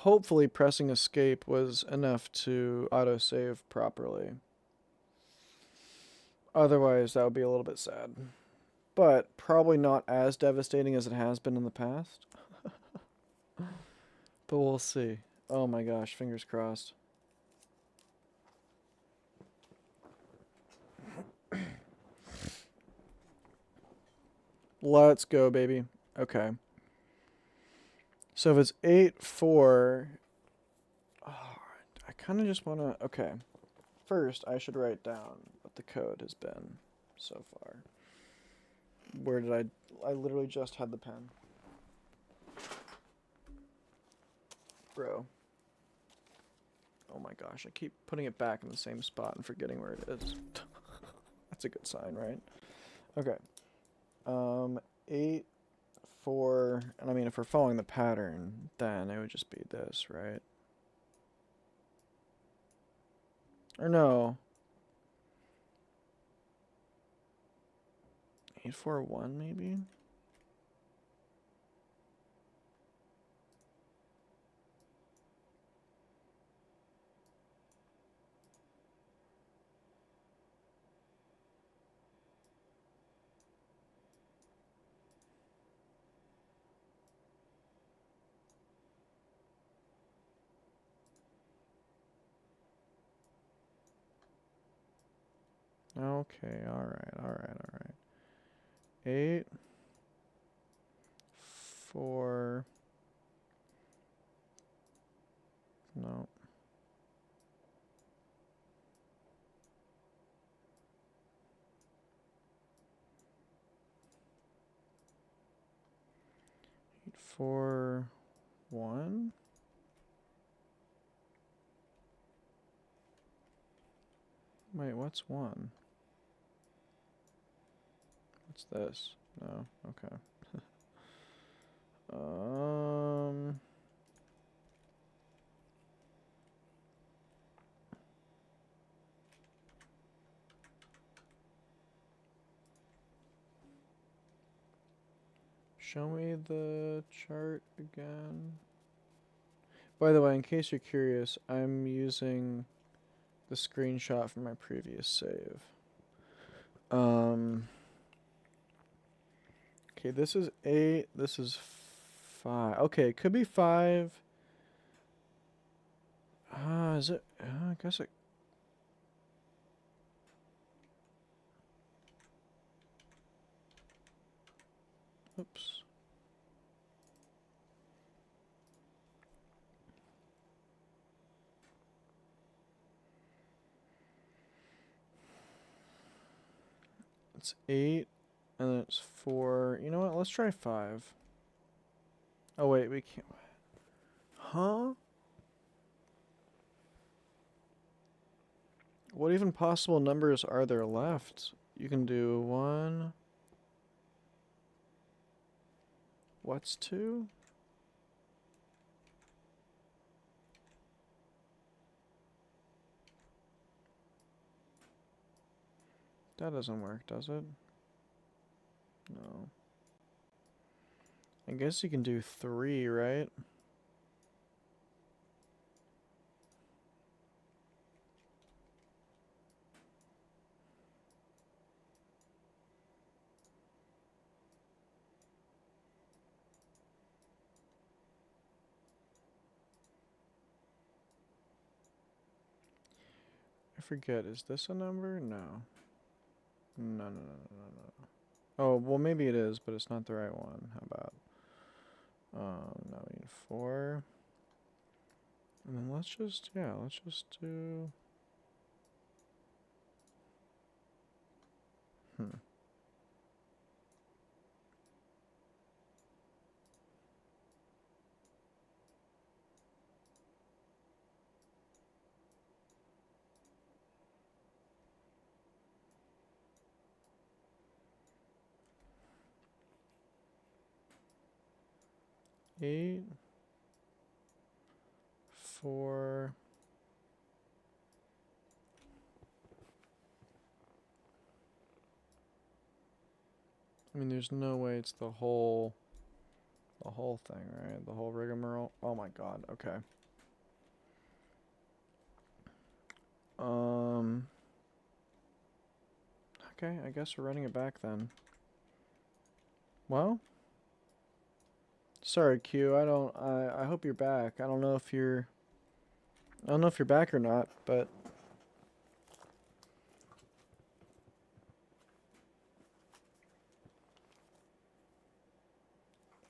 hopefully pressing escape was enough to autosave properly. Otherwise, that would be a little bit sad. But probably not as devastating as it has been in the past. But we'll see. Oh my gosh, fingers crossed. Let's go, baby. Okay. So if it's 8-4, oh, I kind of just want to. Okay. First, I should write down what the code has been so far. Where did I? I literally just had the pen. Bro. Oh my gosh, I keep putting it back in the same spot and forgetting where it is. That's a good sign, right? Okay. 8, 4, and I mean, if we're following the pattern, then it would just be this, right? Or no. 8-4-1 maybe? Okay, alright. 8, 4, no. 8-4-1. Wait, what's 1? What's this? No, okay. um... Show me the chart again. By the way, in case you're curious, I'm using the screenshot from my previous save. Okay, this is 8, this is 5. Okay, it could be 5. Is it? I guess it. Oops. It's 8, and then it's 4. You know what? Let's try 5. Oh, wait, we can't. Huh? What even possible numbers are there left? You can do 1. What's 2? That doesn't work, does it? No. I guess you can do 3, right? I forget, is this a number? No. No. Oh, well, maybe it is, but it's not the right one. How about? Now we need 4. And then let's just do. 8, 4. I mean, there's no way it's the whole The whole thing, right? The whole rigmarole. Oh my god, okay. Okay, I guess we're running it back then. Well, sorry, Q. I hope you're back. I don't know if you're back or not, but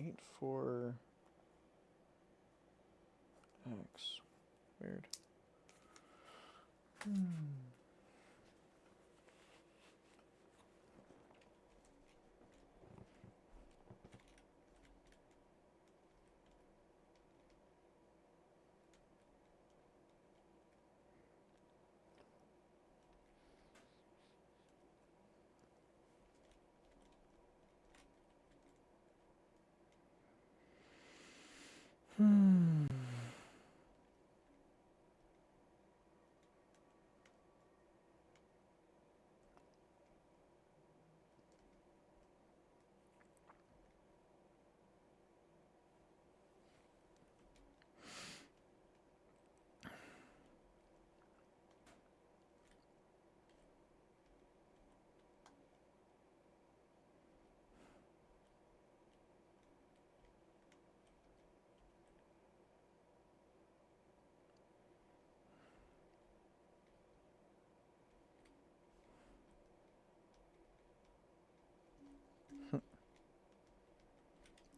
84 X. Weird.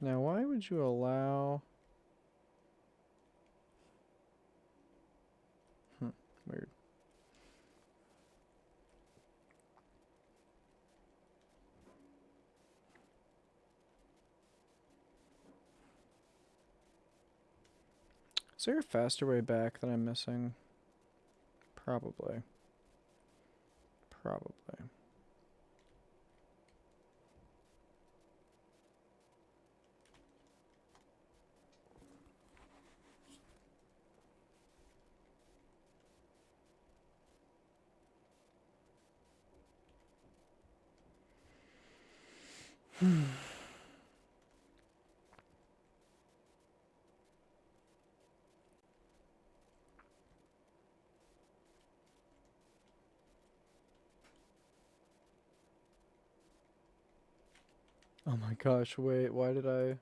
Now, why would you allow... Weird. Is there a faster way back that I'm missing? Probably. Probably. Oh my gosh, wait, why did I...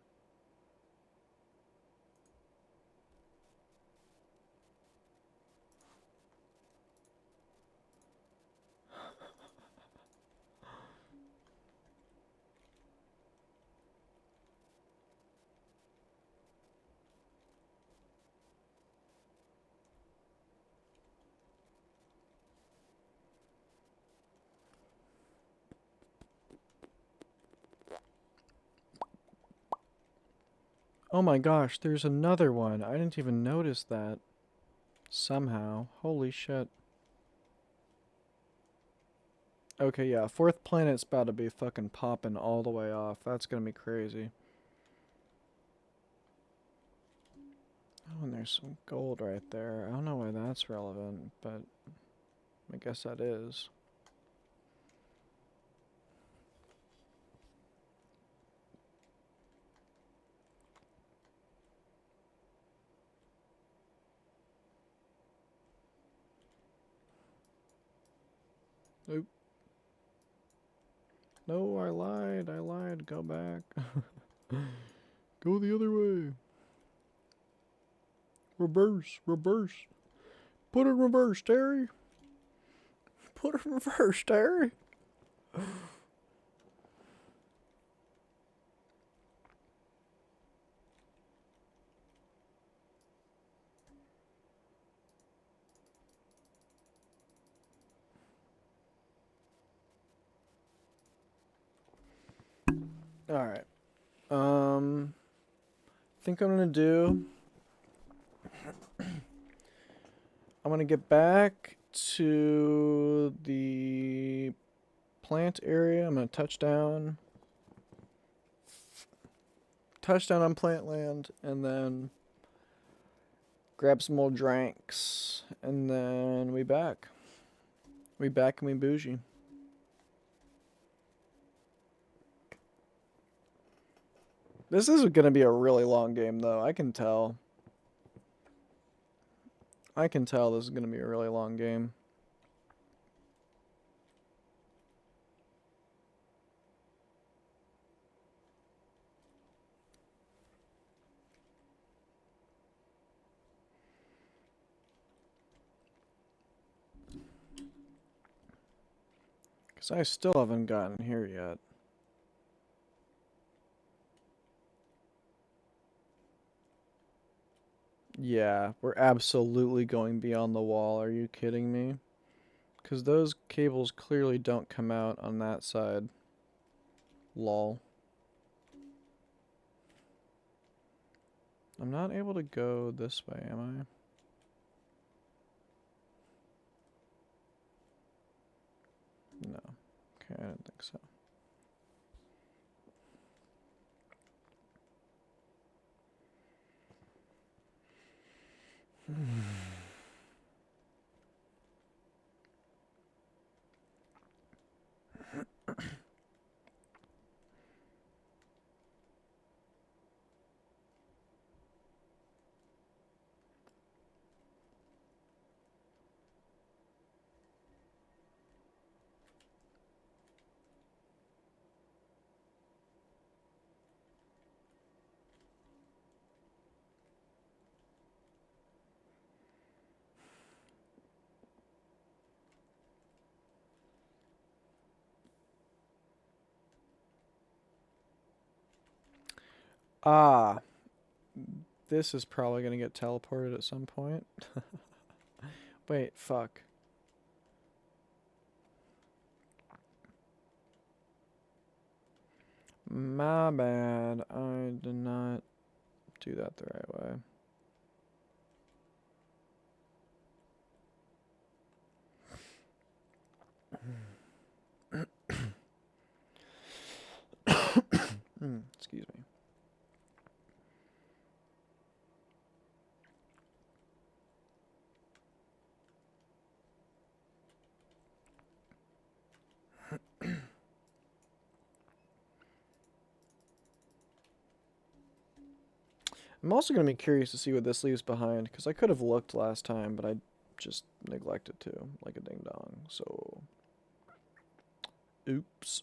Oh my gosh, there's another one. I didn't even notice that. Somehow. Holy shit. Okay, yeah, fourth planet's about to be fucking popping all the way off. That's gonna be crazy. Oh, and there's some gold right there. I don't know why that's relevant, but I guess that is. Oop. No, I lied, go back. Go the other way. Reverse. Put it in reverse, Terry. Put it in reverse, Terry. Alright. Think I'm gonna do... I'm gonna get back to the plant area. I'm gonna touch down on plant land, and then grab some more drinks, and then we back. We back and we bougie. This is going to be a really long game, though. I can tell. I can tell this is going to be a really long game. Because I still haven't gotten here yet. Yeah, we're absolutely going beyond the wall. Are you kidding me? Because those cables clearly don't come out on that side. Lol. I'm not able to go this way, am I? No. Okay, I didn't think so. Ah, this is probably going to get teleported at some point. Wait, fuck. My bad. I did not do that the right way. Excuse me. I'm also going to be curious to see what this leaves behind, because I could have looked last time, but I just neglected to, like a ding-dong, so... Oops.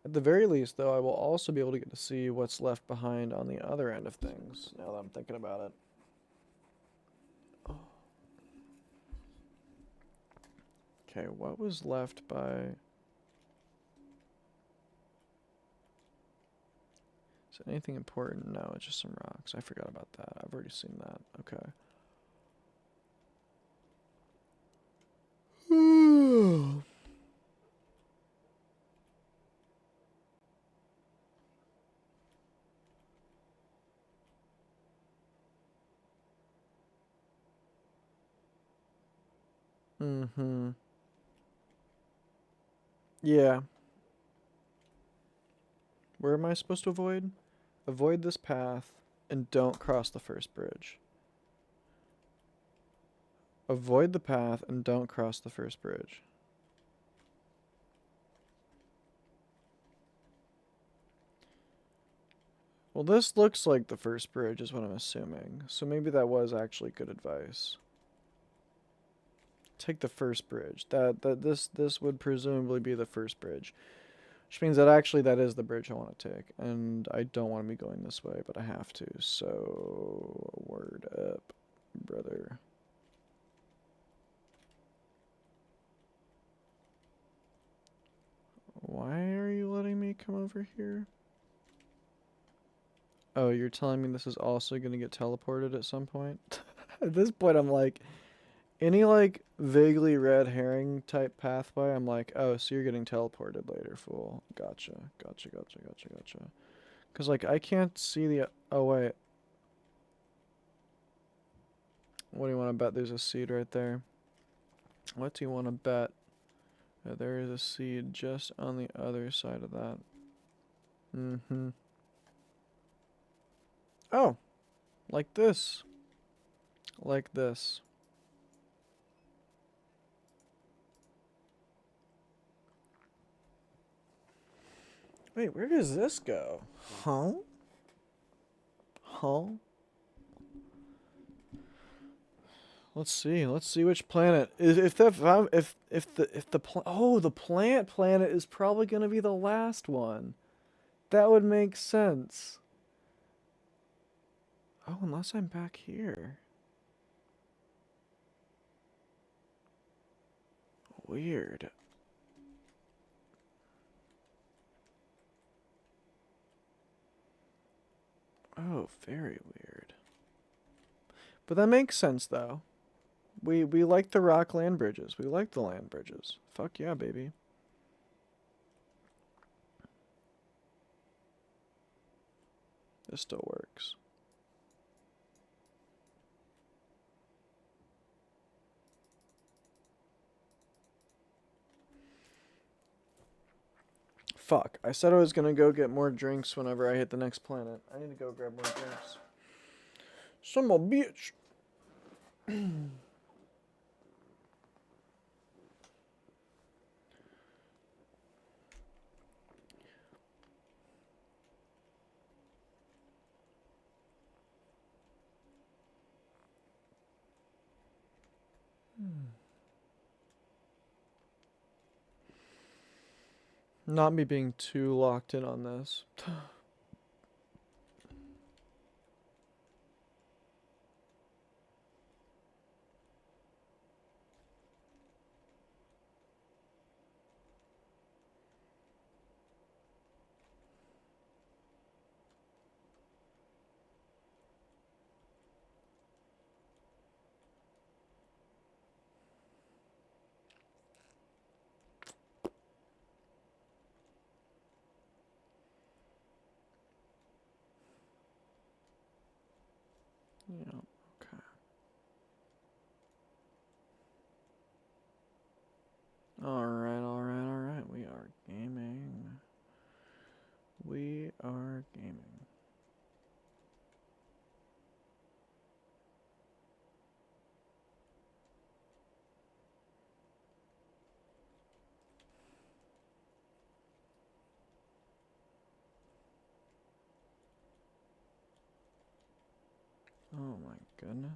At the very least, though, I will also be able to get to see what's left behind on the other end of things, now that I'm thinking about it. Oh. Okay, what was left by... Is it anything important? No, it's just some rocks. I forgot about that. I've already seen that. Okay. Mm-hmm. Yeah. Where am I supposed to avoid? Avoid this path and don't cross the first bridge. Avoid the path and don't cross the first bridge. Well, this looks like the first bridge is what I'm assuming. So maybe that was actually good advice. Take the first bridge. This would presumably be the first bridge. Which means that actually that is the bridge I want to take. And I don't want to be going this way, but I have to. So, word up, brother. Why are you letting me come over here? Oh, you're telling me this is also going to get teleported at some point? At this point, I'm like, any like vaguely red herring type pathway, I'm like, oh, so you're getting teleported later, fool. Gotcha, gotcha, gotcha, gotcha, gotcha. Because like I can't see the. Oh wait. What do you want to bet? There's a seed right there. What do you want to bet? There is a seed just on the other side of that. Mm-hmm. Oh, like this. Like this. Wait, where does this go? Huh? Huh? Let's see. Let's see which planet. The plant planet is probably gonna be the last one. That would make sense. Oh, unless I'm back here. Weird. Oh, very weird. But that makes sense though. We like the rock land bridges. We like the land bridges. Fuck yeah, baby. This still works. Fuck. I said I was gonna go get more drinks whenever I hit the next planet. I need to go grab more drinks. Son of a bitch. Not me being too locked in on this. Yeah, okay. Alright, alright, alright. We are gaming. We are gaming. Oh my goodness.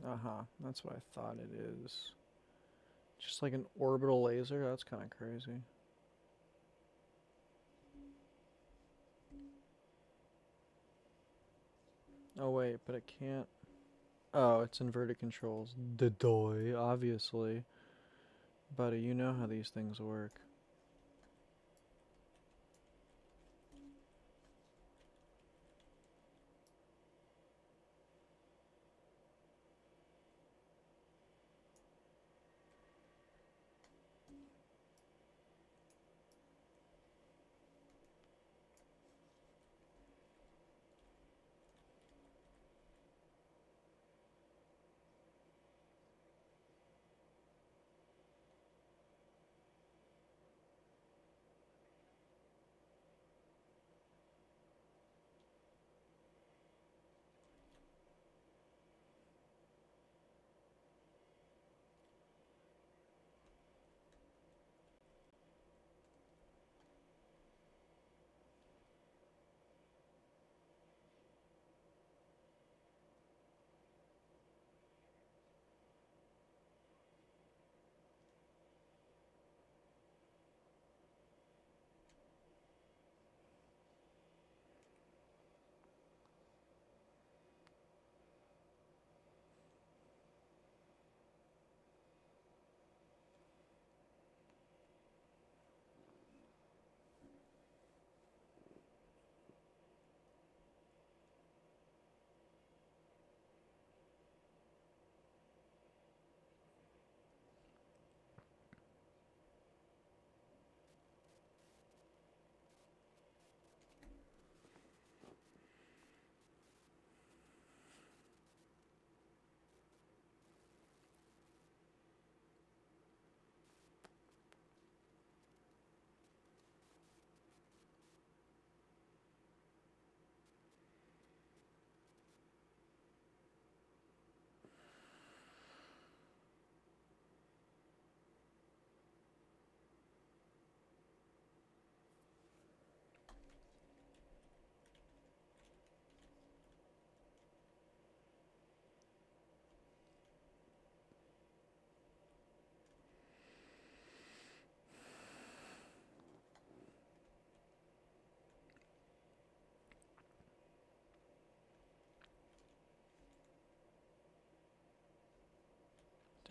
Uh-huh. That's what I thought it is. Just like an orbital laser? That's kind of crazy. Oh wait, but it can't. Oh, it's inverted controls. The doy, obviously. Buddy, you know how these things work.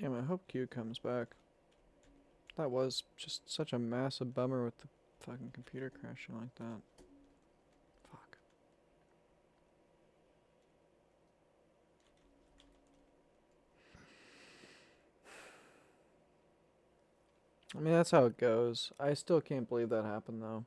Damn, I hope Q comes back. That was just such a massive bummer with the fucking computer crashing like that. Fuck. I mean, that's how it goes. I still can't believe that happened, though.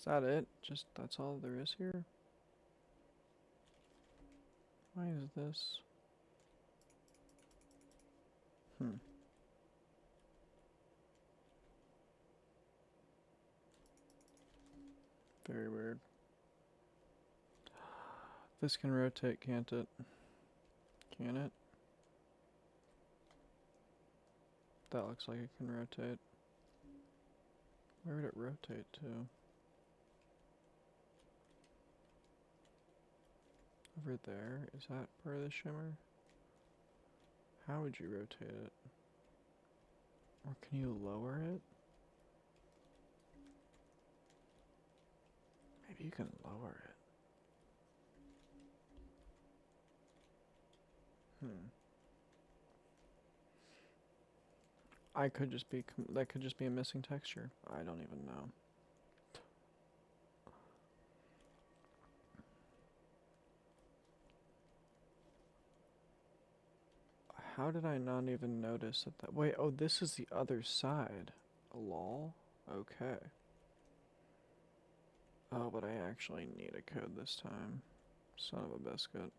Is that it? Just that's all there is here? Why is this? Very weird. This can rotate, can't it? Can it? That looks like it can rotate. Where would it rotate to? Over there? Is that part of the shimmer? How would you rotate it? Or can you lower it? Maybe you can lower it. I could just be, that could just be a missing texture. I don't even know. How did I not even notice that? Wait, oh, this is the other side. Lol. Okay. Oh, but I actually need a code this time. Son of a biscuit.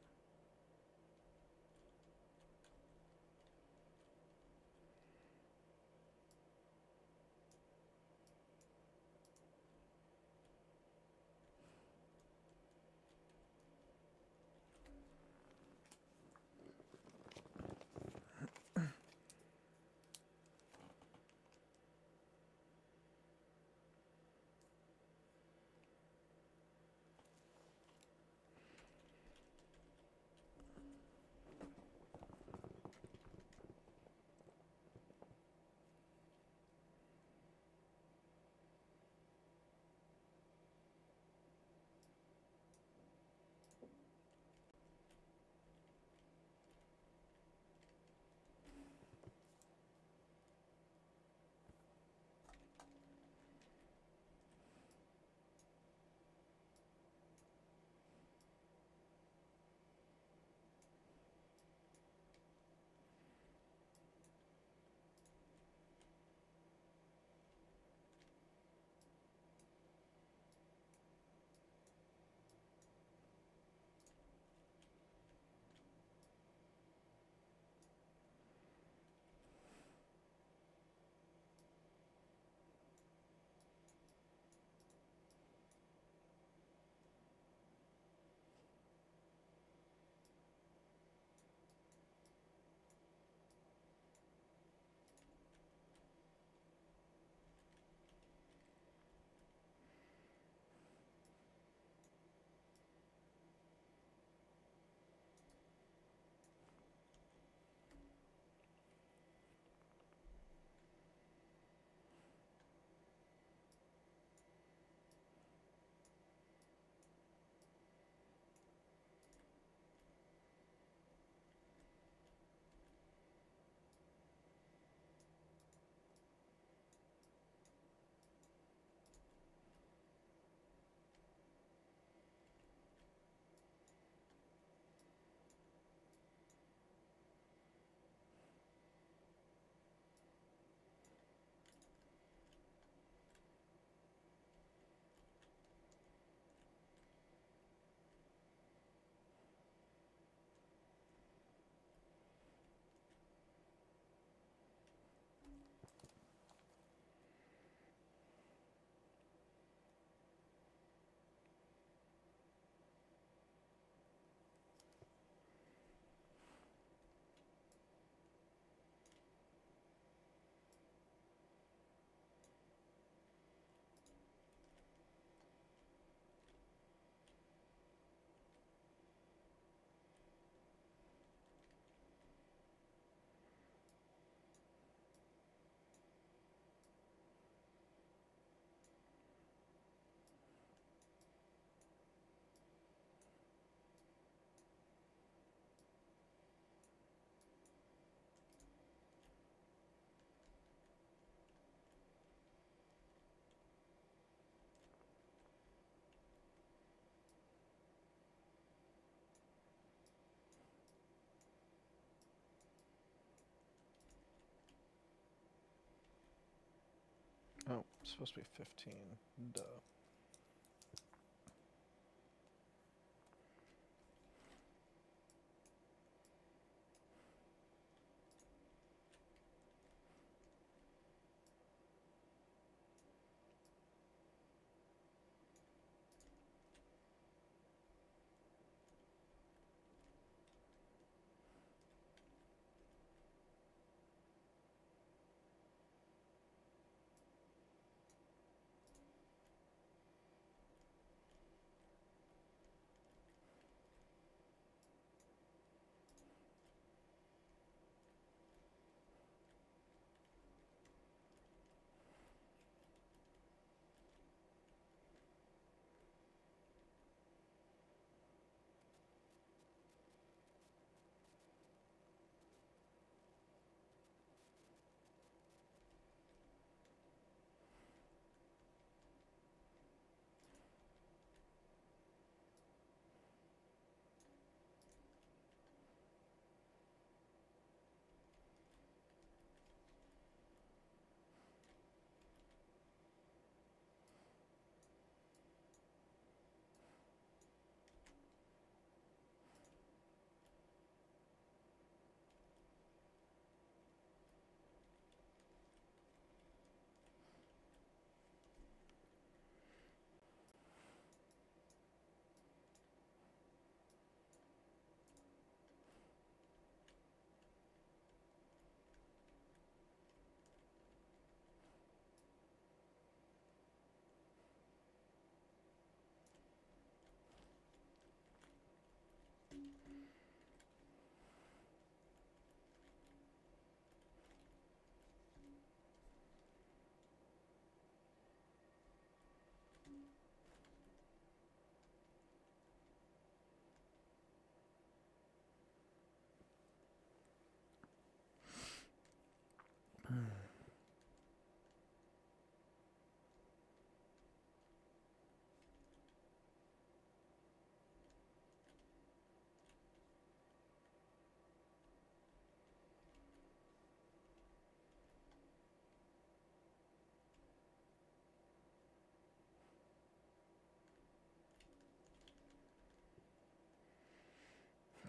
Oh, it's supposed to be 15. Duh.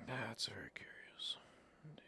That's very curious. Indeed.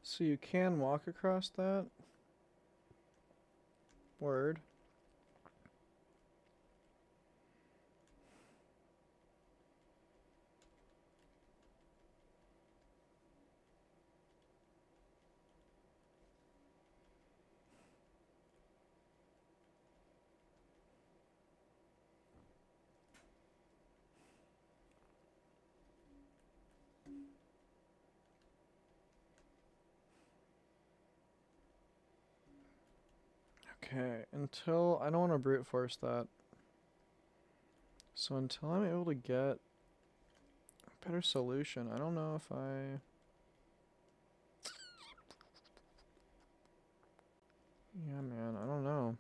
So you can walk across that? Word. Okay, until I don't want to brute force that. So until I'm able to get a better solution, I don't know if I. Yeah, man, I don't know.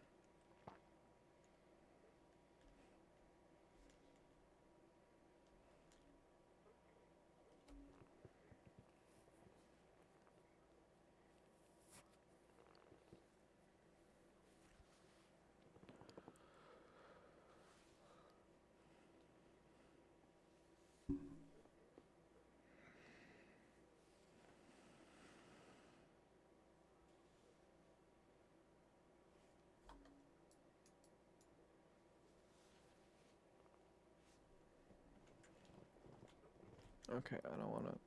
Okay, I don't want to.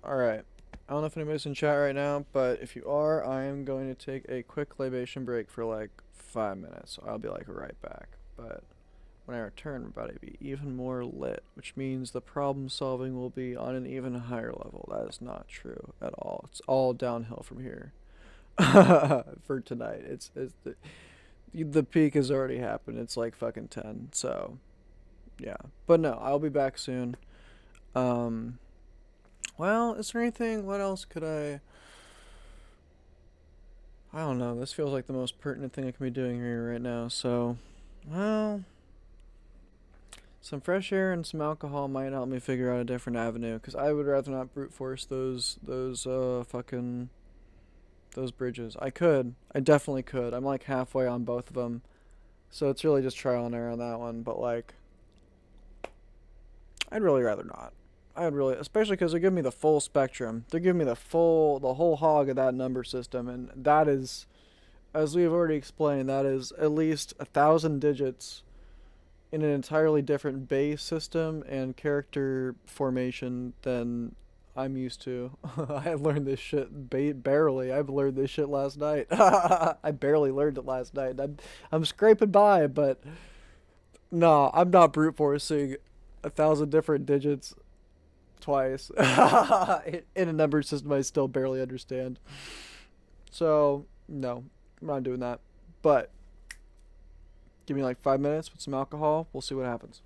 Alright. I don't know if anybody's in chat right now, but if you are, I am going to take a quick libation break for like 5 minutes. So I'll be like right back. But when I return, we're about to be even more lit, which means the problem solving will be on an even higher level. That is not true at all. It's all downhill from here. For tonight. It's the peak has already happened. It's like fucking 10. So, yeah. But no, I'll be back soon. Um well, is there anything? What else could I don't know. This feels like the most pertinent thing I can be doing here right now. So, well, some fresh air and some alcohol might help me figure out a different avenue. Because I would rather not brute force those bridges. I could. I definitely could. I'm like halfway on both of them. So it's really just trial and error on that one. But like, I'd really rather not. I'd really, especially because they give me the full spectrum. They're giving me the whole hog of that number system, and that is, as we've already explained, that is at least 1,000 digits in an entirely different base system and character formation than I'm used to. I learned this shit barely. I've learned this shit last night. I barely learned it last night. I'm scraping by, but no, I'm not brute forcing 1,000 different digits twice in a number system I still barely understand. So no, I'm not doing that. But give me like 5 minutes with some alcohol. We'll see what happens.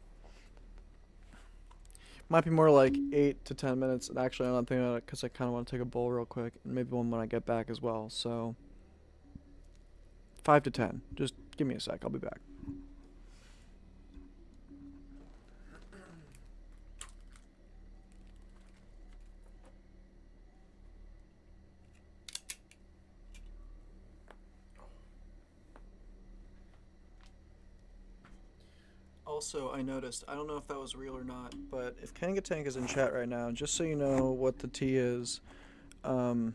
Might be more like 8 to 10 minutes. And actually, I'm not thinking about it because I kind of want to take a bowl real quick, and maybe one when I get back as well. So 5 to 10. Just give me a sec. I'll be back. Also, I noticed, I don't know if that was real or not, but if Kangatank is in chat right now, just so you know what the T is, um,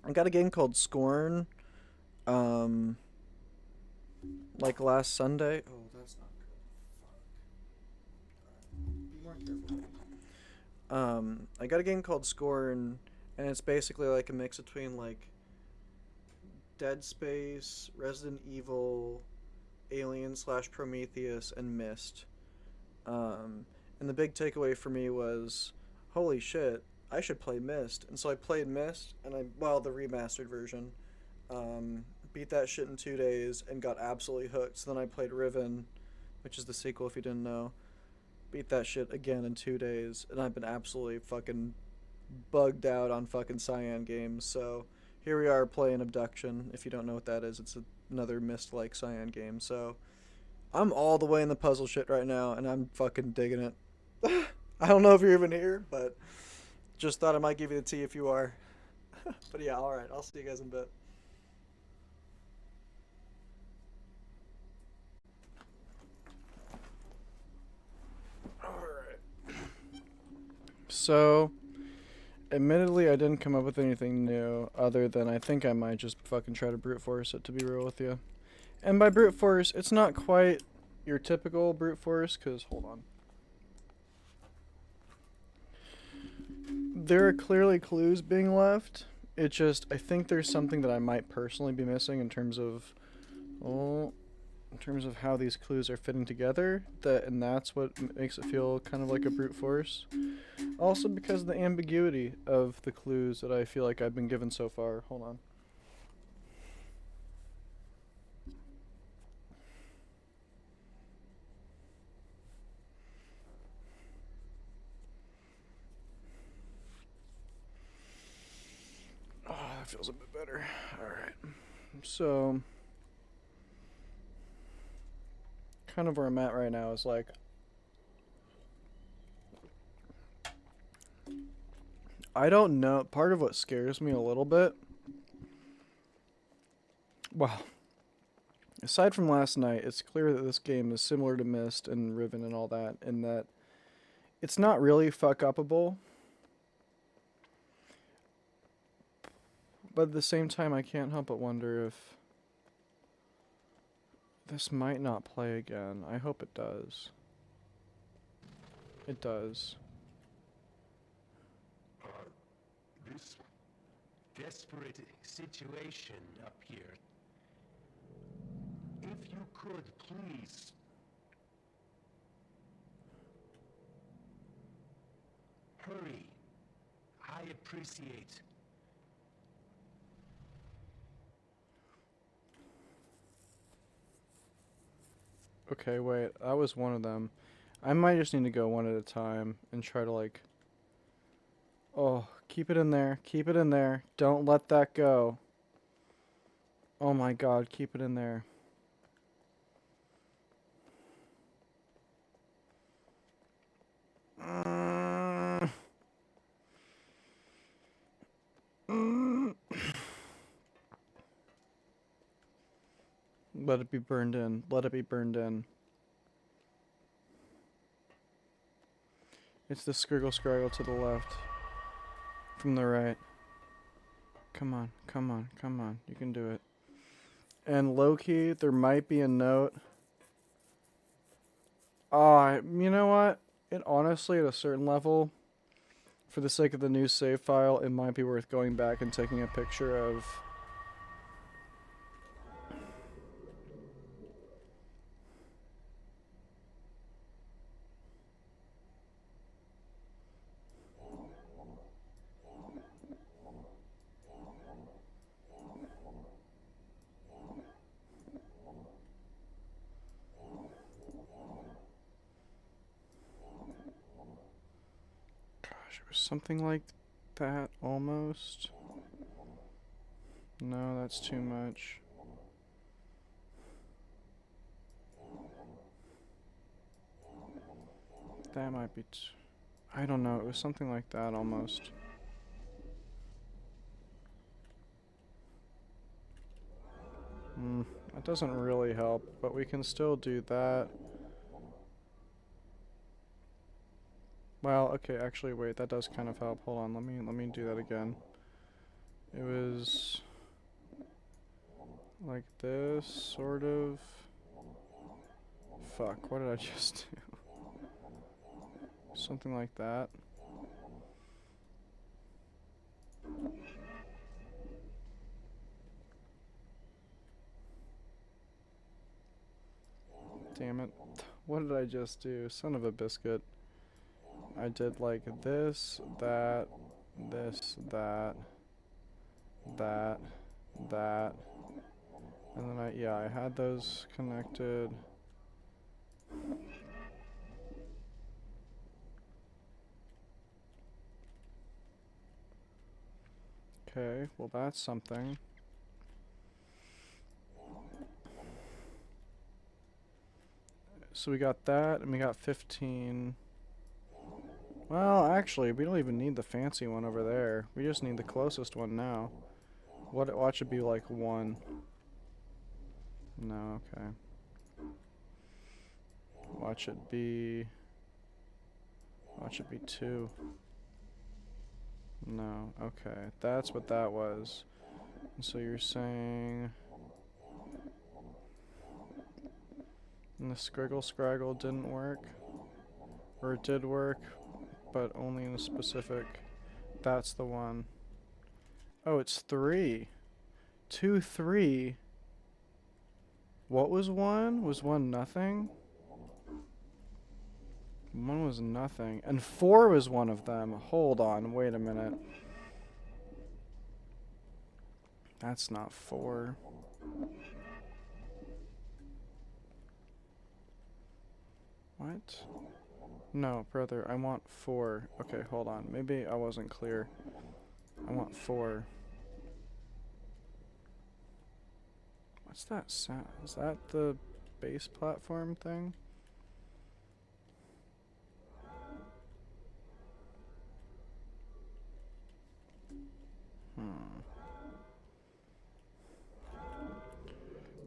I got a game called Scorn, um, like last Sunday. Oh, that's not good. Be more careful. I got a game called Scorn, and it's basically like a mix between like Dead Space, Resident Evil, Alien slash Prometheus, and Myst. Um, and the big takeaway for me was, holy shit, I should play Myst. And so I played Myst, and the remastered version. Beat that shit in 2 days and got absolutely hooked. So then I played Riven, which is the sequel if you didn't know. Beat that shit again in 2 days, and I've been absolutely fucking bugged out on fucking Cyan games. So here we are playing Obduction. If you don't know what that is, it's another Myst like Cyan game. So I'm all the way in the puzzle shit right now, and I'm fucking digging it. I don't know if you're even here, but just thought I might give you the tea if you are. But yeah, alright, I'll see you guys in a bit. Alright. So, admittedly, I didn't come up with anything new other than I think I might just fucking try to brute force it, to be real with you. And by brute force, it's not quite your typical brute force, because, hold on. There are clearly clues being left. It just, I think there's something that I might personally be missing in terms of, well, in terms of how these clues are fitting together. And that's what makes it feel kind of like a brute force. Also because of the ambiguity of the clues that I feel like I've been given so far. Hold on. feels a bit better. Alright. So, kind of where I'm at right now is like, I don't know. Part of what scares me a little bit, well, aside from last night, it's clear that this game is similar to Myst and Riven and all that, in that it's not really fuck upable. But at the same time, I can't help but wonder if this might not play again. I hope it does. It does. This desperate situation up here. If you could, please. Hurry. I appreciate. Okay, wait. That was one of them. I might just need to go one at a time and try to, like... Oh, keep it in there. Keep it in there. Don't let that go. Oh my god, keep it in there. Let it be burned in. Let it be burned in. It's the scriggle scraggle to the left. From the right. Come on, come on, come on. You can do it. And low-key, there might be a note. You know what? It honestly, at a certain level, for the sake of the new save file, it might be worth going back and taking a picture of... Gosh, it was something like that, almost. No, that's too much. That might be I don't know, it was something like that, almost. That doesn't really help, but we can still do that. Well, okay, actually, wait, that does kind of help. Hold on, let me do that again. It was like this, sort of. Fuck, what did I just do? Something like that. Damn it. What did I just do? Son of a biscuit. I did like this, that, this, that, that, that. And then I had those connected. Okay, well that's something. So we got that, and we got 15. Well, actually, we don't even need the fancy one over there. We just need the closest one now. Watch it be like 1. No, okay. Watch it be 2. No, okay. That's what that was. And so you're saying... And the scriggle scraggle didn't work? Or it did work, but only in a specific... That's the one. Oh, it's 3. 2, 3. What was 1? Was 1 nothing? 1 was nothing. And 4 was one of them. Hold on, wait a minute. That's not 4. What? No, brother, I want 4. Okay, hold on. Maybe I wasn't clear. I want 4. What's that sound? Is that the base platform thing?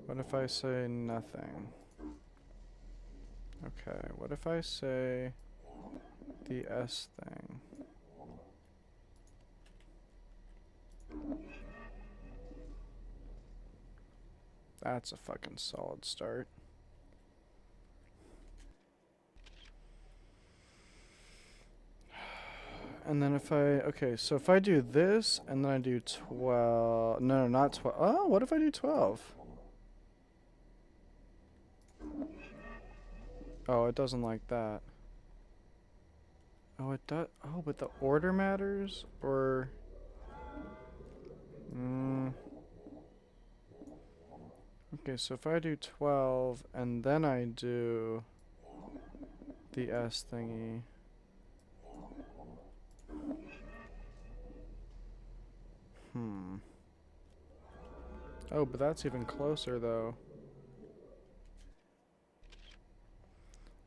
What if I say nothing? Okay, what if I say the S thing? That's a fucking solid start. And then if I, okay, so if I do this and then I do 12, no, not 12. Oh, what if I do 12? Oh, it doesn't like that. Oh, it does. Oh, but the order matters? Or, okay, so if I do 12 and then I do the S thingy. Oh, but that's even closer though.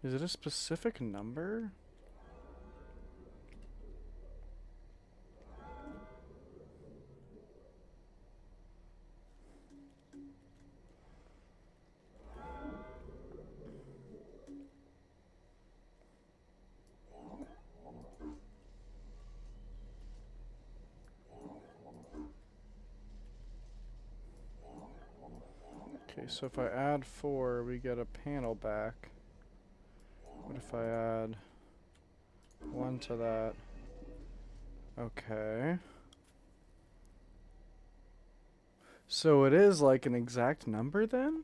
Is it a specific number? Okay, so if I add 4, we get a panel back. What if I add 1 to that? Okay. So it is like an exact number then?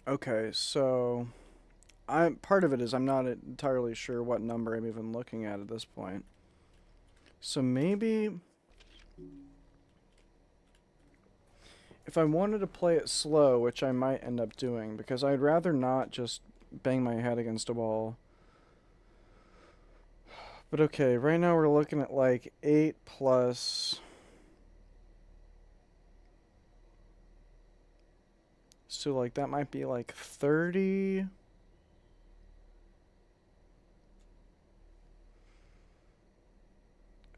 Okay, so part of it is I'm not entirely sure what number I'm even looking at this point. So maybe if I wanted to play it slow, which I might end up doing, because I'd rather not just bang my head against a wall. But okay, right now we're looking at like 8 plus... So like that might be like 30...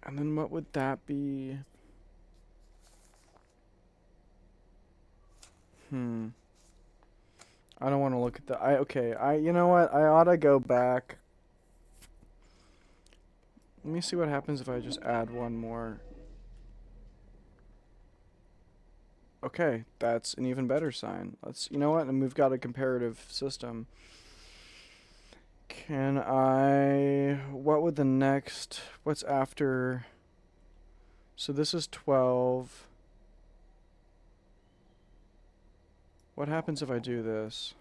And then what would that be? I don't want to look at the... you know what? I ought to go back. Let me see what happens if I just add one more. Okay, that's an even better sign. You know what? And we've got a comparative system. What would the next, what's after? So this is 12. What happens if I do this?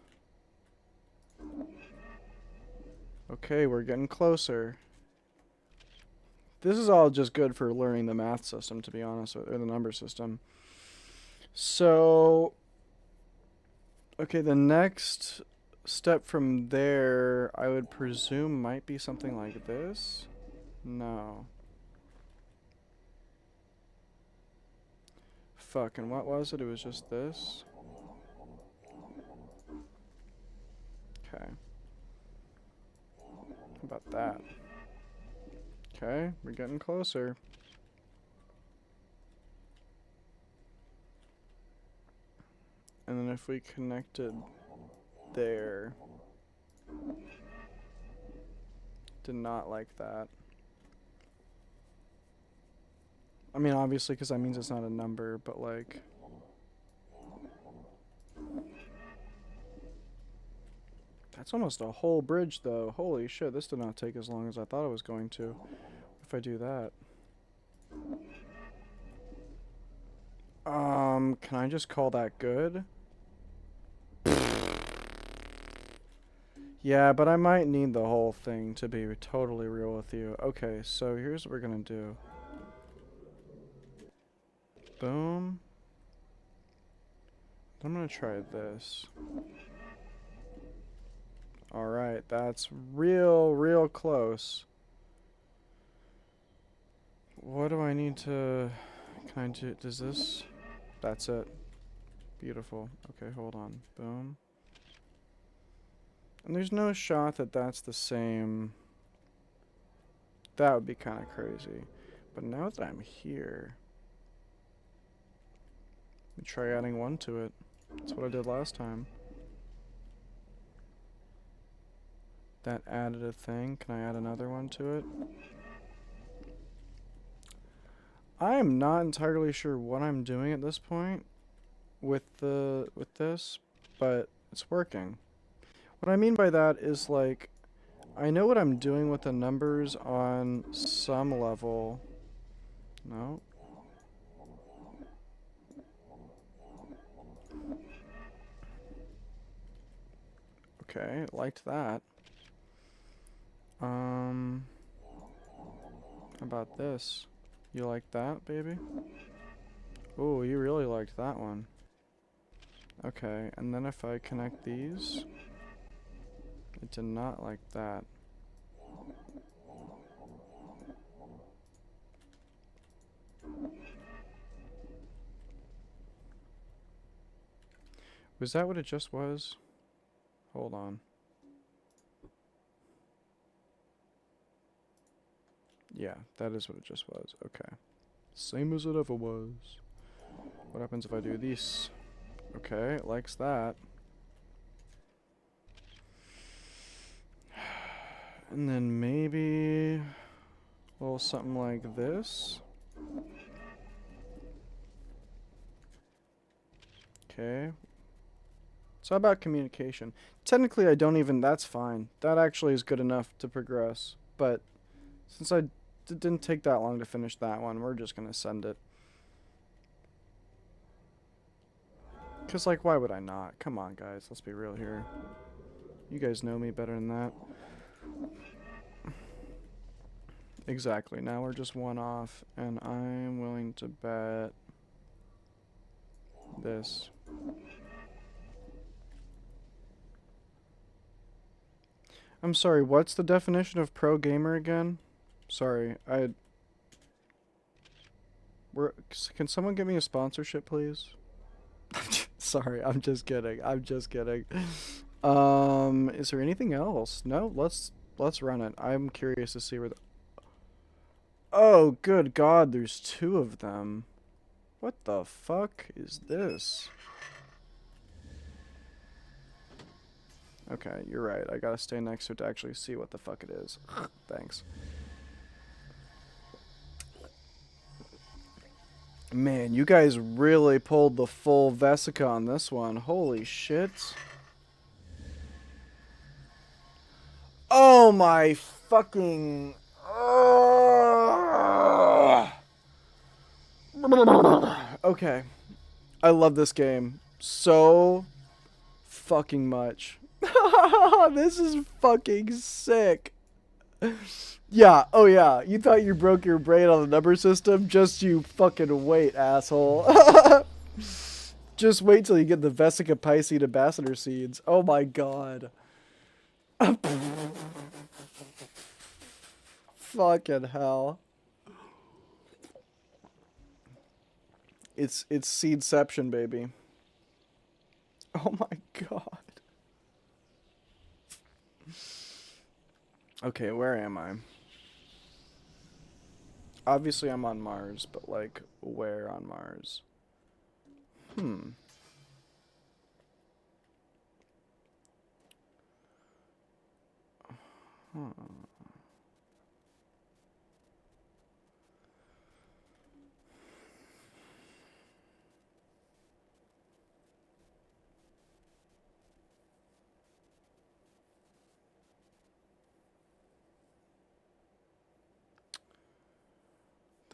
Okay, we're getting closer. This is all just good for learning the math system, to be honest, or the number system. So, okay, the next step from there, I would presume might be something like this. No. Fuck, and what was it? It was just this? Okay. How about that? Okay, we're getting closer. And then if we connected there... Did not like that. I mean, obviously, because that means it's not a number, but like... That's almost a whole bridge, though. Holy shit, this did not take as long as I thought it was going to. If I do that. Can I just call that good? Yeah, but I might need the whole thing to be totally real with you. Okay, so here's what we're gonna do. Boom. I'm gonna try this. Alright, that's real close. What do I need to Can I do, does this? That's it. Beautiful. Okay, hold on. Boom. And there's no shot that that's the same. That would be kind of crazy. But now that I'm here, let me try adding one to it. That's what I did last time. That added a thing. Can I add another one to it? I am not entirely sure what I'm doing at this point with this, but it's working. What I mean by that is like I know what I'm doing with the numbers on some level. No. Okay, liked that. How about this? You like that, baby? Oh, you really liked that one. Okay, and then if I connect these, it did not like that. Was that what it just was? Hold on. Yeah, that is what it just was. Okay. Same as it ever was. What happens if I do this? Okay, it likes that. And then maybe a little something like this. Okay. So how about communication? Technically, I don't even... That's fine. That actually is good enough to progress. But since it didn't take that long to finish that one, we're just going to send it. Because, like, why would I not? Come on, guys. Let's be real here. You guys know me better than that. Exactly. Now we're just one off, and I'm willing to bet this. I'm sorry, what's the definition of pro gamer again? Sorry, can someone give me a sponsorship, please? Sorry, I'm just kidding. I'm just kidding. Is there anything else? No, let's run it. I'm curious to see where the... Oh, good God, there's two of them. What the fuck is this? Okay, you're right. I gotta stay next to it to actually see what the fuck it is. Thanks. Man, you guys really pulled the full Vesica on this one. Holy shit. Oh my fucking... Okay. I love this game so fucking much. This is fucking sick. Yeah, oh yeah. You thought you broke your brain on the number system? Just you fucking wait, asshole. Just wait till you get the Vesica Pisceid ambassador seeds. Oh my god. Fucking hell. It's seedception, baby. Oh my god. Okay, where am I? Obviously I'm on Mars, but like where on Mars? Hmm. Huh.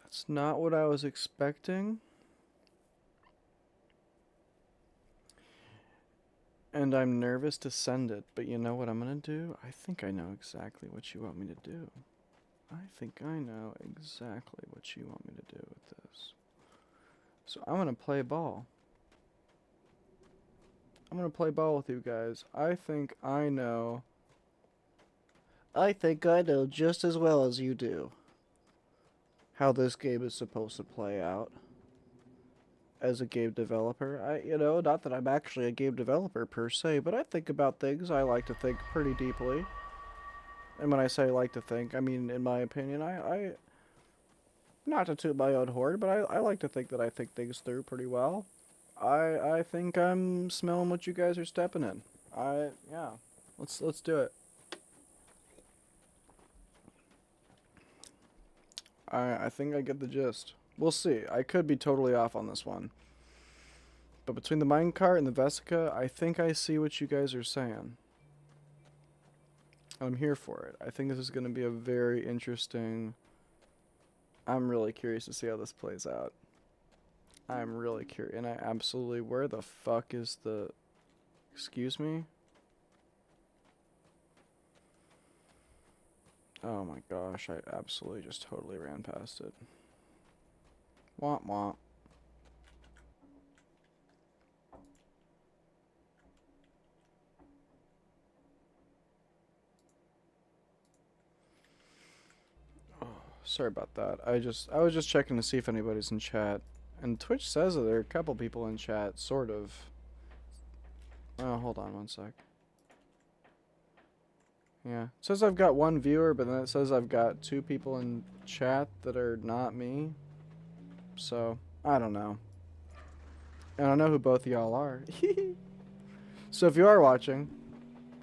That's not what I was expecting. And I'm nervous to send it, but you know what I'm gonna do? I think I know exactly what you want me to do. I think I know exactly what you want me to do with this. So I'm gonna play ball. I'm gonna play ball with you guys. I think I know just as well as you do how this game is supposed to play out. as a game developer. You know, not that I'm actually a game developer per se, but I think about things. I like to think pretty deeply. And when I say like to think, I mean, in my opinion, I not to toot my own horn, but I like to think that I think things through pretty well. I think I'm smelling what you guys are stepping in. Yeah. Let's do it. I think I get the gist. We'll see. I could be totally off on this one. But between the minecart and the Vesica, I think I see what you guys are saying. I'm here for it. I think this is going to be a very interesting... I'm really curious to see how this plays out. I'm really curious. And I absolutely... Where the fuck is the... Excuse me? Oh my gosh, I absolutely just totally ran past it. Womp womp. Oh, sorry about that. I was just checking to see if anybody's in chat. And Twitch says that there are a couple people in chat, sort of. Oh, hold on one sec. Yeah. It says I've got one viewer, but then it says I've got 2 people in chat that are not me. So, I don't know. And I know who both of y'all are. So if you are watching,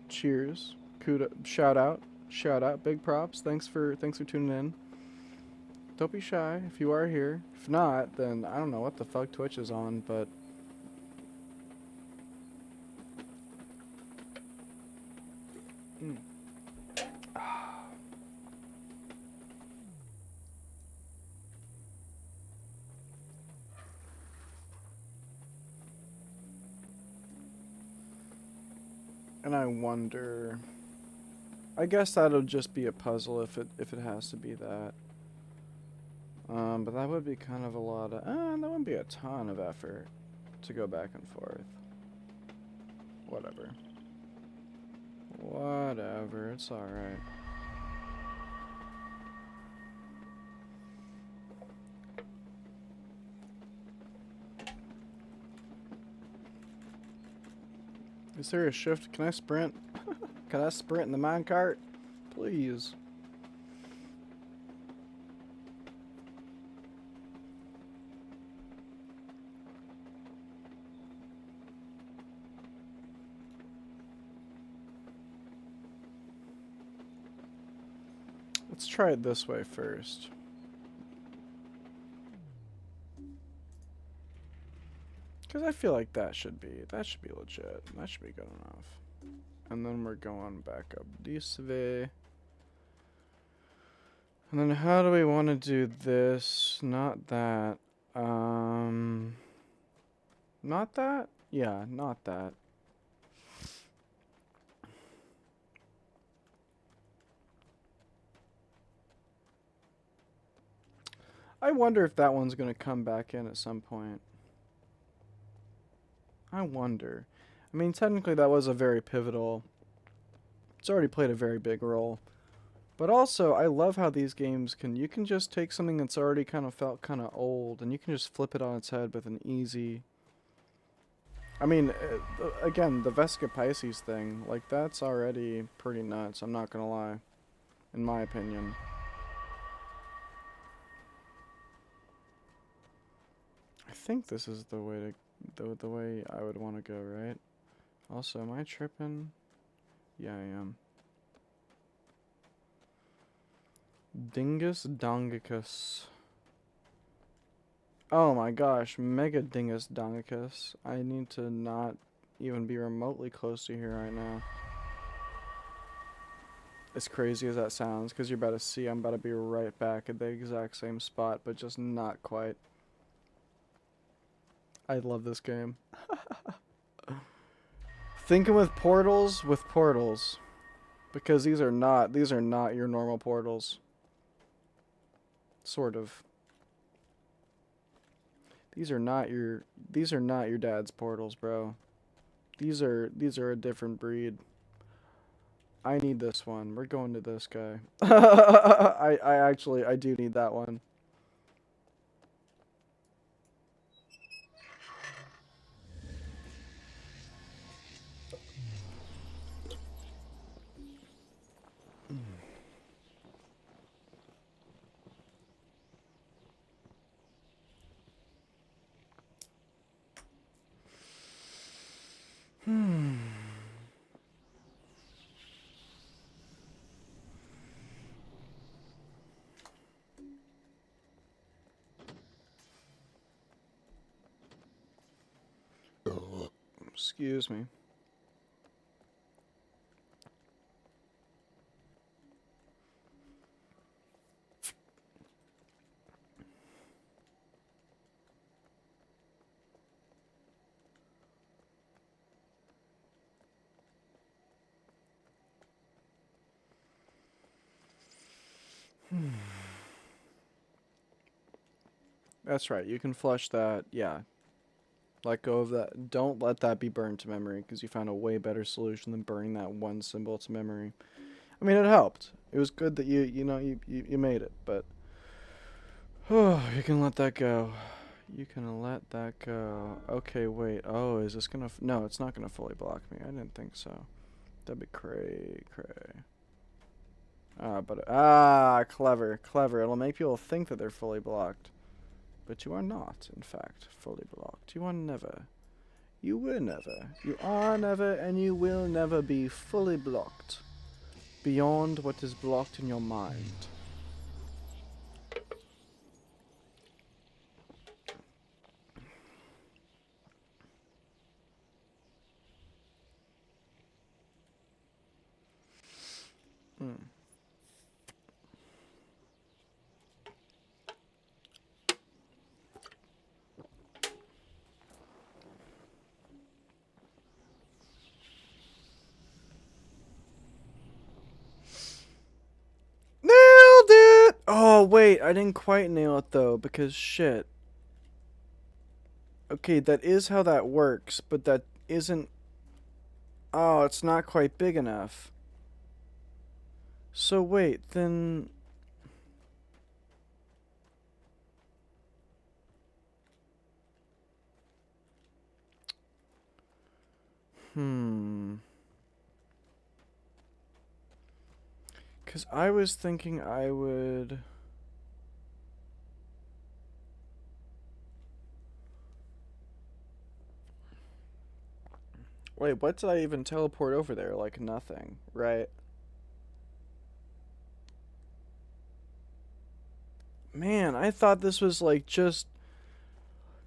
cheers. Kudos, shout out. Shout out. Big props. Thanks for tuning in. Don't be shy if you are here. If not, then I don't know what the fuck Twitch is on, but and I wonder. I guess that'll just be a puzzle if it has to be that. But that would be kind of a lot of. That wouldn't be a ton of effort to go back and forth. Whatever. Whatever. It's all right. Is there a shift? Can I sprint? Can I sprint in the minecart? Please. Let's try it this way first. Because I feel like that should be legit. That should be good enough. And then we're going back up this way. And then how do we want to do this? Not that. Not that? Yeah, not that. I wonder if that one's going to come back in at some point. I wonder. I mean, technically that was a very pivotal... It's already played a very big role. But also, I love how these games can... You can just take something that's already kind of felt kind of old, and you can just flip it on its head with an easy... I mean, again, the Vesica Pisces thing, like, that's already pretty nuts, I'm not gonna lie. In my opinion. I think this is the way to... The way I would want to go, right? Also, am I tripping? Yeah, I am. Dingus Dongicus. Oh my gosh, Mega Dingus Dongicus. I need to not even be remotely close to here right now. As crazy as that sounds, because you're about to see I'm about to be right back at the exact same spot, but just not quite. I love this game. Thinking with portals, because these are not your normal portals. Sort of. These are not your dad's portals, bro. These are a different breed. I need this one. We're going to this guy. I do need that one. Excuse me. That's right. You can flush that. Yeah. Let go of that. Don't let that be burned to memory because you found a way better solution than burning that one symbol to memory. I mean, it helped. It was good that you made it, but you can let that go. You can let that go. Okay, wait. Oh, is this gonna? No, it's not gonna fully block me. I didn't think so. That'd be cray. Clever. It'll make people think that they're fully blocked, but you are not, in fact, fully blocked. You are never. You will never. You are never, and you will never be fully blocked beyond what is blocked in your mind. Hmm. Nailed it! Oh, wait, I didn't quite nail it though, because shit. Okay, that is how that works, but that isn't. Oh, it's not quite big enough. So wait, then. Hmm. Because I was thinking I would. Wait, what did I even teleport over there? Like nothing, right? Man, I thought this was like just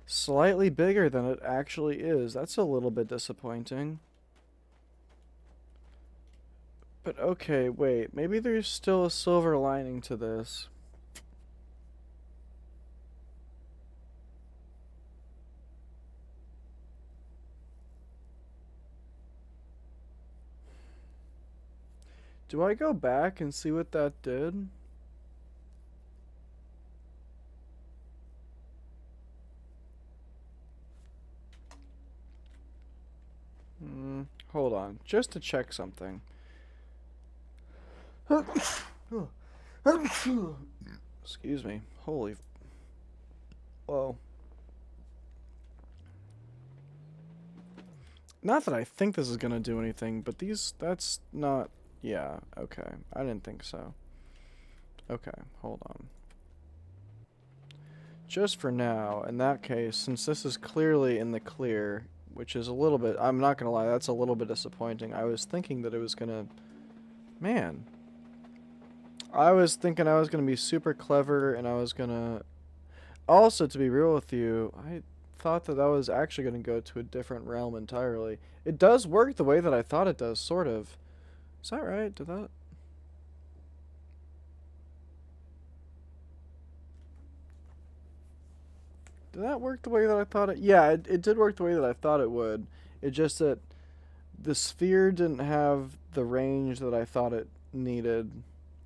slightly bigger than it actually is. That's a little bit disappointing. But okay, wait. Maybe there's still a silver lining to this. Do I go back and see what that did? Hold on. Just to check something. Excuse me. Holy. Whoa. Not that I think this is gonna do anything, but these. That's not. Yeah, okay. I didn't think so. Okay, hold on. Just for now, in that case, since this is clearly in the clear, which is a little bit. I'm not gonna lie, that's a little bit disappointing. I was thinking that it was gonna. Man. I was thinking I was gonna be super clever and I was gonna. Also, to be real with you, I thought that was actually going to go to a different realm entirely. It does work the way that I thought it does, sort of. Is that right? Did that work the way that I thought it? Yeah, it did work the way that I thought it would. It just that the sphere didn't have the range that I thought it needed,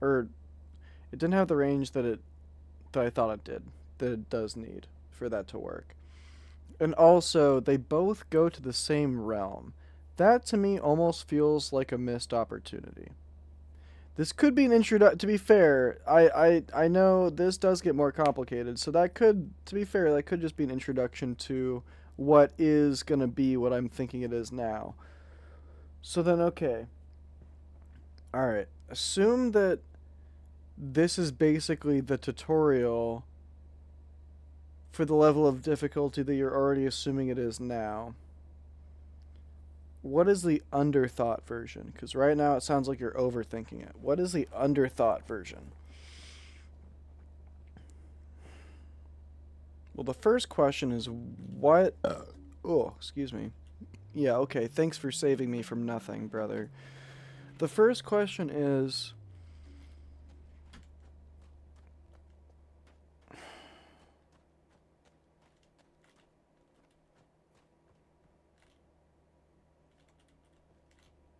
or it didn't have the range that I thought it did. That it does need for that to work. And also, they both go to the same realm. That to me almost feels like a missed opportunity. This could be an introduction. To be fair, I know this does get more complicated, so that could, to be fair, that could just be an introduction to what is going to be what I'm thinking it is now. So then, okay. Alright. Assume that this is basically the tutorial for the level of difficulty that you're already assuming it is now. What is the underthought version? Because right now it sounds like you're overthinking it. What is the underthought version? Well, the first question is what. Oh, excuse me. Yeah, okay. Thanks for saving me from nothing, brother. The first question is...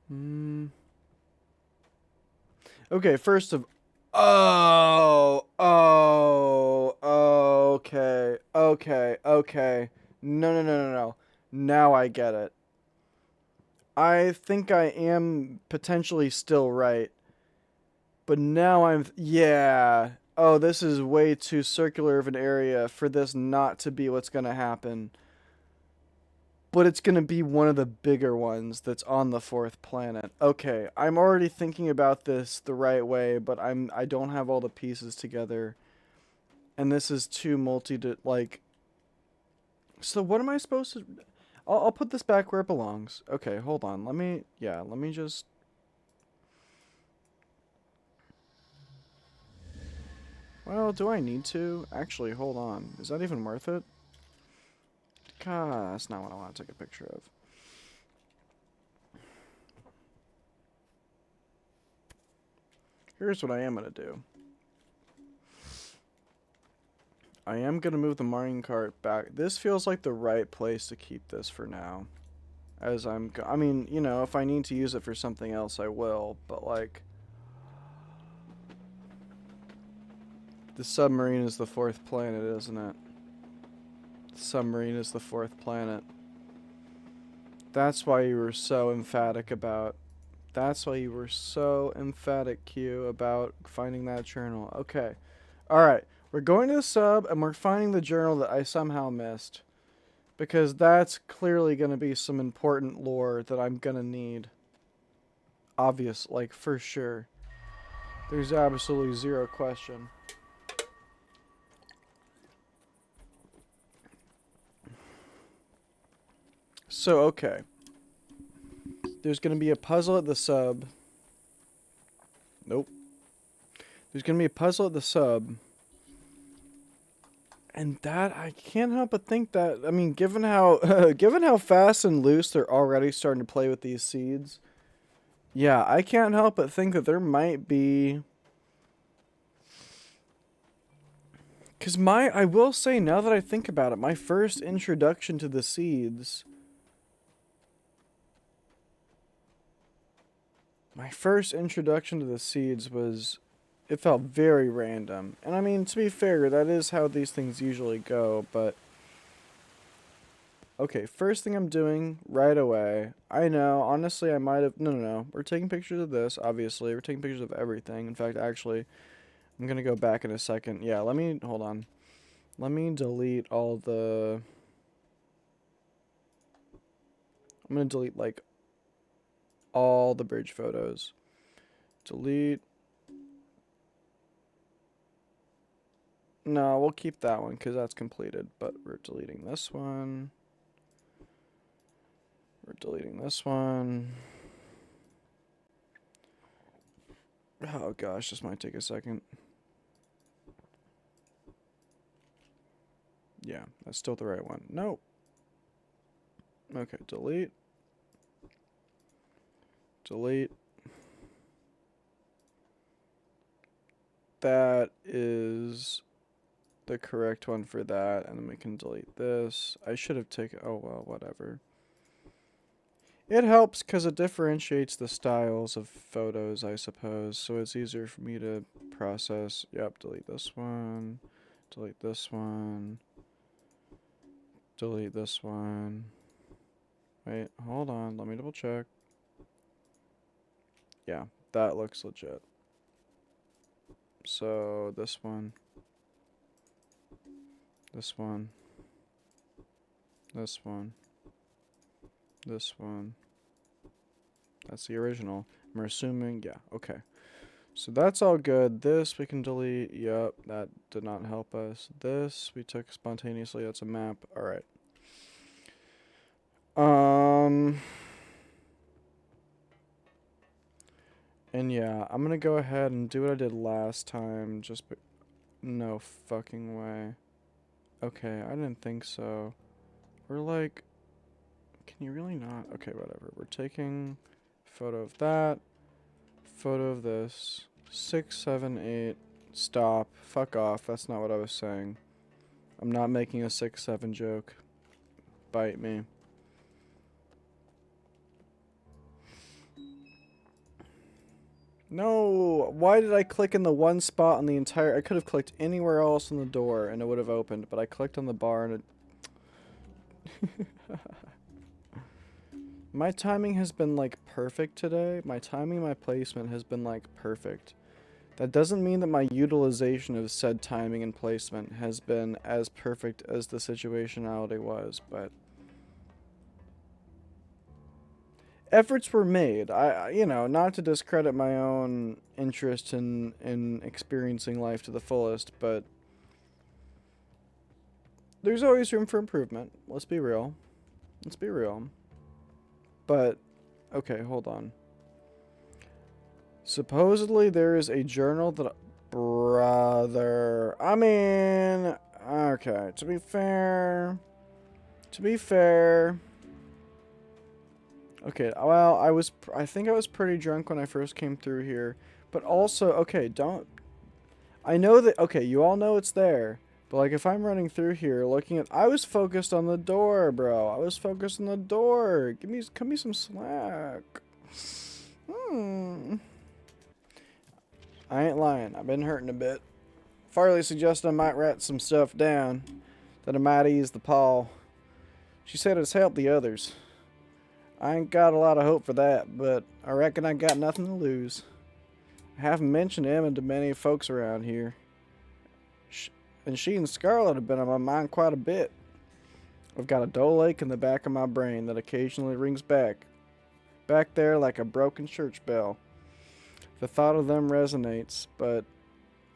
Hmm... Okay, first of... okay. Okay. No, no, no, no, no. Now I get it. I think I am potentially still right. But now yeah. Oh, this is way too circular of an area for this not to be what's going to happen. But it's going to be one of the bigger ones that's on the fourth planet. Okay, I'm already thinking about this the right way, but I don't have all the pieces together. And this is too like, so what am I supposed to... I'll put this back where it belongs. Okay, hold on. Let me just... Well, do I need to? Actually, hold on. Is that even worth it? God, that's not what I want to take a picture of. Here's what I am going to do. I am going to move the mining cart back. This feels like the right place to keep this for now. I mean, you know, if I need to use it for something else, I will. But, like... The submarine is the fourth planet, isn't it? The submarine is the fourth planet. That's why you were so emphatic about... That's why you were so emphatic, Q, about finding that journal. Okay. Alright. We're going to the sub, and we're finding the journal that I somehow missed. Because that's clearly going to be some important lore that I'm going to need. Obvious, like, for sure. There's absolutely zero question. So, okay. There's going to be a puzzle at the sub. Nope. There's going to be a puzzle at the sub. And that, I can't help but think that, I mean, given how given how fast and loose they're already starting to play with these seeds, yeah, I can't help but think that there might be... Because I will say, now that I think about it, my first introduction to the seeds... My first introduction to the seeds was... It felt very random. And I mean, to be fair, that is how these things usually go, but... Okay, first thing I'm doing right away. I know, honestly, I might have... No. We're taking pictures of this, obviously. We're taking pictures of everything. In fact, actually, I'm going to go back in a second. Yeah, hold on. Let me delete all the... I'm going to delete, like, all the bridge photos. Delete. No, we'll keep that one because that's completed. But we're deleting this one. We're deleting this one. Oh gosh, this might take a second. Yeah, that's still the right one. Nope. Okay, delete. Delete. That is the correct one for that, and then we can delete this. I should have taken... Oh, well, whatever. It helps because it differentiates the styles of photos, I suppose, so it's easier for me to process. Yep, delete this one. Delete this one. Delete this one. Wait, hold on. Let me double check. Yeah, that looks legit. So, this one. This one. This one. This one. That's the original. I'm assuming, yeah, okay. So that's all good. This we can delete. Yep, that did not help us. This we took spontaneously. That's a map. Alright. And yeah, I'm gonna go ahead and do what I did last time. No fucking way. Okay, I didn't think so. We're like Can you really not? Okay, whatever. We're taking photo of that, photo of this. 6, 7, 8. Stop. Fuck off. That's not what I was saying. I'm not making a 6, 7 joke. Bite me. No! Why did I click in the one spot on the entire... I could have clicked anywhere else on the door and it would have opened, but I clicked on the bar and it... My timing has been, like, perfect today. My timing, my placement has been, like, perfect. That doesn't mean that my utilization of said timing and placement has been as perfect as the situationality was, but... Efforts were made. You know, not to discredit my own interest in experiencing life to the fullest, but... There's always room for improvement. Let's be real. Let's be real. But, okay, hold on. Supposedly there is a journal that... Brother. I mean... Okay, to be fair... Okay, well, I think I was pretty drunk when I first came through here. But also, okay, don't... I know that... Okay, you all know it's there. But, like, if I'm running through here looking at... I was focused on the door, bro. I was focused on the door. Cut me some slack. I ain't lying. I've been hurting a bit. Farley suggested I might write some stuff down. That I might ease the paw. She said it's helped the others. I ain't got a lot of hope for that, but I reckon I got nothing to lose. I haven't mentioned Emma to many folks around here. And she and Scarlett have been on my mind quite a bit. I've got a dull ache in the back of my brain that occasionally rings back there like a broken church bell. The thought of them resonates, but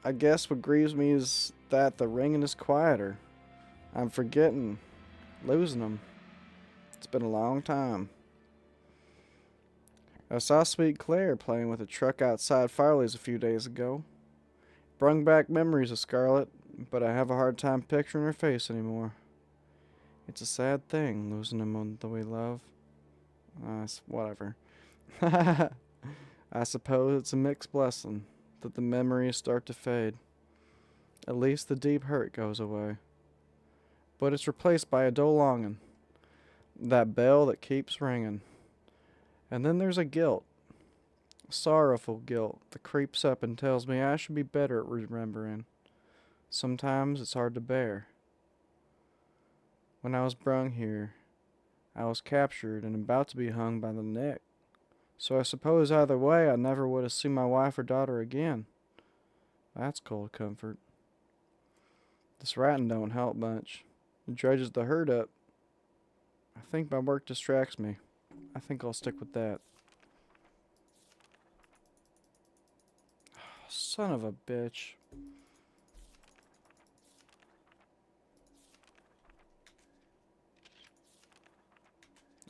I guess what grieves me is that the ringing is quieter. I'm forgetting, losing them. It's been a long time. I saw Sweet Claire playing with a truck outside Farley's a few days ago. Brung back memories of Scarlett, but I have a hard time picturing her face anymore. It's a sad thing, losing him that we love. Whatever. I suppose it's a mixed blessing that the memories start to fade. At least the deep hurt goes away. But it's replaced by a dull longing. That bell that keeps ringing. And then there's a guilt. A sorrowful guilt that creeps up and tells me I should be better at remembering. Sometimes it's hard to bear. When I was brung here, I was captured and about to be hung by the neck. So I suppose either way I never would have seen my wife or daughter again. That's cold comfort. This writing don't help much. It dredges the hurt up. I think my work distracts me. I think I'll stick with that. Son of a bitch.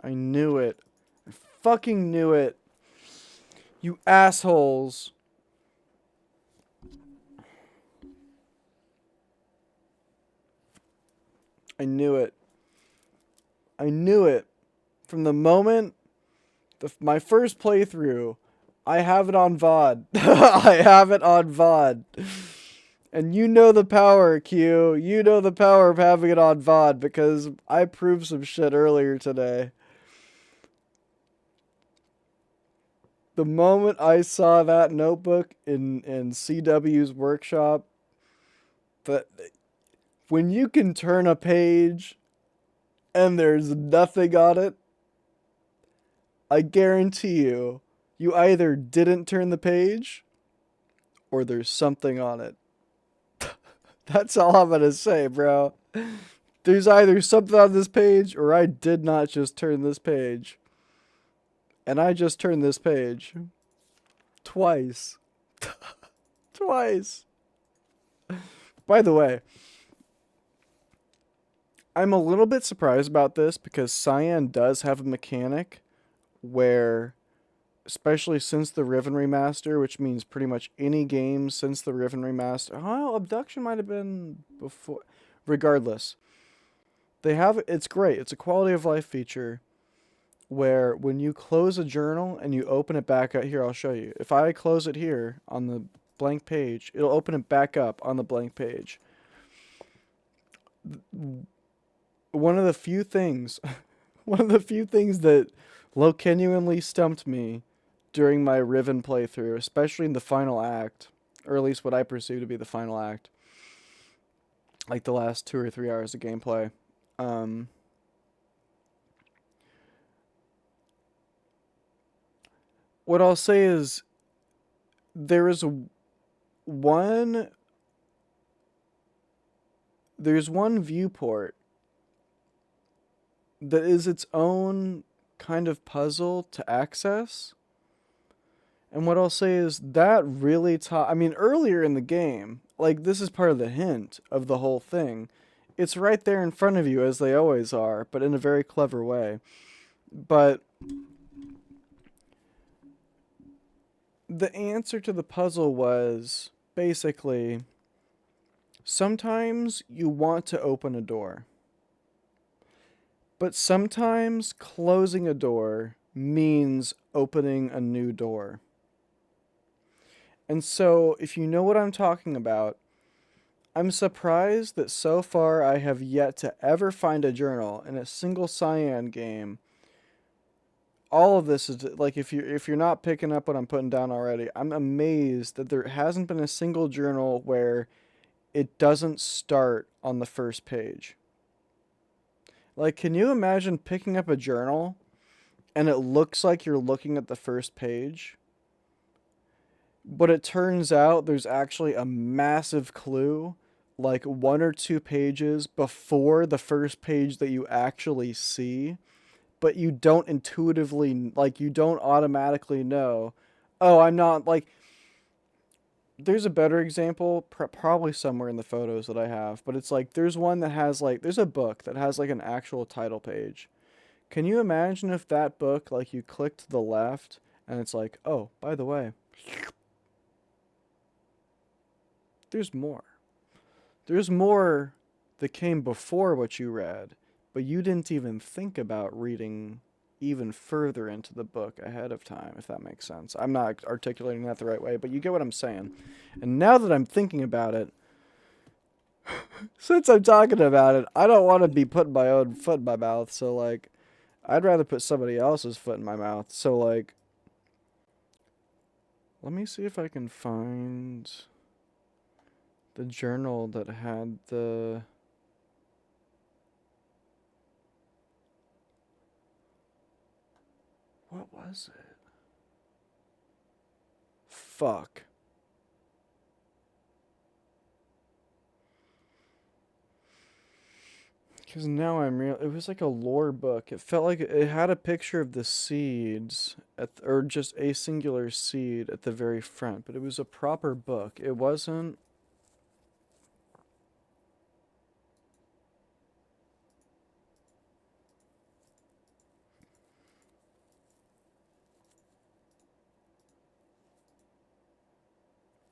I knew it. I fucking knew it. You assholes. I knew it. I knew it. From the moment my first playthrough, I have it on VOD. I have it on VOD. And you know the power, Q. You know the power of having it on VOD because I proved some shit earlier today. The moment I saw that notebook in CW's workshop, that when you can turn a page and there's nothing on it, I guarantee you, you either didn't turn the page or there's something on it. That's all I'm gonna say, bro. There's either something on this page or I did not just turn this page. And I just turned this page. Twice. Twice. By the way, I'm a little bit surprised about this because Cyan does have a mechanic where, especially since the Riven remaster, which means pretty much any game since the Riven remaster. Oh, Obduction might have been before. Regardless, they have it's great. It's a quality of life feature where when you close a journal and you open it back up here, I'll show you. If I close it here on the blank page, it'll open it back up on the blank page. One of the few things, one of the few things that genuinely stumped me during my Riven playthrough, especially in the final act, or at least what I perceive to be the final act, like the last 2 or 3 hours of gameplay. What I'll say is there is one there's one viewport that is its own kind of puzzle to access. And what I'll say is that really taught. I mean, earlier in the game, like, this is part of the hint of the whole thing. It's right there in front of you, as they always are, but in a very clever way. But the answer to the puzzle was basically sometimes you want to open a door, but sometimes closing a door means opening a new door. And so, if you know what I'm talking about, I'm surprised that so far I have yet to ever find a journal in a single Cyan game. All of this is like, if you're not picking up what I'm putting down already, I'm amazed that there hasn't been a single journal where it doesn't start on the first page. Like, can you imagine picking up a journal and it looks like you're looking at the first page? But it turns out there's actually a massive clue, like 1 or 2 pages before the first page that you actually see, but you don't intuitively, like, you don't automatically know. Oh, I'm not, like, there's a better example, probably somewhere in the photos that I have, but it's like, there's one that has, like, there's a book that has, like, an actual title page. Can you imagine if that book, like, you click to the left and it's like, oh, by the way, there's more. There's more that came before what you read, but you didn't even think about reading even further into the book ahead of time, if that makes sense. I'm not articulating that the right way, but you get what I'm saying. And now that I'm thinking about it, since I'm talking about it, I don't want to be putting my own foot in my mouth, so, like, I'd rather put somebody else's foot in my mouth. So, like, let me see if I can find the journal that had the... What was it? Fuck. Because now I'm real. It was like a lore book. It felt like it had a picture of the seeds, or just a singular seed at the very front, but it was a proper book. It wasn't.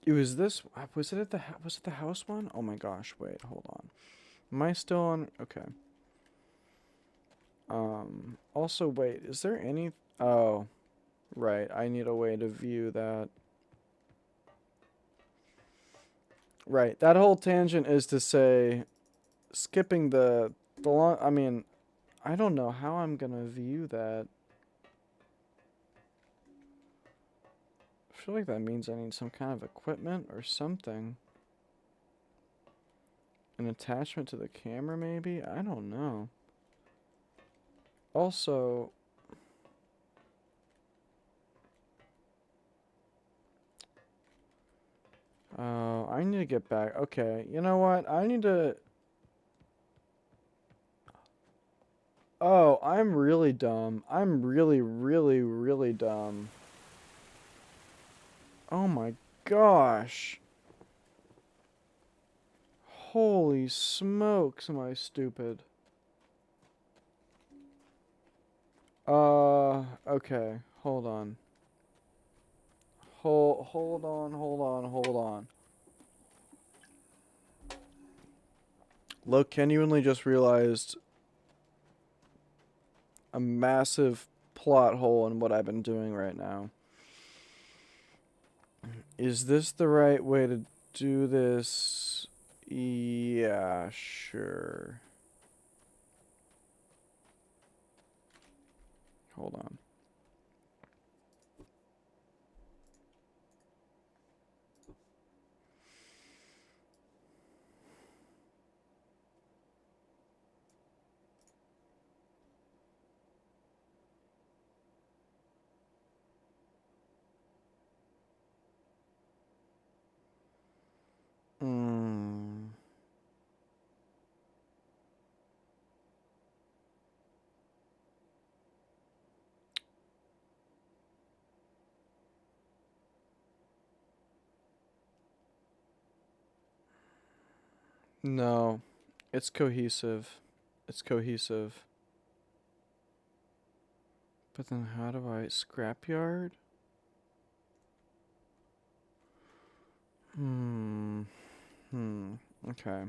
It was this. Was it at the? Was it the house one? Oh my gosh! Wait, hold on. Am I still on? Okay. Also, wait. Is there any? Oh, right. I need a way to view that. Right. That whole tangent is to say, skipping the long. I mean, I don't know how I'm gonna view that. I feel like that means I need some kind of equipment or something. An attachment to the camera, maybe? I don't know. Also, I need to get back. Okay, you know what? I need to... Oh, I'm really dumb. I'm really, really, really dumb. Oh my gosh. Holy smokes, am I stupid. Okay. Hold on. Hold on, hold on, hold on. Look, genuinely just realized a massive plot hole in what I've been doing right now. Is this the right way to do this? Yeah, sure. Hold on. Hmm. No, it's cohesive. It's cohesive. But then how do I scrapyard? Hmm. Hmm. Okay.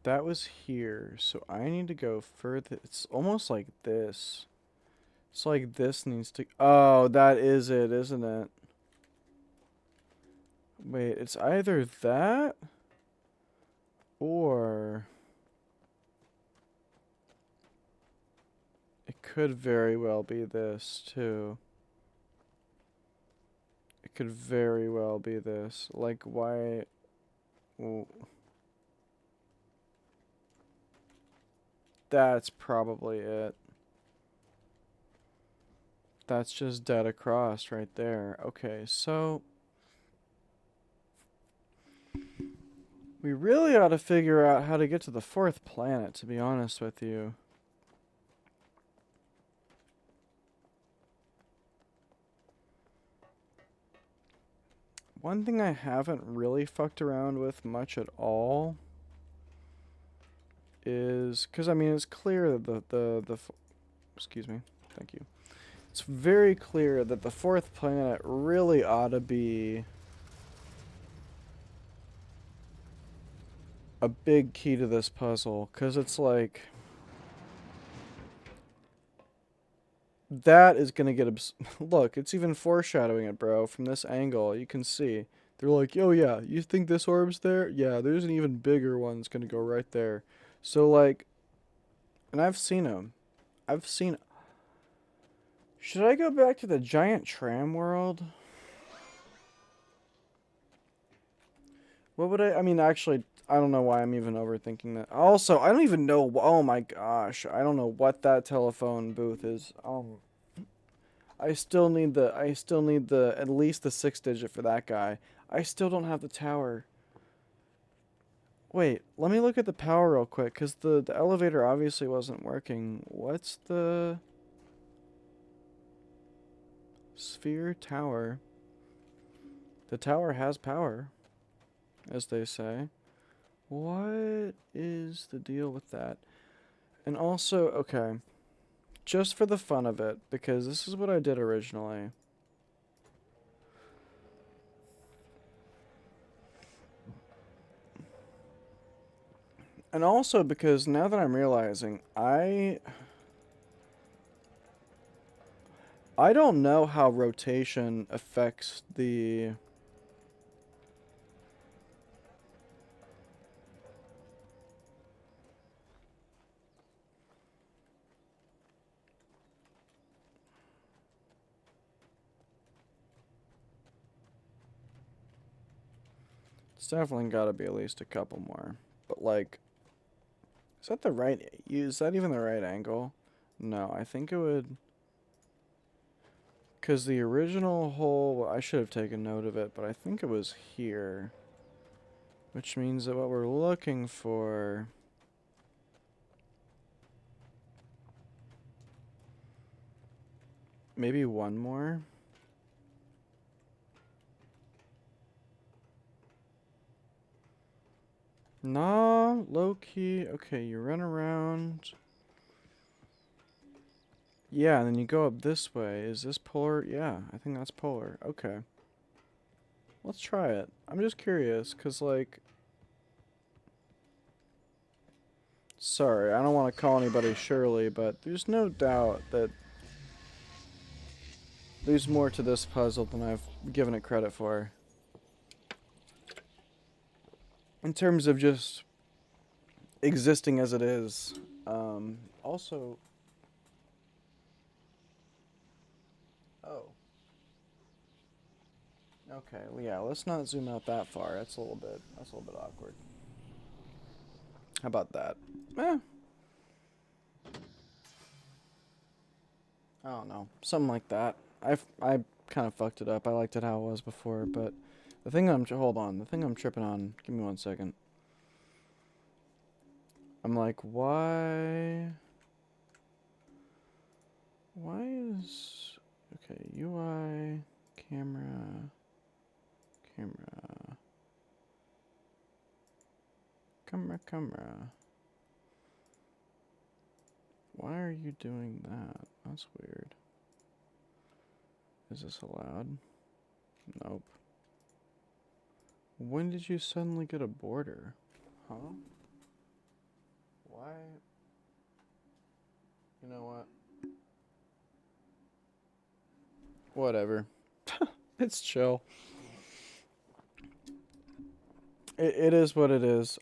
That was here, so I need to go further. It's almost like this. It's like this needs to. Oh, that is it, isn't it? Wait, it's either that or it could very well be this too. It could very well be this. Like, why? Well, that's probably it. That's just dead across right there. Okay, so we really ought to figure out how to get to the fourth planet, to be honest with you. One thing I haven't really fucked around with much at all is because I mean it's clear that excuse me, thank you. It's very clear that the fourth planet really ought to be a big key to this puzzle, because it's like that is gonna get look, it's even foreshadowing it, bro. From this angle, you can see they're like, oh yeah, you think this orb's there? Yeah, there's an even bigger one that's gonna go right there. So like, and I've seen them. I've seen. Should I go back to the giant tram world? What would I mean, actually, I don't know why I'm even overthinking that. Also, I don't even know. Oh my gosh, I don't know what that telephone booth is. I still need the, at least the 6 digit for that guy. I still don't have the tower. Wait, let me look at the power real quick, because the elevator obviously wasn't working. What's the sphere tower? The tower has power, as they say. What is the deal with that? And also, okay, just for the fun of it, because this is what I did originally. And also because now that I'm realizing, I don't know how rotation affects the... It's definitely got to be at least a couple more. But like, is that the right... Is that even the right angle? No, I think it would... Because the original hole... I should have taken note of it, but I think it was here. Which means that what we're looking for... Maybe one more? Nah, low key. Okay, you run around. Yeah, and then you go up this way. Is this polar? Yeah, I think that's polar. Okay. Let's try it. I'm just curious, because, like... Sorry, I don't want to call anybody Shirley, but there's no doubt that there's more to this puzzle than I've given it credit for. In terms of just existing as it is. Also... Oh. Okay, well, yeah, let's not zoom out that far. That's a little bit awkward. How about that? Eh, I don't know. Something like that. I kind of fucked it up. I liked it how it was before, but the thing hold on. The thing I'm tripping on, give me 1 second. I'm like, why is, okay, UI, camera, camera. Why are you doing that? That's weird. Is this allowed? Nope. When did you suddenly get a border? Huh? Why? You know what? Whatever. It's chill. It is what it is.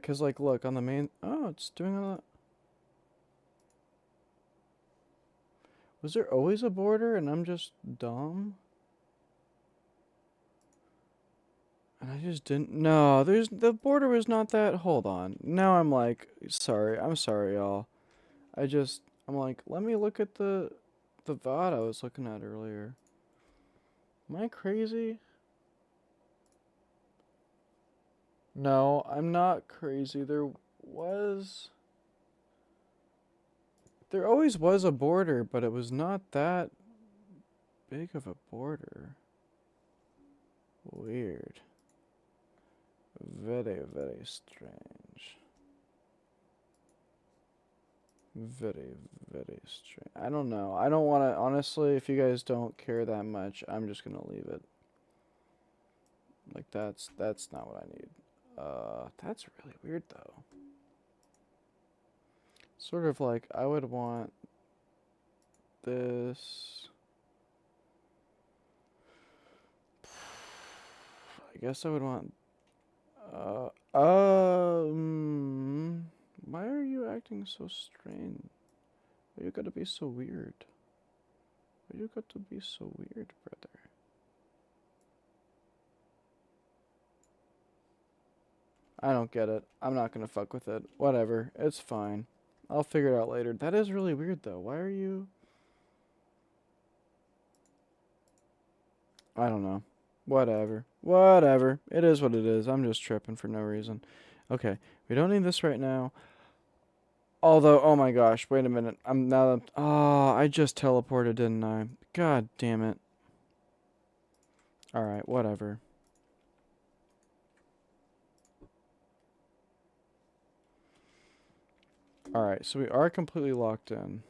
Cause like, look, on the main, oh, it's doing all that. Was there always a border and I'm just dumb? And I just didn't, no, the border was not that, hold on. Now I'm like, I'm sorry, y'all. I'm like, let me look at the VOD I was looking at earlier. Am I crazy? No, I'm not crazy. Was, there always was a border, but it was not that big of a border. Weird. Very, very strange. Very, very strange. I don't know. I don't want to, honestly, if you guys don't care that much, I'm just going to leave it. Like, that's not what I need. That's really weird, though. Sort of like, I would want this. I guess I would want, why are you acting so strange? Why you gotta be so weird? Why you got to be so weird, brother? I don't get it. I'm not gonna fuck with it. Whatever. It's fine. I'll figure it out later. That is really weird, though. Why are you... I don't know. Whatever. Whatever. It is what it is. I'm just tripping for no reason. Okay. We don't need this right now. Although, oh my gosh. Wait a minute. Oh, I just teleported, didn't I? God damn it. Alright, whatever. Alright, so we are completely locked in.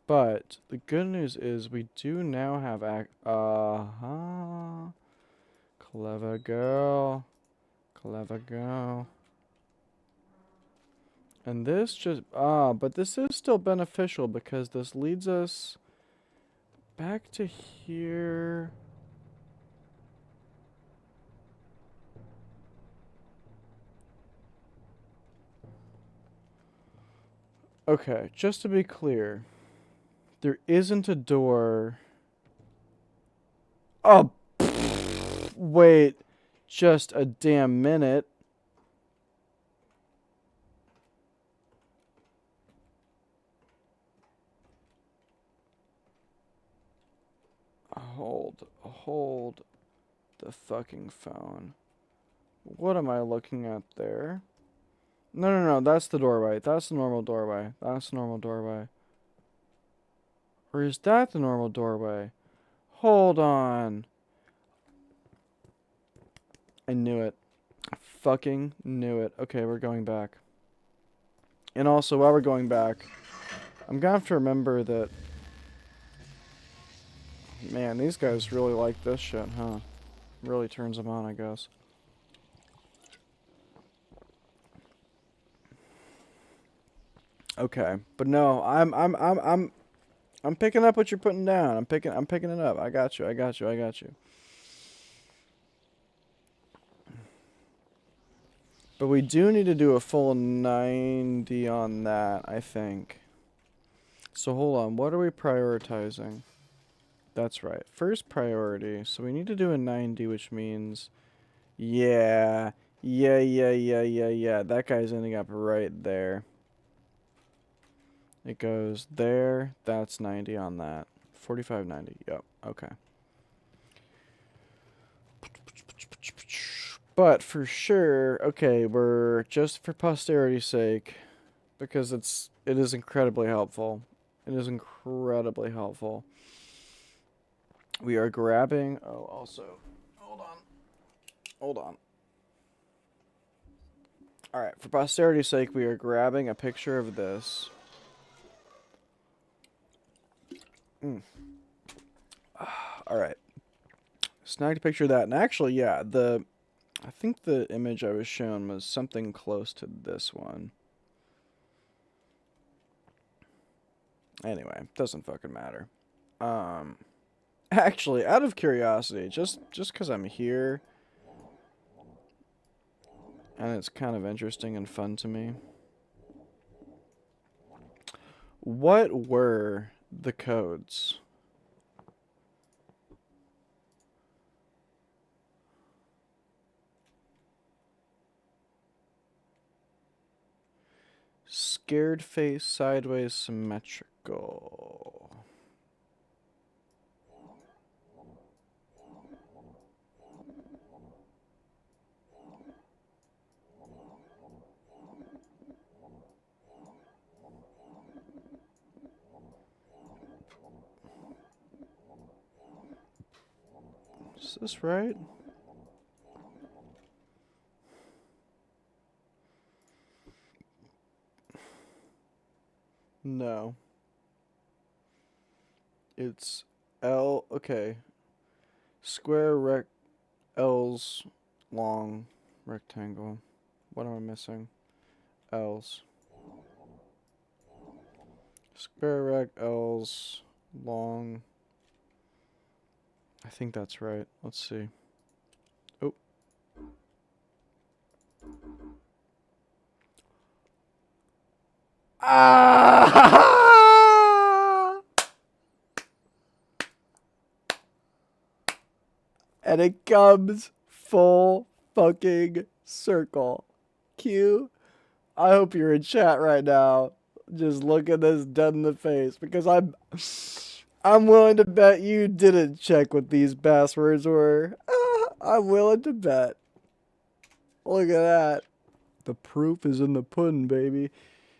But the good news is we do now have uh-huh. Clever girl. Clever girl. And this just but this is still beneficial because this leads us back to here. Okay, just to be clear, there isn't a door. Oh, wait, just a damn minute. Hold the fucking phone. What am I looking at there? No, that's the doorway. That's the normal doorway. That's the normal doorway. Or is that the normal doorway? Hold on. I knew it. I fucking knew it. Okay, we're going back. And also, while we're going back, I'm gonna have to remember that. Man, these guys really like this shit, huh? Really turns them on, I guess. Okay, but no, I'm picking up what you're putting down. I'm picking it up. I got you. I got you. I got you. But we do need to do a full 90 on that, I think. So hold on. What are we prioritizing? That's right. First priority. So we need to do a 90, which means yeah. Yeah. That guy's ending up right there. It goes there. That's 90 on that. 45.90. Yep. Okay. But for sure, okay, we're just for posterity's sake, because it is incredibly helpful. It is incredibly helpful. We are grabbing. Oh, also, hold on. All right, for posterity's sake, we are grabbing a picture of this. All right, snagged a picture of that, and actually, yeah, I think the image I was shown was something close to this one. Anyway, doesn't fucking matter. Actually, out of curiosity, just because I'm here, and it's kind of interesting and fun to me. What were the codes? Scared face, sideways, symmetrical. Is this right? No. It's L. Okay. Square rec. L's long rectangle. What am I missing? L's. Square rec. L's long. I think that's right. Let's see. Oh. Ah! And it comes full fucking circle. Q, I hope you're in chat right now. Just looking this dead in the face because I'm willing to bet you didn't check what these passwords were. I'm willing to bet. Look at that. The proof is in the pudding, baby.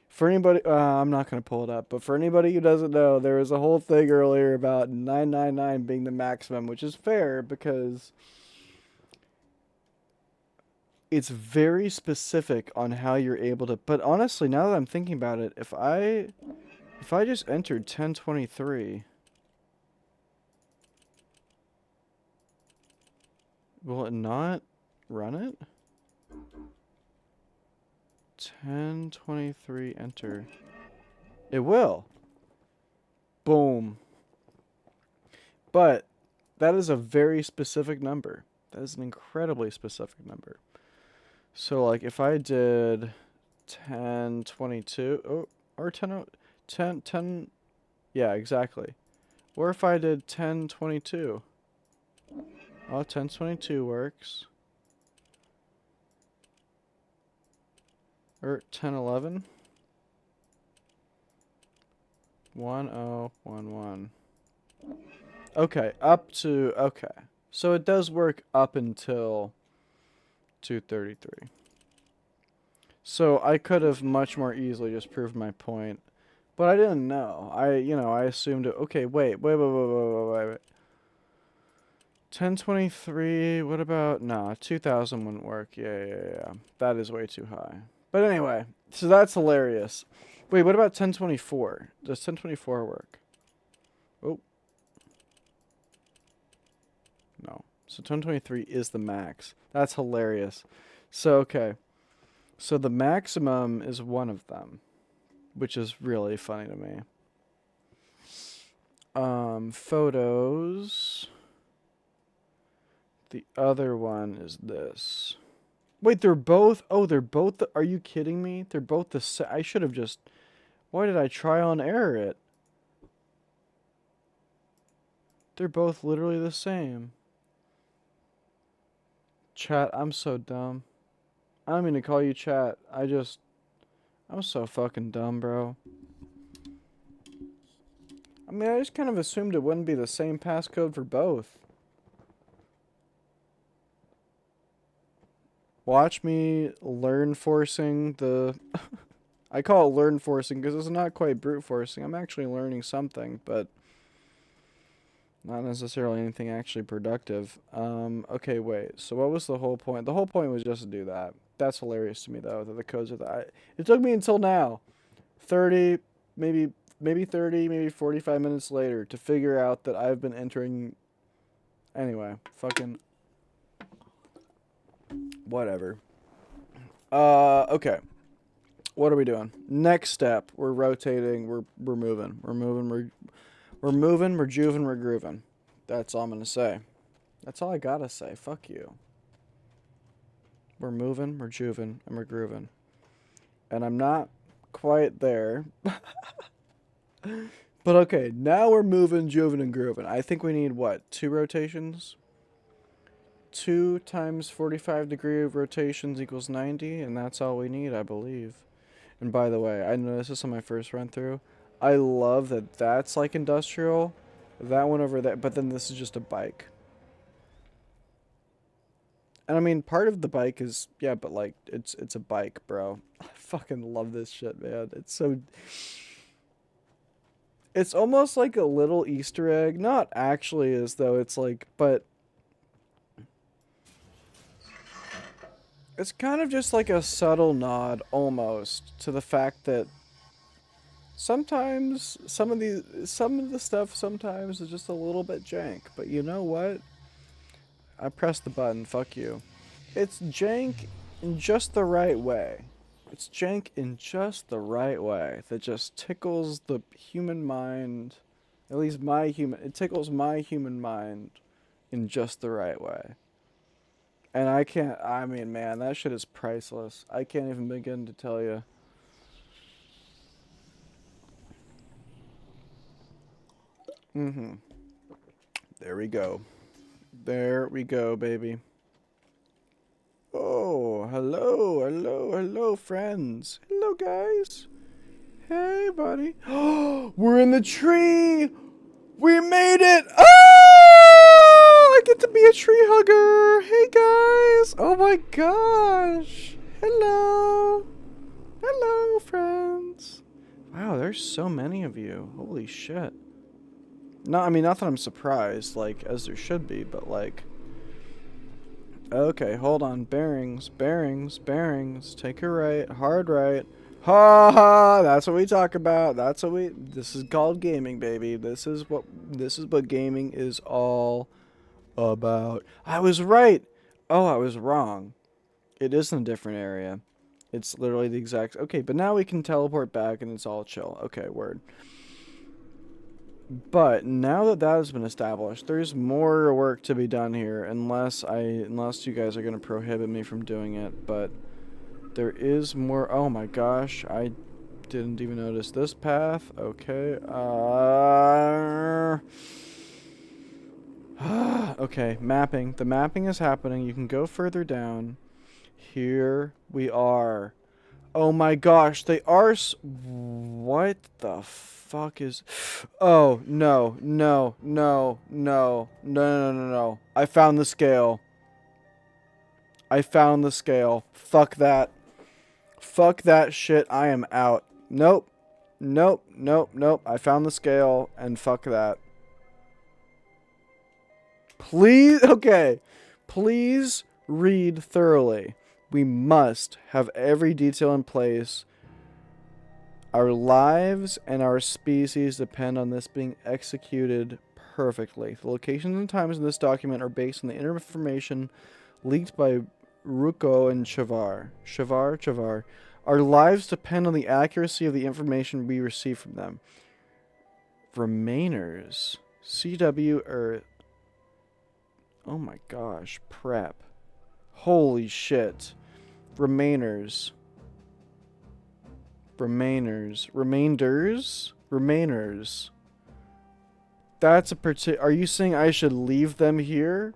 For anybody, I'm not going to pull it up, but for anybody who doesn't know, there was a whole thing earlier about 999 being the maximum, which is fair because it's very specific on how you're able to. But honestly, now that I'm thinking about it, if I just entered 1023, will it not run it? 1023 enter. It will. Boom. But that is a very specific number. That is an incredibly specific number. So like if I did 1022, or 10, yeah, exactly. Or if I did 1022. Oh, 1022 works. Or 1011. 1011. Okay, okay. So it does work up until 233. So I could have much more easily just proved my point, but I didn't know. I assumed it. Okay, wait. 1023. What about? Nah, 2000 wouldn't work. Yeah. That is way too high. But anyway, so that's hilarious. Wait, what about 1024? Does 1024 work? Oh. No. So 1023 is the max. That's hilarious. So, okay. So the maximum is one of them, which is really funny to me. Photos. The other one is this. Wait, they're both. Oh, they're both. Are you kidding me? They're both the same. I should have just. Why did I try on error it? They're both literally the same. Chat, I'm so dumb. I don't mean to call you chat. I'm so fucking dumb, bro. I mean, I just kind of assumed it wouldn't be the same passcode for both. Watch me learn forcing the... I call it learn forcing because it's not quite brute forcing. I'm actually learning something, but not necessarily anything actually productive. Okay, wait. So what was the whole point? The whole point was just to do that. That's hilarious to me, though, that the codes are that. It took me until now, 30, maybe 30, maybe 45 minutes later, to figure out that I've been entering... Anyway, fucking... Whatever. Okay. What are we doing? Next step, we're rotating, we're moving. We're moving, we're moving, we're juving, we're grooving. That's all I'm gonna say. That's all I gotta say. Fuck you. We're moving, we're juving, and we're grooving. And I'm not quite there. But okay, now we're moving, juving, and grooving. I think we need, what, 2 rotations? 2 times 45-degree rotations equals 90, and that's all we need, I believe. And by the way, I noticed this on my first run through. I love that that's like industrial. That one over there, but then this is just a bike. And I mean, part of the bike is, yeah, but like, it's a bike, bro. I fucking love this shit, man. It's so... It's almost like a little Easter egg. Not actually as though it's like, but... It's kind of just like a subtle nod, almost, to the fact that sometimes some of the stuff sometimes is just a little bit jank. But you know what? I pressed the button. Fuck you. It's jank in just the right way. It's jank in just the right way that just tickles the human mind. At least it tickles my human mind in just the right way. And I mean, man, that shit is priceless. I can't even begin to tell you. Mm-hmm. There we go. There we go, baby. Oh, hello, friends. Hello, guys. Hey, buddy. Oh, we're in the tree. We made it. Oh, I get to be a tree hugger. Hey, guys. Oh, my gosh. Hello. Hello, friends. Wow, there's so many of you. Holy shit. No, I mean, not that I'm surprised, like, as there should be, but, like... Okay, hold on. Bearings, bearings, bearings. Take a right, hard right. Ha ha! That's what we talk about. This is called gaming, baby. This is what gaming is all about. I was right! Oh, I was wrong. It is in a different area. It's literally the exact... Okay, but now we can teleport back and it's all chill. Okay, word. But now that that has been established, there's more work to be done here, unless you guys are going to prohibit me from doing it. But there is more. Oh my gosh, I didn't even notice this path. Okay. Okay, mapping. The mapping is happening. You can go further down. Here we are. Oh my gosh, they are what the fuck is... Oh, no, no, no, no, no, no, no, no. I found the scale. I found the scale. Fuck that. Fuck that shit. I am out. Nope. Nope, nope, nope. I found the scale, and fuck that. Please, okay. Please read thoroughly. We must have every detail in place. Our lives and our species depend on this being executed perfectly. The locations and times in this document are based on the information leaked by Ruko and Chavar. Our lives depend on the accuracy of the information we receive from them. Remainers. CW Earth. Oh my gosh. Prep. Holy shit. Remainers. Remainers. That's a are you saying I should leave them here?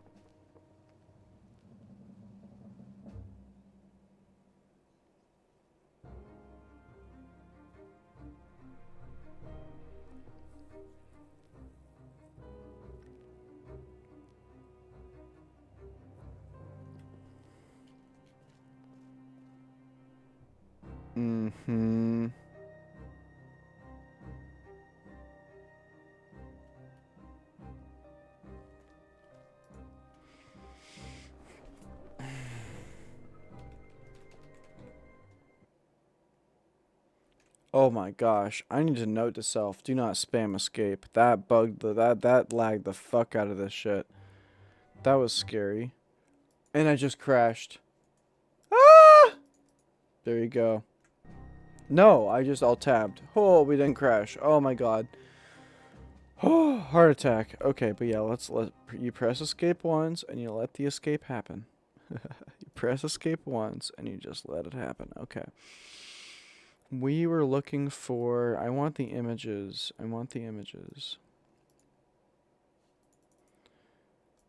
Mm-hmm. Oh my gosh. I need to note to self, do not spam escape. That bugged that lagged the fuck out of this shit. That was scary. And I just crashed. Ah! There you go. No, I just alt tabbed. Oh, we didn't crash. Oh my god. Oh, heart attack. Okay, but yeah, let you press escape once and you let the escape happen. You press escape once and you just let it happen. Okay. We were looking for I want the images.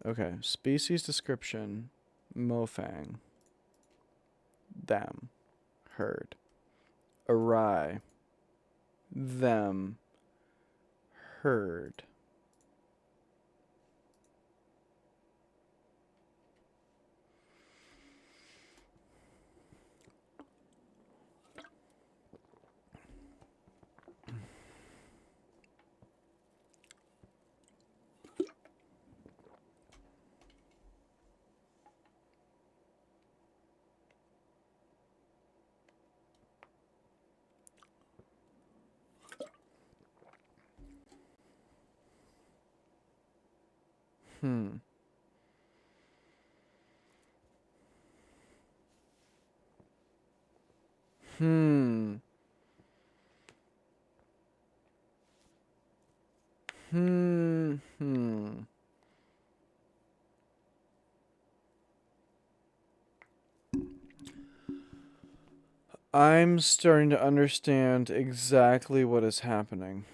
Okay, species description. Mofang. Them. Herd. Awry. Them. Herd. Hmm. Hmm. Hmm. I'm starting to understand exactly what is happening.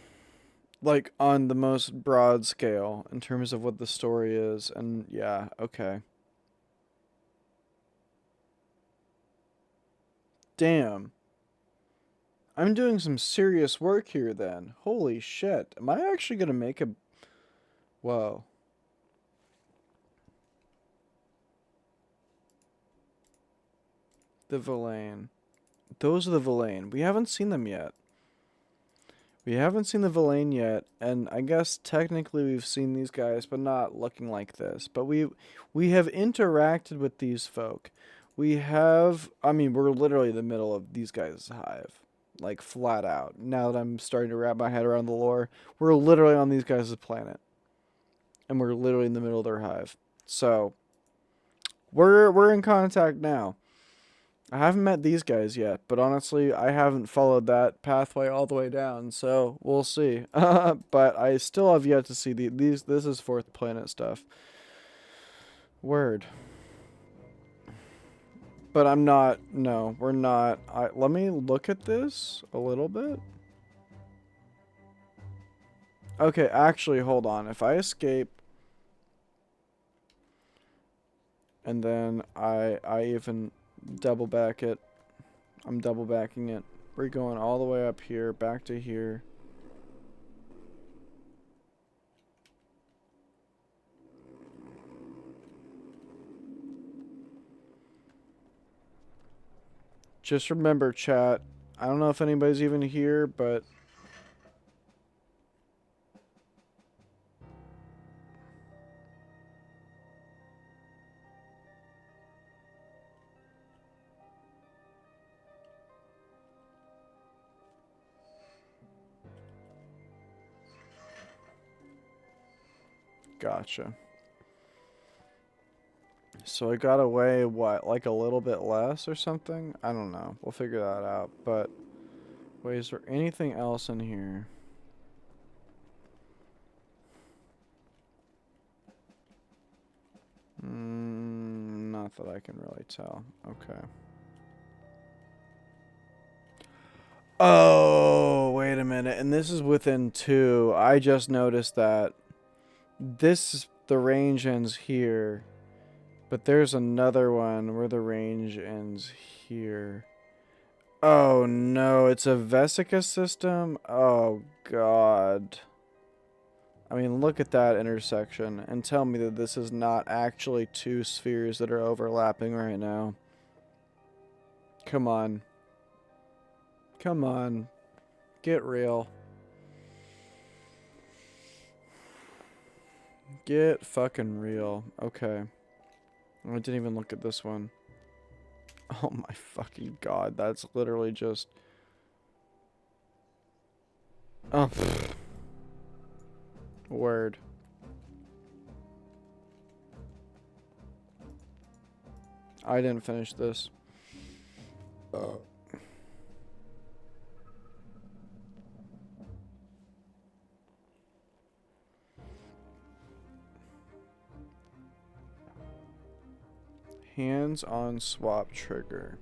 Like, on the most broad scale, in terms of what the story is, and yeah, okay. Damn. I'm doing some serious work here then. Holy shit. Am I actually gonna make a. Whoa. The Villain. Those are the Villain. We haven't seen them yet. We haven't seen the Villain yet, and I guess technically we've seen these guys, but not looking like this. But we have interacted with these folk. We have, I mean, we're literally in the middle of these guys' hive, like flat out. Now that I'm starting to wrap my head around the lore, we're literally on these guys' planet, and we're literally in the middle of their hive. So we're in contact now. I haven't met these guys yet, but honestly, I haven't followed that pathway all the way down, so we'll see. But I still have yet to see these. This is fourth planet stuff. Word. But I'm not. No, we're not. Let me look at this a little bit. Okay, actually, hold on. If I escape, and then I even double back it. I'm double backing it. We're going all the way up here, back to here. Just remember, chat. I don't know if anybody's even here, but Gotcha. So I got away, what, like a little bit less or something? I don't know. We'll figure that out. But, wait, is there anything else in here? Not that I can really tell. Okay. Oh, wait a minute. And this is within 2. I just noticed that the range ends here. But there's another one where the range ends here. Oh no, it's a vesica system? Oh god. I mean, look at that intersection and tell me that this is not actually 2 spheres that are overlapping right now. Come on. Come on. Get real. Get fucking real. Okay. I didn't even look at this one. Oh my fucking god, that's literally just... Oh. Word. I didn't finish this. Hands-on swap trigger.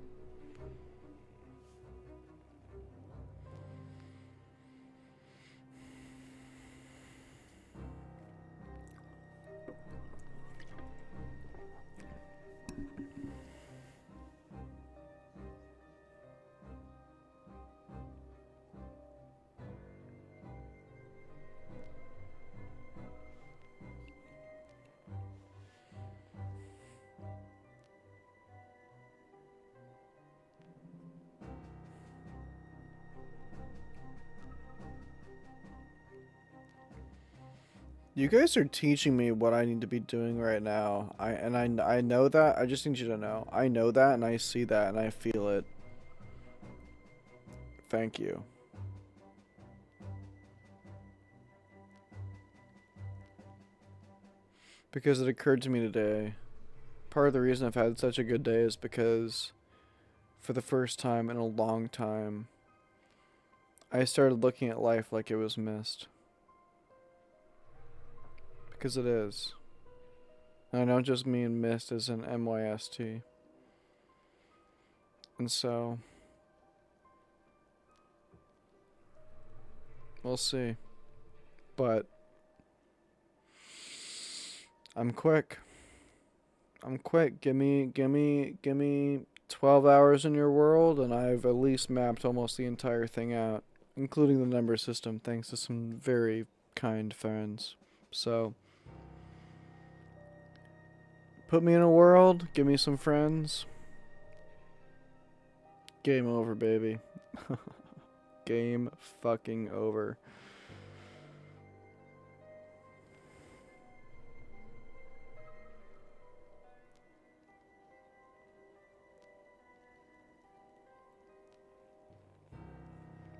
You guys are teaching me what I need to be doing right now. I know that. I just need you to know. I know that and I see that and I feel it. Thank you. Because it occurred to me today. Part of the reason I've had such a good day is because for the first time in a long time, I started looking at life like it was mist. Because it is. And I don't just mean mist as in M-Y-S-T. And so, we'll see. But I'm quick. I'm quick. Give me 12 hours in your world and I've at least mapped almost the entire thing out, including the number system, thanks to some very kind friends. So, put me in a world, give me some friends. Game over, baby. Game fucking over.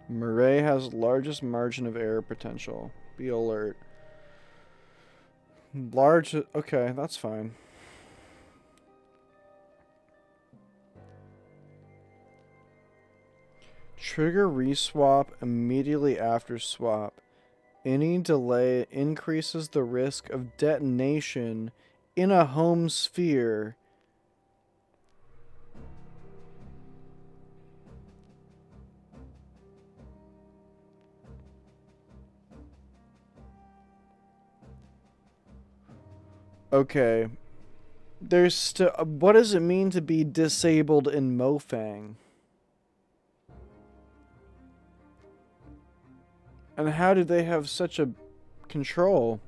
Murray has largest margin of error potential. Be alert. Large... Okay, that's fine. Trigger reswap immediately after swap. Any delay increases the risk of detonation in a home sphere. Okay. There's still... What does it mean to be disabled in Mofang? And how do they have such a control?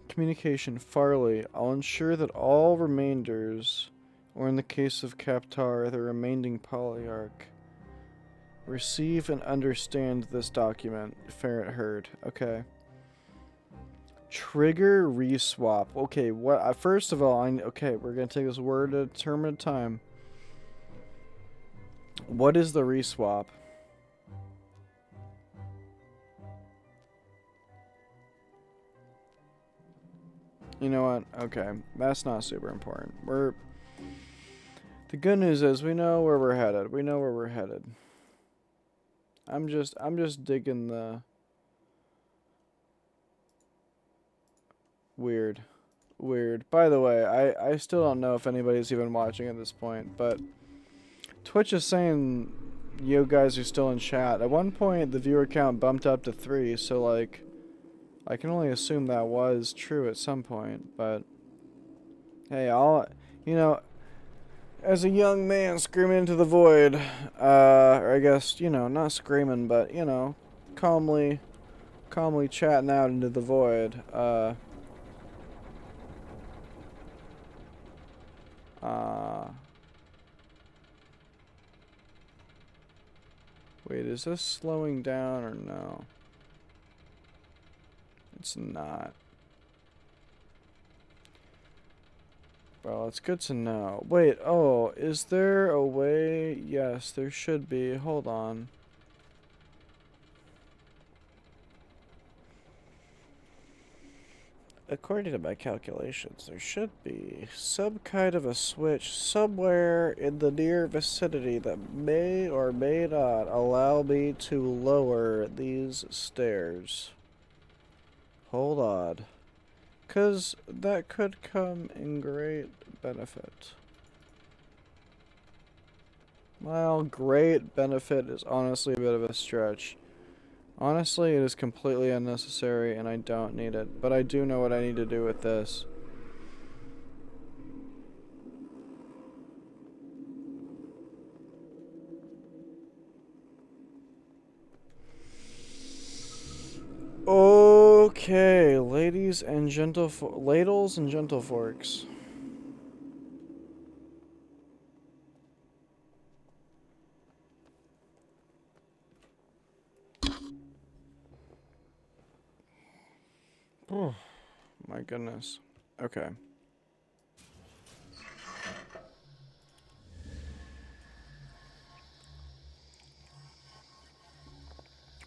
Communication. Farley. I'll ensure that all remainders, or in the case of Kaptar, the remaining polyarch, receive and understand this document. Ferret heard. Okay. Trigger reswap. Okay, what? First of all, okay, we're gonna take this word at a term at a time. What is the reswap? You know what? Okay, that's not super important. The good news is we know where we're headed. We know where we're headed. I'm just digging the weird. Weird. By the way, I still don't know if anybody's even watching at this point, but Twitch is saying you guys are still in chat. At one point, the viewer count bumped up to 3, so, like, I can only assume that was true at some point, but hey, you know, as a young man screaming into the void, or I guess, not screaming, but, calmly chatting out into the void, wait, is this slowing down or no? It's not. Well, it's good to know. Wait, oh, is there a way? Yes, there should be. Hold on. According to my calculations, there should be some kind of a switch somewhere in the near vicinity that may or may not allow me to lower these stairs. Hold on. 'Cause that could come in great benefit. Well, great benefit is honestly a bit of a stretch. Honestly, it is completely unnecessary and I don't need it, but I do know what I need to do with this. Okay, ladies and ladles and gentle forks. Oh, my goodness. Okay.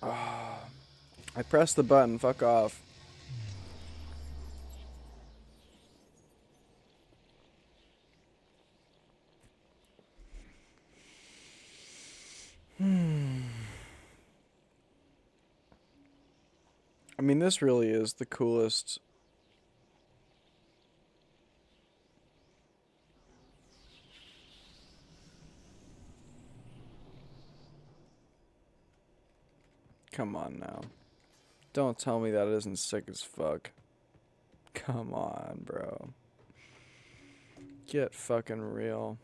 I pressed the button, fuck off. I mean, this really is the coolest. Come on now. Don't tell me that isn't sick as fuck. Come on, bro. Get fucking real.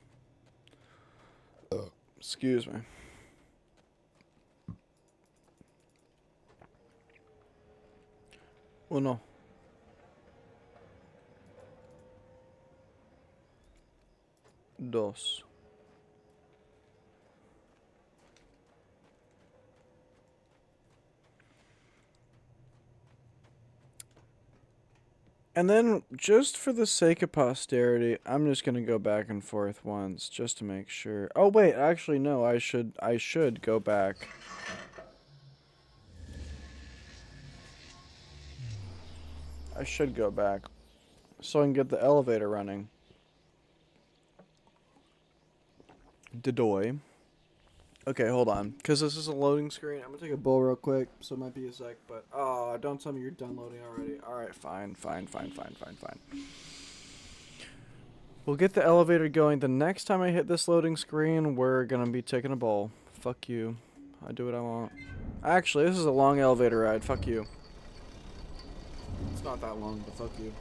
Excuse me. Uno. Dos. And then, just for the sake of posterity, I'm just gonna go back and forth once, just to make sure. Oh wait, actually no, I should go back. I should go back, so I can get the elevator running. Dedoy. Okay, hold on, because this is a loading screen. I'm gonna take a bowl real quick, so it might be a sec, but oh, don't tell me you're done loading already. Alright, fine. We'll get the elevator going. The next time I hit this loading screen, we're gonna be taking a bowl. Fuck you. I do what I want. Actually, this is a long elevator ride. Fuck you. It's not that long, but fuck you.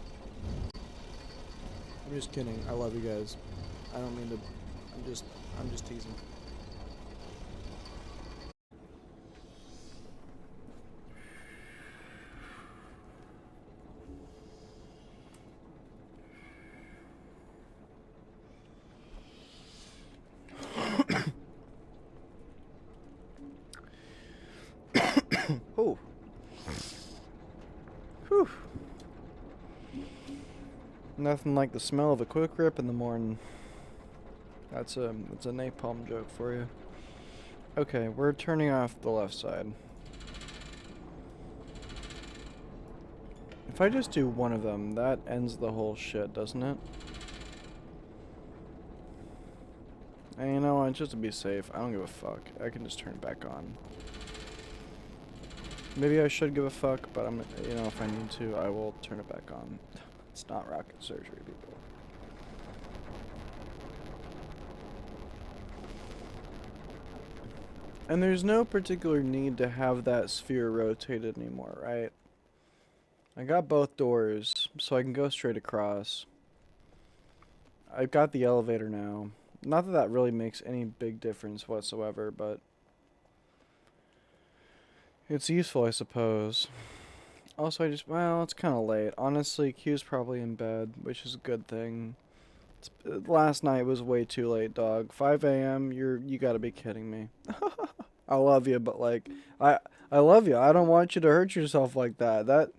I'm just kidding. I love you guys. I don't mean to. I'm just teasing. Oh. Whew. Nothing like the smell of a quick rip in the morning. That's a napalm joke for you. Okay, we're turning off the left side. If I just do one of them, that ends the whole shit, doesn't it? And you know what, just to be safe, I don't give a fuck. I can just turn it back on. Maybe I should give a fuck, but I'm, you know, if I need to, I will turn it back on. It's not rocket surgery, people. And there's no particular need to have that sphere rotated anymore, right? I got both doors, so I can go straight across. I've got the elevator now. Not that that really makes any big difference whatsoever, but it's useful, I suppose. Also, well, it's kind of late. Honestly, Q's probably in bed, which is a good thing. Last night was way too late, dog. 5 a.m., you gotta be kidding me. I love you, but like, I love you. I don't want you to hurt yourself like that.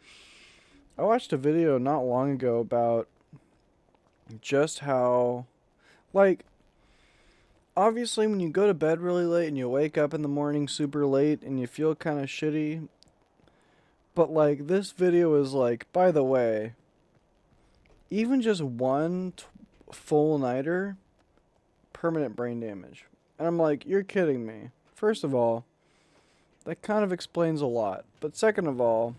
I watched a video not long ago about just how, like, obviously when you go to bed really late and you wake up in the morning super late and you feel kind of shitty, but like this video is like, by the way, even just one full nighter, permanent brain damage. And I'm like, you're kidding me. First of all, that kind of explains a lot. But second of all,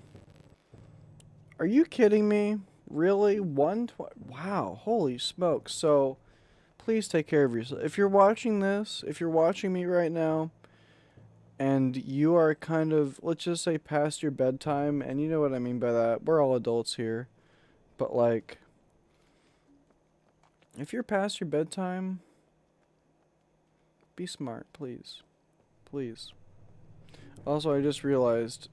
are you kidding me? Really? Wow, holy smokes. So, please take care of yourself. If you're watching this, if you're watching me right now, and you are kind of, let's just say, past your bedtime, and you know what I mean by that, we're all adults here, but like, if you're past your bedtime, be smart, please. Please. Also, I just realized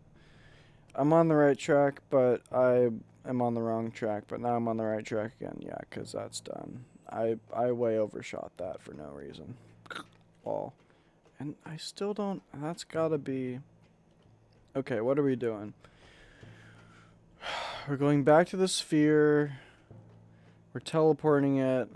I'm on the right track, but I am on the wrong track, but now I'm on the right track again. Yeah, because that's done. I way overshot that for no reason. Well, and I still don't, that's gotta be, okay, what are we doing? We're going back to the sphere. We're teleporting it.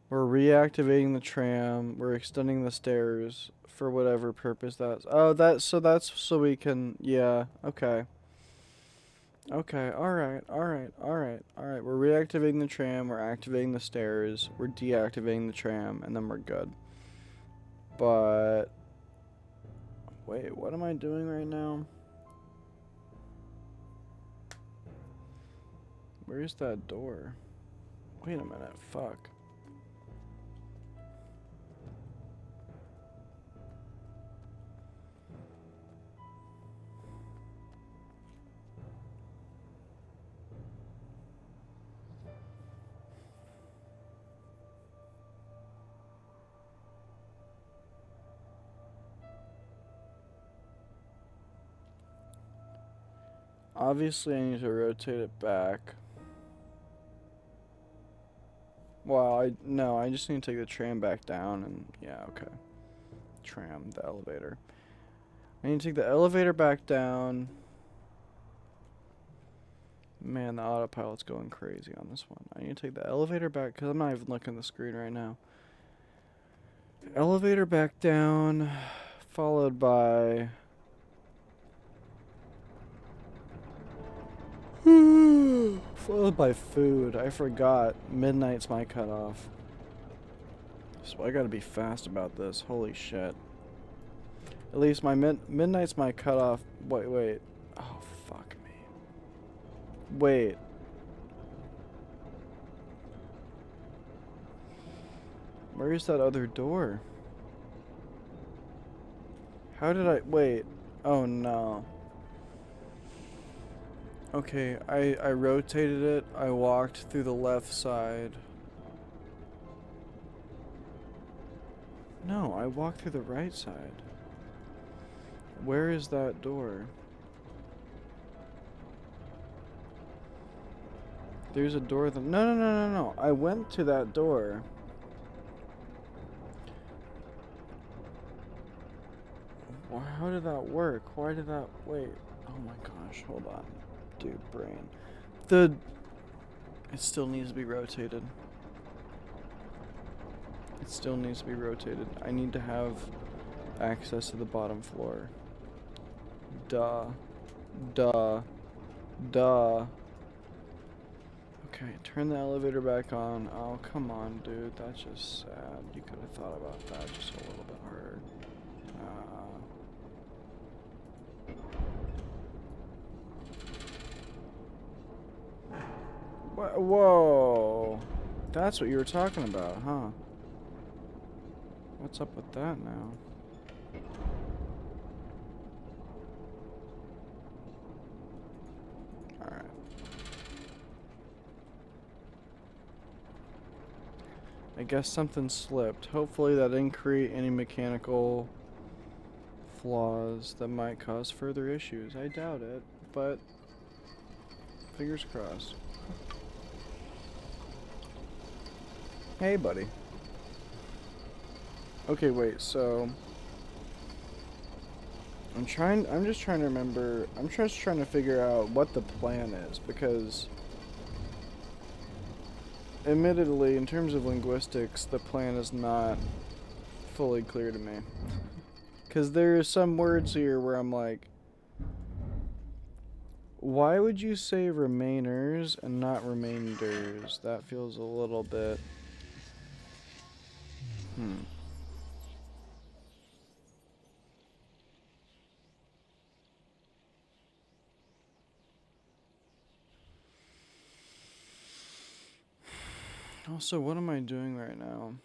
We're reactivating the tram. We're extending the stairs for whatever purpose that's. Oh, that's so we can. Yeah. Okay. Okay. All right. All right. All right. All right. We're reactivating the tram. We're activating the stairs. We're deactivating the tram, and then we're good. But wait, what am I doing right now? Where's that door? Wait a minute. Fuck. Obviously, I need to rotate it back. Well, I just need to take the tram back down and, yeah, okay. Tram, the elevator. I need to take the elevator back down. Man, the autopilot's going crazy on this one. I need to take the elevator back, because I'm not even looking at the screen right now. Elevator back down, followed by... followed by food. I forgot. Midnight's my cutoff. So I gotta be fast about this. Holy shit. At least my midnight's my cutoff. Wait. Oh, fuck me. Wait. Where's that other door? How did I... Wait. Oh, no. Okay, I rotated it. I walked through the left side. No, I walked through the right side. Where is that door? There's a door that... No. I went to that door. How did that work? Why did that... Wait. Oh my gosh, hold on. Dude, brain. It still needs to be rotated. It still needs to be rotated. I need to have access to the bottom floor. Duh. Okay, turn the elevator back on. Oh, come on, dude. That's just sad. You could have thought about that just a little bit harder. Whoa. That's what you were talking about, huh? What's up with that now? Alright. I guess something slipped. Hopefully that didn't create any mechanical flaws that might cause further issues. I doubt it, but fingers crossed. Hey, buddy. Okay, wait, so I'm just trying to remember, I'm just trying to figure out what the plan is, because admittedly, in terms of linguistics, the plan is not fully clear to me. Because there are some words here where I'm like, why would you say remainers and not remainders? That feels a little bit... Also, what am I doing right now?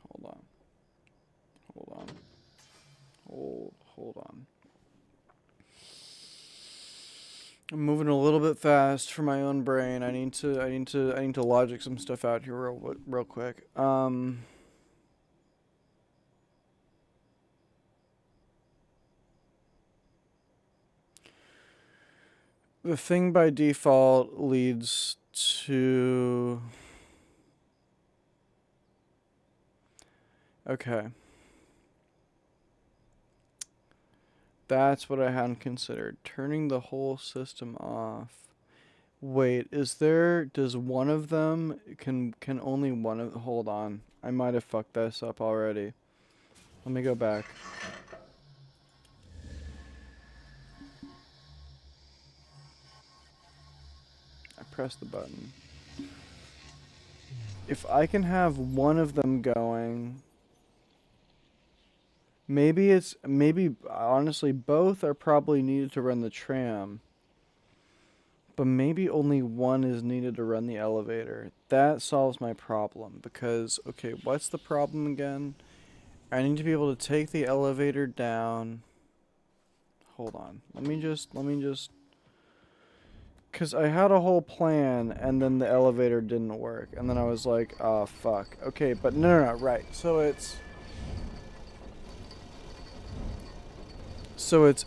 Hold on. Hold on. Hold on. I'm moving a little bit fast for my own brain. I need to logic some stuff out here real quick. The thing by default leads to... Okay. That's what I hadn't considered. Turning the whole system off. Wait, does one of them, can only one of, hold on. I might have fucked this up already. Let me go back. I pressed the button. If I can have one of them going, maybe honestly both are probably needed to run the tram. But maybe only one is needed to run the elevator. That solves my problem because, okay, what's the problem again? I need to be able to take the elevator down. Hold on. Let me just, because I had a whole plan and then the elevator didn't work. And then I was like, oh, fuck. Okay, but no, right. So it's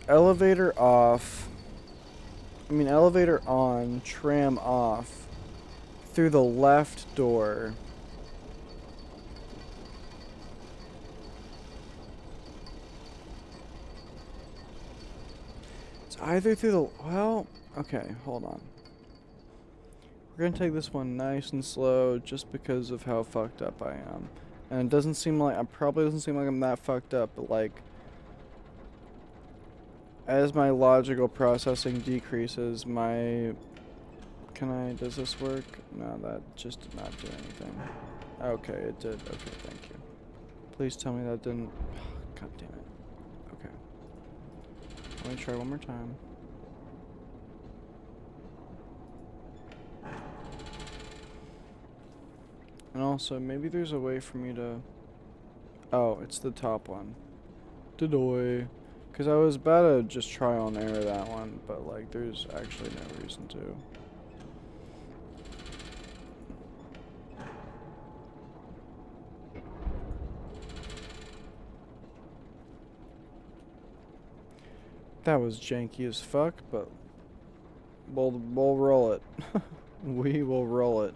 elevator off. Elevator on, tram off, through the left door. It's either through the, well, okay, hold on. We're gonna take this one nice and slow just because of how fucked up I am. And it doesn't seem like, I'm that fucked up, but like, as my logical processing decreases, does this work? No, that just did not do anything. Okay, it did. Okay, thank you. Please tell me that didn't, god damn it. Okay. Let me try one more time. And also, maybe there's a way for me to, oh, it's the top one. Dodoy. Because I was about to just trial and error that one, but like, there's actually no reason to. That was janky as fuck, but we'll roll it. We will roll it.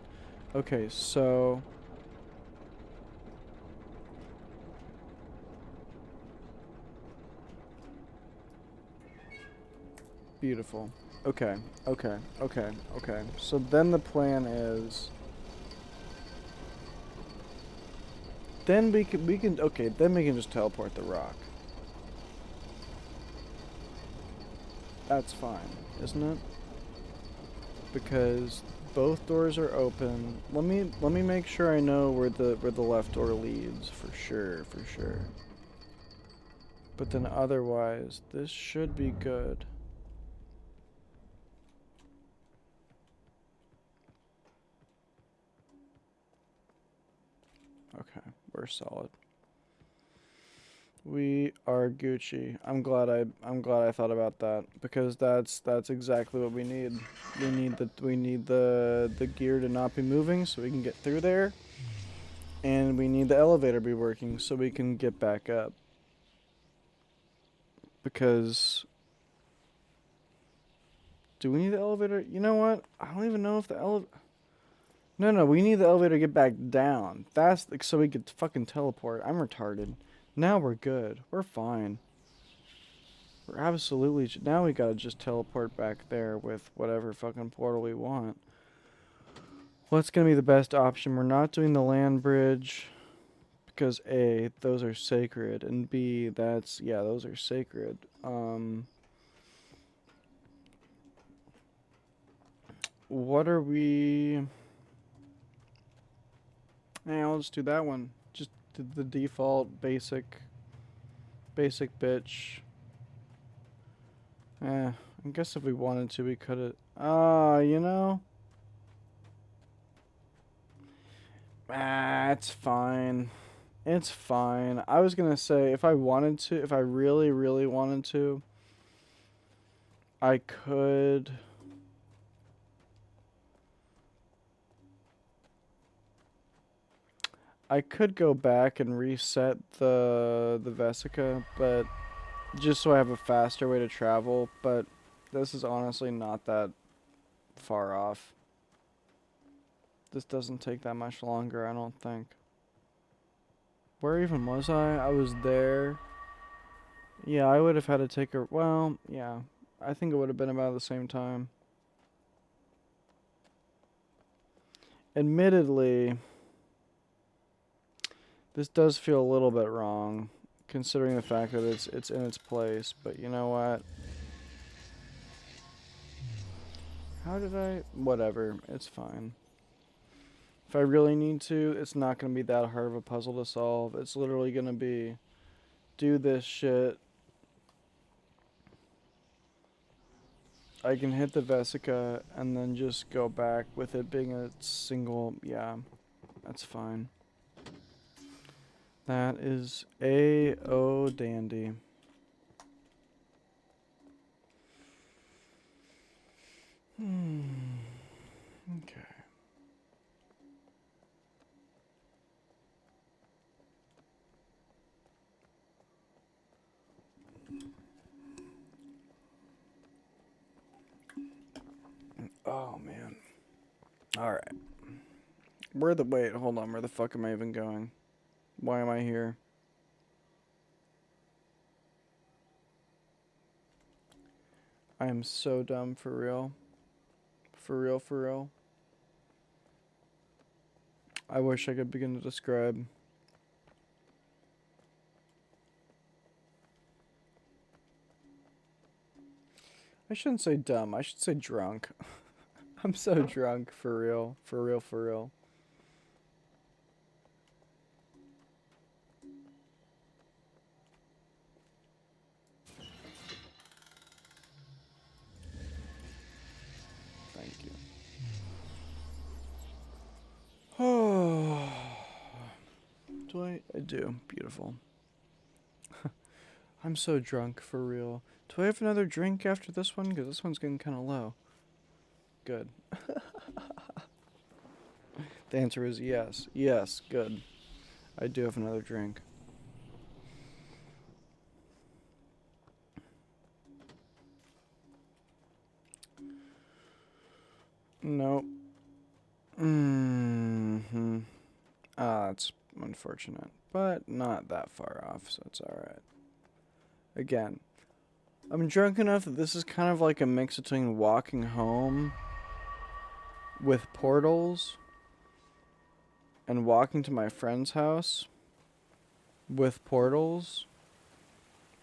Okay, so... Beautiful. Okay. So then the plan is... Then we can okay, then we can just teleport the rock. That's fine, isn't it? Because both doors are open. Let me make sure I know where the left door leads for sure, for sure. But then otherwise, this should be good. Okay, we're solid. We are Gucci. I'm glad I thought about that because that's exactly what we need. We need the gear to not be moving so we can get through there, and we need the elevator to be working so we can get back up. Because do we need the elevator? You know what? I don't even know if the elevator. No, we need the elevator to get back down. That's like, so we could fucking teleport. I'm retarded. Now we're good. We're fine. We're absolutely. Now we gotta just teleport back there with whatever fucking portal we want. What's gonna be the best option? We're not doing the land bridge because A, those are sacred, and B, yeah, those are sacred. What are we? I'll just do that one. Just the default basic bitch. I guess if we wanted to, we could have. You know. It's fine. It's fine. I was gonna say if I wanted to, if I really, really wanted to, I could. I could go back and reset the Vesica, but just so I have a faster way to travel, but this is honestly not that far off. This doesn't take that much longer, I don't think. Where even was I? I was there. Yeah, I would have had to take a... Well, yeah. I think it would have been about the same time. Admittedly, this does feel a little bit wrong, considering the fact that it's in its place, but you know what? How did I... Whatever, it's fine. If I really need to, it's not going to be that hard of a puzzle to solve. It's literally going to be do this shit. I can hit the Vesica and then just go back with it being a single... Yeah, that's fine. That is A-O dandy. Okay. Oh, man. Alright. Wait, hold on. Where the fuck am I even going? Why am I here? I am so dumb, for real. For real, for real. I wish I could begin to describe. I shouldn't say dumb. I should say drunk. I'm so drunk, for real. For real, for real. Thank you. Oh. Do I? I do. Beautiful. I'm so drunk, for real. Do I have another drink after this one? Because this one's getting kind of low. Good. The answer is yes. Yes, good. I do have another drink. Nope. Mm-hmm. Ah, that's unfortunate. But not that far off, so it's alright. Again, I'm drunk enough that this is kind of like a mix between walking home with portals and walking to my friend's house. with portals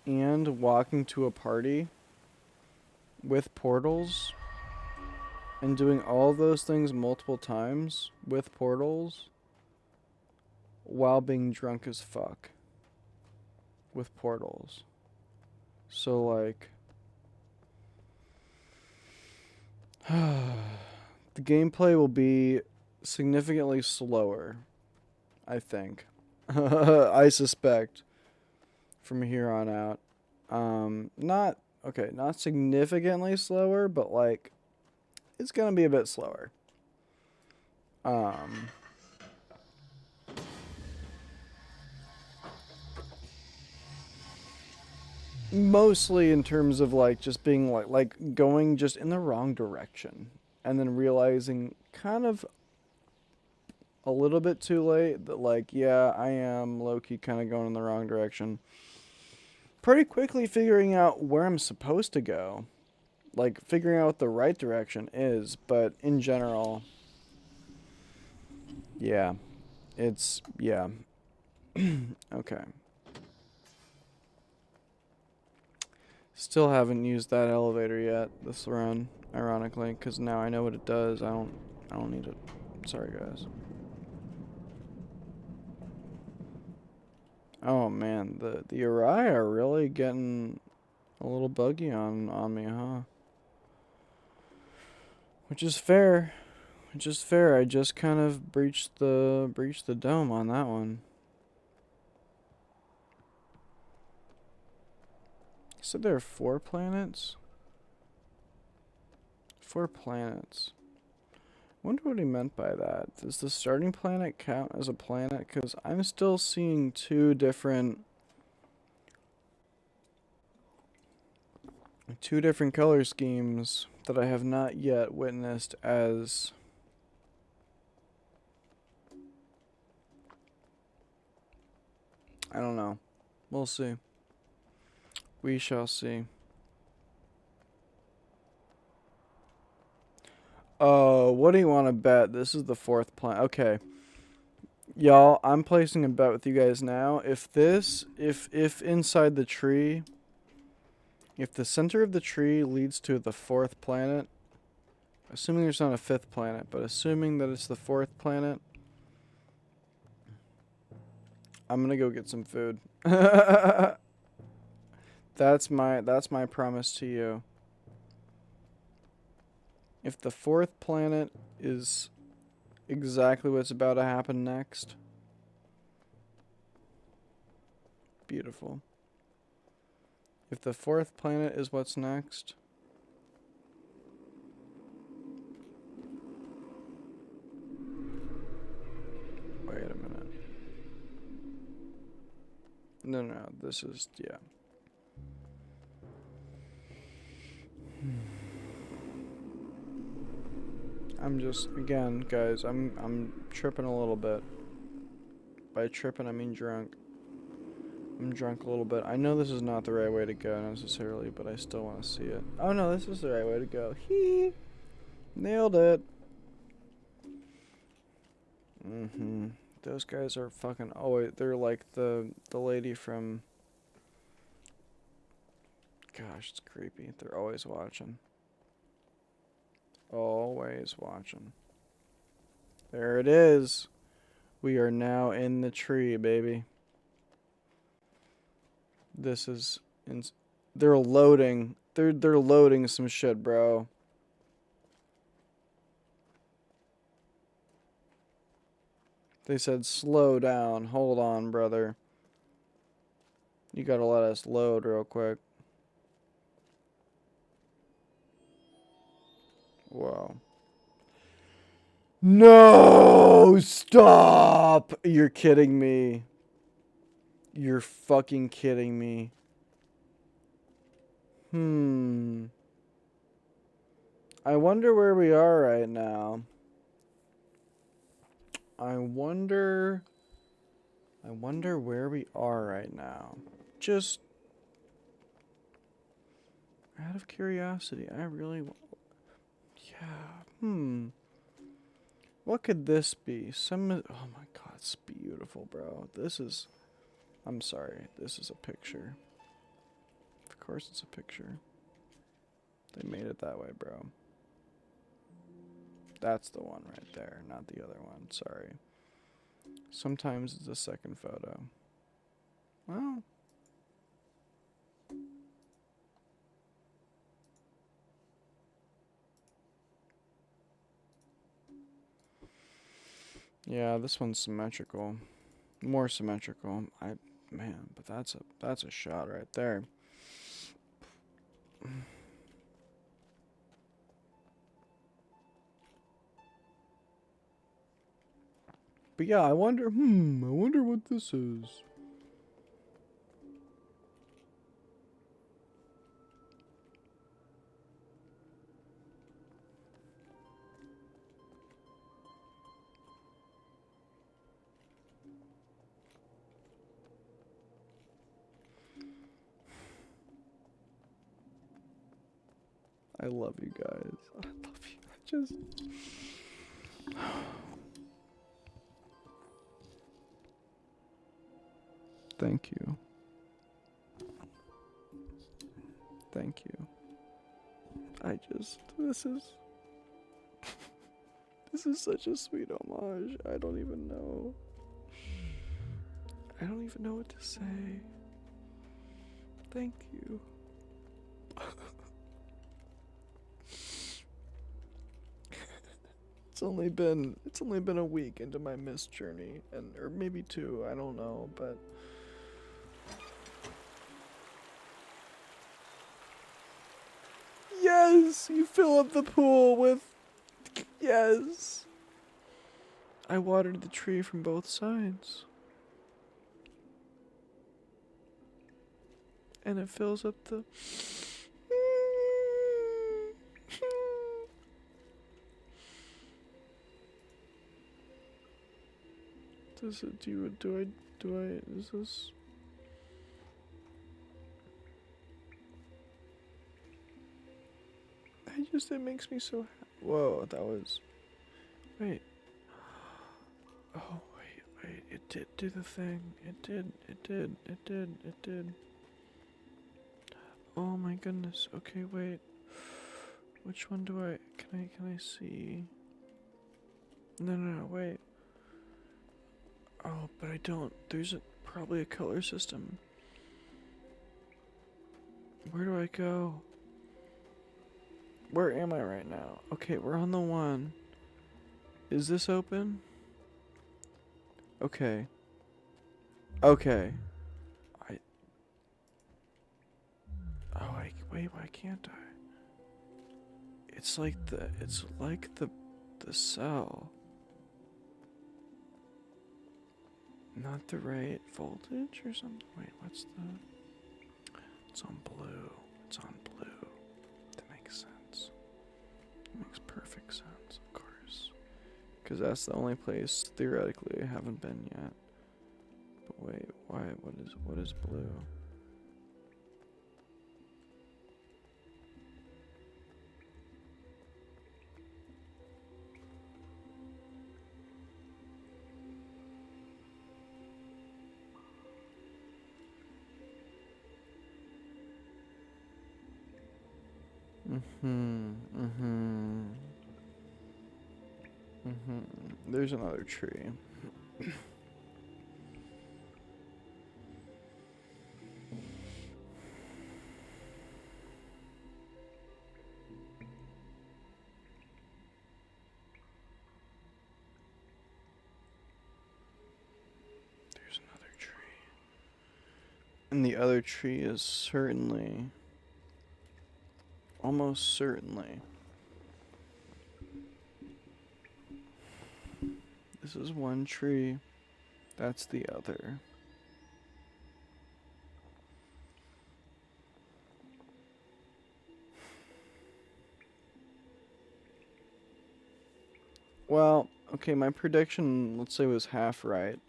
and walking to a party with portals and doing all those things multiple times with portals while being drunk as fuck with portals. So, like, the gameplay will be significantly slower, I think. I suspect from here on out. Not okay, not significantly slower, but like it's gonna be a bit slower. Um, Mostly in terms of like just being like going just in the wrong direction and then realizing kind of a little bit too late that like yeah, I am low-key kind of going in the wrong direction. Pretty quickly figuring out where I'm supposed to go. Like figuring out what the right direction is, but in general, yeah. It's yeah. Okay. Still haven't used that elevator yet this run, ironically, because now I know what it does. I don't need it. Sorry, guys. Oh man, the Uriah are really getting a little buggy on me, huh? Which is fair. Which is fair. I just kind of breached the dome on that one. So there are 4 planets. 4 planets. Wonder what he meant by that. Does the starting planet count as a planet? Because I'm still seeing two different color schemes that I have not yet witnessed as I don't know. We'll see. We shall see. Oh, what do you want to bet? This is the 4th planet. Okay. Y'all, I'm placing a bet with you guys now. If inside the tree, if the center of the tree leads to the 4th planet, assuming there's not a 5th planet, but assuming that it's the 4th planet, I'm gonna go get some food. That's my promise to you. If the 4th planet is exactly what's about to happen next, beautiful. If the 4th planet is what's next, wait a minute. No, this is, yeah. I'm just, again, guys, I'm tripping a little bit. By tripping, I mean drunk. I'm drunk a little bit. I know this is not the right way to go necessarily, but I still want to see it. Oh no, this is the right way to go. Hee! Nailed it. Those guys are fucking always, they're like the lady from, gosh, it's creepy. They're always watching. Always watching. There it is. We are now in the tree, baby. This is they're loading. They're loading some shit, bro. They said slow down. Hold on, brother. You gotta let us load real quick. Wow. No! Stop! You're kidding me. You're fucking kidding me. I wonder where we are right now. I wonder where we are right now. Just out of curiosity, I really yeah. What could this be? Oh my god, it's beautiful, bro. This is I'm sorry, this is a picture. Of course it's a picture. They made it that way, bro. That's the one right there, not the other one. Sorry. Sometimes it's a second photo. Well. Yeah, this one's symmetrical. More symmetrical. Man, but that's a shot right there. But yeah, I wonder what this is. I love you guys. I love you. I just thank you. Thank you. This is this is such a sweet homage. I don't even know. I don't even know what to say. Thank you. It's only been a week into my mist journey, or maybe two, I don't know, but yes, you fill up the pool with yes. I watered the tree from both sides. And it fills up the Does it do I is this it makes me so whoa, that was wait. Oh wait, it did do the thing. It did. Oh my goodness. Okay, wait. Which one do I can I see? No, wait. Oh, but I don't. There's probably a color system. Where do I go? Where am I right now? Okay, we're on the one. Is this open? Okay. Okay. Wait, why can't I? It's like the cell. Not the right voltage or something? Wait, what's the... It's on blue. It's on blue. That makes sense. It makes perfect sense, of course. Because that's the only place, theoretically, I haven't been yet. But wait, why? What is blue? There's another tree. There's another tree. And the other tree is certainly, almost certainly, this is one tree, that's the other. Well, okay, my prediction, let's say, was half right.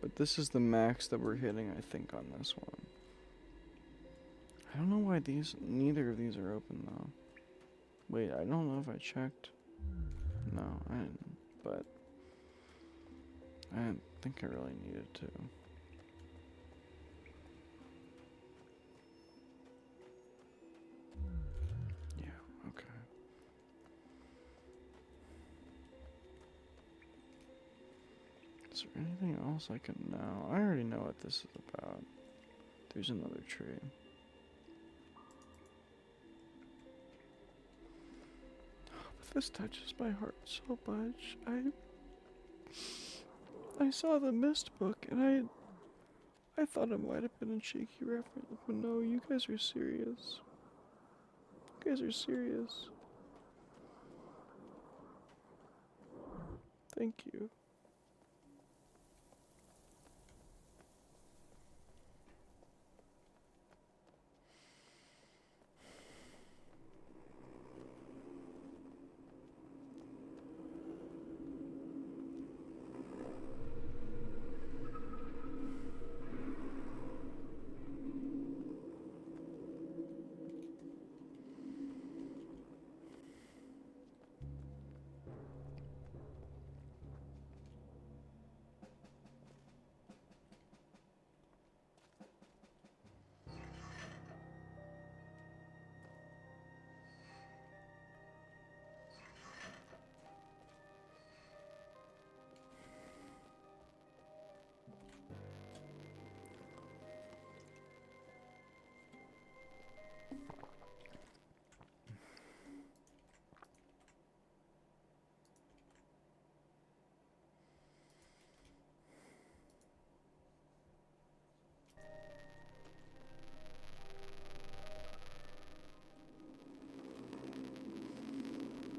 But this is the max that we're hitting, I think, on this one. I don't know why neither of these are open, though. Wait, I don't know if I checked. No, I didn't, but... I didn't think I really needed to. Yeah, okay. Is there anything else I can know? I already know what this is about. There's another tree. But this touches my heart so much. I saw the mist book and I thought it might have been a cheeky reference, but no, you guys are serious. You guys are serious. Thank you.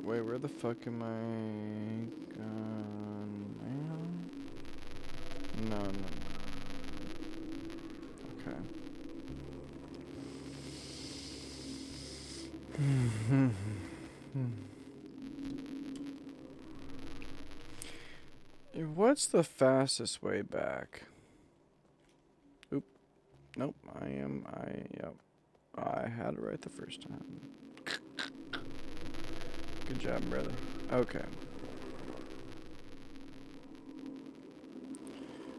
Wait, where the fuck am I gone, man? No, no, no. Okay. What's the fastest way back? Oop. Nope. Yep. I had it right the first time. Good job, brother. Okay.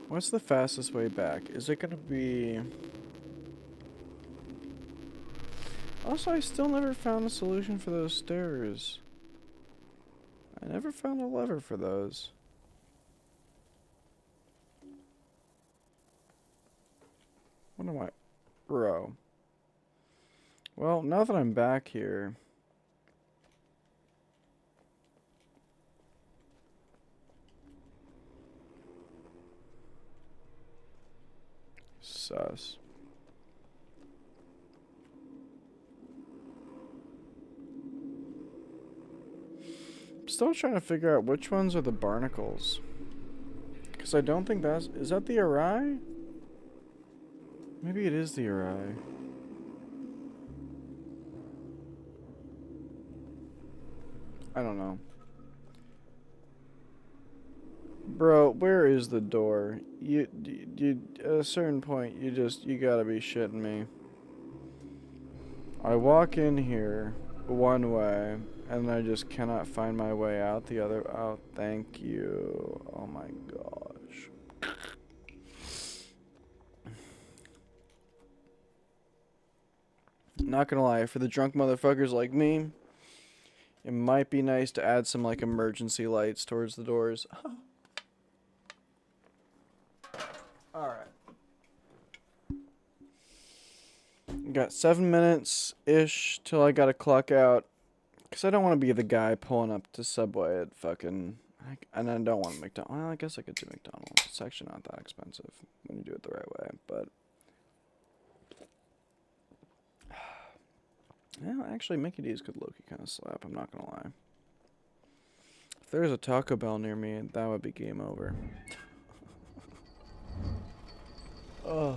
What's the fastest way back? Is it gonna be... Also, I still never found a solution for those stairs. I never found a lever for those. What am I... Bro. Well, now that I'm back here... Sus. I'm still trying to figure out which ones are the barnacles. Because I don't think that's... Is that the Arai? Maybe it is the Arai. I don't know. Bro, where is the door? You, at a certain point, you gotta be shitting me. I walk in here one way, and I just cannot find my way out the other. Oh, thank you. Oh my gosh. Not gonna lie, for the drunk motherfuckers like me, it might be nice to add some, like, emergency lights towards the doors. Alright. Got 7 minutes-ish till I gotta clock out. Because I don't want to be the guy pulling up to Subway at fucking... And I don't want McDonald's. Well, I guess I could do McDonald's. It's actually not that expensive when you do it the right way, but... Yeah, actually, Mickey D's could low-key kind of slap, I'm not gonna lie. If there was a Taco Bell near me, that would be game over. Oh.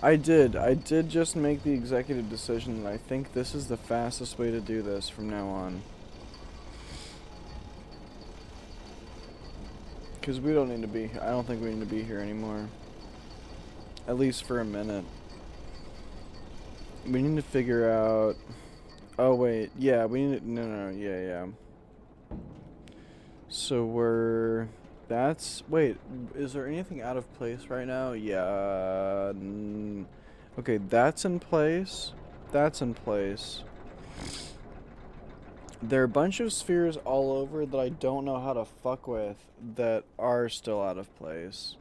I did just make the executive decision that I think this is the fastest way to do this from now on. Because we don't need to be, I don't think we need to be here anymore. At least for a minute. We need to figure out, oh wait, yeah, we need to, no, yeah. So we're... That's... Wait, is there anything out of place right now? Yeah. Okay, that's in place. That's in place. There are a bunch of spheres all over that I don't know how to fuck with that are still out of place.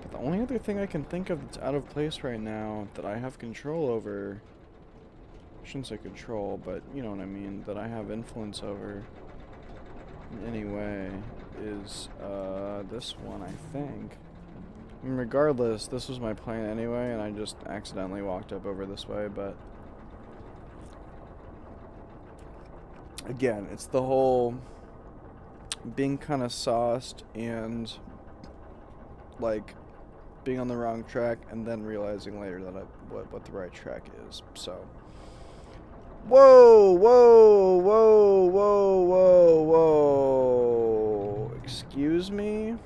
But the only other thing I can think of that's out of place right now that I have control over... I shouldn't say control, but you know what I mean, that I have influence over in any way is this one, I think. I mean, regardless, this was my plan anyway, and I just accidentally walked up over this way, but again, it's the whole being kind of sauced and like being on the wrong track and then realizing later that what the right track is. So whoa, whoa, whoa, whoa, whoa, whoa. Excuse me?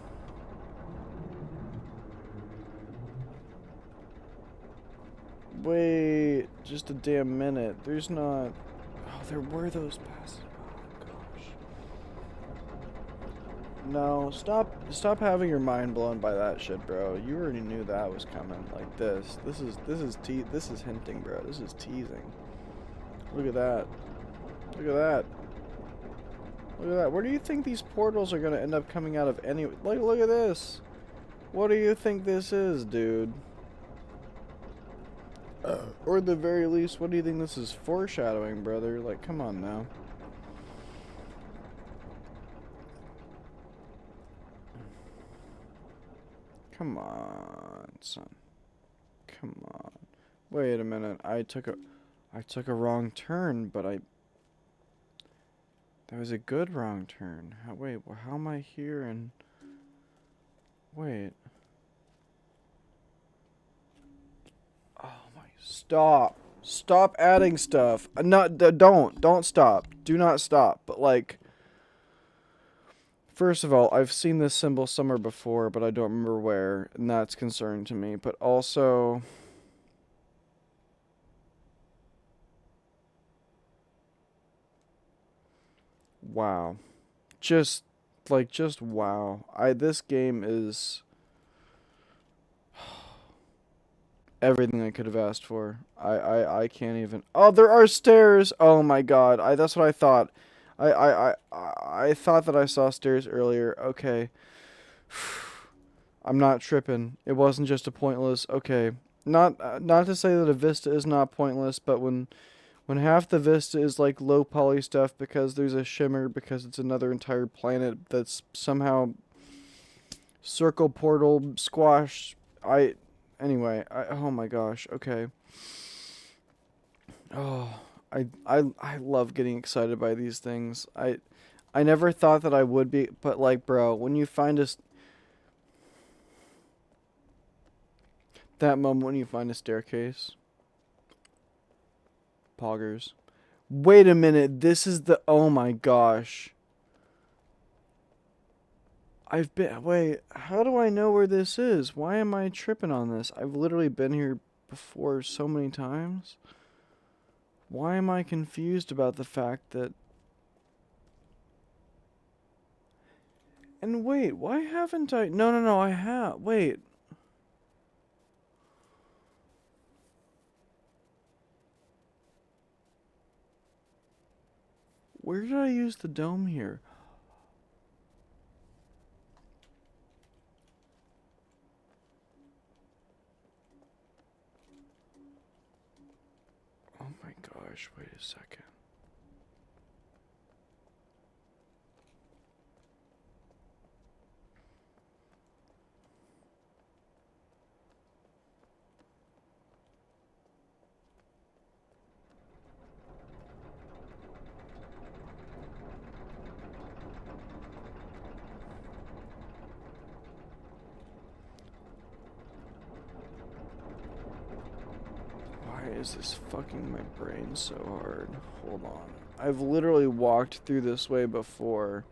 Wait, just a damn minute. There's not... Oh, there were those passes. Oh, gosh. No, stop having your mind blown by that shit, bro. You already knew that was coming. Like this. This is hinting, bro. This is teasing. Look at that. Look at that. Look at that. Where do you think these portals are gonna end up coming out of anyway? Like, look at this. What do you think this is, dude? Or at the very least, what do you think this is foreshadowing, brother? Like, come on now. Come on, son. Come on. Wait a minute. I took a wrong turn, but that was a good wrong turn. Wait, how am I here and... Wait. Oh my, stop. Stop adding stuff. Don't stop. Do not stop. But like, first of all, I've seen this symbol somewhere before, but I don't remember where, and that's concerning to me. But also, wow. Just wow. This game is everything I could have asked for. I can't even. Oh, there are stairs. Oh my god. That's what I thought. I thought that I saw stairs earlier. Okay. I'm not tripping. It wasn't just a pointless. Okay. Not to say that a vista is not pointless, but when half the vista is like low poly stuff because there's a shimmer because it's another entire planet that's somehow circle portal squash. Anyway, oh my gosh. Okay. Oh, I love getting excited by these things. I never thought that I would be, but like, bro, when you find that moment when you find a staircase, poggers. Wait a minute, this is the... Oh my gosh. Wait, how do I know where this is? Why am I tripping on this? I've literally been here before so many times. Why am I confused about the fact that... And wait, why haven't I... No, I have... Wait. Where did I use the dome here? Oh my gosh, wait a second. Why is this fucking my brain so hard? Hold on. I've literally walked through this way before.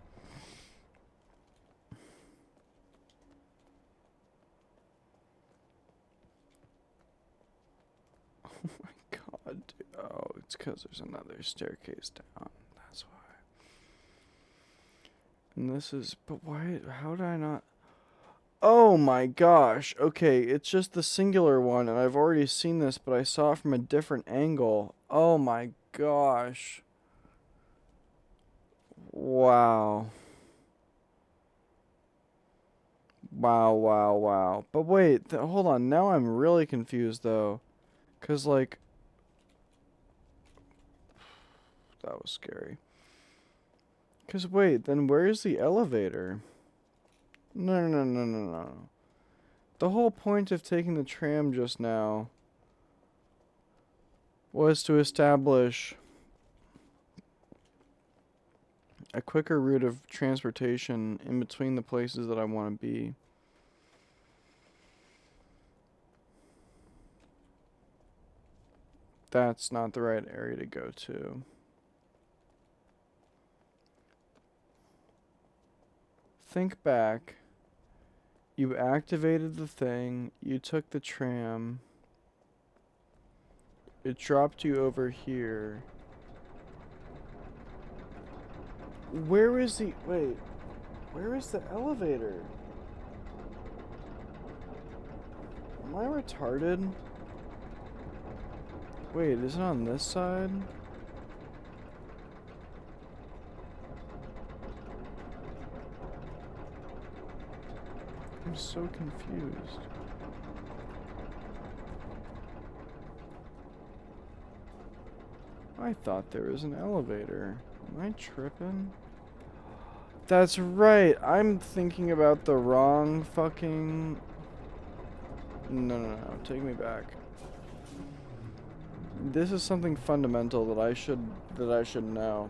Oh my god, dude. Oh, it's because there's another staircase down. That's why. And this is, but why, how did I not? Oh my gosh. Okay, it's just the singular one, and I've already seen this, but I saw it from a different angle. Oh my gosh. Wow. Wow, wow, wow. But wait, hold on. Now I'm really confused, though. Because, like, that was scary. Because, wait, then where's the elevator? No, no, no, no, no, no. The whole point of taking the tram just now was to establish a quicker route of transportation in between the places that I want to be. That's not the right area to go to. Think back. You activated the thing, you took the tram, it dropped you over here. Where is the, wait, where is the elevator? Am I retarded? Wait, is it on this side? I'm so confused. I thought there was an elevator. Am I tripping? That's right. I'm thinking about the wrong fucking... No, no, no. Take me back. This is something fundamental that I should know.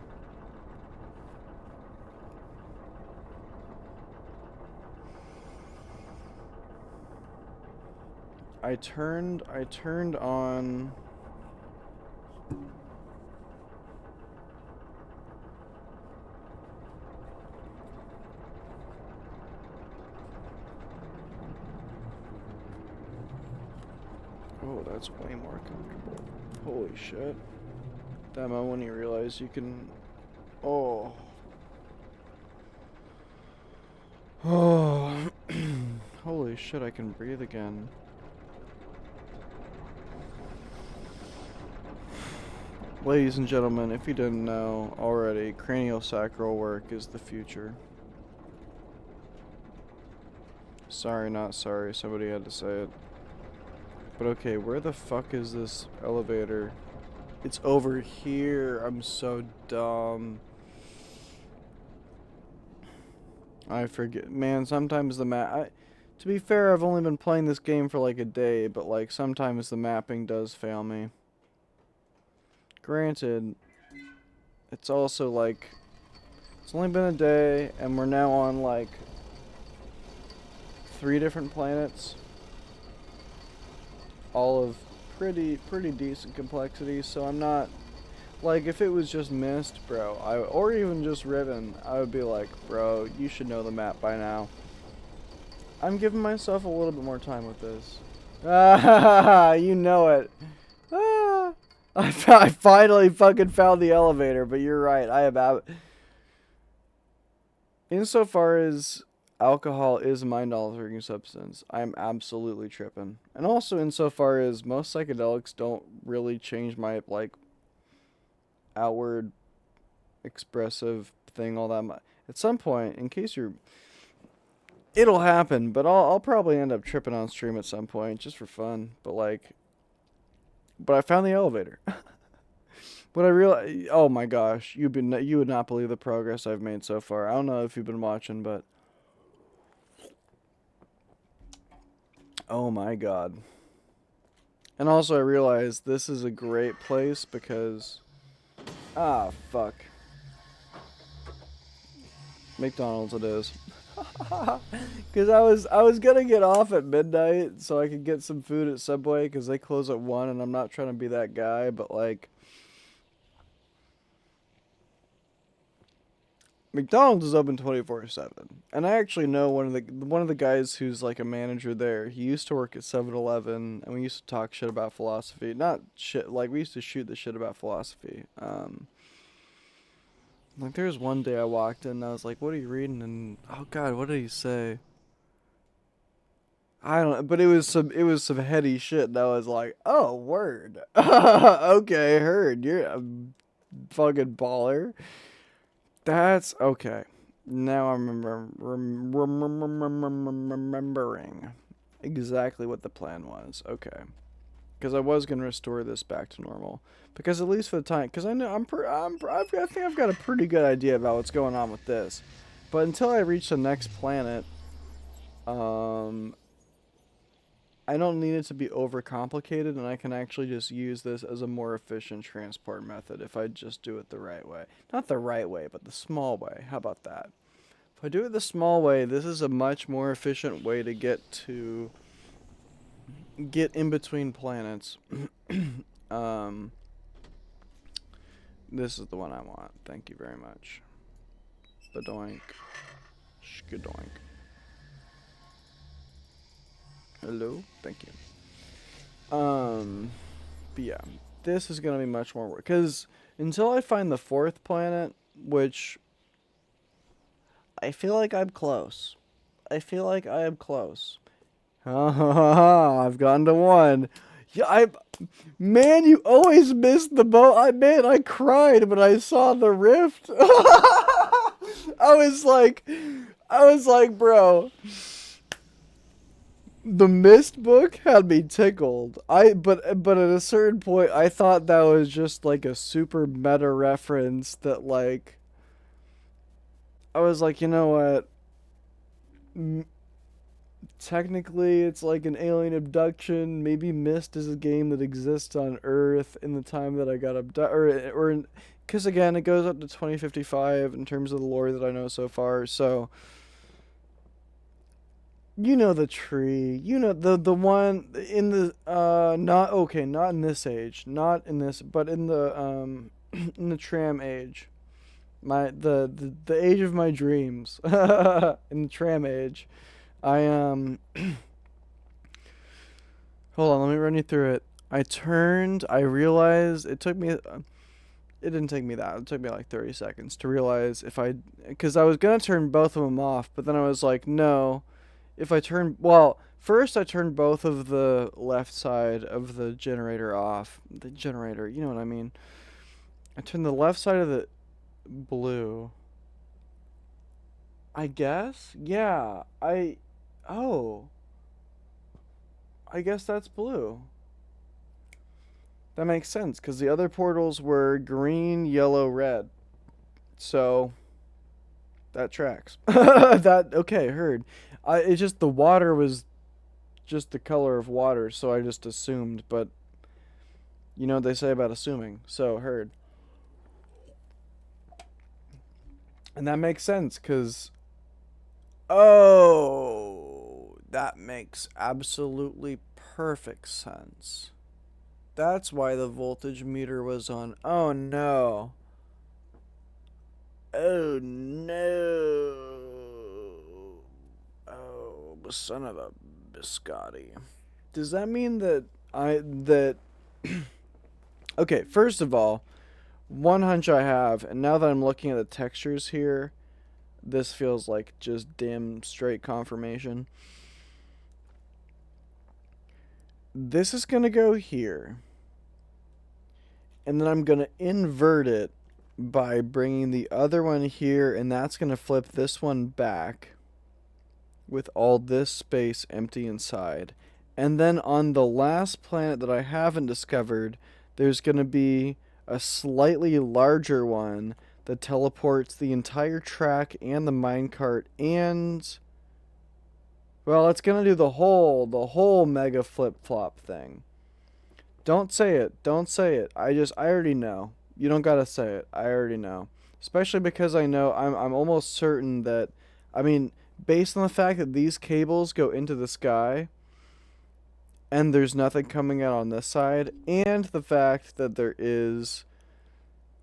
I turned on... Oh, that's way more comfortable. Holy shit. That moment when you realize you can... Oh. Oh. Holy shit, I can breathe again. Ladies and gentlemen, if you didn't know already, craniosacral work is the future. Sorry, not sorry. Somebody had to say it. But okay, where the fuck is this elevator? It's over here. I'm so dumb. I forget. Man, sometimes the map... To be fair, I've only been playing this game for like a day, but like sometimes the mapping does fail me. Granted, it's also like... It's only been a day, and we're now on like 3 different planets. All of pretty decent complexity, so I'm not... Like, if it was just Mist, bro, or even just Riven, I would be like, bro, you should know the map by now. I'm giving myself a little bit more time with this. Ah, you know it. Ah, I finally fucking found the elevator, but you're right, I am out. Insofar as alcohol is a mind-altering substance, I'm absolutely tripping. And also insofar as most psychedelics don't really change my, like, outward expressive thing all that much. At some point, in case you're... It'll happen, but I'll probably end up tripping on stream at some point, just for fun. But, like... But I found the elevator. But I realized... Oh my gosh, you would not believe the progress I've made so far. I don't know if you've been watching, but... Oh my god. And also I realized this is a great place because... Ah, fuck. McDonald's it is. Because I was gonna get off at midnight so I could get some food at Subway because they close at 1 and I'm not trying to be that guy, but like... McDonald's is open 24/7. And I actually know one of the guys who's like a manager there. He used to work at 7-Eleven and we used to talk shit about philosophy. Not shit, like we used to shoot the shit about philosophy. Like, there was one day I walked in and I was like, what are you reading? And, oh God, what did he say? I don't know, but it was some heady shit, and I was like, oh, word. Okay, heard. You're a fucking baller. That's okay. Now I'm remembering exactly what the plan was. Okay. Because I was going to restore this back to normal. Because at least for the time, because I know I think I've got a pretty good idea about what's going on with this. But until I reach the next planet, um, I don't need it to be overcomplicated, and I can actually just use this as a more efficient transport method if I just do it the right way. Not the right way, but the small way. How about that? If I do it the small way, this is a much more efficient way to get in between planets. um, this is the one I want. Thank you very much. Badoink. Shkadoink. Hello? Thank you. But yeah, this is gonna be much more work. Because until I find the fourth planet, which I feel like I'm close. I feel like I am close. I've gotten to one. Yeah, man, you always miss the boat. I cried when I saw the rift. I was like, bro, the Mist book had me tickled. But at a certain point, I thought that was just like a super meta reference that like I was like, you know what? Technically, it's like an alien abduction. Maybe Myst is a game that exists on Earth in the time that I got abducted, because again, it goes up to 2055 in terms of the lore that I know so far. So, you know the tree, you know the one in the not okay, not in this age, not in this, but in the in the tram age, the age of my dreams, in the tram age. I hold on, let me run you through it. I realized it didn't take me that. It took me like 30 seconds to realize because I was going to turn both of them off, but then I was like, no, first I turned both of the left side of the generator off. The generator, you know what I mean. I turned the left side of the blue. I guess? Yeah. Oh. I guess that's blue. That makes sense because the other portals were green, yellow, red. So that tracks. That okay, heard. It's just the water was just the color of water, so I just assumed. But you know what they say about assuming, so heard. And that makes sense because that makes absolutely perfect sense. That's why the voltage meter was on. Oh no. Oh no. Oh, son of a biscotti. Does that mean that okay, first of all, one hunch I have, and now that I'm looking at the textures here, this feels like just damn straight confirmation. This is going to go here. And then I'm going to invert it by bringing the other one here, and that's going to flip this one back with all this space empty inside. And then on the last planet that I haven't discovered, there's going to be a slightly larger one that teleports the entire track and the minecart and well, it's going to do the whole mega flip-flop thing. Don't say it. Don't say it. I already know. You don't gotta say it. I already know. Especially because I know I'm almost certain that, I mean, based on the fact that these cables go into the sky and there's nothing coming out on this side, and the fact that there is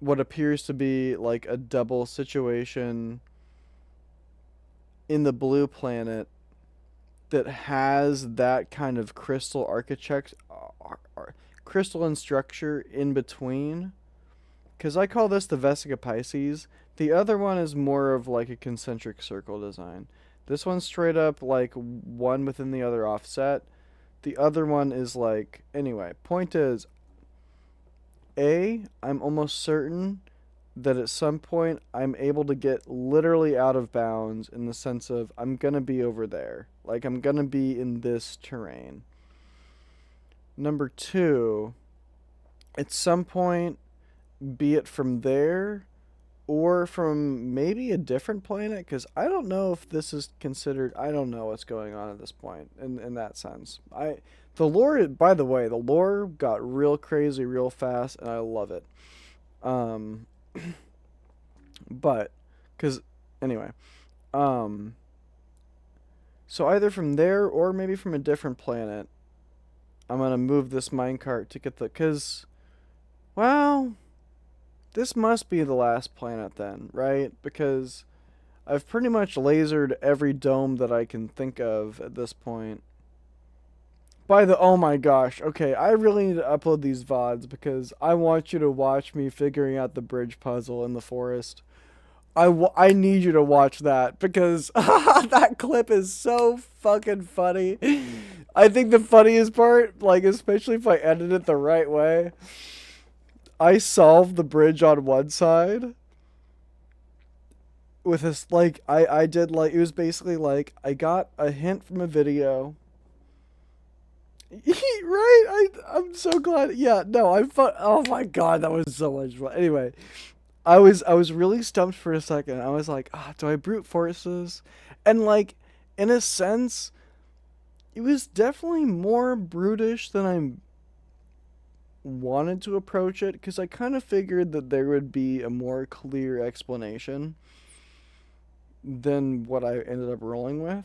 what appears to be like a double situation in the blue planet that has that kind of crystalline structure in between, because I call this the Vesica Pisces. The other one is more of like a concentric circle design. This one's straight up like one within the other offset. The other one is like, anyway, point is, I'm almost certain that at some point I'm able to get literally out of bounds in the sense of I'm going to be over there. Like, I'm going to be in this terrain. Number two, at some point, be it from there or from maybe a different planet, because I don't know if this is considered. I don't know what's going on at this point in that sense. The lore, by the way, the lore got real crazy real fast, and I love it. Um, but because anyway, um, so either from there or maybe from a different planet, I'm gonna move this minecart to get the because well, this must be the last planet then, right? Because I've pretty much lasered every dome that I can think of at this point. Oh my gosh, okay, I really need to upload these VODs because I want you to watch me figuring out the bridge puzzle in the forest. I need you to watch that because that clip is so fucking funny. I think the funniest part, like, especially if I edit it the right way, I solved the bridge on one side with this, like, I did, like, it was basically like, I got a hint from a video. Right? I'm so glad. Yeah, no, oh my god, that was so much fun. Anyway, I was really stumped for a second. I was like, do I brute force this? And like, in a sense, it was definitely more brutish than I wanted to approach it because I kind of figured that there would be a more clear explanation than what I ended up rolling with.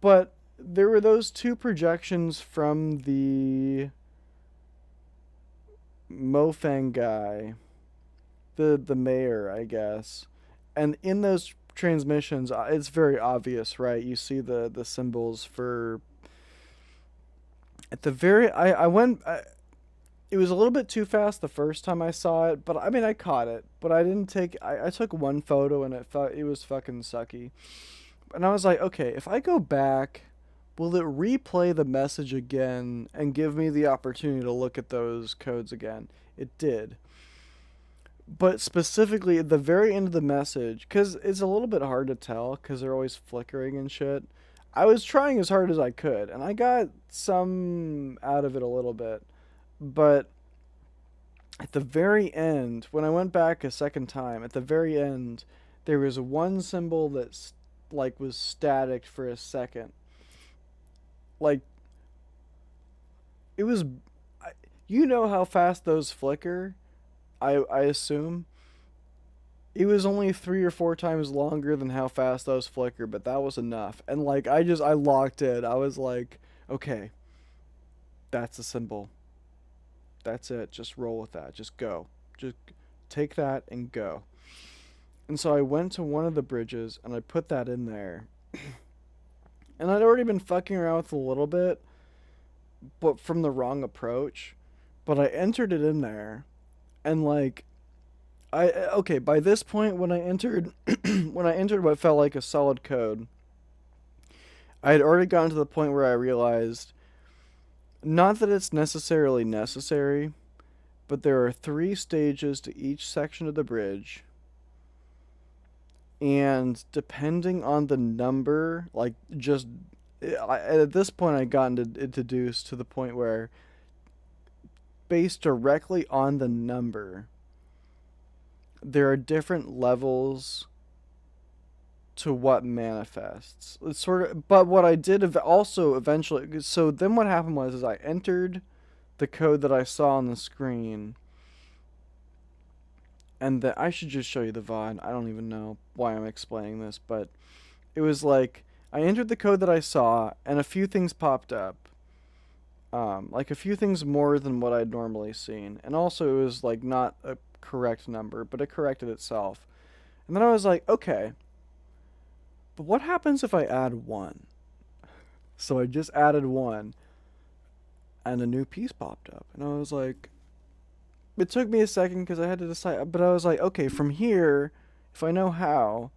But there were those two projections from the Mofang guy, the mayor, I guess. And in those transmissions, it's very obvious, right? You see the symbols for at the very I went it was a little bit too fast the first time I saw it, but I mean I caught it, but I didn't take I took one photo and it was fucking sucky. And I was like, okay, if I go back, will it replay the message again and give me the opportunity to look at those codes again? It did. But specifically at the very end of the message, because it's a little bit hard to tell because they're always flickering and shit. I was trying as hard as I could, and I got some out of it a little bit. But at the very end, when I went back a second time, at the very end, there was one symbol that like was static for a second. Like it was, you know how fast those flicker. I assume it was only 3 or 4 times longer than how fast those flicker, but that was enough. And like I locked in. I was like, okay, that's a symbol. That's it. Just roll with that. Just go. Just take that and go. And so I went to one of the bridges and I put that in there. And I'd already been fucking around with it a little bit, but from the wrong approach. But I entered it in there, and like, okay. By this point, when I entered, when I entered what felt like a solid code, I had already gotten to the point where I realized, not that it's necessarily necessary, but there are 3 stages to each section of the bridge. And depending on the number, like just at this point, I got introduced to the point where, based directly on the number, there are different levels to what manifests. It's sort of, but what I did also eventually. So then, what happened was, is I entered the code that I saw on the screen. And that I should just show you the VOD. I don't even know why I'm explaining this, but it was like I entered the code that I saw, and a few things popped up. Like a few things more than what I'd normally seen, and also it was like not a correct number, but it corrected itself. And then I was like, okay, but what happens if I add 1? So I just added 1, and a new piece popped up, and I was like, it took me a second because I had to decide, but I was like, okay, from here, if I know how,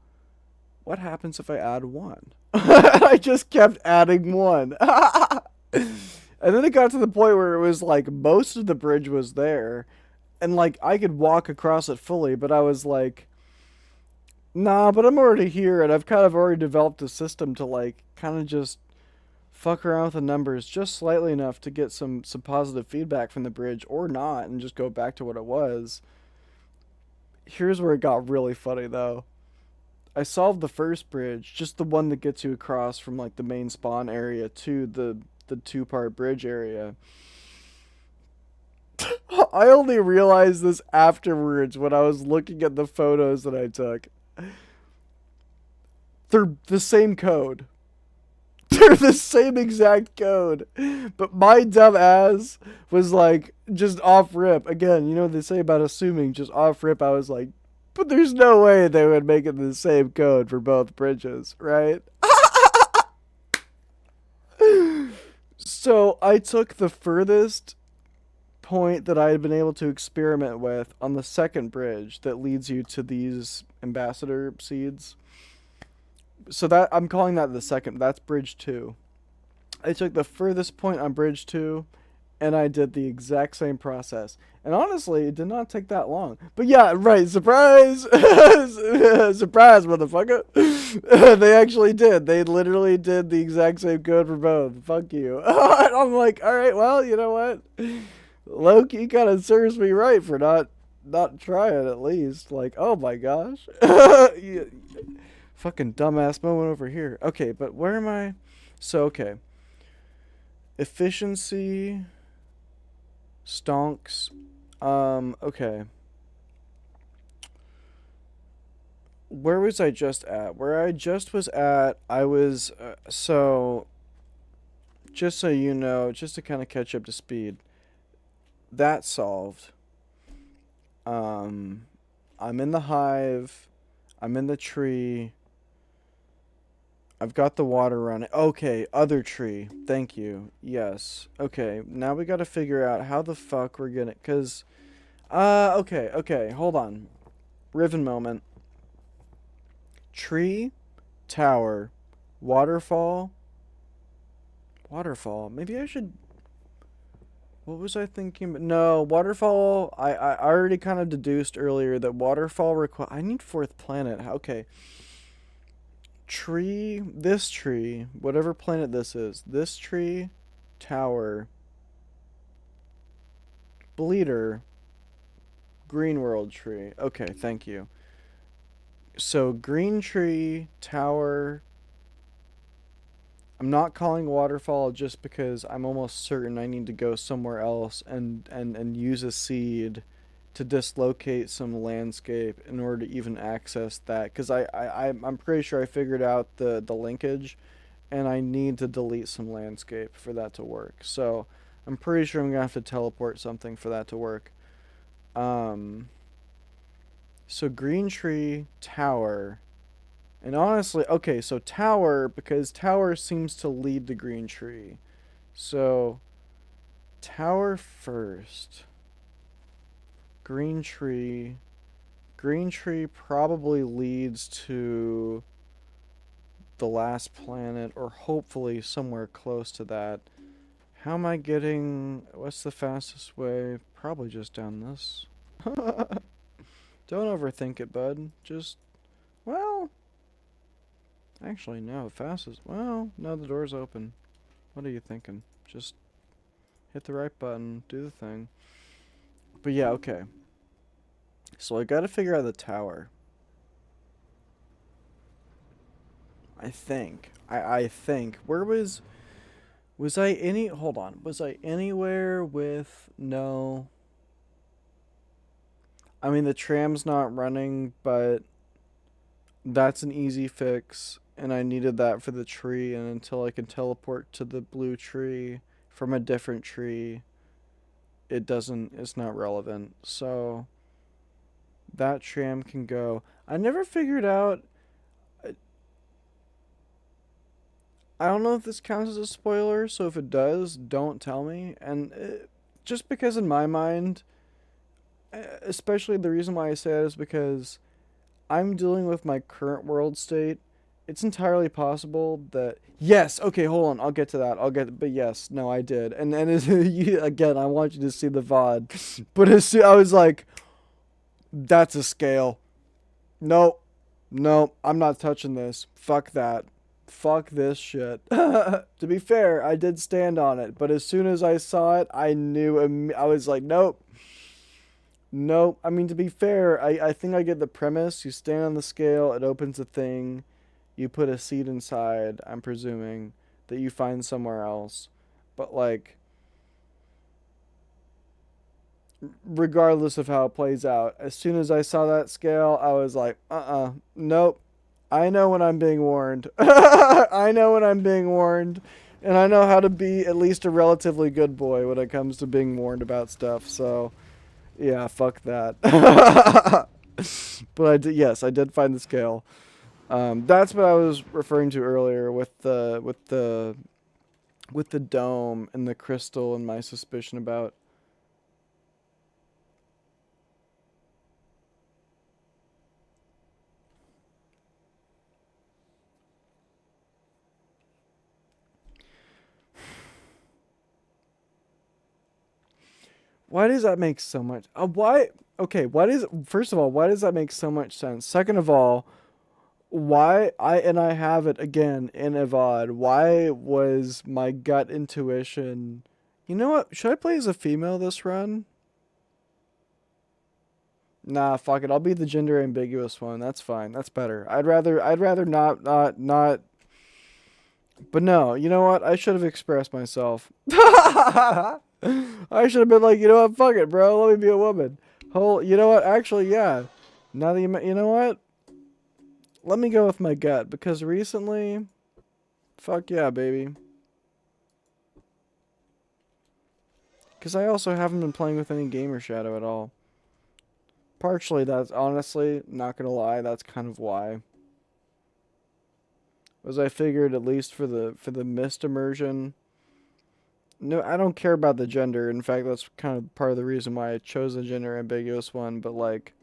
what happens if I add one? I just kept adding one. And then it got to the point where it was like most of the bridge was there, and like I could walk across it fully, but I was like, nah, but I'm already here, and I've kind of already developed a system to like kind of just fuck around with the numbers just slightly enough to get some positive feedback from the bridge or not, and just go back to what it was. Here's where it got really funny though. I solved the first bridge, just the one that gets you across from like the main spawn area to the two-part bridge area. I only realized this afterwards when I was looking at the photos that I took. They're the same code. They're the same exact code. But my dumb ass was like, just off rip. Again, you know what they say about assuming, just off rip, I was like, but there's no way they would make it the same code for both bridges, right? So I took the furthest point that I had been able to experiment with on the second bridge that leads you to these ambassador seeds. So that I'm calling that the second. That's bridge 2. I took the furthest point on bridge 2 and I did the exact same process. And honestly, it did not take that long. But yeah, right, surprise! Surprise, motherfucker! They actually did. They literally did the exact same code for both. Fuck you. I'm like, alright, well, you know what? Loki kind of serves me right for not trying at least. Like, oh my gosh. Fucking dumbass moment over here. Okay, but where am I? So, okay. Efficiency. Stonks. Okay. Where was I just at? Where I just was at, I was, so, just so you know, just to kind of catch up to speed, that solved. Um, I'm in the hive. I'm in the tree. I've got the water running. Okay, other tree. Thank you. Yes. Okay, now we gotta figure out how the fuck we're gonna, cause, okay, hold on. Riven moment. Tree, tower, waterfall. Waterfall. Maybe I should. What was I thinking? No, waterfall. I already kind of deduced earlier that waterfall require. I need fourth planet. Okay. Tree. This tree. Whatever planet this is. This tree. Tower. Bleeder. Green world tree. Okay, thank you. So green tree, tower. I'm not calling waterfall just because I'm almost certain I need to go somewhere else and use a seed to dislocate some landscape in order to even access that. Because I'm pretty sure I figured out the linkage and I need to delete some landscape for that to work. So I'm pretty sure I'm going to have to teleport something for that to work. Um, so green tree, tower. And honestly, okay, so tower, because tower seems to lead the green tree. So, tower first. Green tree. Green tree probably leads to the last planet, or hopefully somewhere close to that. How am I getting... What's the fastest way? Probably just down this. Don't overthink it, bud. Just... Well... Actually, no. Fastest. Well, no, the door's open. What are you thinking? Just hit the right button, do the thing. But yeah, okay. So I gotta figure out the tower. I think. I think. Where was... Was I any... Hold on. Was I anywhere with... No. I mean, the tram's not running, but... That's an easy fix. And I needed that for the tree, and until I can teleport to the blue tree from a different tree, it's not relevant. So that tram can go. I never figured out. I don't know if this counts as a spoiler, so if it does, don't tell me. And just because in my mind, especially the reason why I say that is because I'm dealing with my current world state. It's entirely possible that yes. Okay, hold on. I'll get to that. I'll get. But yes, no, I did. And again, I want you to see the VOD. But as soon, I was like, that's a scale. Nope. Nope. I'm not touching this. Fuck that. Fuck this shit. To be fair, I did stand on it, but as soon as I saw it, I knew. I was like, nope. Nope. I mean, to be fair, I think I get the premise. You stand on the scale, it opens a thing. You put a seed inside, I'm presuming, that you find somewhere else. But, like, regardless of how it plays out, as soon as I saw that scale, I was like, nope. I know when I'm being warned. I know when I'm being warned. And I know how to be at least a relatively good boy when it comes to being warned about stuff. So, yeah, fuck that. But I did, yes, I did find the scale. That's what I was referring to earlier with the dome and the crystal and my suspicion about. Why does that make so much? Why? Okay, why does first of all, why does that make so much sense? Second of all, why I have it again in Evad. Why was my gut intuition? You know what? Should I play as a female this run? Nah, fuck it. I'll be the gender ambiguous one. That's fine. That's better. I'd rather not. But no, you know what? I should have expressed myself. I should have been like, you know what? Fuck it, bro. Let me be a woman. You know what? Actually, yeah. Now that you know what? Let me go with my gut because recently, fuck yeah, baby. Because I also haven't been playing with any gamer shadow at all. Partially, that's honestly not gonna lie. That's kind of why. Was I figured at least for the mist immersion. No, I don't care about the gender. In fact, that's kind of part of the reason why I chose a gender ambiguous one. But like,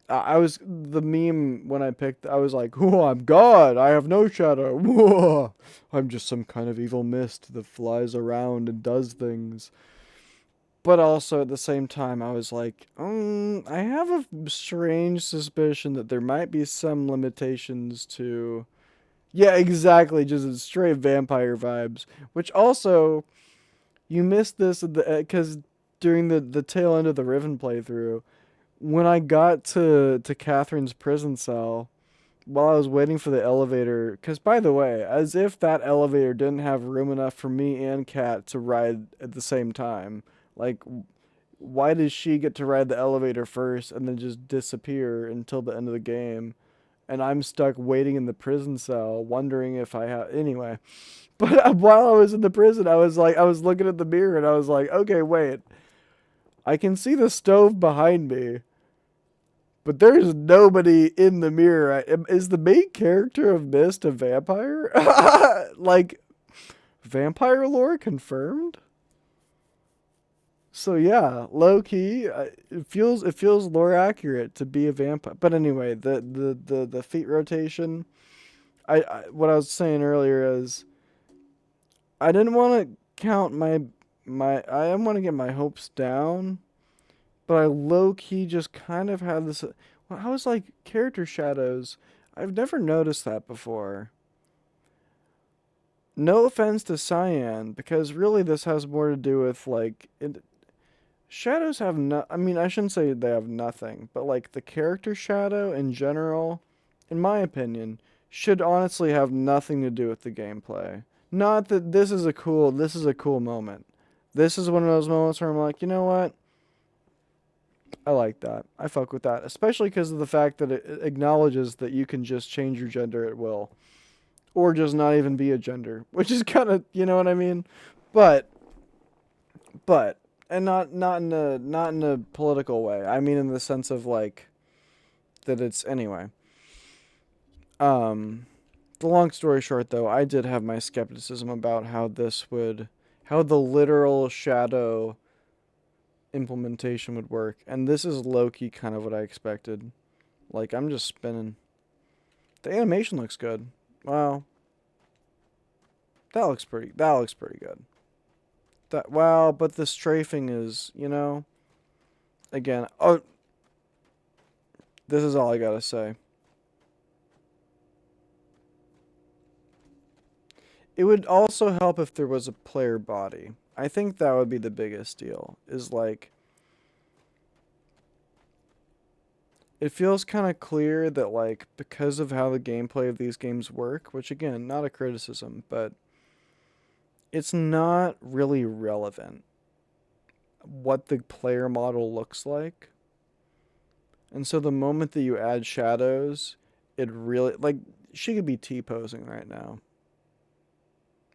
I was the meme when I picked. I was like, "Oh, I'm God. I have no shadow. Whoa. I'm just some kind of evil mist that flies around and does things." But also at the same time, I was like, I have a strange suspicion that there might be some limitations to. Yeah, exactly. Just straight vampire vibes. Which also, you missed this at the because during the tail end of the Riven playthrough, when I got to Catherine's prison cell, while I was waiting for the elevator, because by the way, as if that elevator didn't have room enough for me and Kat to ride at the same time. Like, why does she get to ride the elevator first and then just disappear until the end of the game? And I'm stuck waiting in the prison cell, wondering if I have. Anyway, but while I was in the prison, I was like, I was looking at the mirror and I was like, okay, wait. I can see the stove behind me, but there's nobody in the mirror. Is the main character of Mist a vampire? Like, vampire lore confirmed? So yeah, low key, it feels lore accurate to be a vampire. But anyway, the feet rotation. What I was saying earlier is I didn't want to count my I didn't want to get my hopes down, but I low key just kind of had this. Well, I was like character shadows. I've never noticed that before. No offense to Cyan, because really this has more to do with like shadows have no. I mean, I shouldn't say they have nothing, but like the character shadow in general, in my opinion, should honestly have nothing to do with the gameplay. Not that this is a cool moment. This is one of those moments where I'm like, you know what? I like that. I fuck with that, especially because of the fact that it acknowledges that you can just change your gender at will, or just not even be a gender, which is kind of, you know what I mean? But, but, and not in a political way. I mean in the sense of like that it's anyway. Um, the long story short, though, I did have my skepticism about how the literal shadow implementation would work. And this is low-key kind of what I expected. Like, I'm just spinning. The animation looks good. Wow. That looks pretty good. But the strafing is, again, oh, this is all I gotta say. It would also help if there was a player body. I think that would be the biggest deal. Is like, it feels kind of clear that, like, because of how the gameplay of these games work, which again, not a criticism, but it's not really relevant what the player model looks like. And so the moment that you add shadows, it really, like, she could be T-posing right now.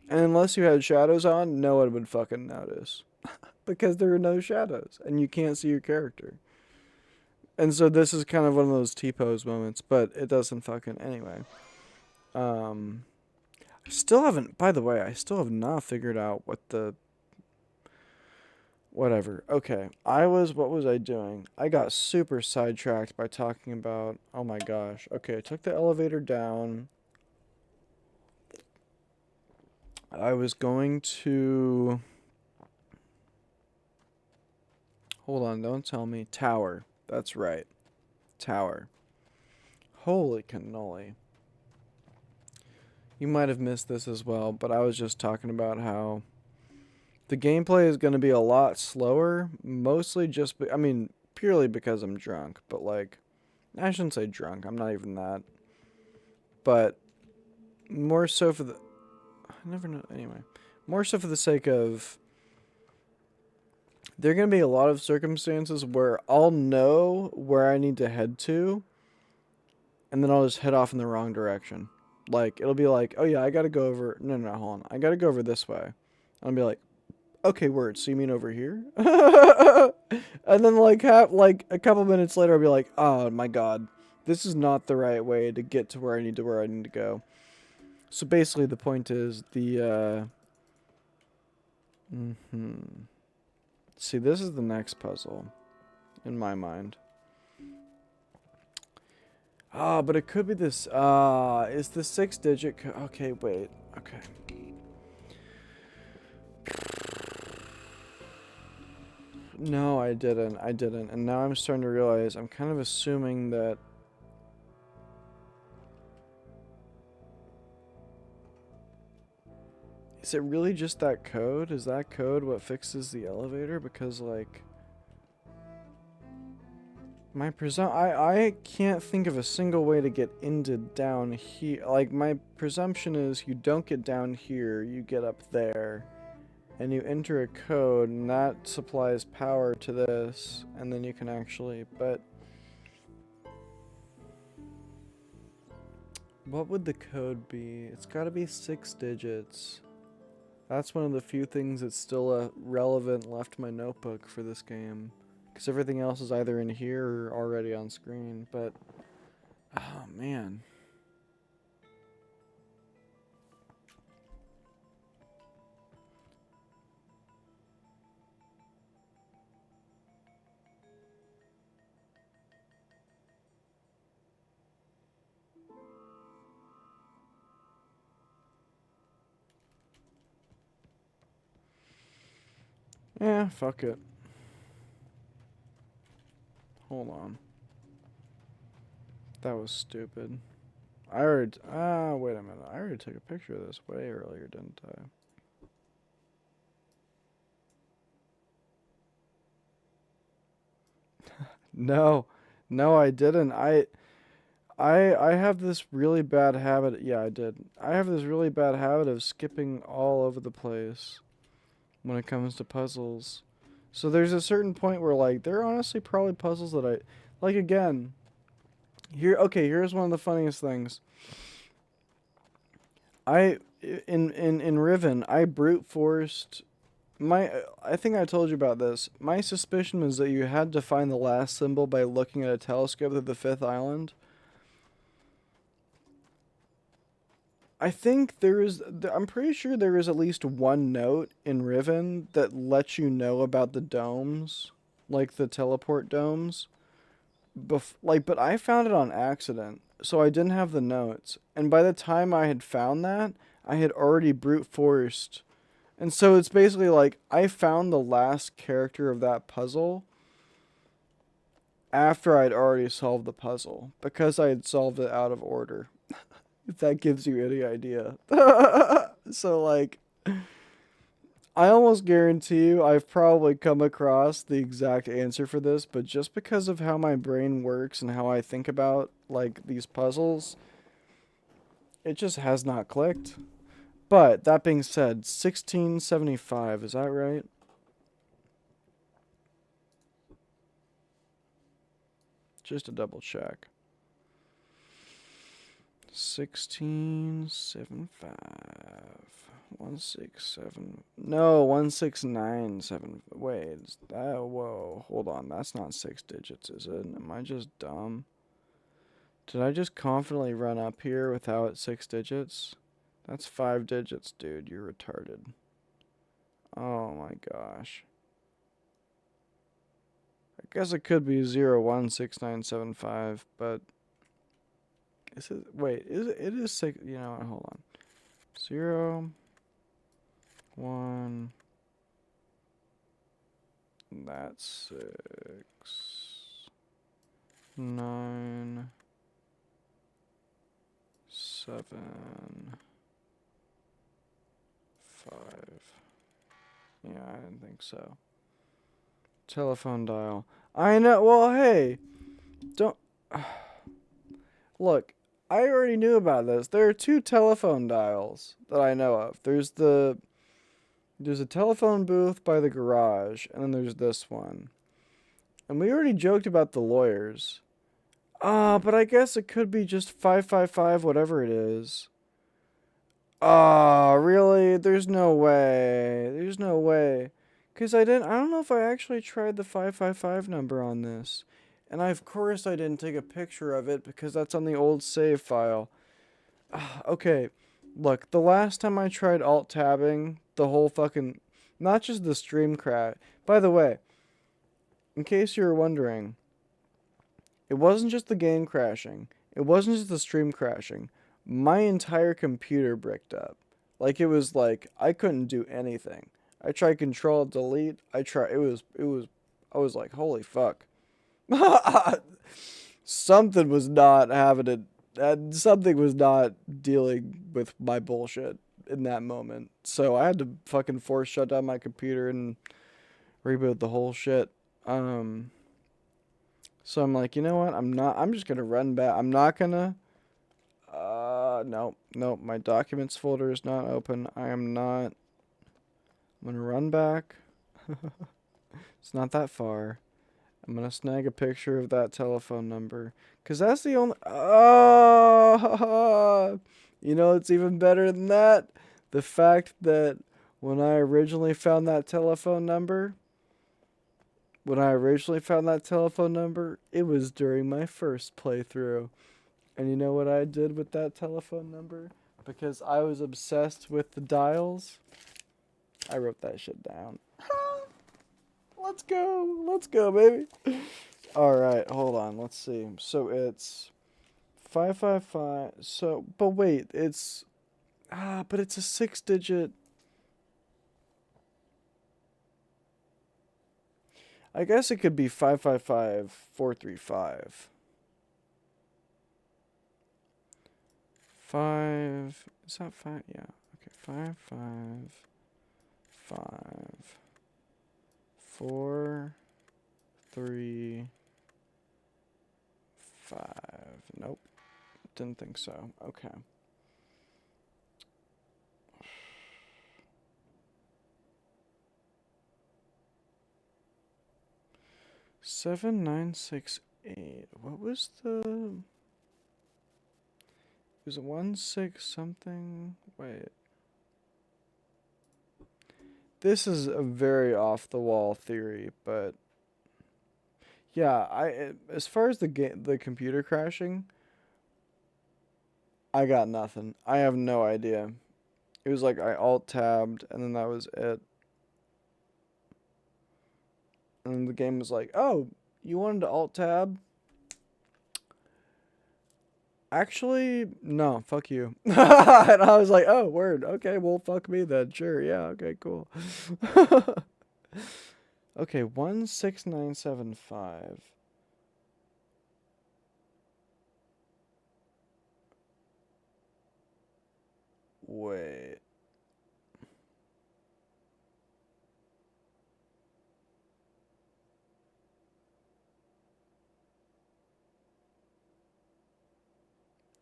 And unless you had shadows on, no one would fucking notice. Because there are no shadows and you can't see your character. And so this is kind of one of those T-pose moments, but it doesn't fucking anyway. Still haven't, by the way, I still have not figured out what the whatever. Okay. What was I doing? I got super sidetracked by talking about, oh my gosh. Okay, I took the elevator down. I was going to, hold on, don't tell me. Tower. That's right. Tower. Holy cannoli. You might have missed this as well, but I was just talking about how the gameplay is going to be a lot slower, mostly I mean, purely because I'm drunk, but like, I shouldn't say drunk, I'm not even that. But more so for the, I never know, anyway. More so for the sake of, there are going to be a lot of circumstances where I'll know where I need to head to, and then I'll just head off in the wrong direction. Like, it'll be like, oh yeah, I gotta go over, no, hold on, I gotta go over this way. I'll be like, okay, word, so you mean over here? And then like a couple minutes later I'll be like, oh my god, this is not the right way to get to where I need to go. So basically the point is see, this is the next puzzle in my mind. Ah, but it could be this is the 6-digit okay, wait. Okay. No, I didn't. And now I'm starting to realize I'm kind of assuming that is it really just that code? Is that code what fixes the elevator? Because like I can't think of a single way to get into down here. Like my presumption is you don't get down here, you get up there. And you enter a code, and that supplies power to this, and then you can actually, but what would the code be? It's gotta be 6 digits. That's one of the few things that's still relevant left in my notebook for this game. Because everything else is either in here or already on screen, but, oh man. Yeah, fuck it. Hold on. That was stupid. Wait a minute. I already took a picture of this way earlier, didn't I? No. No, I didn't. I have this really bad habit. Yeah, I did. I have this really bad habit of skipping all over the place when it comes to puzzles. So there's a certain point where like there are honestly probably puzzles that I like again. Here's one of the funniest things. In Riven, I brute forced I think I told you about this. My suspicion was that you had to find the last symbol by looking at a telescope at the 5th island. I'm pretty sure there is at least one note in Riven that lets you know about the domes. like the teleport domes. But I found it on accident, so I didn't have the notes. And by the time I had found that, I had already brute forced. And so it's basically like I found the last character of that puzzle after I'd already solved the puzzle because I had solved it out of order. If that gives you any idea. So like I almost guarantee you I've probably come across the exact answer for this, but just because of how my brain works and how I think about like these puzzles, it just has not clicked. But that being said, 1675, is that right? Just to double check. 1675. 167. No, 1697. Wait, whoa, hold on. That's not 6 digits, is it? Am I just dumb? Did I just confidently run up here without 6 digits? That's 5 digits, dude. You're retarded. Oh my gosh. I guess it could be 016975, but is it? Wait, it is six? You know what? Hold on. 0, 1. That's 6, 9, 7, 5. Yeah, I didn't think so. Telephone dial. I know. Well, hey, don't. Look, I already knew about this. There are two telephone dials that I know of. There's a telephone booth by the garage, and then there's this one. And we already joked about the lawyers. But I guess it could be just 555, whatever it is. Really? There's no way. There's no way. Cause I don't know if I actually tried the 555 number on this. And of course I didn't take a picture of it because that's on the old save file. Okay, look, the last time I tried alt tabbing, the whole fucking, not just the stream crash. By the way, in case you were wondering, it wasn't just the game crashing. It wasn't just the stream crashing. My entire computer bricked up. Like it was like I couldn't do anything. I tried control delete. I was like, holy fuck. Something was not having it. Something was not dealing with my bullshit in that moment. So I had to fucking force shut down my computer and reboot the whole shit. Um, so I'm like, you know what? I'm just gonna run back. I'm not gonna. No, no. My documents folder is not open. I am not. I'm gonna run back. It's not that far. I'm gonna snag a picture of that telephone number. Cause that's the only. Oh, you know it's even better than that. The fact that when I originally found that telephone number, it was during my first playthrough. And you know what I did with that telephone number? Because I was obsessed with the dials, I wrote that shit down. Let's go. Let's go, baby. All right, hold on. Let's see. So it's 555. So, but wait, but it's a 6 digit. I guess it could be 555435. 5, is that 5? Yeah. Okay, 555 4 3 5. Nope. Didn't think so. Okay. Seven nine six eight. What was the? Was it 1 6 something? Wait. This is a very off the wall theory, but yeah, as far as the computer crashing, I got nothing. I have no idea. It was like I alt tabbed and then that was it. And the game was like, oh, you wanted to alt tab? Actually, no, fuck you. And I was like, oh, word. Okay, well, fuck me then. Sure, yeah, okay, cool. Okay, 16975. Wait.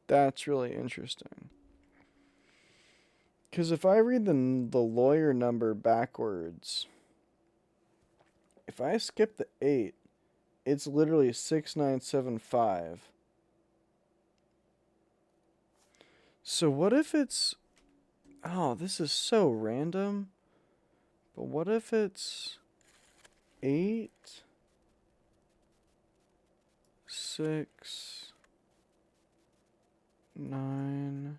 That's really interesting. Because if I read the lawyer number backwards, if I skip the 8, it's literally 6975. So what if it's... Oh, this is so random. But what if it's 8, 6, 9...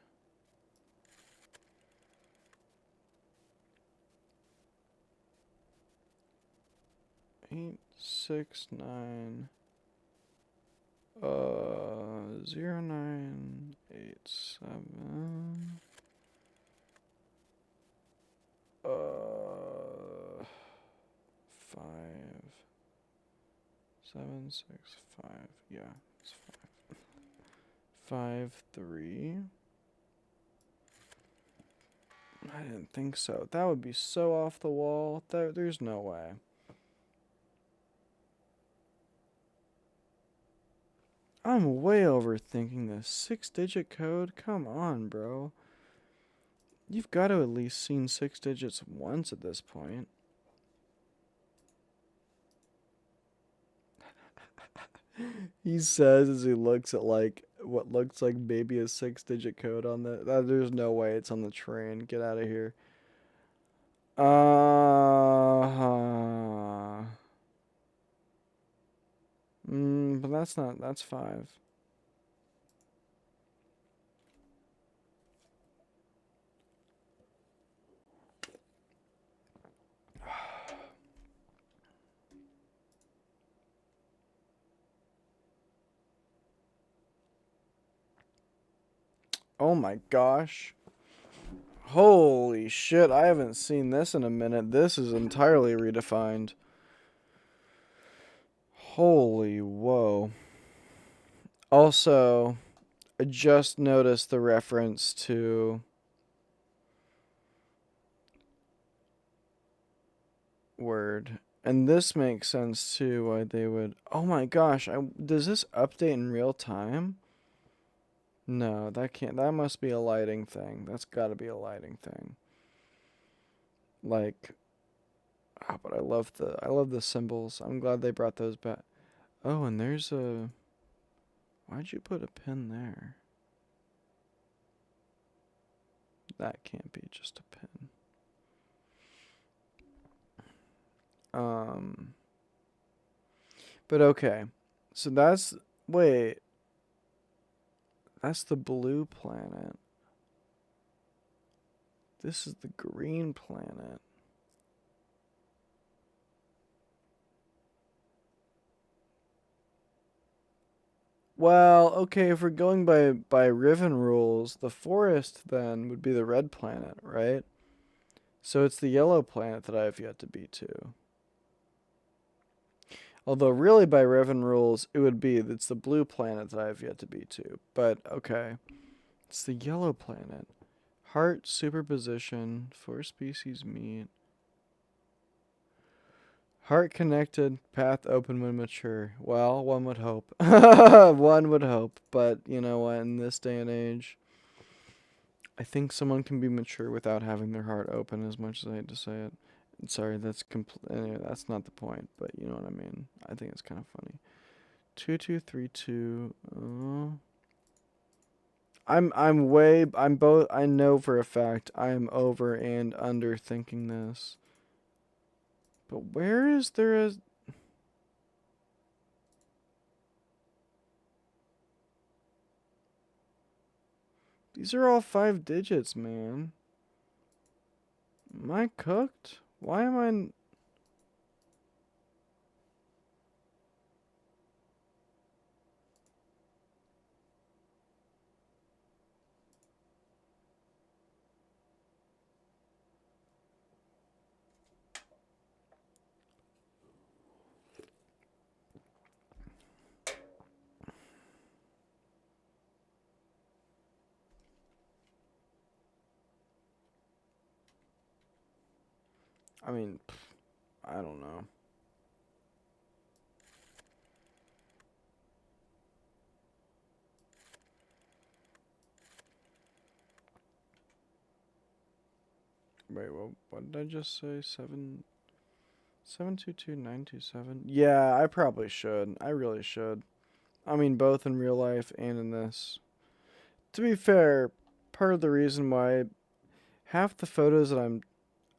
869 0987 5765. Yeah, it's 553. I didn't think so. That would be so off the wall. There's no way. I'm way overthinking this 6-digit code. Come on, bro. You've got to at least seen 6 digits once at this point. He says as he looks at like what looks like maybe a 6-digit code on there's no way it's on the train. Get out of here. But that's 5. Oh my gosh. Holy shit, I haven't seen this in a minute. This is entirely redefined. Holy whoa. Also, I just noticed the reference to word. And this makes sense too, why they would... Oh my gosh, does this update in real time? No, that can't... That must be a lighting thing. That's gotta be a lighting thing. Like... Oh, but I love the symbols. I'm glad they brought those back. Oh, and there's a... Why'd you put a pin there? That can't be just a pin. But okay. So that's... Wait. That's the blue planet. This is the green planet. Well, okay, if we're going by Riven rules, the forest then would be the red planet, right? So it's the yellow planet that I have yet to be to. Although really by Riven rules, it's the blue planet that I have yet to be to. But okay. It's the yellow planet. Heart superposition, 4 species meet. Heart connected, path open when mature. Well, one would hope. One would hope. But you know what? In this day and age, I think someone can be mature without having their heart open, as much as I hate to say it. Sorry, anyway, that's not the point, but you know what I mean. I think it's kind of funny. 2232. I'm both. I know for a fact I am over and under thinking this. But where is there a... These are all 5 digits, man. Am I cooked? Why am I... I mean, I don't know. Wait, what did I just say? 7222927. Yeah, I probably should. I really should. I mean, both in real life and in this. To be fair, part of the reason why half the photos that I'm.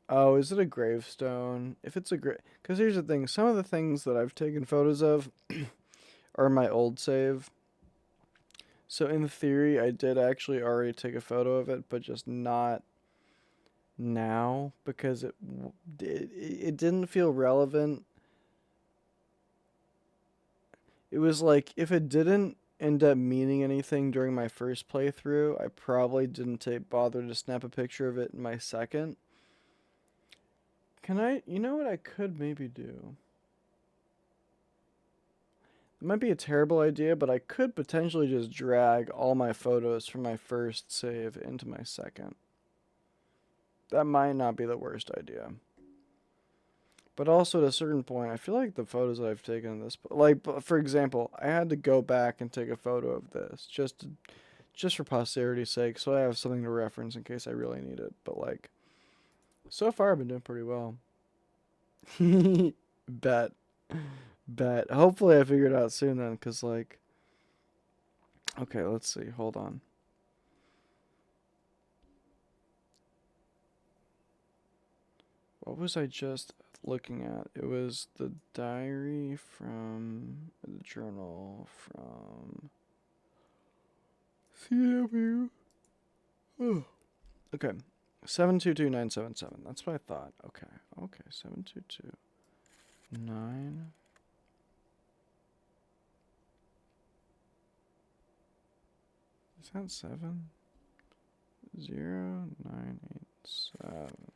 Oh, is it a gravestone? If it's a because here's the thing. Some of the things that I've taken photos of are my old save. So in theory, I did actually already take a photo of it, but just not now because it didn't feel relevant. It was like if it didn't end up meaning anything during my first playthrough, I probably didn't bother to snap a picture of it in my second. Can I? You know what I could maybe do? It might be a terrible idea, but I could potentially just drag all my photos from my first save into my second. That might not be the worst idea. But also at a certain point, I feel like the photos that I've taken in this, like for example, I had to go back and take a photo of this just for posterity's sake, so I have something to reference in case I really need it. But like, so far I've been doing pretty well. Bet, bet. Hopefully I figure it out soon then, cause like, okay, let's see. Hold on. What was I just looking at? It was the diary from the journal from CW. Oh. Okay. 7222977. That's what I thought. Okay. Okay. 7229. Is that 7? 0987.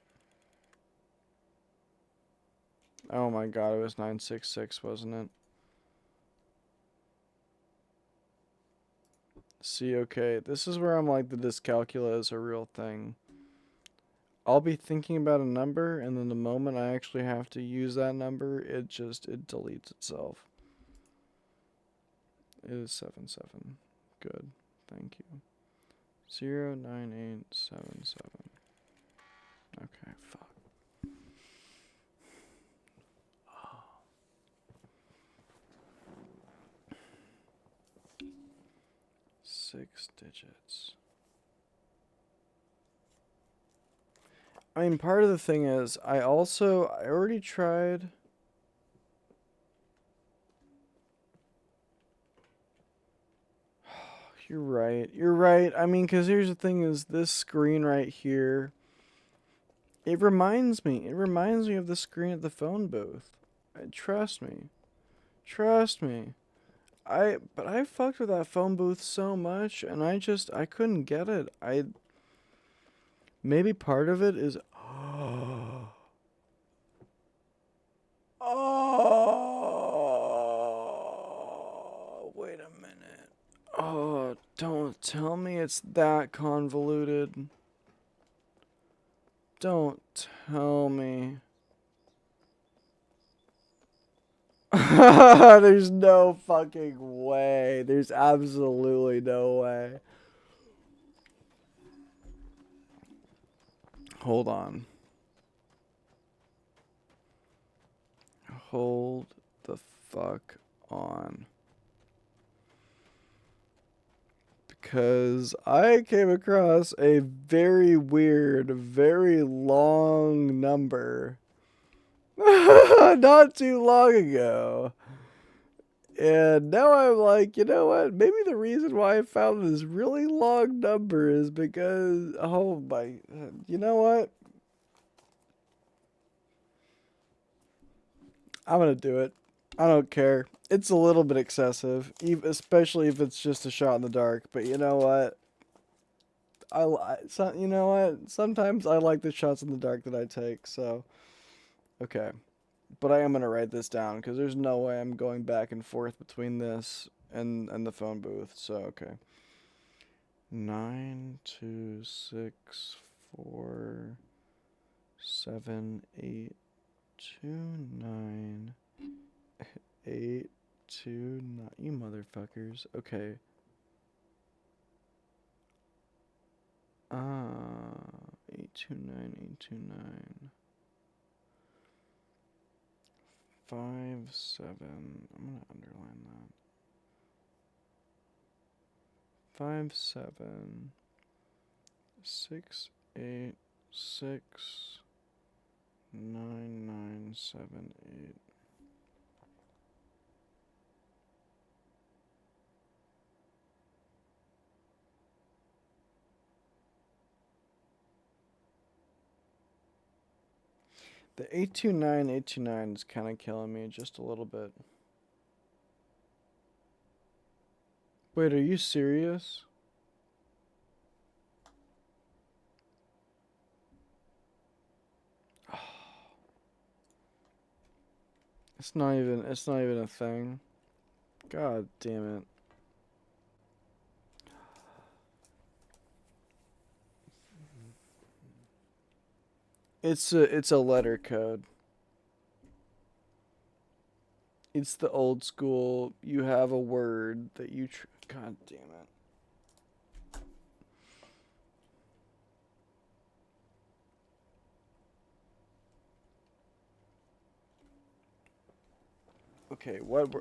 Oh my god, it was 966, wasn't it? See, okay. This is where I'm like, the dyscalculia is a real thing. I'll be thinking about a number, and then the moment I actually have to use that number, it deletes itself. It is 77. Good. Thank you. 09877. Okay, fuck. Oh. 6 digits. I mean, part of the thing is, I already tried. You're right. You're right. I mean, because here's the thing is, this screen right here, it reminds me. It reminds me of the screen at the phone booth. Trust me. Trust me. But I fucked with that phone booth so much, and I couldn't get it. Maybe part of it is, oh, wait a minute. Oh, don't tell me it's that convoluted. Don't tell me. There's no fucking way. There's absolutely no way. Hold on. Hold the fuck on. Because I came across a very weird, very long number not too long ago. And now I'm like, you know what? Maybe the reason why I found this really long number is because, oh my, you know what? I'm gonna do it. I don't care. It's a little bit excessive, especially if it's just a shot in the dark. But you know what? You know what? Sometimes I like the shots in the dark that I take. So okay, but I am gonna write this down because there's no way I'm going back and forth between this and the phone booth. So okay, 9264 7, 8, 2, 9, 8, 2, 9. You motherfuckers. Okay. 8, 2, 9, 8, 2, 9. 5, 7. I'm gonna underline that. 5, 7, 6, 8, 6, 9, 9, 7, 8. The 829 is kind of killing me just a little bit. Wait, are you serious? It's not even a thing. God damn it. It's a letter code. It's the old school. You have a word that you. God damn it. Okay, what?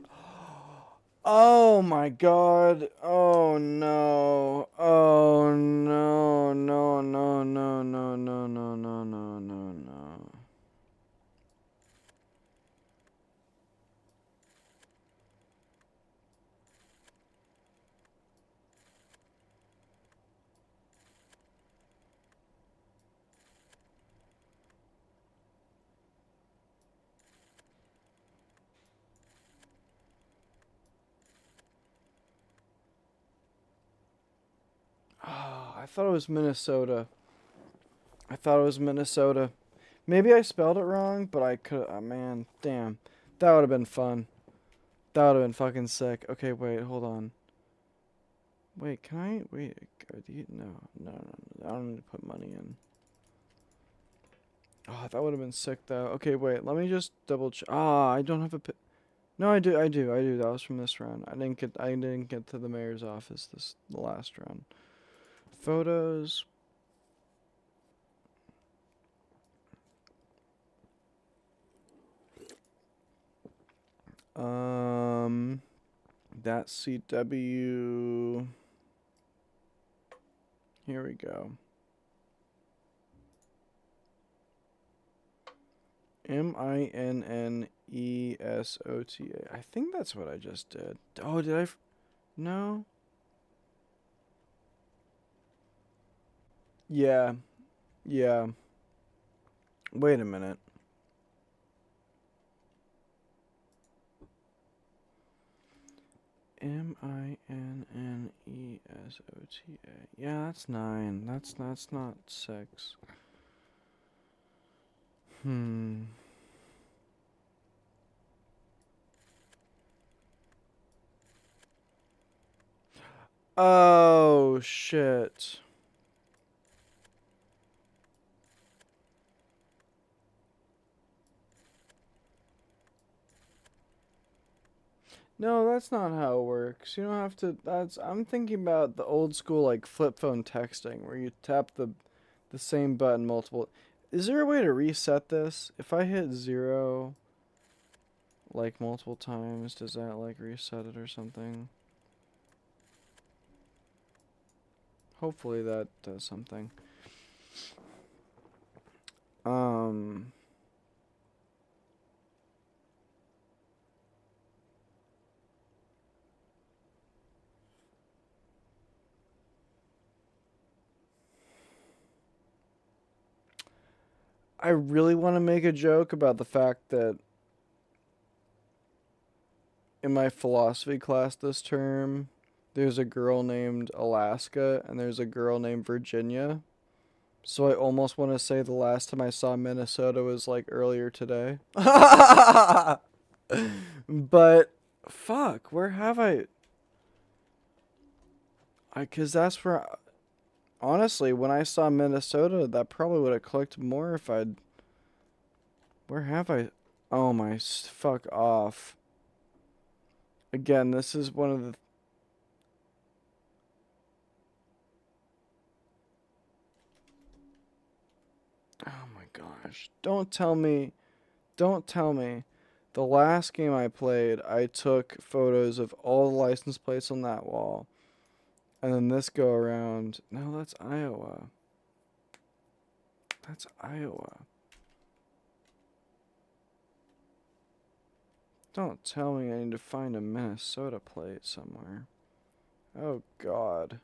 Oh my god. Oh no. Oh no. No, no, no, no, no, no, no, no, no, no. Oh, I thought it was Minnesota. I thought it was Minnesota. Maybe I spelled it wrong, but I could. Oh, man, damn. That would have been fun. That would have been fucking sick. Okay, wait, hold on. Wait, can I? Wait, no, no, no, no. I don't need to put money in. Oh, that would have been sick, though. Okay, wait, let me just double check. Ah, I don't have a. No, I do, I do, I do. That was from this run. I didn't get to the mayor's office the last run. Photos. That CW. Here we go. Minnesota. I think that's what I just did. Oh, did I? No. Yeah. Yeah. Wait a minute. Minnesota. Yeah, that's 9. That's not 6. Hmm. Oh shit. No, that's not how it works. You don't have to. I'm thinking about the old school like flip phone texting where you tap the same button multiple. Is there a way to reset this? If I hit 0 like multiple times, does that like reset it or something? Hopefully that does something. Um I really want to make a joke about the fact that in my philosophy class this term, there's a girl named Alaska and there's a girl named Virginia. So I almost want to say the last time I saw Minnesota was like earlier today. But fuck, where have I cuz that's where honestly, when I saw Minnesota, that probably would have clicked more if I'd Where have I? Oh my, fuck off. Again, this is one of the. Oh my gosh. Don't tell me. Don't tell me. The last game I played, I took photos of all the license plates on that wall. And then this go around. No, that's Iowa. That's Iowa. Don't tell me I need to find a Minnesota plate somewhere. Oh, God.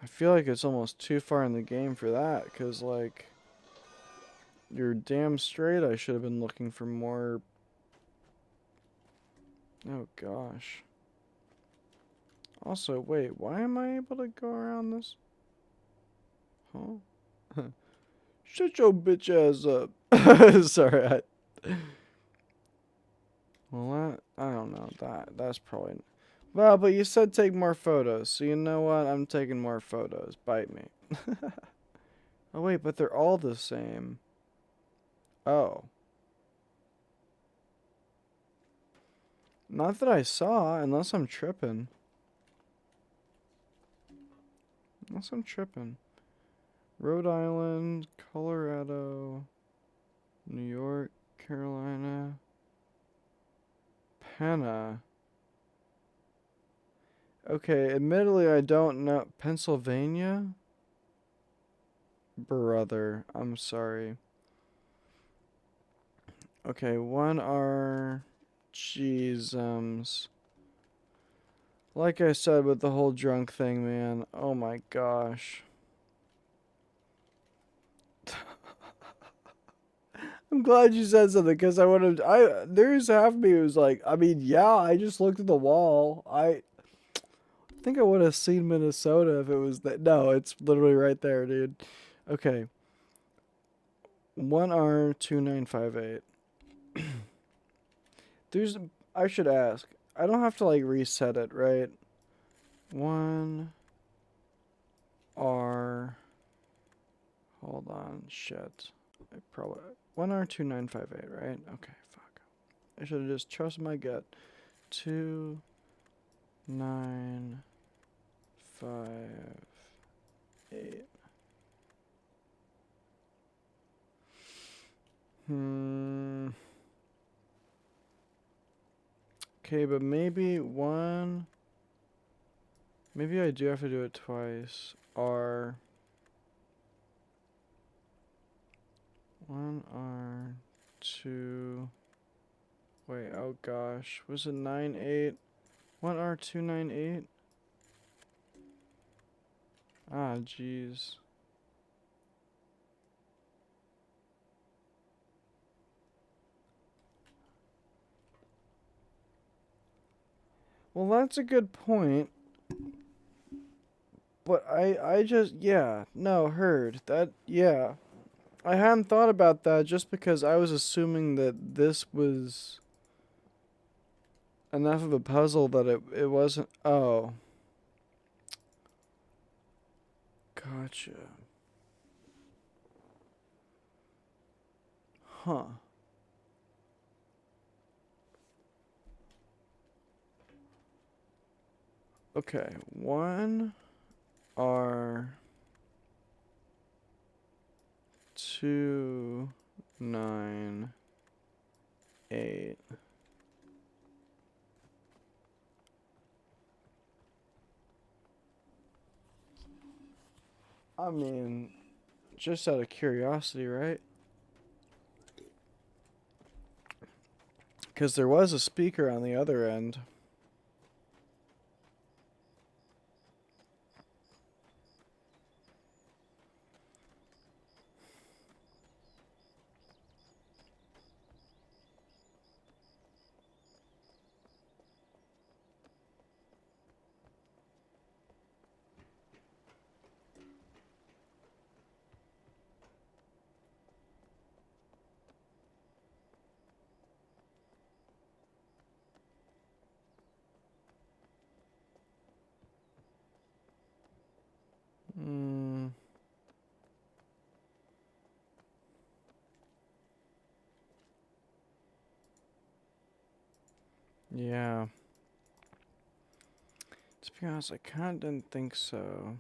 I feel like it's almost too far in the game for that, because, like, you're damn straight I should have been looking for more. Oh, gosh. Also, wait, why am I able to go around this? Huh? Shut your bitch ass up. Sorry, well, I don't know. That's probably. Well, but you said take more photos, so you know what? I'm taking more photos. Bite me. Oh, wait, but they're all the same. Oh. Not that I saw, unless I'm tripping. Unless I'm tripping. Rhode Island, Colorado, New York, Carolina, Penna. Okay, admittedly, I don't know. Pennsylvania? Brother, I'm sorry. Okay, 1R. Jeezums. Like I said with the whole drunk thing, man. Oh my gosh. I'm glad you said something because I would have. There's half of me who's like, I mean, yeah, I just looked at the wall. I think I would have seen Minnesota if it was that. No, it's literally right there, dude. Okay. 1R2958. There's. I should ask. I don't have to like reset it, right? 1R. Hold on. Shit. I probably. 1R2958, right? Okay, fuck. I should have just trusted my gut. 2, 9, 5, 8. Hmm. Okay, but maybe one. Maybe I do have to do it twice. R. 1R2. Wait, oh gosh. Was it 9, 8? 1R298? Ah, jeez. Well, that's a good point. But I just, yeah. No, heard. That, yeah. I hadn't thought about that just because I was assuming that this was enough of a puzzle that it wasn't. Oh. Gotcha. Huh. Okay. 1R298. I mean, just out of curiosity, right? Because there was a speaker on the other end. Yeah. To be honest, I kind of didn't think so.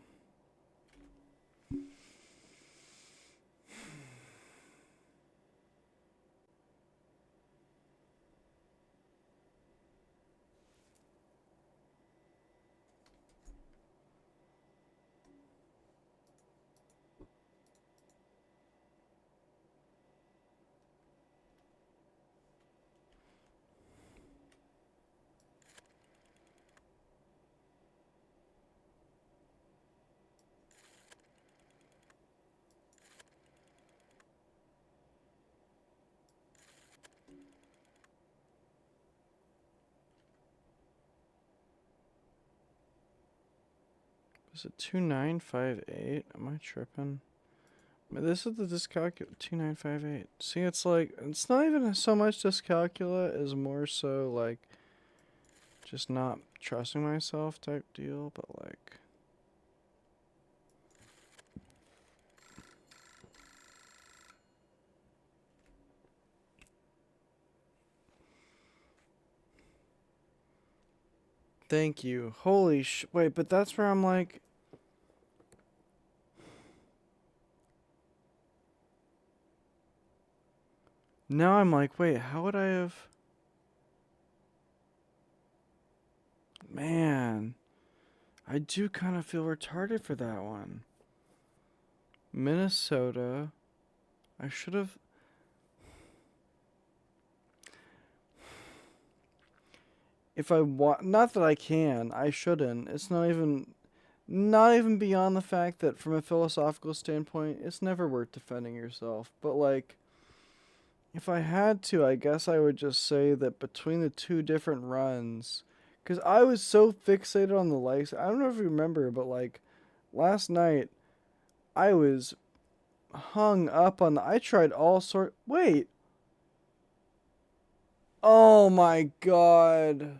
Is it 2958? Am I tripping? This is the dyscalculate 2958. See, it's like, it's not even so much dyscalculate as more so like just not trusting myself type deal, but like. Thank you. Holy wait, but that's where I'm like. Now I'm like, wait, how would I have. Man, I do kind of feel retarded for that one. Minnesota. I should have. If I want. Not that I can. I shouldn't. It's not even. Not even beyond the fact that from a philosophical standpoint, it's never worth defending yourself. But like. If I had to, I guess I would just say that between the two different runs, because I was so fixated on the likes. I don't know if you remember, but like last night, I was hung up on the. I tried all sort. Wait. Oh my god.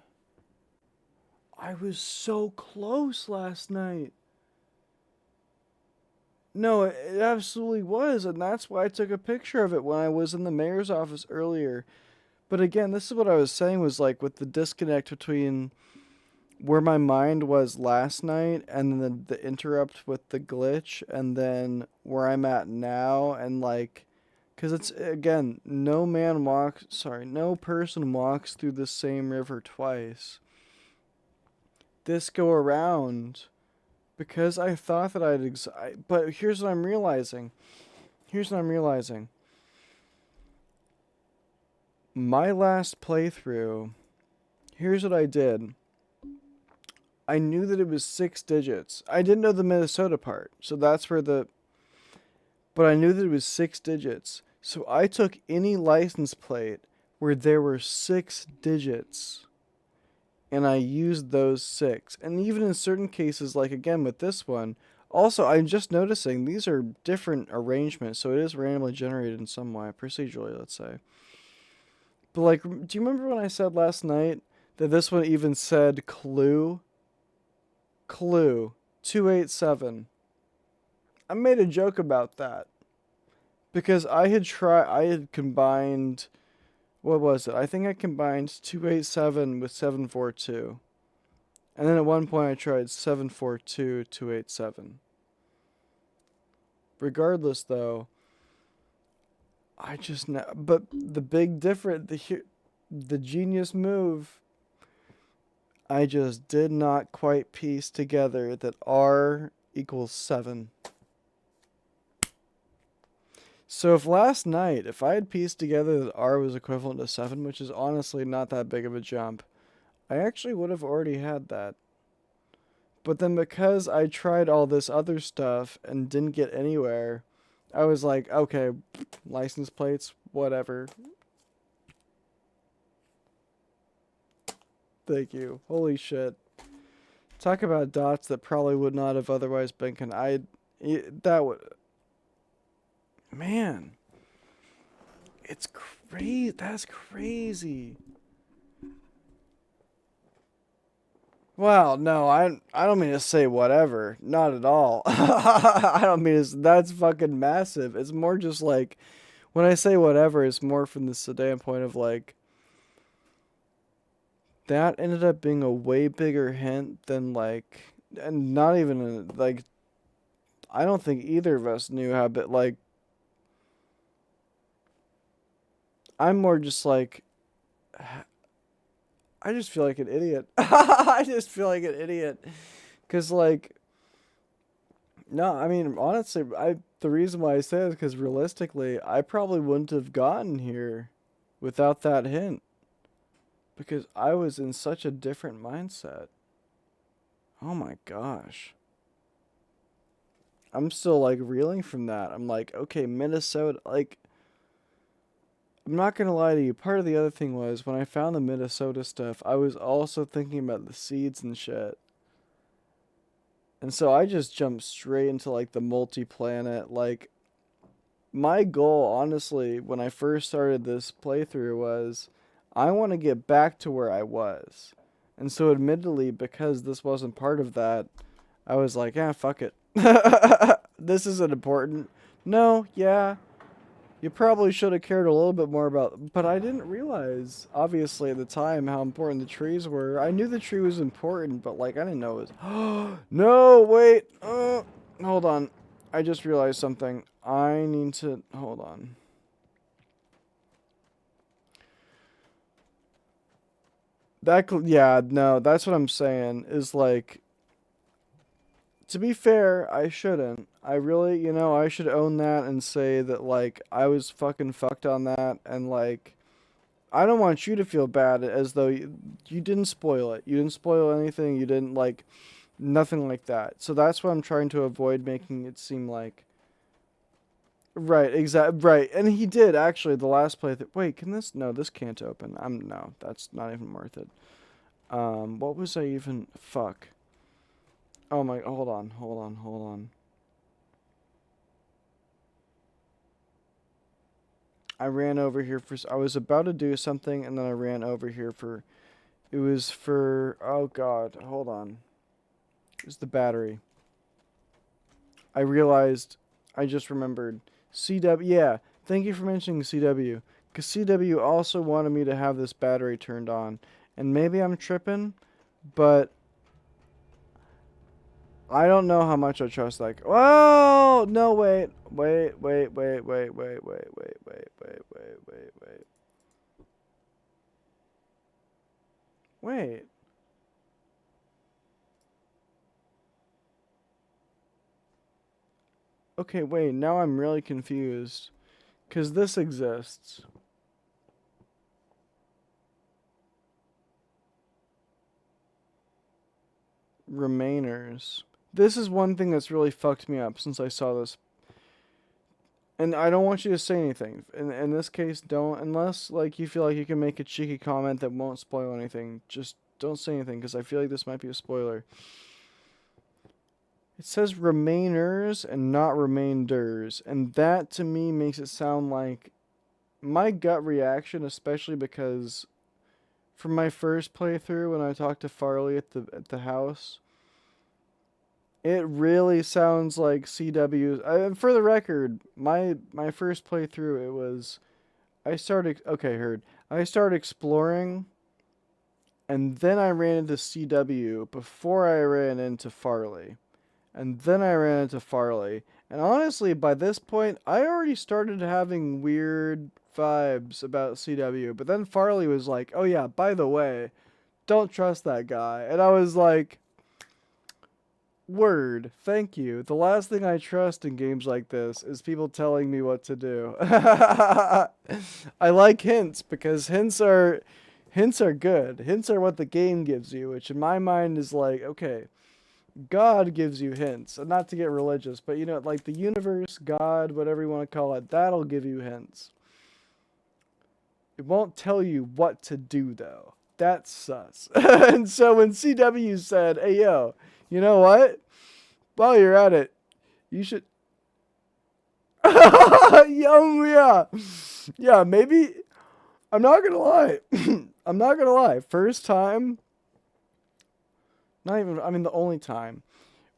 I was so close last night. No, it absolutely was, and that's why I took a picture of it when I was in the mayor's office earlier. But again, this is what I was saying was like with the disconnect between where my mind was last night and then the interrupt with the glitch and then where I'm at now and like cuz it's again no person walks through the same river twice. This go around because I thought that but here's what I'm realizing. Here's what I'm realizing. My last playthrough, here's what I did. I knew that it was 6 digits. I didn't know the Minnesota part, so that's where the. But I knew that it was 6 digits. So I took any license plate where there were 6 digits and I used those six. And even in certain cases, like again with this one, also I'm just noticing these are different arrangements, so it is randomly generated in some way, procedurally, let's say. But like, do you remember when I said last night that this one even said clue? Clue 287. I made a joke about that because I had combined what was it? I think I combined 287 with 742. And then at one point I tried 742 287. Regardless though, I just but the big difference the genius move I just did not quite piece together that R equals 7. So if last night, if I had pieced together that R was equivalent to 7, which is honestly not that big of a jump, I actually would have already had that. But then because I tried all this other stuff and didn't get anywhere, I was like, okay, license plates, whatever. Thank you. Holy shit. Talk about dots that probably would not have otherwise been that would. Man. It's crazy. That's crazy. Well, no, I don't mean to say whatever. Not at all. I don't mean that's fucking massive. It's more just like when I say whatever, it's more from the standpoint of like that ended up being a way bigger hint than like, and not even like, I don't think either of us knew how, but like, I'm more just like, I just feel like an idiot. I just feel like an idiot. Cause like, no, I mean, honestly, the reason why I say it is because realistically, I probably wouldn't have gotten here without that hint. Because I was in such a different mindset. Oh my gosh. I'm still like reeling from that. I'm like, okay, Minnesota, like, I'm not gonna lie to you. Part of the other thing was when I found the Minnesota stuff, I was also thinking about the seeds and shit. And so I just jumped straight into like the multi planet. Like, my goal, honestly, when I first started this playthrough was I want to get back to where I was. And so, admittedly, because this wasn't part of that, I was like, yeah, fuck it. This isn't important. No, yeah, you probably should have cared a little bit more about, but I didn't realize, obviously, at the time how important the trees were. I knew the tree was important, but like I didn't know it was. No, wait. Hold on. I just realized something. I need to hold on. Yeah, no, that's what I'm saying. Is like, to be fair, I shouldn't. I really, I should own that and say that like I was fucking fucked on that, and like I don't want you to feel bad as though you didn't spoil it. You didn't spoil anything. You didn't like nothing like that. So that's what I'm trying to avoid making it seem like. Right, exactly. Right, and he did actually the last playthrough. Wait, can this? No, this can't open. No, that's not even worth it. What was I even? Fuck. Oh my. Hold on. I ran over here for. I was about to do something, and then I ran over here for. It was for. Oh god, hold on. It was the battery. I realized. I just remembered. CW. Yeah, thank you for mentioning CW. Because CW also wanted me to have this battery turned on. And maybe I'm tripping, but I don't know how much I trust that. Oh, no, wait. Wait. Okay, wait, now I'm really confused. Because this exists. Remainers. This is one thing that's really fucked me up since I saw this. And I don't want you to say anything. In this case, don't. Unless, like, you feel like you can make a cheeky comment that won't spoil anything. Just don't say anything, because I feel like this might be a spoiler. It says remainers and not remainders. And that, to me, makes it sound like my gut reaction, especially because from my first playthrough when I talked to Farley at the house, it really sounds like CW. For the record, my first playthrough, it was I started okay, heard. I started exploring, and then I ran into CW before I ran into Farley. And then I ran into Farley. And honestly, by this point, I already started having weird vibes about CW. But then Farley was like, "Oh yeah, by the way, don't trust that guy." And I was like, word, thank you. The last thing I trust in games like this is people telling me what to do. I like hints because hints are good. Hints are what the game gives you, which in my mind is like, okay, God gives you hints. And not to get religious, but like the universe, God, whatever you want to call it, that'll give you hints. It won't tell you what to do though. That's sus. And so when CW said, "Hey yo, you know what? While you're at it, you should." Yeah, yeah. Maybe I'm not gonna lie. I'm not gonna lie. First time, not even. I mean, the only time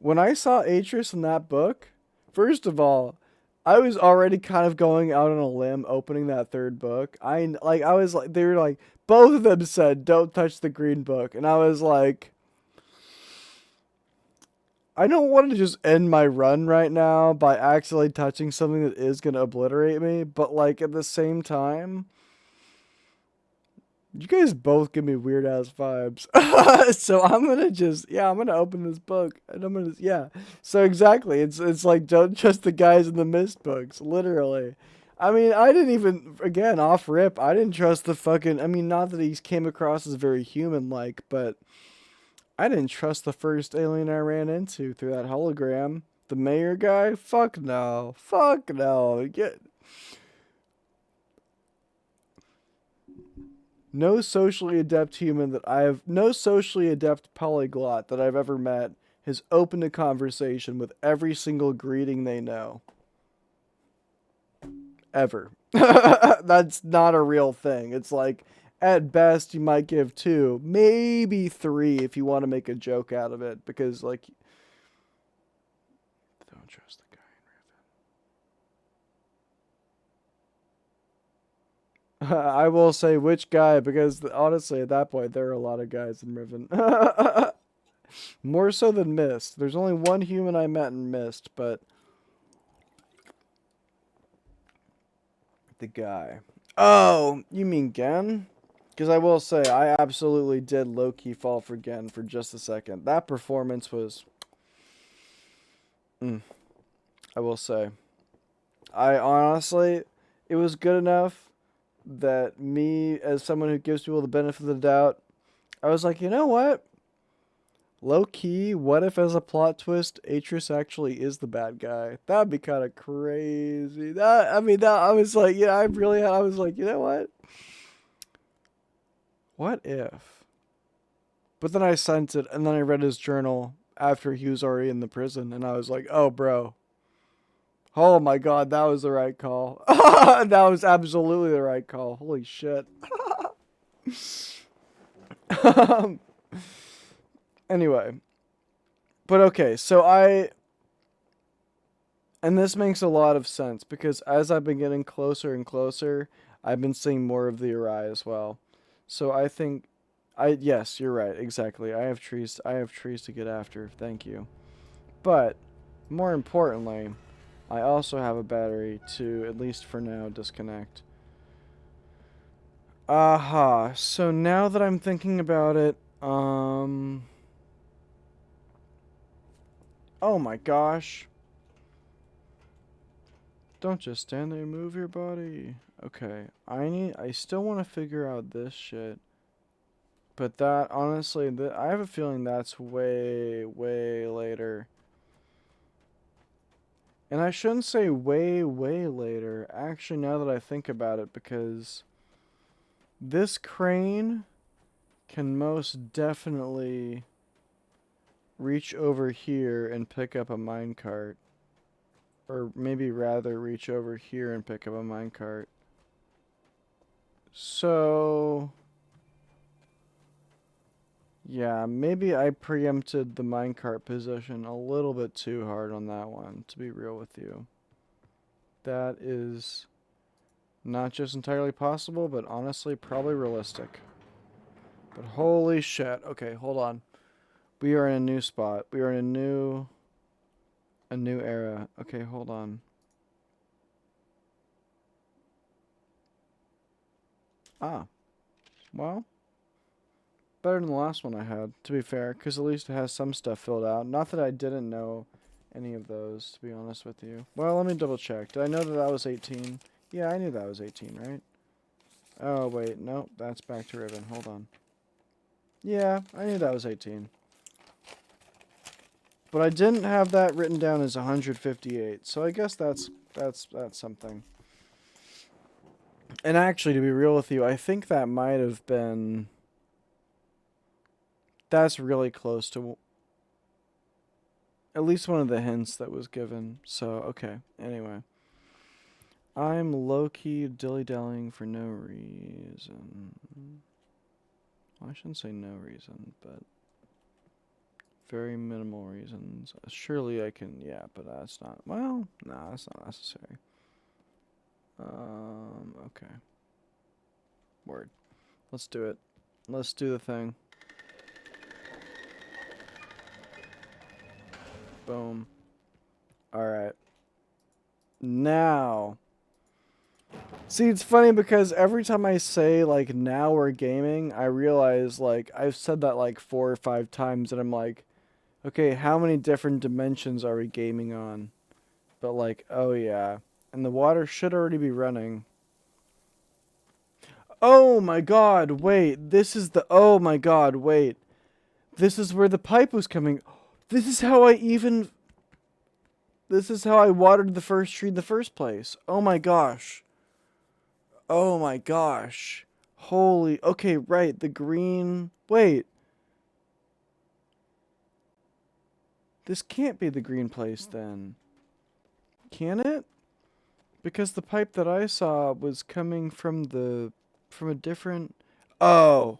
when I saw Atris in that book. First of all, I was already kind of going out on a limb opening that third book. I was like they were like both of them said don't touch the green book and I was like I don't want to just end my run right now by accidentally touching something that is going to obliterate me, but like at the same time you guys both give me weird ass vibes. So I'm gonna just I'm gonna open this book and I'm gonna So exactly, it's like don't trust the guys in the mist books, literally. I mean, I didn't even again off rip. I didn't trust the fucking. I mean, not that he came across as very human like, but I didn't trust the first alien I ran into through that hologram. The mayor guy, fuck no, fuck no. Get no socially adept polyglot that I've ever met has opened a conversation with every single greeting they know. Ever. That's not a real thing. It's like at best you might give two, maybe three if you want to make a joke out of it because like don't trust the guy. I will say which guy because honestly at that point there are a lot of guys in Riven. More so than Mist. There's only one human I met in Mist, but the guy. Oh, you mean Gen? Because I will say, I absolutely did low-key fall for Gen for just a second. That performance was... I will say. I honestly... It was good enough that me, as someone who gives people the benefit of the doubt, I was like, you know what? Low key, what if as a plot twist, Atris actually is the bad guy? That'd be kind of crazy. I was like, I was like, you know what? What if? But then I sent it, and then I read his journal after he was already in the prison, and I was like, oh, bro. Oh my god, that was the right call. That was absolutely the right call. Holy shit. um, anyway. But okay, and this makes a lot of sense because as I've been getting closer and closer, I've been seeing more of the Arai as well. So I think yes, you're right, exactly. I have trees to get after. Thank you. But more importantly, I also have a battery to at least for now disconnect. Aha. So now that I'm thinking about it, oh my gosh. Don't just stand there, move your body. Okay, I still want to figure out this shit. But that, honestly, I have a feeling that's way, way later. And I shouldn't say way, way later, actually, now that I think about it, because this crane can most definitely reach over here and pick up a minecart. Or maybe rather reach over here and pick up a minecart. So... yeah, maybe I preempted the minecart position a little bit too hard on that one, to be real with you. That is not just entirely possible, but honestly probably realistic. But holy shit. Okay, hold on. We are in a new spot. We are in a new era. Okay, hold on. Ah. Well, better than the last one I had, to be fair, because at least it has some stuff filled out. Not that I didn't know any of those, to be honest with you. Well, let me double check. Did I know that that was 18? Yeah, I knew that was 18, right? Oh, wait, no, that's back to Ribbon. Hold on. Yeah, I knew that was 18. But I didn't have that written down as 158, so I guess that's something. And actually, to be real with you, I think that might have been... that's really close to at least one of the hints that was given. So, okay. Anyway. I'm low-key dilly-dallying for no reason. Well, I shouldn't say no reason, but Very minimal reasons. Surely I can, yeah, but that's not, well, nah, that's not necessary. Okay. Word. Let's do it. Let's do the thing. Boom. Alright. Now. See, it's funny because every time I say, like, now we're gaming, I realize, like, I've said that, like, 4 or 5 times, and I'm like, okay, how many different dimensions are we gaming on? But, like, oh yeah. And the water should already be running. Oh my god, wait. This is the... Oh my god, wait. This is where the pipe was coming... This is how I even... This is how I watered the first tree in the first place. Oh my gosh. Oh my gosh. Holy... Okay, right. The green... Wait. This can't be the green place then. Can it? Because the pipe that I saw was coming from the... From a different... Oh.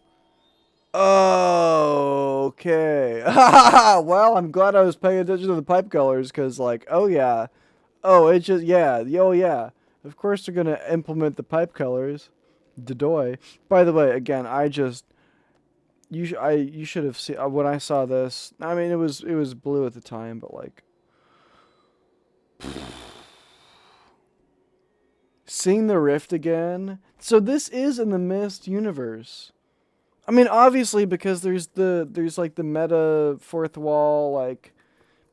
Oh, okay. Well, I'm glad I was paying attention to the pipe colors, because, like, oh yeah. Oh, it just, yeah. Oh, yeah. Of course they're going to implement the pipe colors. Dodoy. By the way, again, you should have seen, when I saw this, I mean, it was blue at the time, but, like, seeing the rift again. So this is in the Mist universe. I mean, obviously, because there's like the meta fourth wall, like,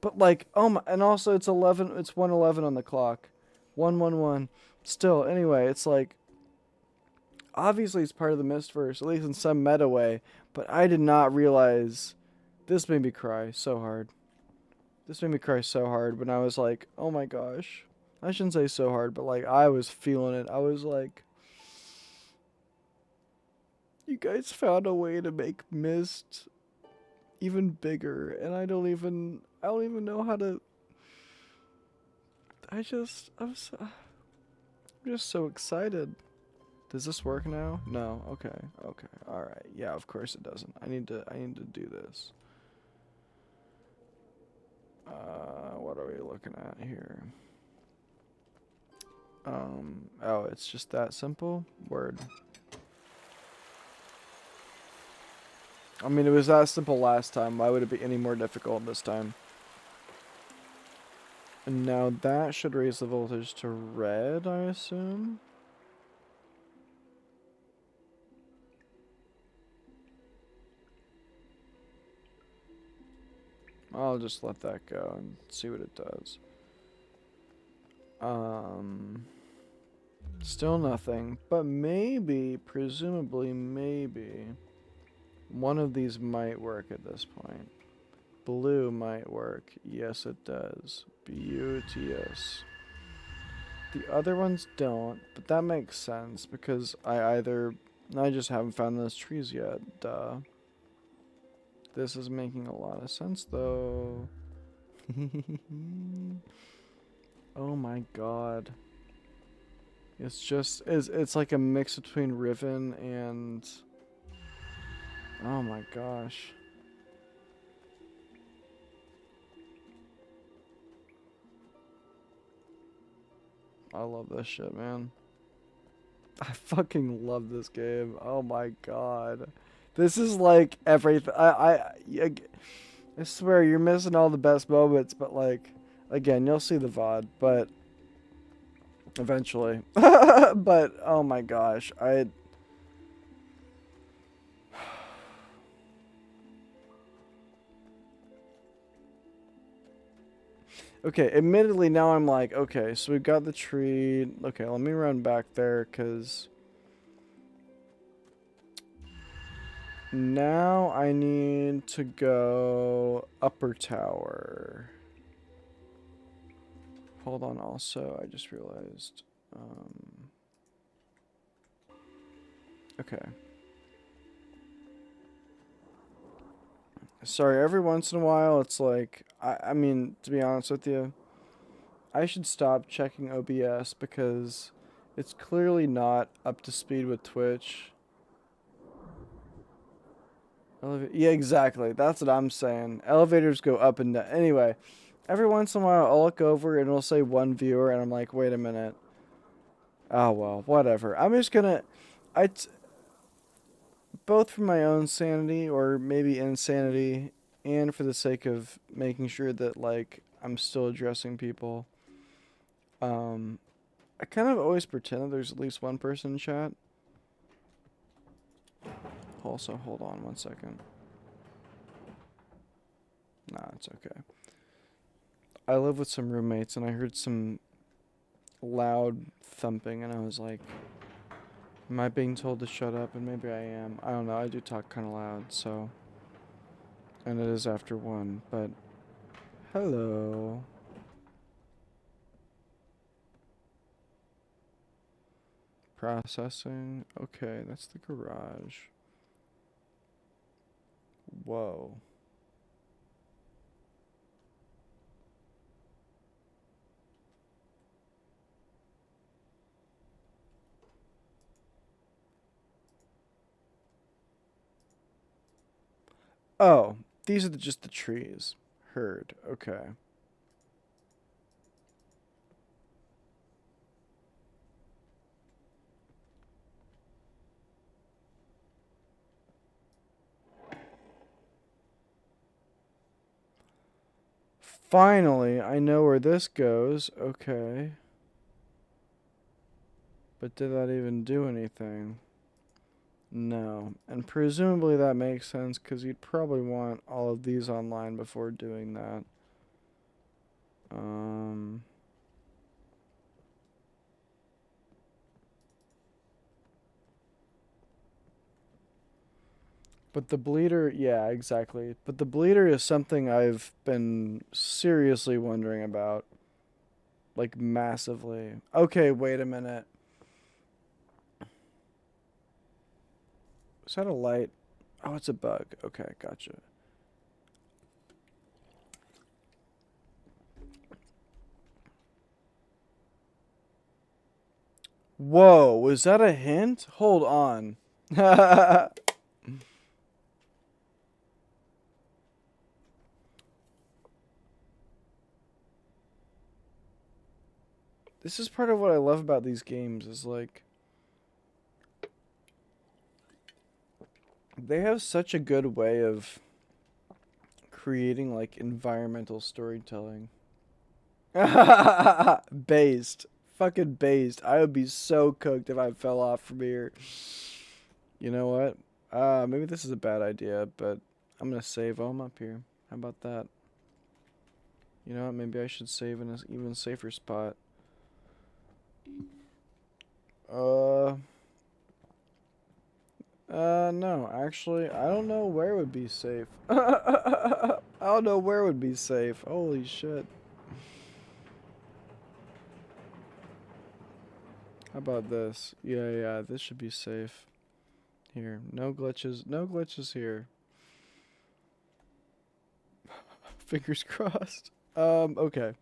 but like, oh my, and also it's 1:11 on the clock, 1:11. Still, anyway, it's like, obviously it's part of the Mistverse, at least in some meta way. But I did not realize. This made me cry so hard. This made me cry so hard when I was like, oh my gosh. I shouldn't say so hard, but like I was feeling it. I was like, you guys found a way to make Mist even bigger, and I don't even know how to. I'm just so excited. Does this work now? No. Okay. Okay. All right. Yeah. Of course it doesn't. I need to do this. What are we looking at here? Oh, it's just that simple. Word. I mean, it was that simple last time. Why would it be any more difficult this time? And now that should raise the voltage to red, I assume. I'll just let that go and see what it does. Still nothing, but maybe, presumably, maybe one of these might work at this point. Blue might work. Yes, it does. Beauteous. The other ones don't, but that makes sense because I just haven't found those trees yet. Duh. This is making a lot of sense though. Oh my god. It's like a mix between Riven and, oh my gosh. I love this shit, man. I fucking love this game. Oh my god. This is like everything. I swear you're missing all the best moments, but like, again, you'll see the VOD, but eventually. But oh my gosh, okay, admittedly now I'm like, okay, so we've got the tree. Okay, let me run back there cuz now I need to go upper tower. Hold on, also, I just realized. Okay. Sorry, every once in a while, it's like, I mean, to be honest with you, I should stop checking OBS because it's clearly not up to speed with Twitch. Yeah, exactly. That's what I'm saying. Elevators go up and down. Anyway, every once in a while I'll look over and it'll say one viewer, and I'm like, wait a minute. Oh well, whatever. I'm just gonna, I t- both for my own sanity or maybe insanity, and for the sake of making sure that like I'm still addressing people. Um, I kind of always pretend that there's at least one person in chat. Also, hold on 1 second. Nah, it's okay. I live with some roommates and I heard some loud thumping and I was like, am I being told to shut up? And maybe I am. I don't know. I do talk kind of loud, so. And it is after 1, but. Hello. Processing. Okay, that's the garage. Whoa. Oh, these are just the trees. Heard. Okay. Finally, I know where this goes. Okay. But did that even do anything? No. And presumably that makes sense because you'd probably want all of these online before doing that. Um. But the bleeder, yeah, exactly. But the bleeder is something I've been seriously wondering about. Like, massively. Okay, wait a minute. Is that a light? Oh, it's a bug. Okay, gotcha. Whoa, was that a hint? Hold on. This is part of what I love about these games is like they have such a good way of creating like environmental storytelling. Based. Fucking based. I would be so cooked if I fell off from here. You know what? Maybe this is a bad idea, but I'm gonna save while I'm up here. How about that? You know what? Maybe I should save in an even safer spot. Uh, no. Actually, I don't know where would be safe. I don't know where would be safe. Holy shit. How about this? Yeah, yeah, this should be safe. Here. No glitches. No glitches here. Fingers crossed. Okay.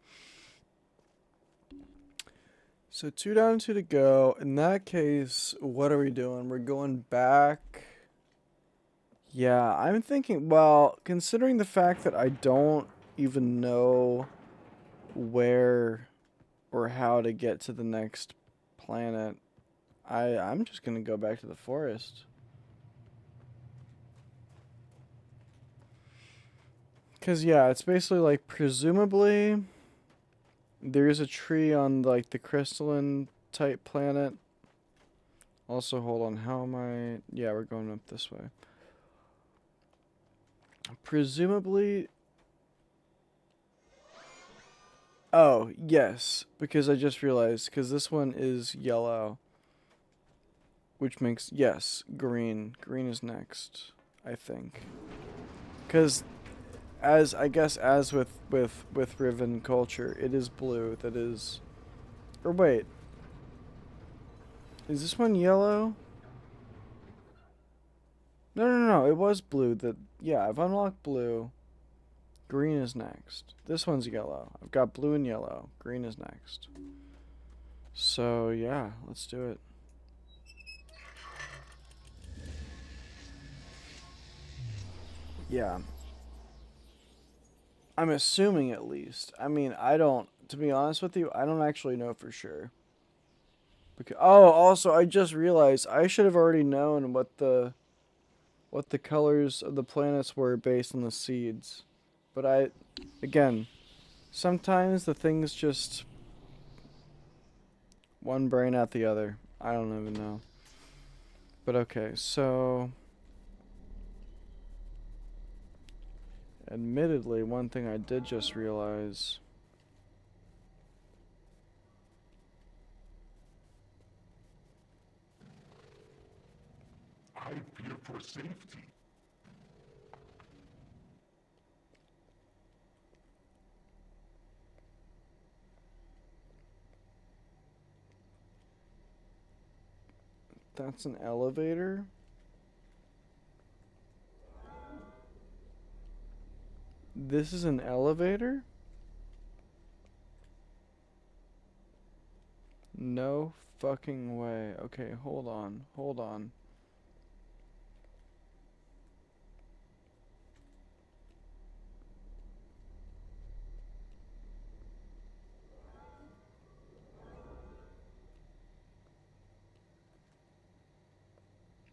So 2 down, 2 to go. In that case, what are we doing? We're going back. Yeah, I'm thinking, well, considering the fact that I don't even know where or how to get to the next planet, I'm just gonna go back to the forest. Cause yeah, it's basically like presumably there's a tree on like the crystalline type planet. Also, hold on, how am I? Yeah, we're going up this way. Presumably. Oh, yes, because I just realized, because this one is yellow, which makes, yes, green. Green is next, I think. Because, as, I guess, as with Riven culture, it is blue that is, or wait, is this one yellow? No, no, no, no, it was blue that, yeah, I've unlocked blue. Green is next. This one's yellow. I've got blue and yellow. Green is next. So, yeah, let's do it. Yeah. I'm assuming at least. I mean, I don't, to be honest with you, I don't actually know for sure. Because, oh, also, I just realized I should have already known what the colors of the planets were based on the seeds. But again, sometimes the things just one brain at the other. I don't even know. But okay, so admittedly, one thing I did just realize. I fear for safety. That's an elevator? This is an elevator? No fucking way. Okay, hold on. Hold on.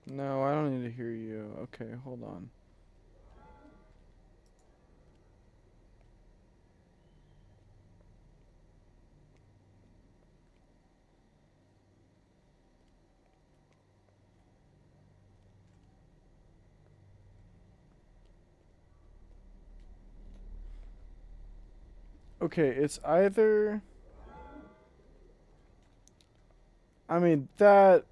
No, I don't need to hear you. Okay, hold on. Okay, it's either. I mean, that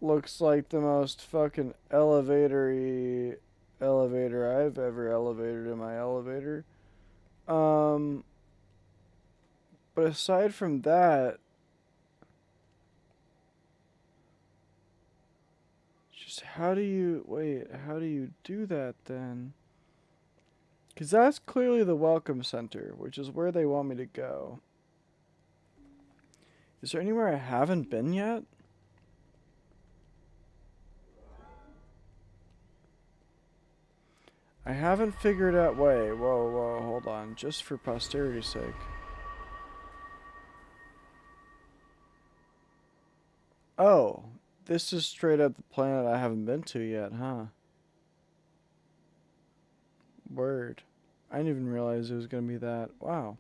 looks like the most fucking elevatory elevator I've ever elevated in my elevator. Um, but aside from that, just how do you wait? How do you do that then? Because that's clearly the welcome center, which is where they want me to go. Is there anywhere I haven't been yet? I haven't figured out. Wait, whoa, hold on. Just for posterity's sake. Oh, this is straight up the planet I haven't been to yet, huh? Word. I didn't even realize it was gonna be that. Wow.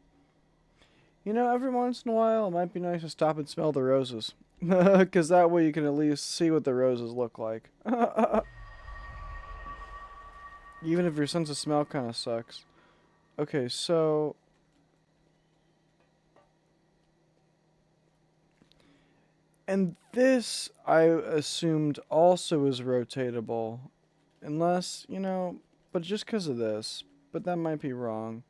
You know, every once in a while, it might be nice to stop and smell the roses. Because that way you can at least see what the roses look like. Even if your sense of smell kind of sucks. Okay, so. And this, I assumed, also is rotatable. Unless, but just because of this. But that might be wrong.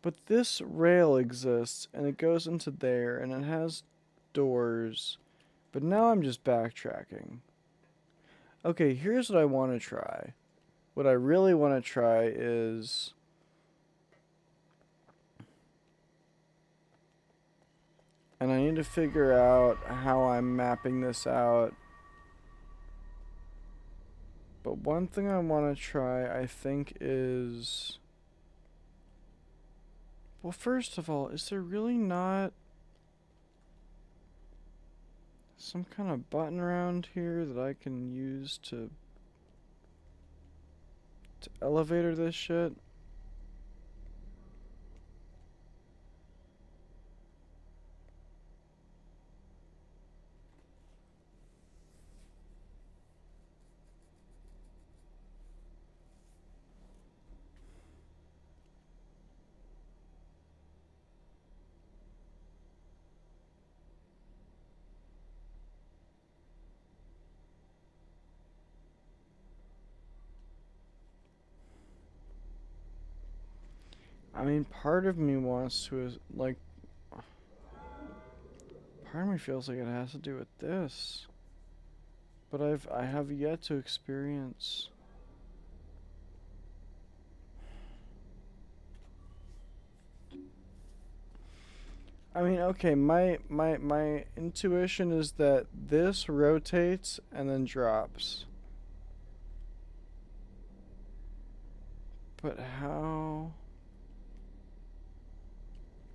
But this rail exists, and it goes into there, and it has doors. But now I'm just backtracking. Okay, here's what I want to try. What I really want to try is. And I need to figure out how I'm mapping this out. But one thing I want to try, I think, is. Well, first of all, is there really not some kind of button around here that I can use to elevator this shit? I mean, part of me wants to, like, part of me feels like it has to do with this. But I have yet to experience. I mean, okay, my intuition is that this rotates and then drops. But how?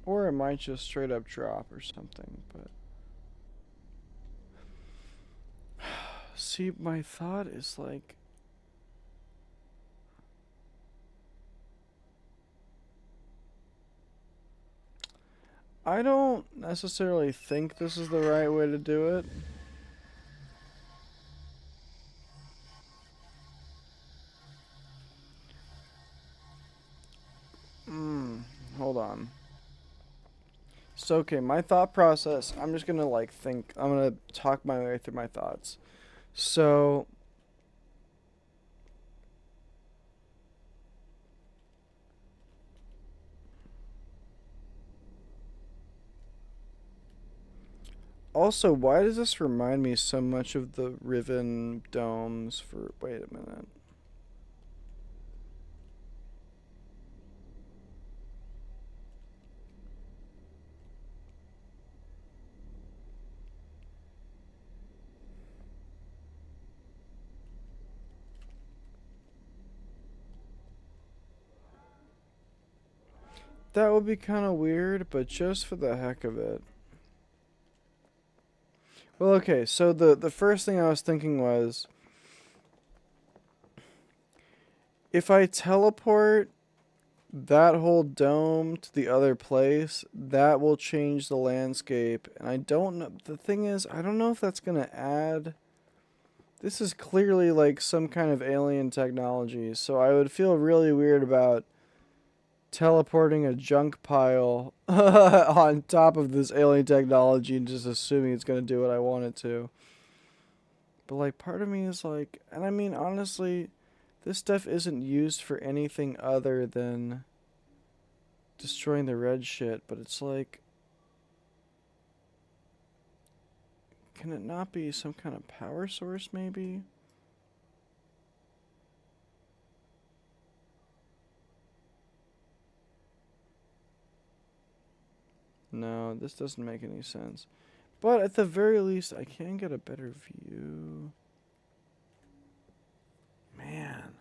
Or it might just straight up drop or something, but... See, my thought is like... I don't necessarily think this is the right way to do it. Hold on. So, okay, my thought process, I'm just gonna like think, I'm gonna talk my way through my thoughts. So, also, why does this remind me so much of the Riven domes for, wait a minute. That would be kind of weird, but just for the heck of it. Well, okay, so the first thing I was thinking was, if I teleport that whole dome to the other place, that will change the landscape. And I don't know. The thing is, I don't know if that's going to add. This is clearly like some kind of alien technology. So I would feel really weird about teleporting a junk pile on top of this alien technology and just assuming it's going to do what I want it to. But like, part of me is like, and I mean, honestly, this stuff isn't used for anything other than destroying the red shit, but it's like, can it not be some kind of power source, maybe? No, this doesn't make any sense. But at the very least, I can get a better view. Man.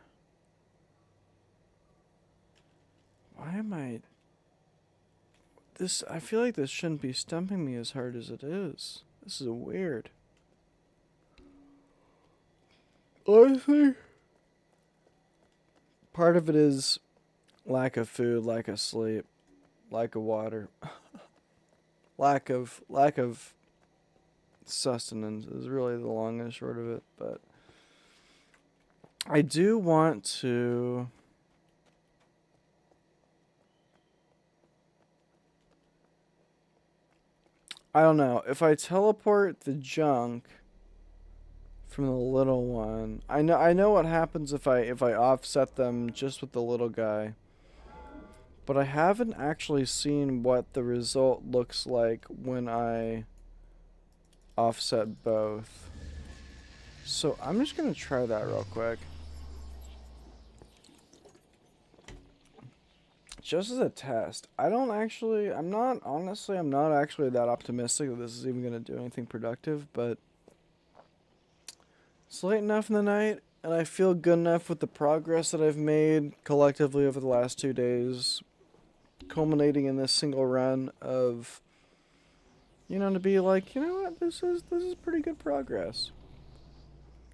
Why am I... I feel like this shouldn't be stumping me as hard as it is. This is weird. Honestly, part of it is lack of food, lack of sleep, lack of water, lack of sustenance is really the long and short of it. But I do want to. I don't know if I teleport the junk from the little one. I know what happens if I offset them just with the little guy. But I haven't actually seen what the result looks like when I offset both. So I'm just going to try that real quick. Just as a test. Honestly, I'm not actually that optimistic that this is even going to do anything productive, but it's late enough in the night, and I feel good enough with the progress that I've made collectively over the last 2 days, culminating in this single run of, to be like, you know what, this is pretty good progress.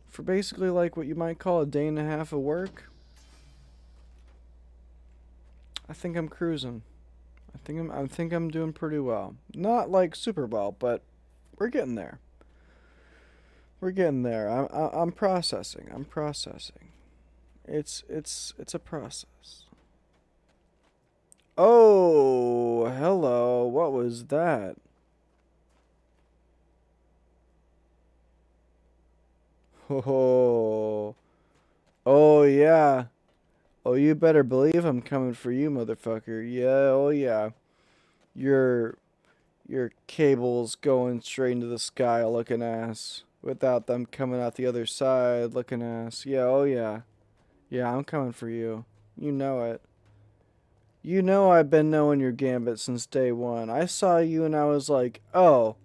For basically like what you might call a day and a half of work, I think I'm cruising. I think I'm doing pretty well. Not like super well, but we're getting there. We're getting there. I'm processing. I'm processing. It's a process. Oh, hello. What was that? Oh, oh yeah. Oh, you better believe I'm coming for you, motherfucker. Yeah, oh yeah. Your your cables going straight into the sky looking ass without them coming out the other side looking ass. Yeah, oh yeah. Yeah, I'm coming for you. You know it. You know I've been knowing your gambit since day one. I saw you and I was like, oh,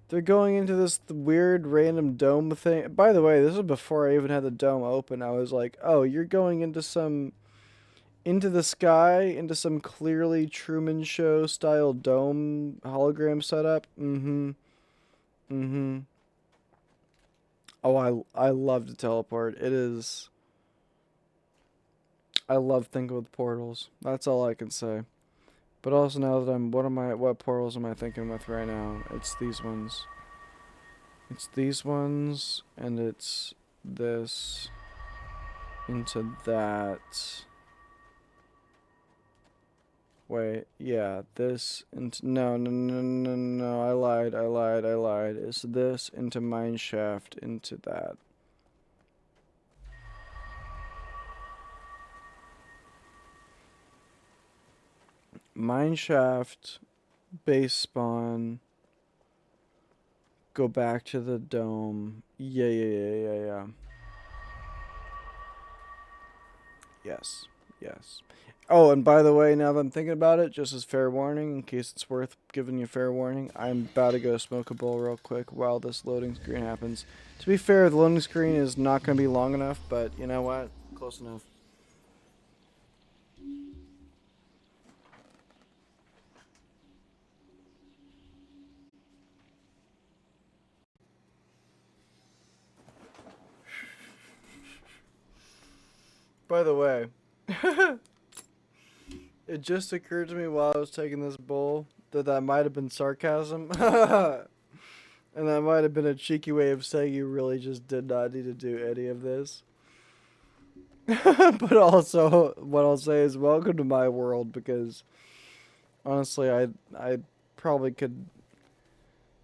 they're going into this weird random dome thing. By the way, this was before I even had the dome open. I was like, oh, you're going into some into the sky, into some clearly Truman Show style dome hologram setup. Mm-hmm. Mm-hmm. Oh, I love to teleport. It is. I love thinking with portals. That's all I can say. But also now that I'm, what portals am I thinking with right now? It's these ones. It's these ones, and it's this into that. Wait, yeah, this into, no, I lied. It's this into mine shaft into that. Mine shaft, base spawn, go back to the dome. Yeah. Yes, yes. Oh, and by the way, now that I'm thinking about it, just as fair warning, in case it's worth giving you fair warning, I'm about to go smoke a bowl real quick while this loading screen happens. To be fair, the loading screen is not going to be long enough, but you know what? Close enough. By the way, it just occurred to me while I was taking this bowl that might have been sarcasm. And that might have been a cheeky way of saying you really just did not need to do any of this. But also, what I'll say is welcome to my world because honestly, I probably could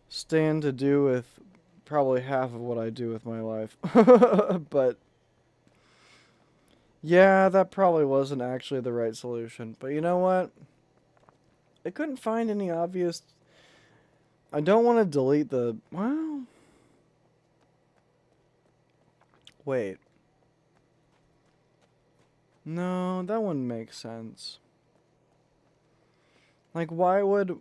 stand to do with probably half of what I do with my life. But yeah, that probably wasn't actually the right solution. But you know what? I couldn't find any obvious. I don't want to delete the. Well, wait. No, that wouldn't make sense. Like, why would.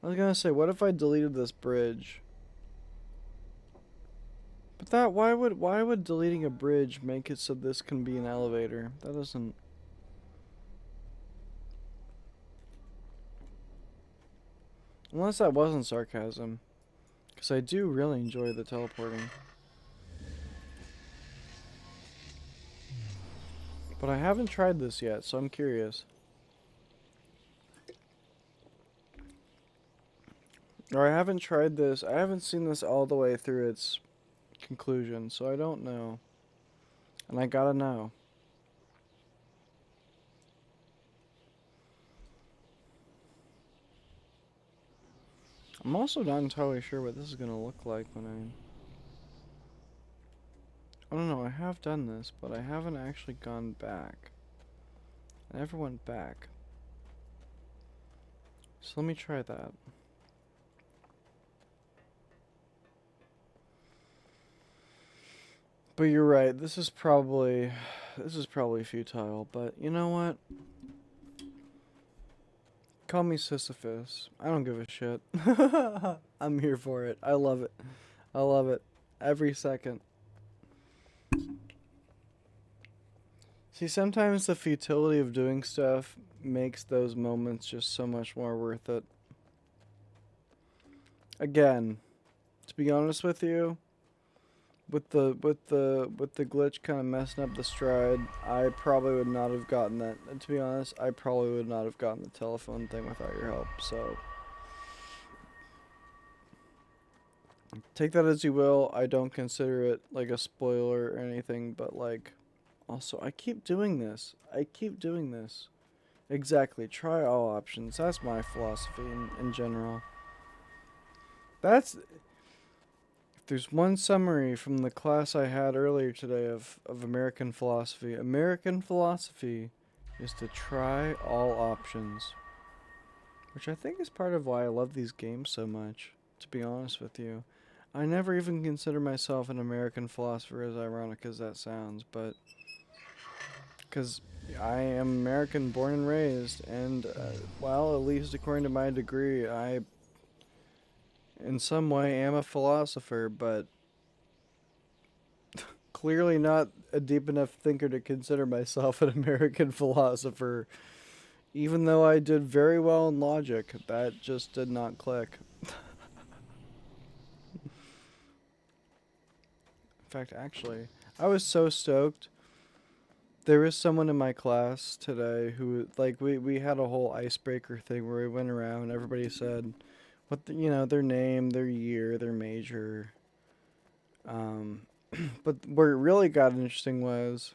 I was gonna say, what if I deleted this bridge? But that, why would deleting a bridge make it so this can be an elevator? That doesn't. Unless that wasn't sarcasm. Because I do really enjoy the teleporting. But I haven't tried this yet, so I'm curious. Or I haven't tried this. I haven't seen this all the way through its conclusion, so I don't know. And I gotta know. I'm also not entirely sure what this is gonna look like when I don't know, I have done this, but I haven't actually gone back. I never went back. So let me try that. But you're right, this is probably futile, but you know what? Call me Sisyphus. I don't give a shit. I'm here for it. I love it. I love it. Every second. See, sometimes the futility of doing stuff makes those moments just so much more worth it. Again, to be honest with you, with the glitch kind of messing up the stride, I probably would not have gotten that. And to be honest, I probably would not have gotten the telephone thing without your help. So take that as you will. I don't consider it like a spoiler or anything, but like also I keep doing this. I keep doing this. Exactly. Try all options. That's my philosophy in general. That's if there's one summary from the class I had earlier today of American philosophy is to try all options. Which I think is part of why I love these games so much, to be honest with you. I never even consider myself an American philosopher, as ironic as that sounds, but because I am American born and raised, and, well, at least according to my degree, I, in some way, am a philosopher, but clearly not a deep enough thinker to consider myself an American philosopher. Even though I did very well in logic, that just did not click. In fact, actually, I was so stoked. There was someone in my class today who, like, we had a whole icebreaker thing where we went around. Everybody said what their name, their year, their major. Um, but where it really got interesting was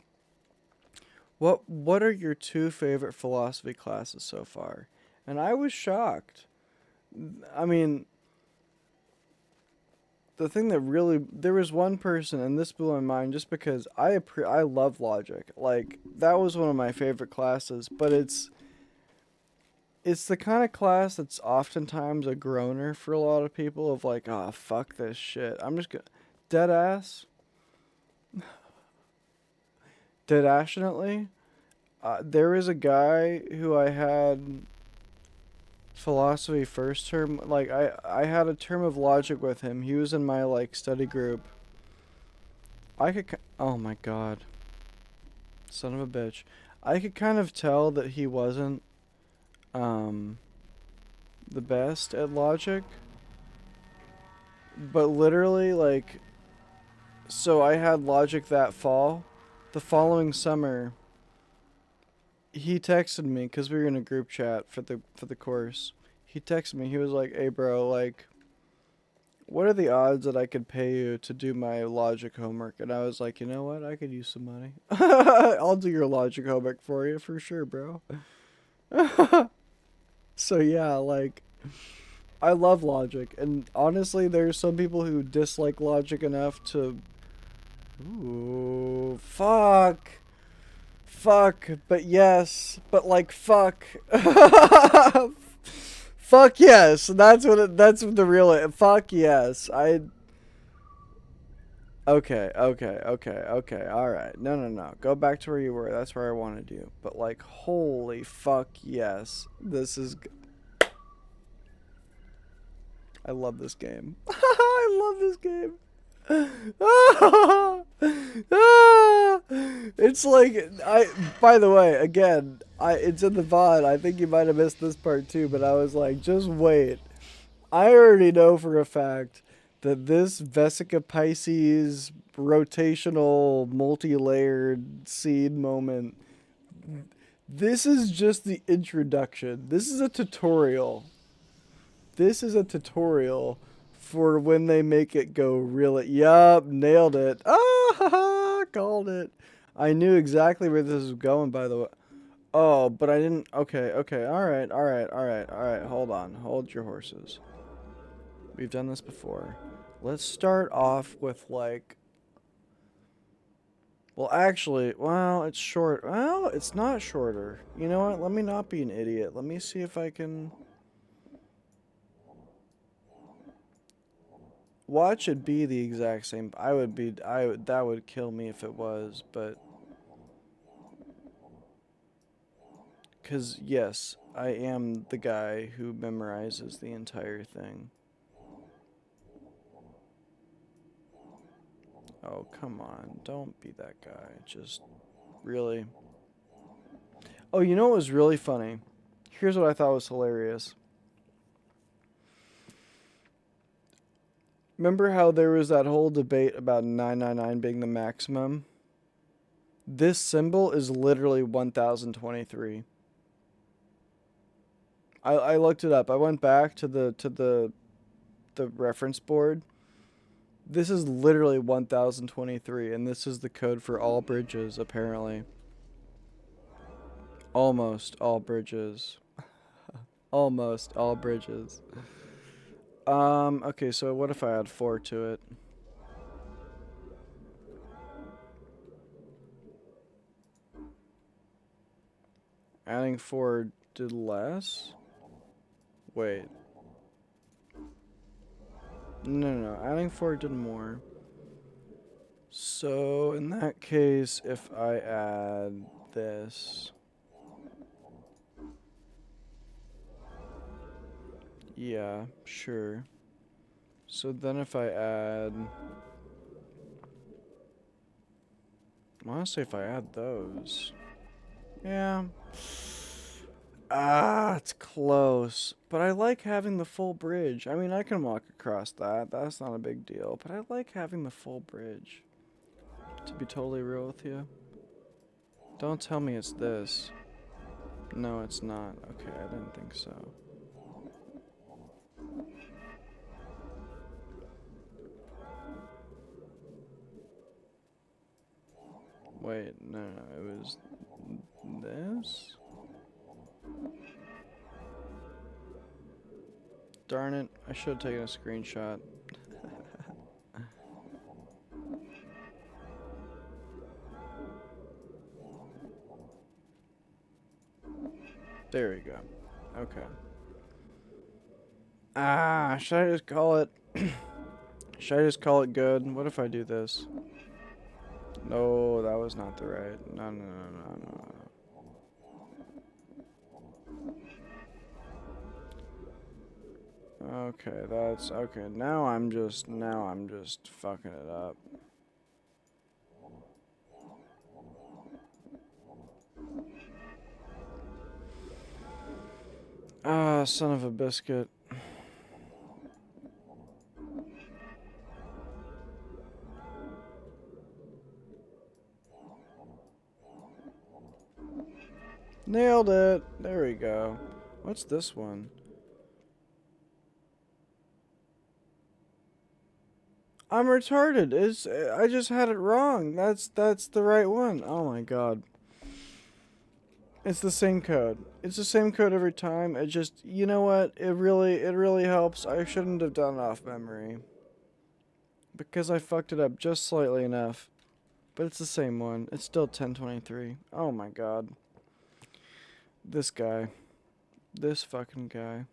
what are your two favorite philosophy classes so far? And I was shocked. I mean, the thing that really there was one person, and this blew my mind just because I love logic. Like that was one of my favorite classes, but it's the kind of class that's oftentimes a groaner for a lot of people of like, oh fuck this shit. I'm just gonna dead ass, dead passionately. There was a guy who I had philosophy first term. Like I had a term of logic with him. He was in my like study group. Oh my god, son of a bitch. I could kind of tell that he wasn't um the best at logic, but literally like so I had logic that fall. The following summer, he texted me cuz we were in a group chat for the course. He texted me. He was like, "Hey bro, like what are the odds that I could pay you to do my logic homework?" And I was like, "You know what? I could use some money. I'll do your logic homework for you for sure, bro." So yeah, like I love logic, and honestly, there's some people who dislike logic enough to. Ooh, fuck, but yes, but like fuck, fuck yes. That's what the real fuck yes. Okay. All right, no. Go back to where you were. That's where I wanted you. But like, holy fuck yes, this is. I love this game. I love this game. It's like I. By the way, again, it's in the VOD. I think you might have missed this part too, but I was like, just wait. I already know for a fact that this Vesica Pisces rotational multi-layered seed moment. This is just the introduction. This is a tutorial. This is a tutorial for when they make it go really. Yup, nailed it. Ah, called it. I knew exactly where this was going, by the way. Oh, but I didn't. Okay. All right. Hold on. Hold your horses. We've done this before. Let's start off with like. Well, actually, well, it's short. Well, it's not shorter. You know what? Let me not be an idiot. Let me see if I can. Watch it be the exact same. That would kill me if it was, but. Because, yes, I am the guy who memorizes the entire thing. Oh, come on. Don't be that guy. Just, really. Oh, you know what was really funny? Here's what I thought was hilarious. Remember how there was that whole debate about 999 being the maximum? This symbol is literally 1023. I looked it up. I went back to the reference board. This is literally 1023, and this is the code for all bridges, apparently. Almost all bridges. Almost all bridges. Okay, so what if I add 4 to it? Adding 4 did less? Wait. No. Adding 4 did more. So, in that case, if I add this. Yeah, sure. So then if I add Honestly, if I add those. Yeah. Ah, it's close. But I like having the full bridge. I mean, I can walk across that. That's not a big deal. But I like having the full bridge. To be totally real with you. Don't tell me it's this. No, it's not. Okay, I didn't think so. Wait, no, it was this? Darn it, I should have taken a screenshot. There we go. Okay. Ah, should I just call it? Should I just call it good? What if I do this? No, that was not the right. No, no, no, no, no, no. Okay, that's okay. Now I'm just fucking it up. Ah, son of a biscuit. Nailed it. There we go. What's this one? I'm retarded. I just had it wrong. That's the right one. Oh my god. It's the same code. It's the same code every time. It just, you know what? It really helps. I shouldn't have done it off memory because I fucked it up just slightly enough. But it's the same one. It's still 1023. Oh my god. This guy. This fucking guy.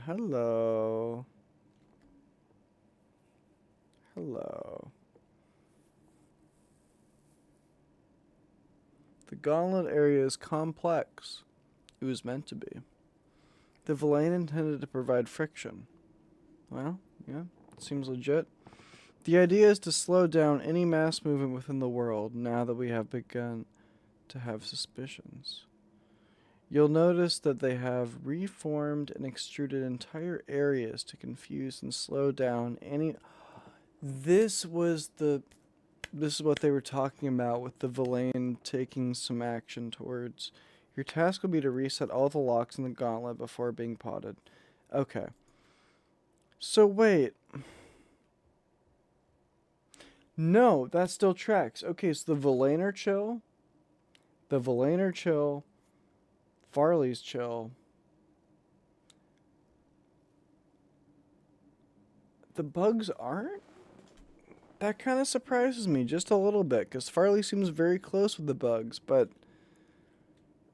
Hello. Hello. The gauntlet area is complex. It was meant to be. The villain intended to provide friction. Well, yeah, seems legit. The idea is to slow down any mass movement within the world now that we have begun to have suspicions. You'll notice that they have reformed and extruded entire areas to confuse and slow down any. This was the. This is what they were talking about with the villain taking some action towards. Your task will be to reset all the locks in the gauntlet before being potted. Okay. So wait. No, that still tracks. Okay, so the villain are chill. The villain are chill. Farley's chill. The bugs aren't? That kind of surprises me just a little bit, because Farley seems very close with the bugs, but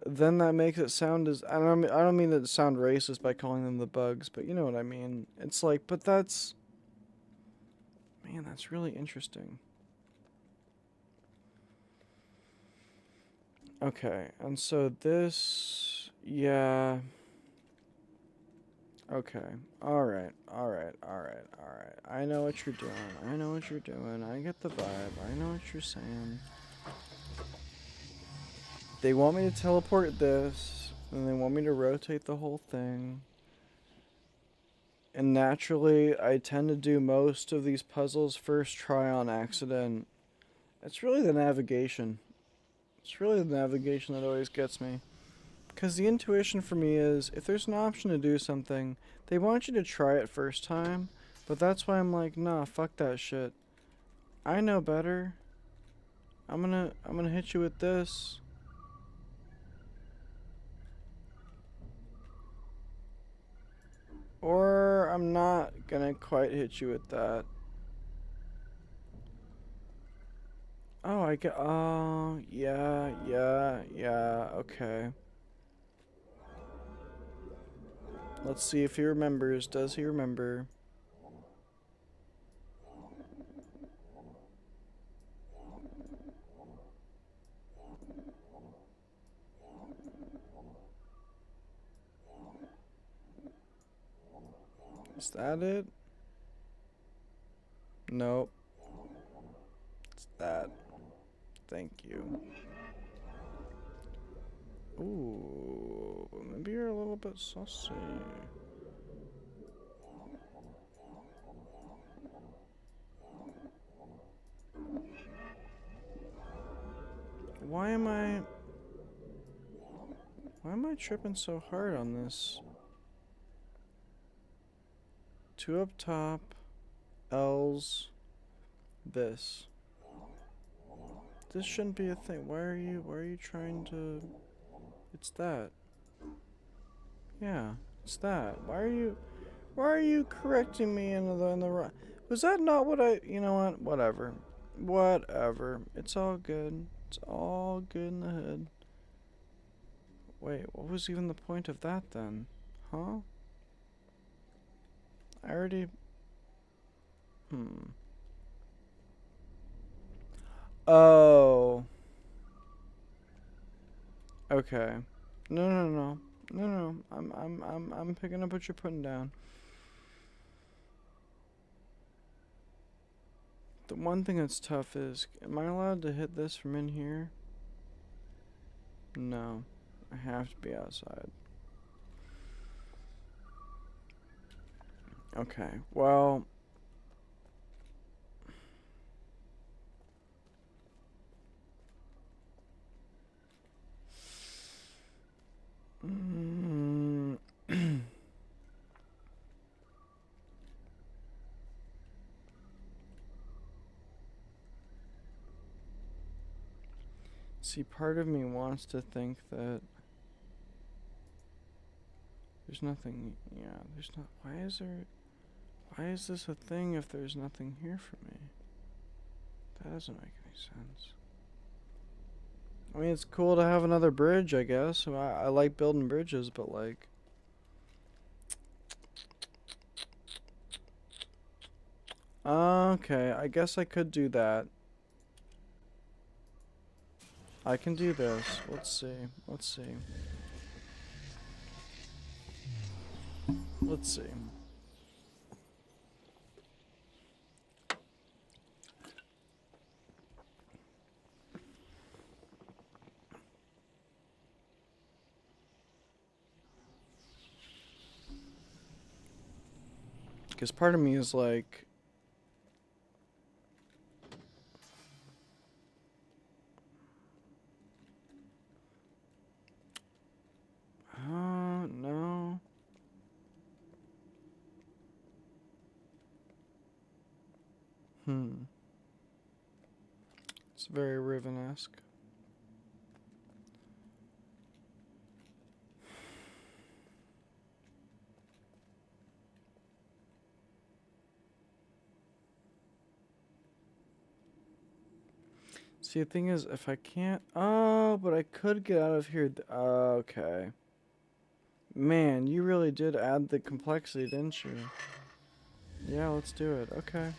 then that makes it sound as I don't mean to sound racist by calling them the bugs, but you know what I mean. It's like, but that's man, that's really interesting. Okay, and so this, yeah. Okay. All right. All right. All right. All right. I know what you're doing. I know what you're doing. I get the vibe. I know what you're saying. They want me to teleport this, and they want me to rotate the whole thing. And naturally, I tend to do most of these puzzles first try on accident. It's really the navigation. It's really the navigation that always gets me. Because the intuition for me is, if there's an option to do something, they want you to try it first time. But that's why I'm like, nah, fuck that shit. I know better. I'm gonna hit you with this. Or I'm not gonna quite hit you with that. Oh, I get. Oh, yeah, yeah, yeah. Okay. Let's see if he remembers. Does he remember? Is that it? Nope. It's that. Thank you. Ooh, maybe you're a little bit saucy. Why am I tripping so hard on this? 2 up top, L's, this. This shouldn't be a thing. Why are you trying to... It's that. Yeah, it's that. Why are you correcting me in the wrong... Was that not what I... You know what? Whatever. Whatever. It's all good. It's all good in the hood. Wait, what was even the point of that then? Huh? I already... Oh. Okay. No. No. I'm picking up what you're putting down. The one thing that's tough is, am I allowed to hit this from in here? No. I have to be outside. Okay. Well... See, part of me wants to think that there's nothing, yeah, there's not, why is this a thing if there's nothing here for me? That doesn't make any sense. I mean, it's cool to have another bridge, I guess. I like building bridges, but like... Okay, I guess I could do that. I can do this. Let's see. Let's see. Let's see. Because part of me is like... no. It's very Riven-esque. See, the thing is, if I can't... Oh, but I could get out of here. Okay. Man, you really did add the complexity, didn't you? Yeah, let's do it. Okay.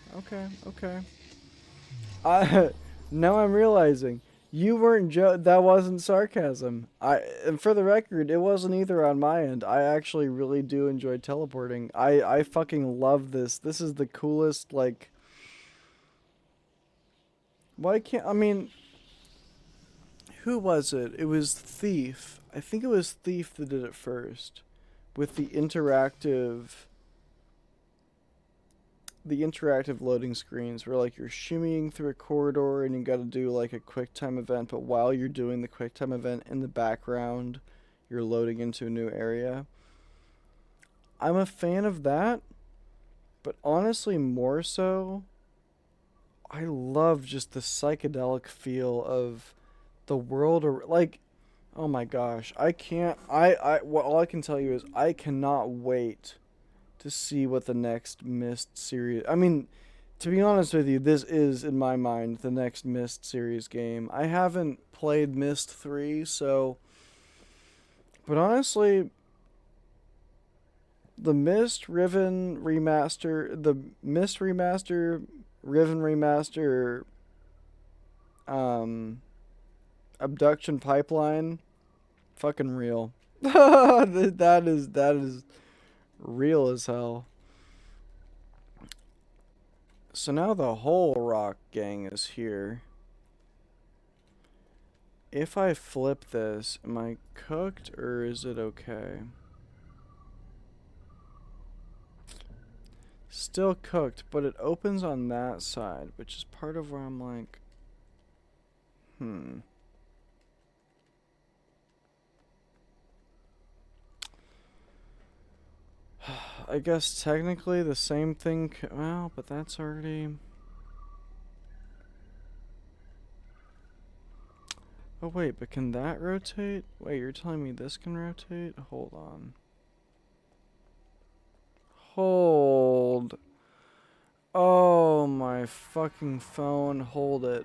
Now I'm realizing you weren't that wasn't sarcasm. And for the record, it wasn't either on my end. I actually really do enjoy teleporting. I fucking love this. This is the coolest, like... Why can't... I mean... Who was it? It was Thief. I think it was Thief that did it first. With the interactive loading screens where like you're shimmying through a corridor and you got to do like a quick time event, but while you're doing the quick time event in the background, you're loading into a new area. I'm a fan of that, but honestly more so, I love just the psychedelic feel of the world, or like, oh my gosh, I can't, well, all I can tell you is I cannot wait to see what the next Myst series... I mean, to be honest with you, this is, in my mind, the next Myst series game. I haven't played Myst 3, so... But honestly, the Myst Riven remaster... The Myst remaster, Riven remaster... Obduction pipeline... Fucking real. That is real as hell. So now the whole rock gang is here. If I flip this, am I cooked or is it okay? Still cooked, but it opens on that side, which is part of where I'm like, I guess technically the same thing, well, but that's already... Oh wait, but can that rotate? Wait, you're telling me this can rotate? Hold on. Hold. Oh my fucking phone, hold it.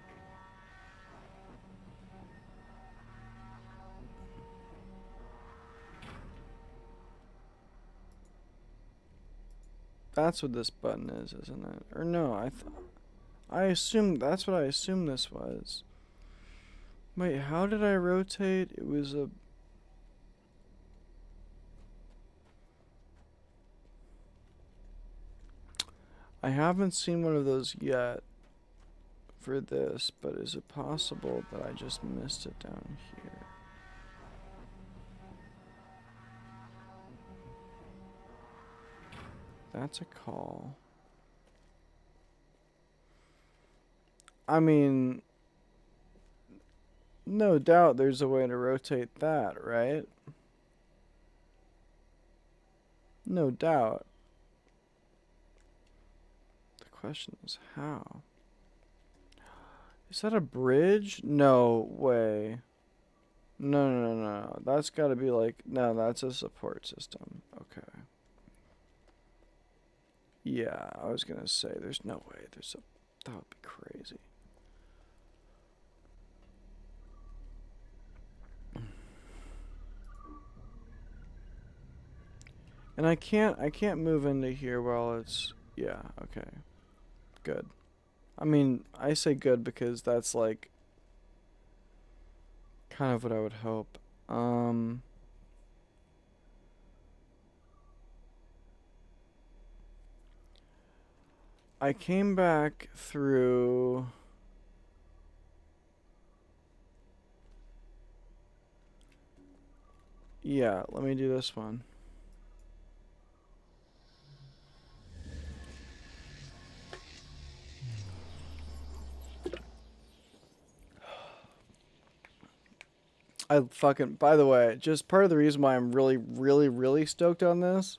That's what this button is, isn't it? Or no, I assumed, that's what I assumed this was. Wait, how did I rotate? It was a... I haven't seen one of those yet for this, but is it possible that I just missed it down here? That's a call. I mean, no doubt there's a way to rotate that, right? No doubt. The question is how? Is that a bridge? No way. No, no, no, no. That's gotta be like, no, that's a support system. Okay. Yeah, I was gonna say, there's no way. That would be crazy. And I can't move into here while it's, yeah, okay. Good. I mean, I say good because that's like kind of what I would hope. I came back through... Yeah, let me do this one. I fucking, by the way, just part of the reason why I'm really, really, really stoked on this.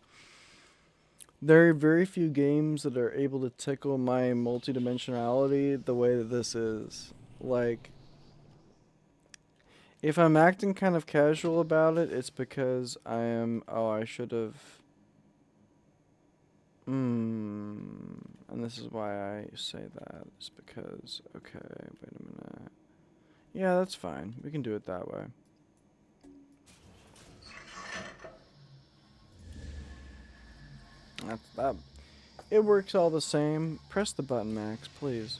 There are very few games that are able to tickle my multidimensionality the way that this is. Like, if I'm acting kind of casual about it, it's because I am, oh, I should have, and this is why I say that. It's because, okay, wait a minute. Yeah, that's fine. We can do it that way. That it works all the same. Press the button, Max, please.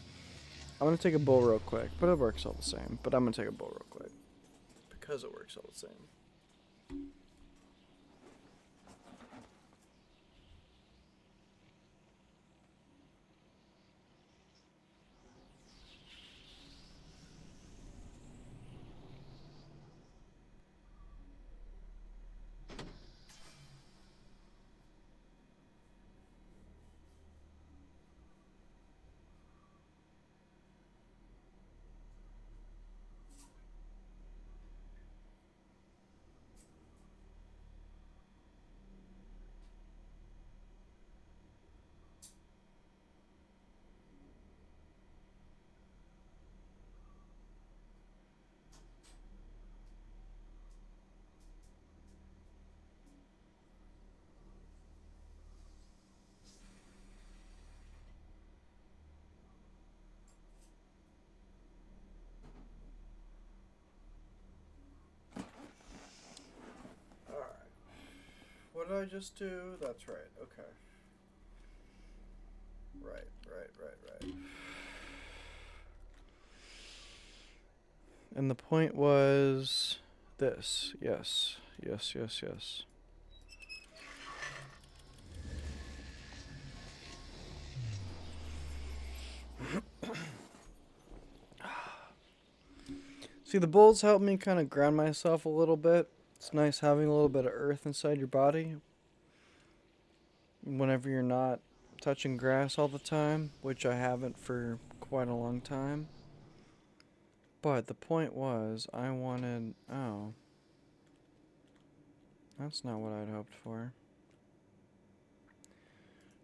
I'm gonna take a bowl real quick, but it works all the same. But I'm gonna take a bowl real quick because it works all the same. Alright. What did I just do? That's right. Okay. Right. And the point was this. Yes. See, the bowls help me kind of ground myself a little bit. It's nice having a little bit of earth inside your body whenever you're not touching grass all the time, which I haven't for quite a long time. But the point was, I wanted. Oh. That's not what I'd hoped for.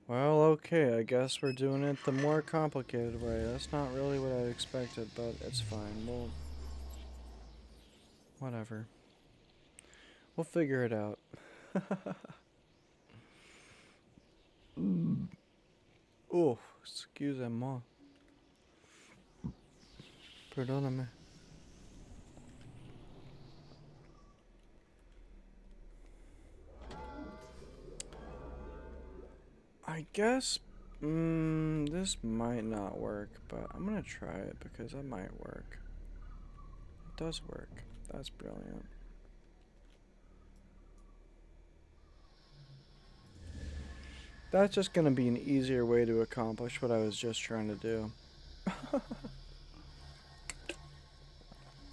Well, okay, I guess we're doing it the more complicated way. That's not really what I expected, but it's fine. Whatever. We'll figure it out. Oh, excusez-moi. Perdóname. I guess this might not work, but I'm gonna try it because it might work. It does work. That's brilliant. That's just gonna be an easier way to accomplish what I was just trying to do.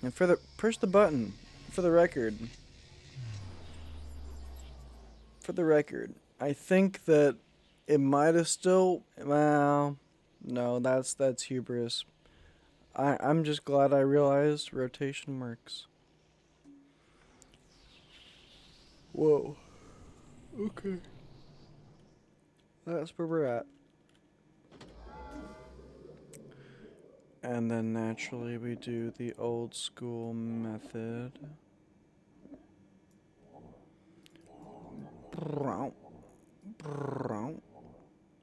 And push the button. For the record. For the record, I think that it might have still. Well, no, that's hubris. I'm just glad I realized rotation works. Whoa. Okay. That's where we're at. And then naturally we do the old school method.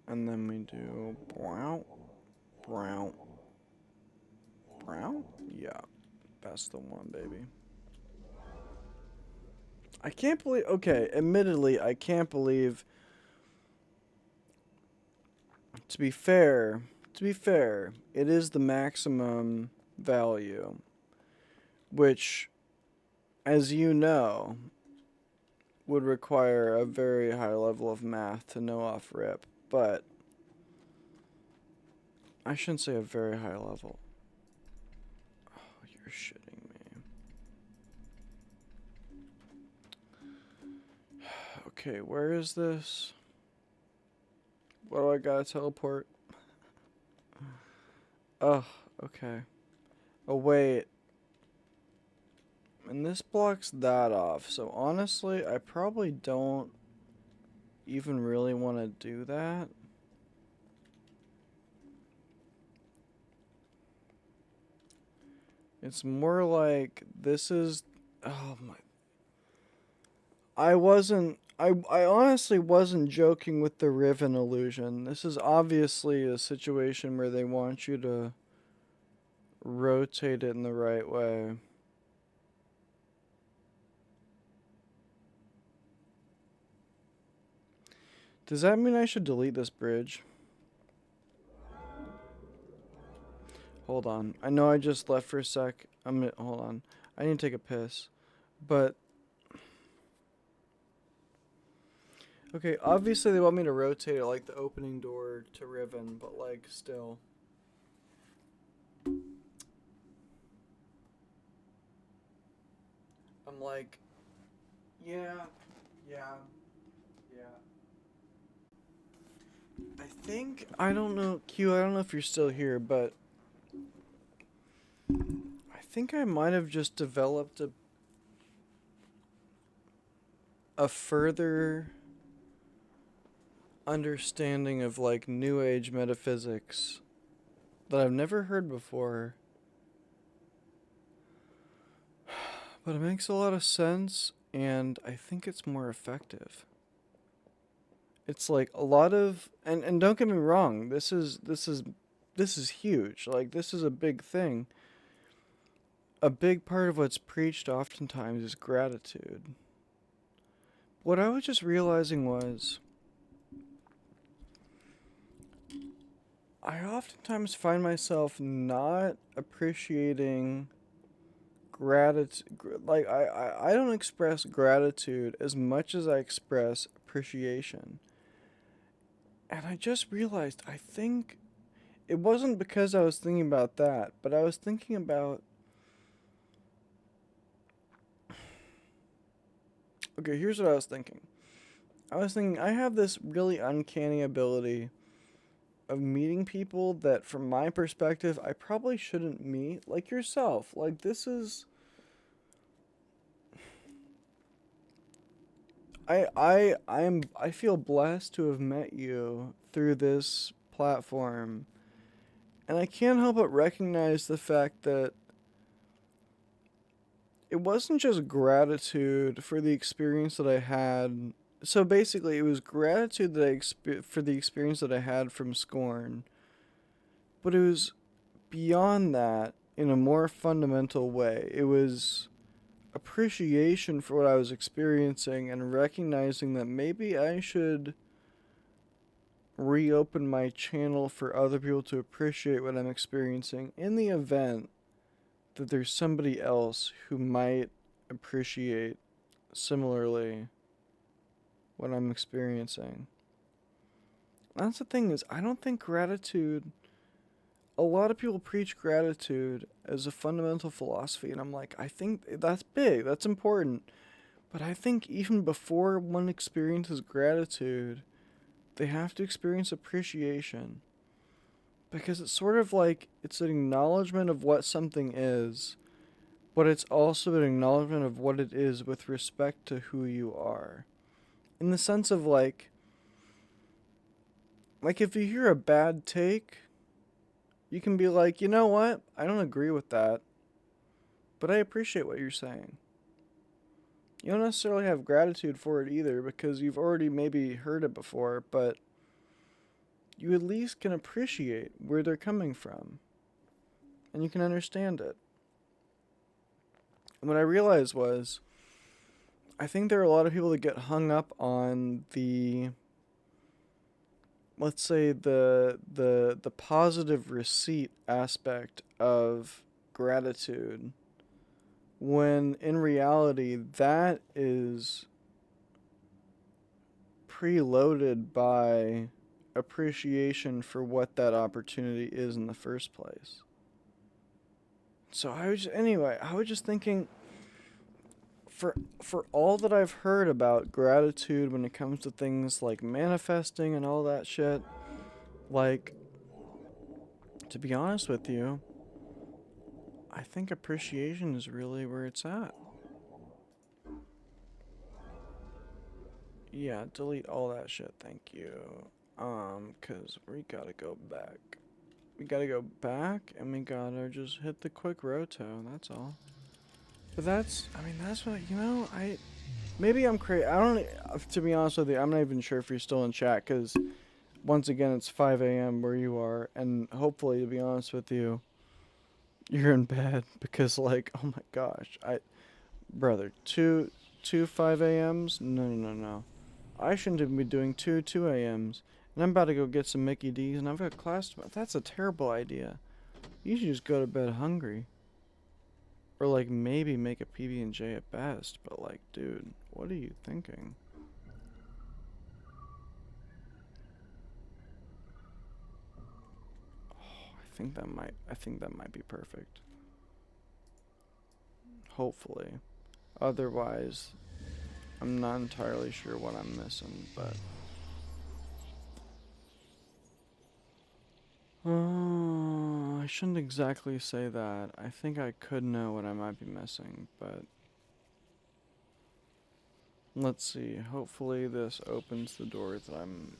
And then we do brown, brown, brown. Yeah, that's the one, baby. I can't believe. Okay, admittedly, I can't believe. To be fair, it is the maximum value, which, as you know, would require a very high level of math to know off rip. But I shouldn't say a very high level. Oh, you're shitting me. Okay, where is this? What do I gotta teleport? Oh, okay. Oh, wait. And this blocks that off. So honestly, I probably don't even really want to do that. It's more like this is. Oh my. I honestly wasn't joking with the Riven illusion. This is obviously a situation where they want you to rotate it in the right way. Does that mean I should delete this bridge? Hold on. I know I just left for a sec. Hold on. I need to take a piss. But okay, obviously they want me to rotate it like the opening door to Riven, but like still. I'm like, yeah. I don't know, Q, I don't know if you're still here, but I think I might have just developed a further understanding of like New Age metaphysics that I've never heard before. But it makes a lot of sense, and I think it's more effective. It's like a lot of, and don't get me wrong, this is huge. Like, this is a big thing. A big part of what's preached oftentimes is gratitude. What I was just realizing was I oftentimes find myself not appreciating gratitude. Like, I don't express gratitude as much as I express appreciation. And I just realized, I think it wasn't because I was thinking about that, but I was thinking about Okay, here's what I was thinking. I have this really uncanny ability of meeting people that, from my perspective, I probably shouldn't meet. Like yourself. Like, this is. I feel blessed to have met you through this platform, and I can't help but recognize the fact that it wasn't just gratitude for the experience that I had. So basically, it was gratitude that for the experience that I had from Scorn, but it was beyond that in a more fundamental way. It was appreciation for what I was experiencing and recognizing that maybe I should reopen my channel for other people to appreciate what I'm experiencing in the event that there's somebody else who might appreciate similarly what I'm experiencing. That's the thing is I don't think gratitude a lot of people preach gratitude as a fundamental philosophy and I'm like I think that's big, that's important. But I think even before one experiences gratitude, they have to experience appreciation. Because it's sort of like it's an acknowledgement of what something is, but it's also an acknowledgement of what it is with respect to who you are. In the sense of like if you hear a bad take, you can be like, you know what? I don't agree with that, but I appreciate what you're saying. You don't necessarily have gratitude for it either because you've already maybe heard it before, but you at least can appreciate where they're coming from and you can understand it. And what I realized was I think there are a lot of people that get hung up on the let's say the positive receipt aspect of gratitude when in reality that is preloaded by appreciation for what that opportunity is in the first place. So I was just thinking for all that I've heard about gratitude when it comes to things like manifesting and all that shit, like to be honest with you, I think appreciation is really where it's at. Yeah, delete all that shit, thank you. Cause we gotta go back. We gotta go back and we gotta just hit the quick roto, that's all. But that's what, maybe I'm crazy. I don't, to be honest with you, I'm not even sure if you're still in chat, because once again, it's 5 a.m. where you are, and hopefully, to be honest with you, you're in bed, because, like, oh my gosh, brother, two 5 a.m.s? No, no, no, no. I shouldn't even be doing two 2 a.m.s, and I'm about to go get some Mickey D's, and I've got class tomorrow. That's a terrible idea. You should just go to bed hungry. Or like maybe make a PB&J at best, but like, dude, what are you thinking? Oh, I think that might be perfect. Hopefully. Otherwise, I'm not entirely sure what I'm missing, but oh, I shouldn't exactly say that. I think I could know what I might be missing, but let's see. Hopefully this opens the door that I'm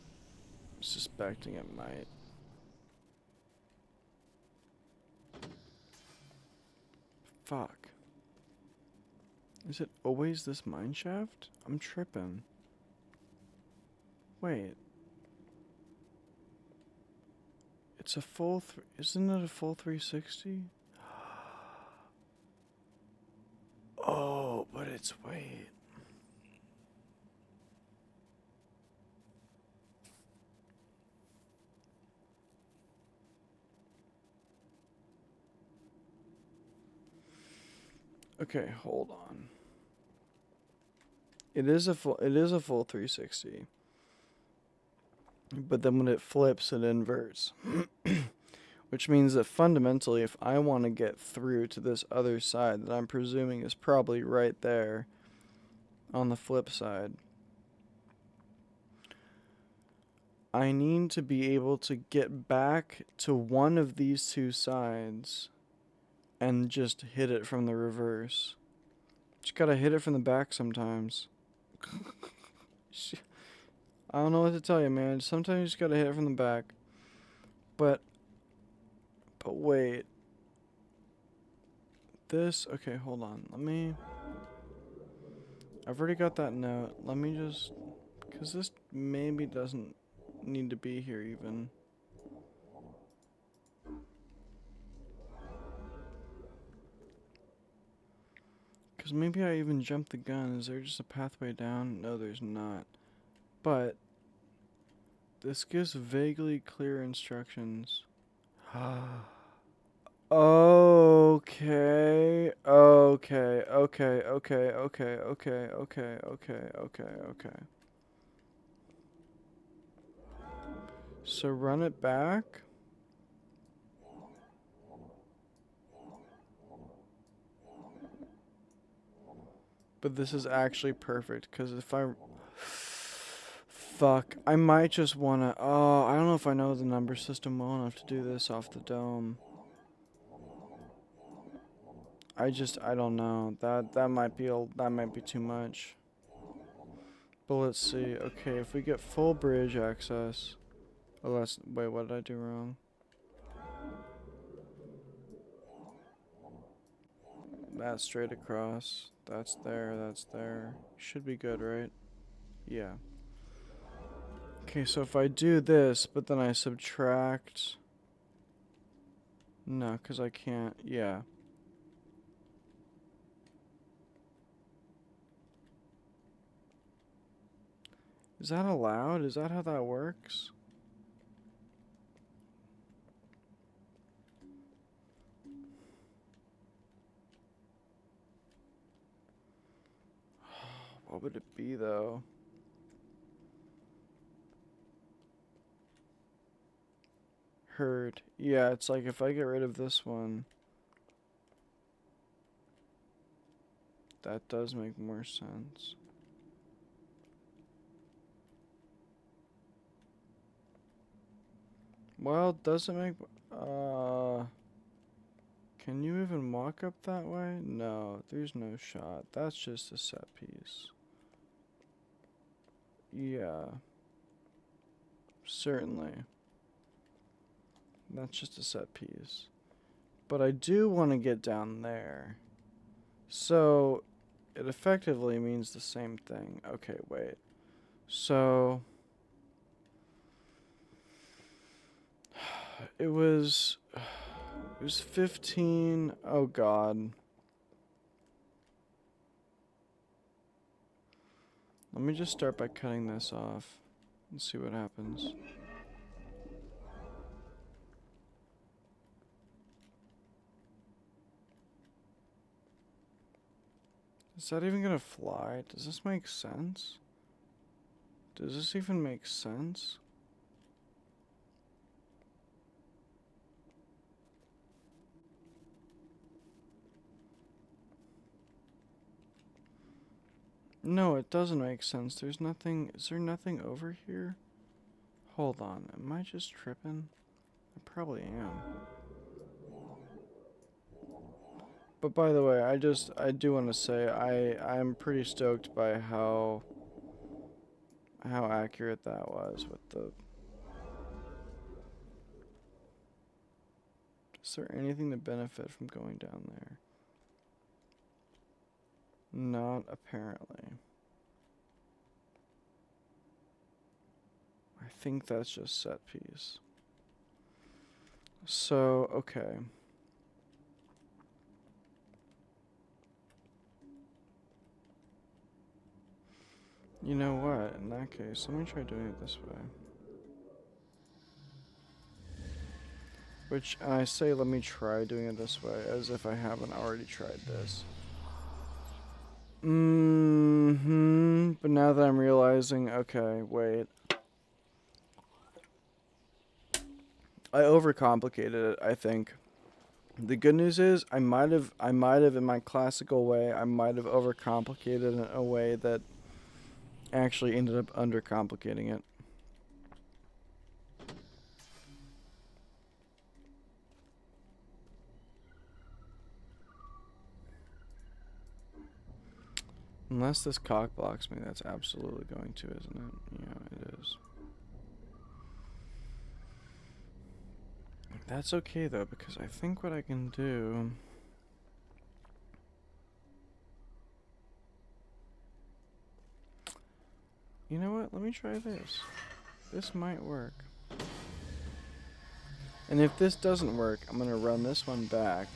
suspecting it might. Fuck. Is it always this mine shaft? I'm tripping. Wait. It's a full isn't it a full 360? Oh, but it's wait. Okay, hold on. It is a full 360. But then when it flips it inverts. Which means that fundamentally if I want to get through to this other side that I'm presuming is probably right there, on the flip side, I need to be able to get back to one of these two sides and just hit it from the reverse. Just gotta hit it from the back sometimes. I don't know what to tell you, man. Sometimes you just gotta hit it from the back. But wait. This, okay, hold on. I've already got that note. Let me just, because this maybe doesn't need to be here even. Because maybe I even jumped the gun. Is there just a pathway down? No, there's not. But this gives vaguely clear instructions. Okay. So run it back. But this is actually perfect, because if I... Fuck. I might just want to... Oh, I don't know if I know the number system well enough to do this off the dome. I don't know. That might be too much. But let's see. Okay, if we get full bridge access... Oh, that's... Wait, what did I do wrong? That's straight across. That's there. Should be good, right? Yeah. Okay, so if I do this, but then I subtract... No, because I can't... Yeah. Is that allowed? Is that how that works? What would it be, though? Heard. Yeah, it's like if I get rid of this one... That does make more sense. Well, does it make... Can you even walk up that way? No, there's no shot. That's just a set piece. Yeah. Certainly. That's just a set piece. But I do want to get down there. So, it effectively means the same thing. Okay, wait. So... It was 15. Oh god. Let me just start by cutting this off and see what happens. Is that even gonna fly? Does this make sense? Does this even make sense? No, it doesn't make sense. There's nothing... Is there nothing over here? Hold on. Am I just tripping? I probably am. But by the way, I do want to say I'm pretty stoked by how accurate that was with the... Is there anything to benefit from going down there? Not apparently. I think that's just set piece. So, okay. You know what? In that case, let me try doing it this way. Which, and I say let me try doing it this way, as if I haven't already tried this. But now that I'm realizing, okay, wait. I overcomplicated it, I think. The good news is I might have in my classical way, I might have overcomplicated it in a way that actually ended up undercomplicating it. Unless this cock blocks me, that's absolutely going to, isn't it? Yeah, it is. That's okay though, because I think what I can do. You know what? Let me try this. This might work. And if this doesn't work, I'm gonna run this one back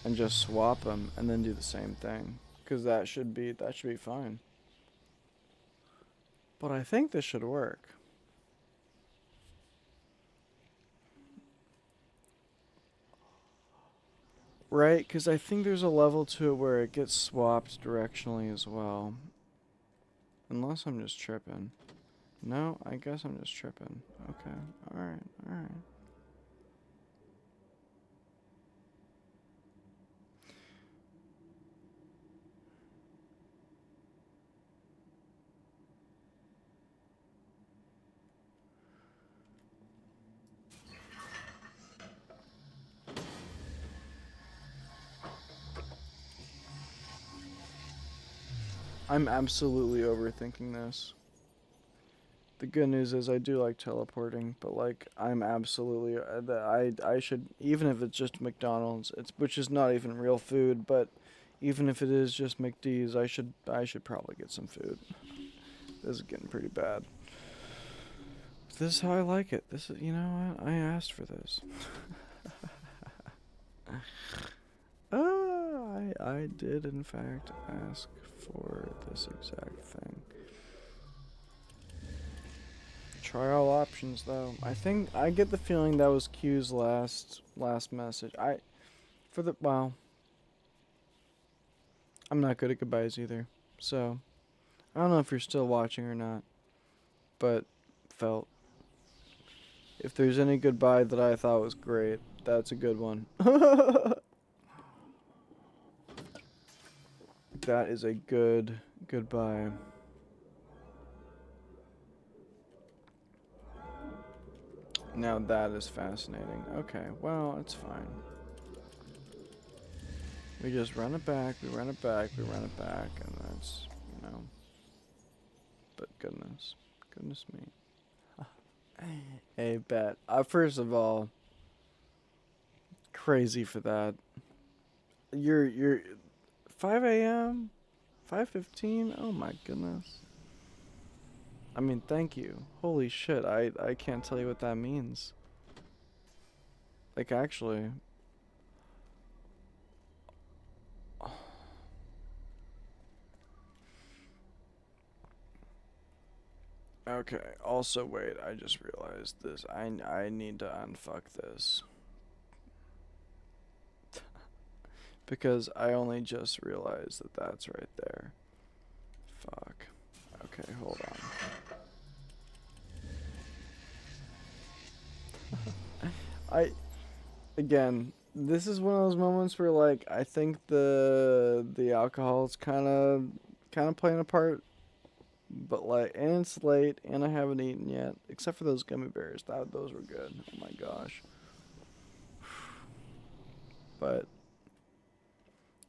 and just swap them and then do the same thing, because that should be fine. But I think this should work. Right? Because I think there's a level to it where it gets swapped directionally as well. Unless I'm just tripping. No, I guess I'm just tripping. Okay. Alright, alright. I'm absolutely overthinking this. The good news is I do like teleporting, but like I'm absolutely I should, even if it's just McDonald's, it's which is not even real food, but even if it is just McD's, I should probably get some food. This is getting pretty bad. This is how I like it. This is, you know what? I asked for this. I did in fact ask for this exact thing. Try all options though. I think I get the feeling that was Q's last message. Well, I'm not good at goodbyes either. So, I don't know if you're still watching or not, but felt if there's any goodbye that I thought was great, that's a good one. That is a good goodbye. Now that is fascinating. Okay, well, it's fine. We just run it back, we run it back, we run it back, and that's, you know. But goodness me. Hey, bet. First of all, crazy for that. You're 5 a.m., 5:15. Oh my goodness. I mean, thank you. Holy shit. I can't tell you what that means. Like actually. Okay. Also, wait. I just realized this. I need to unfuck this. Because I only just realized that that's right there. Fuck. Okay, hold on. Again, this is one of those moments where like I think the alcohol's kind of playing a part, but like, and it's late and I haven't eaten yet except for those gummy bears. Those were good. Oh my gosh. But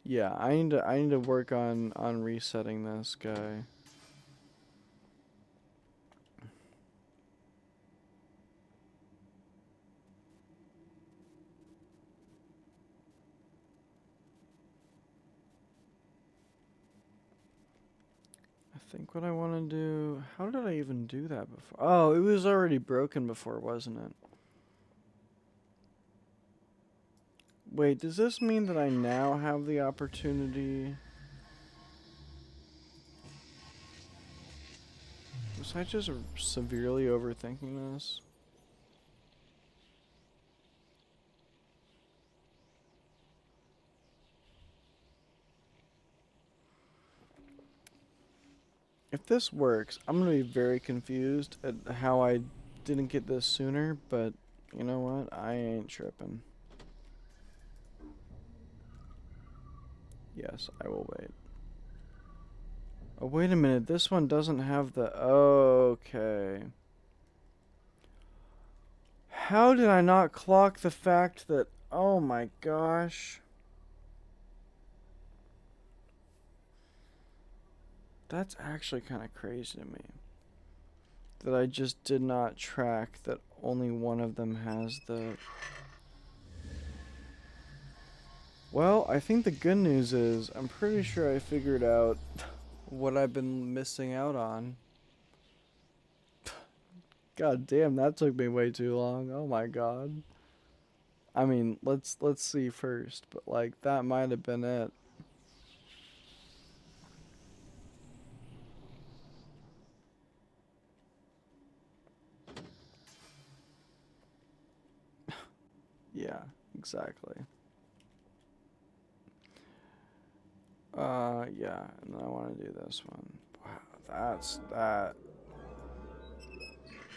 yeah, I need to work on resetting this guy. I think what I want to do. How did I even do that before? Oh, it was already broken before, wasn't it? Wait, does this mean that I now have the opportunity? Was I just severely overthinking this? If this works, I'm gonna be very confused at how I didn't get this sooner, but you know what? I ain't tripping. Yes, I will wait. Oh, wait a minute. This one doesn't have the... Okay. How did I not clock the fact that... Oh my gosh. That's actually kind of crazy to me. That I just did not track that only one of them has the... Well, I think the good news is I'm pretty sure I figured out what I've been missing out on. God damn, that took me way too long. Oh my god. I mean, let's see first, but like that might have been it. Yeah, exactly. Yeah, and then I want to do this one. Wow, that's that.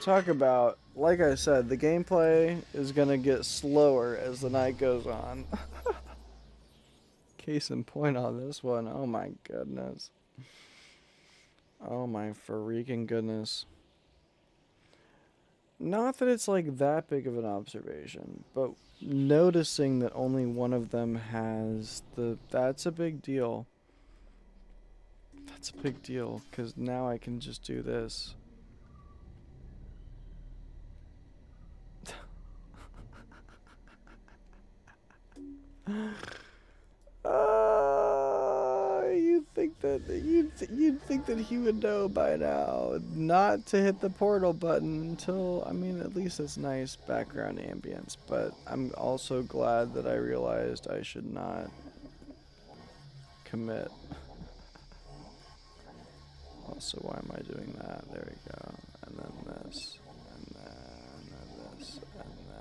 Talk about, like I said, the gameplay is gonna get slower as the night goes on. Case in point on this one. Oh my goodness. Oh my freaking goodness. Not that it's like that big of an observation, but noticing that only one of them has the. That's a big deal. That's a big deal, because now I can just do this. You'd think that he would know by now not to hit the portal button until, I mean, at least it's nice background ambience, but I'm also glad that I realized I should not commit. Also, why am I doing that? There we go. And then this, and then this, and then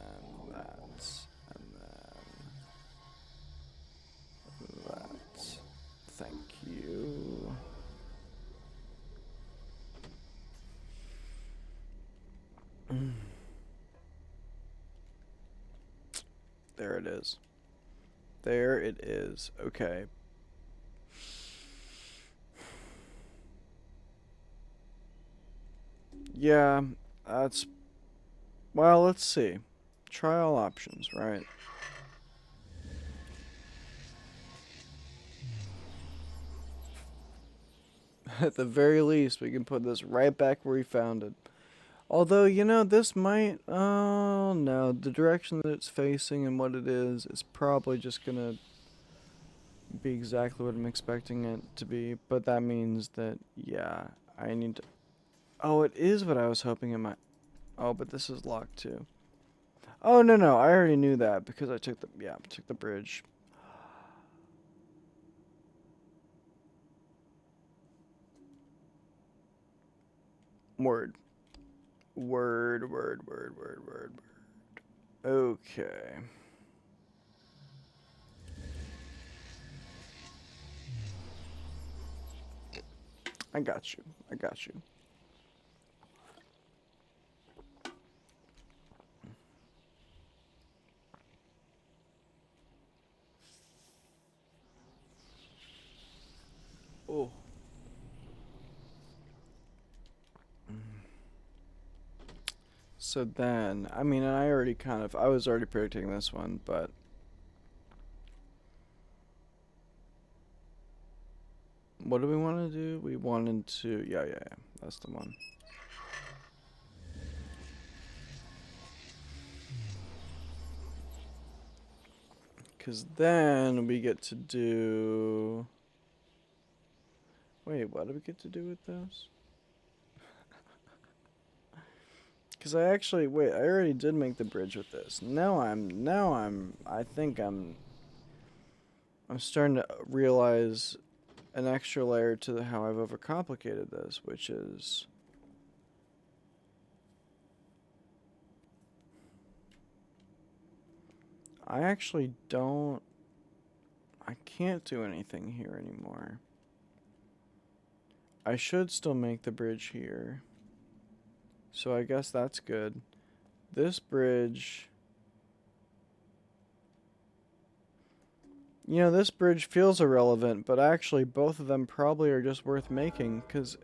that, and then that. Thank you. There it is. There it is. Okay. Yeah, that's... Well, let's see. Try all options, right? At the very least, we can put this right back where we found it. Although, you know, this might... Oh, no. The direction that it's facing and what it is probably just gonna be exactly what I'm expecting it to be. But that means that, yeah, I need to... Oh, it is what I was hoping it might... Oh, but this is locked too. Oh, no, no. I already knew that because I took the... Yeah, took the bridge. Word. Word, word, word, word, word, word. Okay. I got you. I got you. Oh. So then, I mean, I already kind of, I was already predicting this one, but what do we want to do? We wanted to, yeah, yeah, yeah, that's the one. Because then we get to do, wait, what do we get to do with those? Because I actually, wait, I already did make the bridge with this. I think I'm starting to realize an extra layer to how I've overcomplicated this, which is I actually don't. I can't do anything here anymore. I should still make the bridge here. So I guess that's good. This bridge. You know, this bridge feels irrelevant, but actually both of them probably are just worth making. Because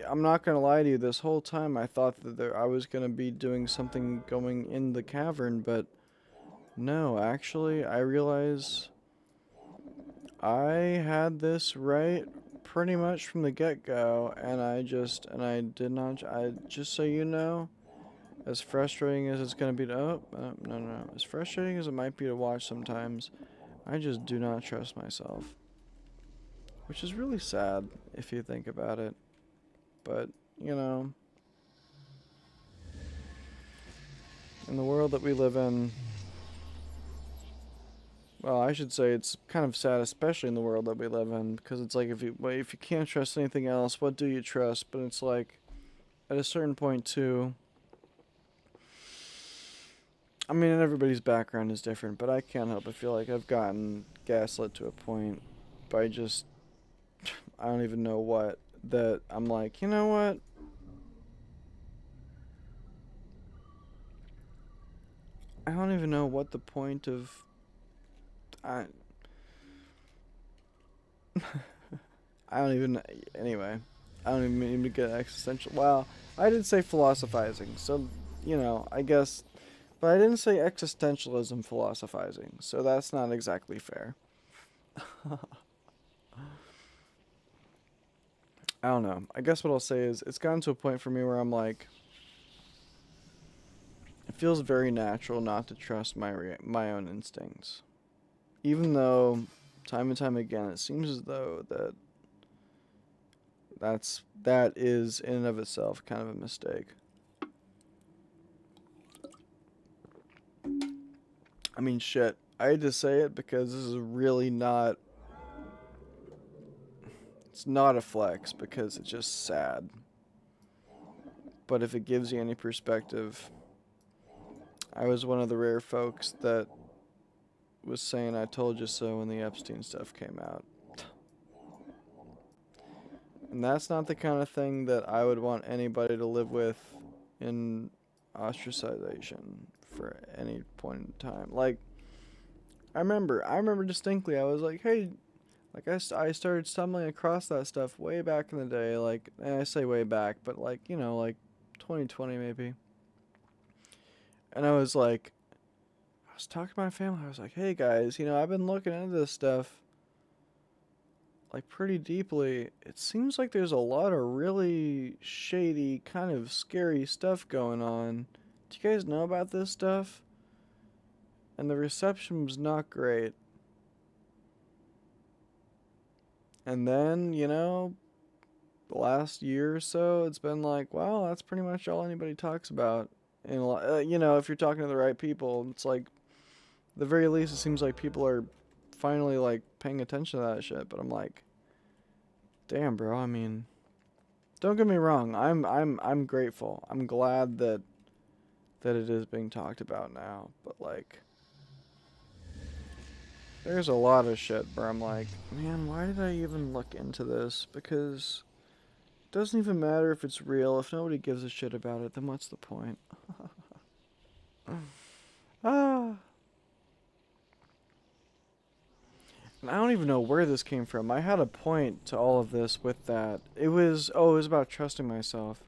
I'm not going to lie to you, this whole time I thought that I was going to be doing something going in the cavern, but no, actually, I realize I had this right pretty much from the get-go, and I did not, just so you know, as frustrating as it's going to be to, no. As frustrating as it might be to watch sometimes, I just do not trust myself. Which is really sad if you think about it. But, you know, in the world that we live in, well, I should say it's kind of sad, especially in the world that we live in, because it's like if you can't trust anything else, what do you trust? But it's like at a certain point too. I mean, everybody's background is different, but I can't help but feel like I've gotten gaslit to a point by just I don't even know what that I'm like, you know what? I don't even know what the point of I I don't even. Anyway, I don't even mean to get existential. Well, I did say philosophizing, so I guess, but I didn't say existentialism philosophizing, so that's not exactly fair. I don't know. I guess what I'll say is it's gotten to a point for me where I'm like, it feels very natural not to trust my own instincts, even though time and time again it seems as though that is in and of itself kind of a mistake. I mean, shit. I hate to say it because this is really not. It's not a flex because it's just sad. But if it gives you any perspective, I was one of the rare folks that was saying I told you so when the Epstein stuff came out. And that's not the kind of thing that I would want anybody to live with in ostracization for any point in time. Like, I remember distinctly, I was like, hey, like I started stumbling across that stuff way back in the day, like, and I say way back, but like, like 2020 maybe. And I was talking to my family. I was like, "Hey guys, I've been looking into this stuff like pretty deeply. It seems like there's a lot of really shady, kind of scary stuff going on. Do you guys know about this stuff?" And the reception was not great. And then, the last year or so, it's been like, wow, that's pretty much all anybody talks about. And if you're talking to the right people, it's like, at the very least, it seems like people are finally like paying attention to that shit. But I'm like, damn, bro. I mean, don't get me wrong. I'm grateful. I'm glad that it is being talked about now. But like, there's a lot of shit where I'm like, man, why did I even look into this? Because doesn't even matter if it's real. If nobody gives a shit about it, then what's the point? Ah. And I don't even know where this came from. I had a point to all of this with that. It was about trusting myself.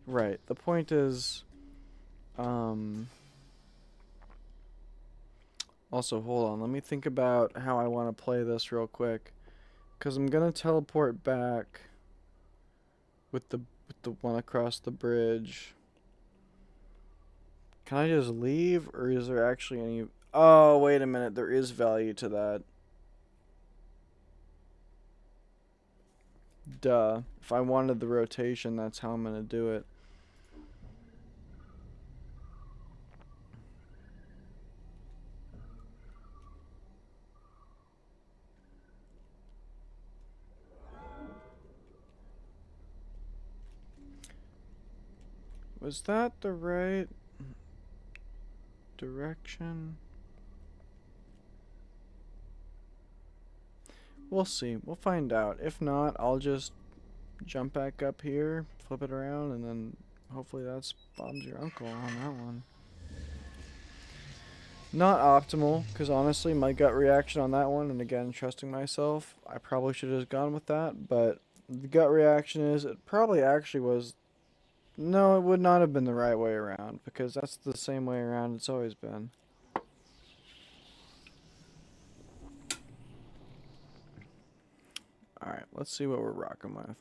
Right. The point is, um, also, hold on. Let me think about how I want to play this real quick. Because I'm going to teleport back with the one across the bridge. Can I just leave, or is there actually any... Oh, wait a minute. There is value to that. Duh. If I wanted the rotation, that's how I'm going to do it. Was that the right direction? We'll see. We'll find out. If not, I'll just jump back up here, flip it around, and then hopefully that's Bob's your uncle on that one. Not optimal, because honestly, my gut reaction on that one, and again, trusting myself, I probably should have just gone with that, but the gut reaction is it probably actually was. No, it would not have been the right way around, because that's the same way around it's always been. Alright, let's see what we're rocking with.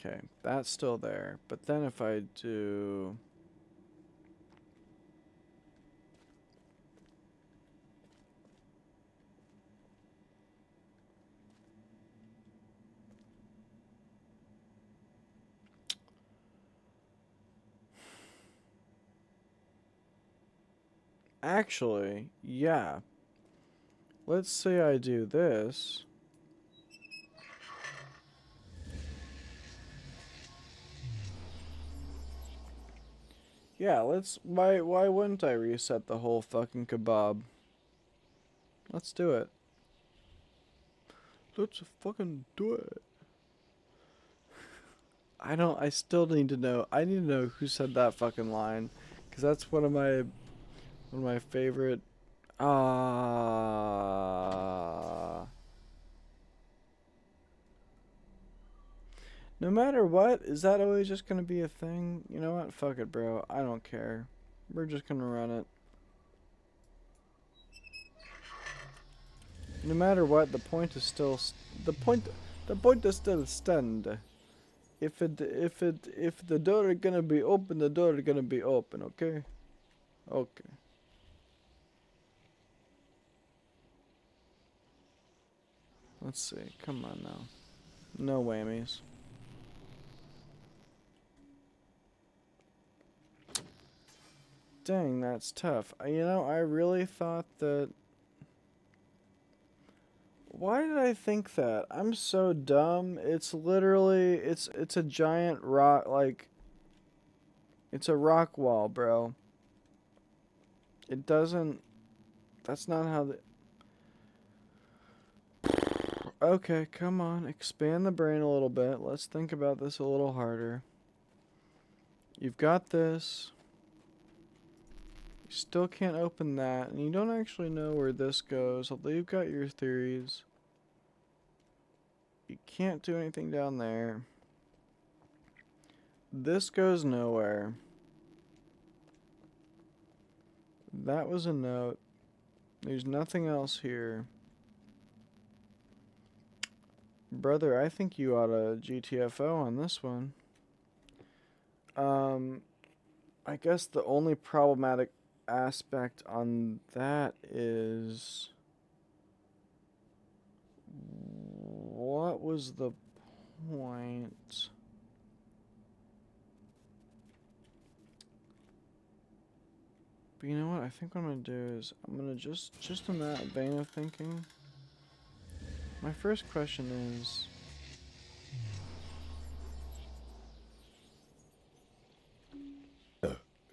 Okay, that's still there, but then if I do... Actually, yeah. Let's say I do this. Yeah, let's... Why wouldn't I reset the whole fucking kebab? Let's do it. Let's fucking do it. I still need to know. I need to know who said that fucking line. Because that's one of my favorite... Ah... No matter what, is that always just gonna be a thing? You know what? Fuck it, bro. I don't care. We're just gonna run it. No matter what, the point is still the point is still stand. If the door is gonna be open, the door is gonna be open. Okay. Okay. Let's see. Come on now. No whammies. Dang, that's tough. You know, I really thought that. Why did I think that? I'm so dumb. It's literally it's a giant rock, like it's a rock wall, bro. It doesn't. That's not how the. Okay, come on. Expand the brain a little bit. Let's think about this a little harder. You've got this. You still can't open that, and you don't actually know where this goes, although you've got your theories. You can't do anything down there. This goes nowhere. That was a note. There's nothing else here. Brother, I think you ought to GTFO on this one. I guess the only problematic aspect on that is... What was the point? But you know what? I think what I'm going to do is I'm going to just in that vein of thinking, my first question is...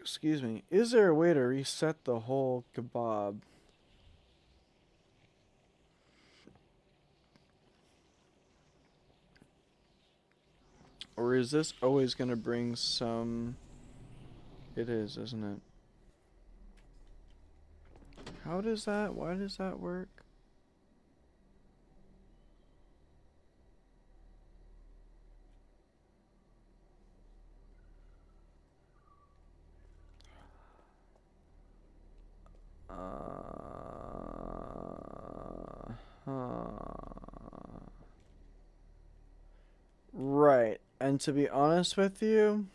Excuse me. Is there a way to reset the whole kebab? Or is this always going to bring some... It is, isn't it? How does that... Why does that work? Right. And to be honest with you,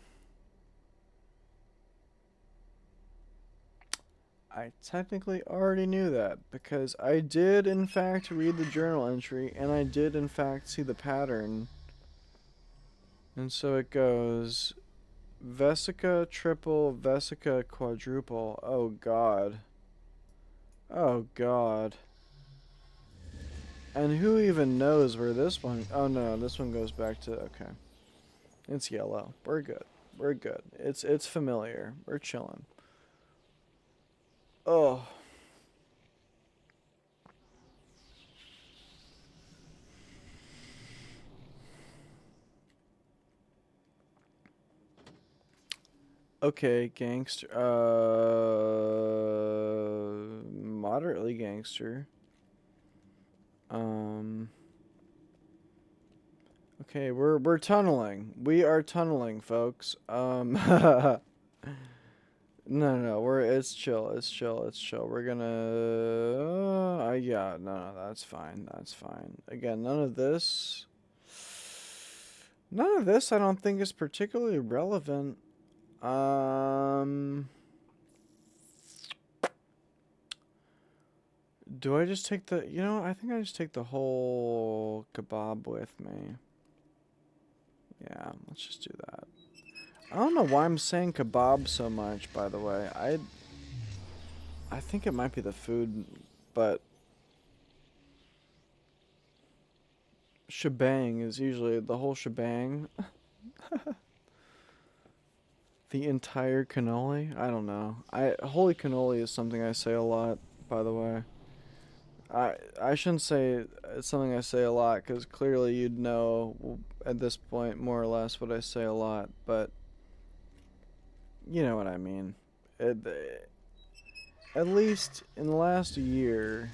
I technically already knew that because I did in fact read the journal entry and I did in fact see the pattern. And so it goes vesica triple, vesica quadruple. Oh god. Oh god. And who even knows where this one... Oh no, this one goes back to... Okay. It's yellow. We're good. We're good. It's familiar. We're chilling. Oh. Okay, gangster. Moderately gangster. Um. Okay, we're tunneling. We are tunneling, folks. No, it's chill. It's chill. It's chill. We're gonna. Yeah, no, that's fine. That's fine. Again, none of this. None of this, I don't think, is particularly relevant. Um. Do I just take the? You know, I think I just take the whole kebab with me. Yeah, let's just do that. I don't know why I'm saying kebab so much, by the way. I think it might be the food, but shebang is usually the whole shebang. The entire cannoli? I don't know. Holy cannoli is something I say a lot, by the way. I shouldn't say it's something I say a lot because clearly you'd know at this point more or less what I say a lot, but you know what I mean. It, at least in the last year,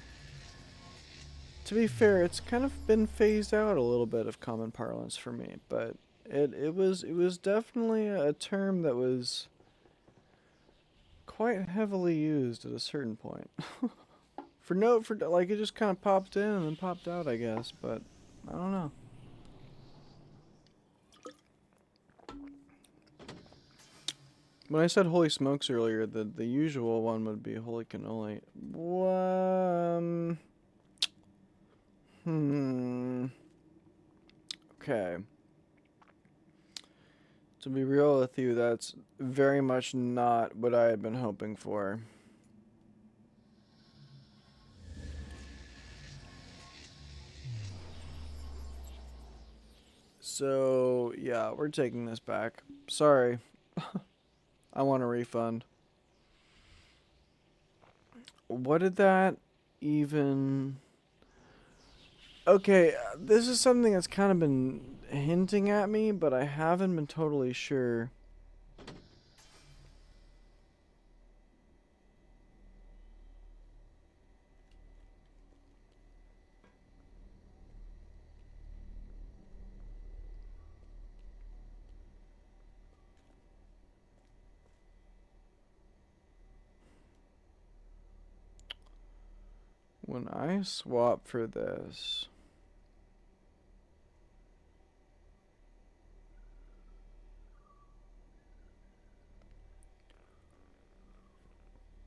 to be fair, it's kind of been phased out a little bit of common parlance for me, but it was definitely a term that was quite heavily used at a certain point. For like it just kind of popped in and then popped out, I guess, but I don't know. When I said holy smokes earlier, the usual one would be holy cannoli. Um, hmm. Okay. To be real with you, that's very much not what I had been hoping for. So, yeah, we're taking this back. Sorry. I want a refund. What did that even. Okay, this is something that's kind of been hinting at me, but I haven't been totally sure. When I swap for this,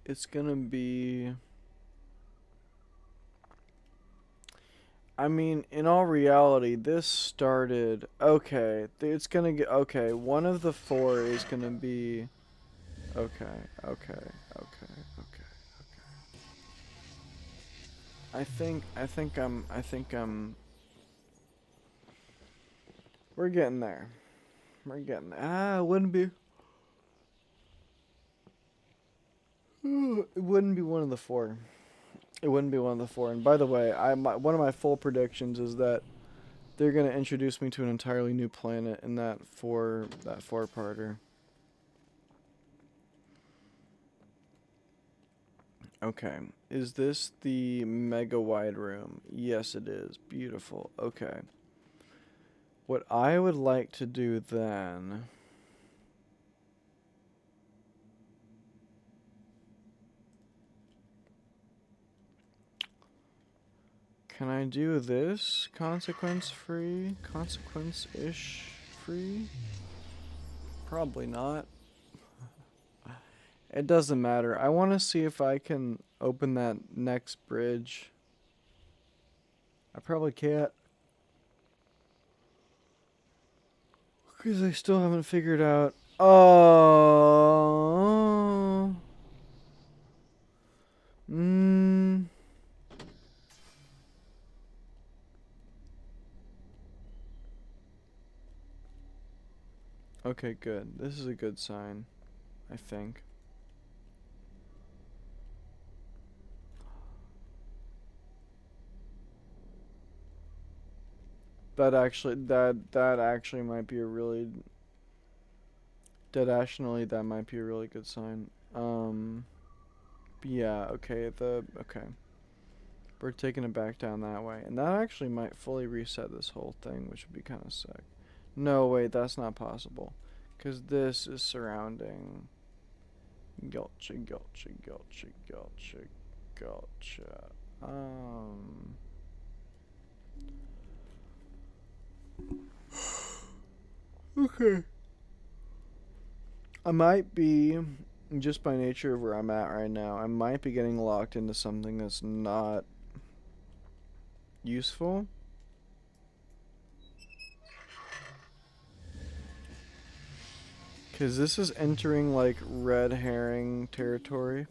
it's gonna be. I mean, in all reality, this started. Okay, it's gonna get. Okay, one of the four is gonna be. Okay, okay, okay, okay. I think I'm. We're getting there. We're getting there. It wouldn't be. It wouldn't be one of the four. It wouldn't be one of the four. And by the way, one of my full predictions is that they're gonna introduce me to an entirely new planet in that four parter. Okay. Is this the mega wide room? Yes, it is. Beautiful. Okay. What I would like to do then. Can I do this consequence free? Consequence ish free? Probably not. It doesn't matter. I want to see if I can open that next bridge. I probably can't. Because I still haven't figured out. Oh. Mmm. Okay, good. This is a good sign, I think. That actually might be a really Dedationally, that might be a really good sign. Yeah, okay, okay. We're taking it back down that way. And that actually might fully reset this whole thing, which would be kind of sick. No, wait, that's not possible. Because this is surrounding... Gotcha, gotcha, gotcha, gotcha, gotcha. Okay. I might be, just by nature of where I'm at right now, I might be getting locked into something that's not useful. Because this is entering, like, red herring territory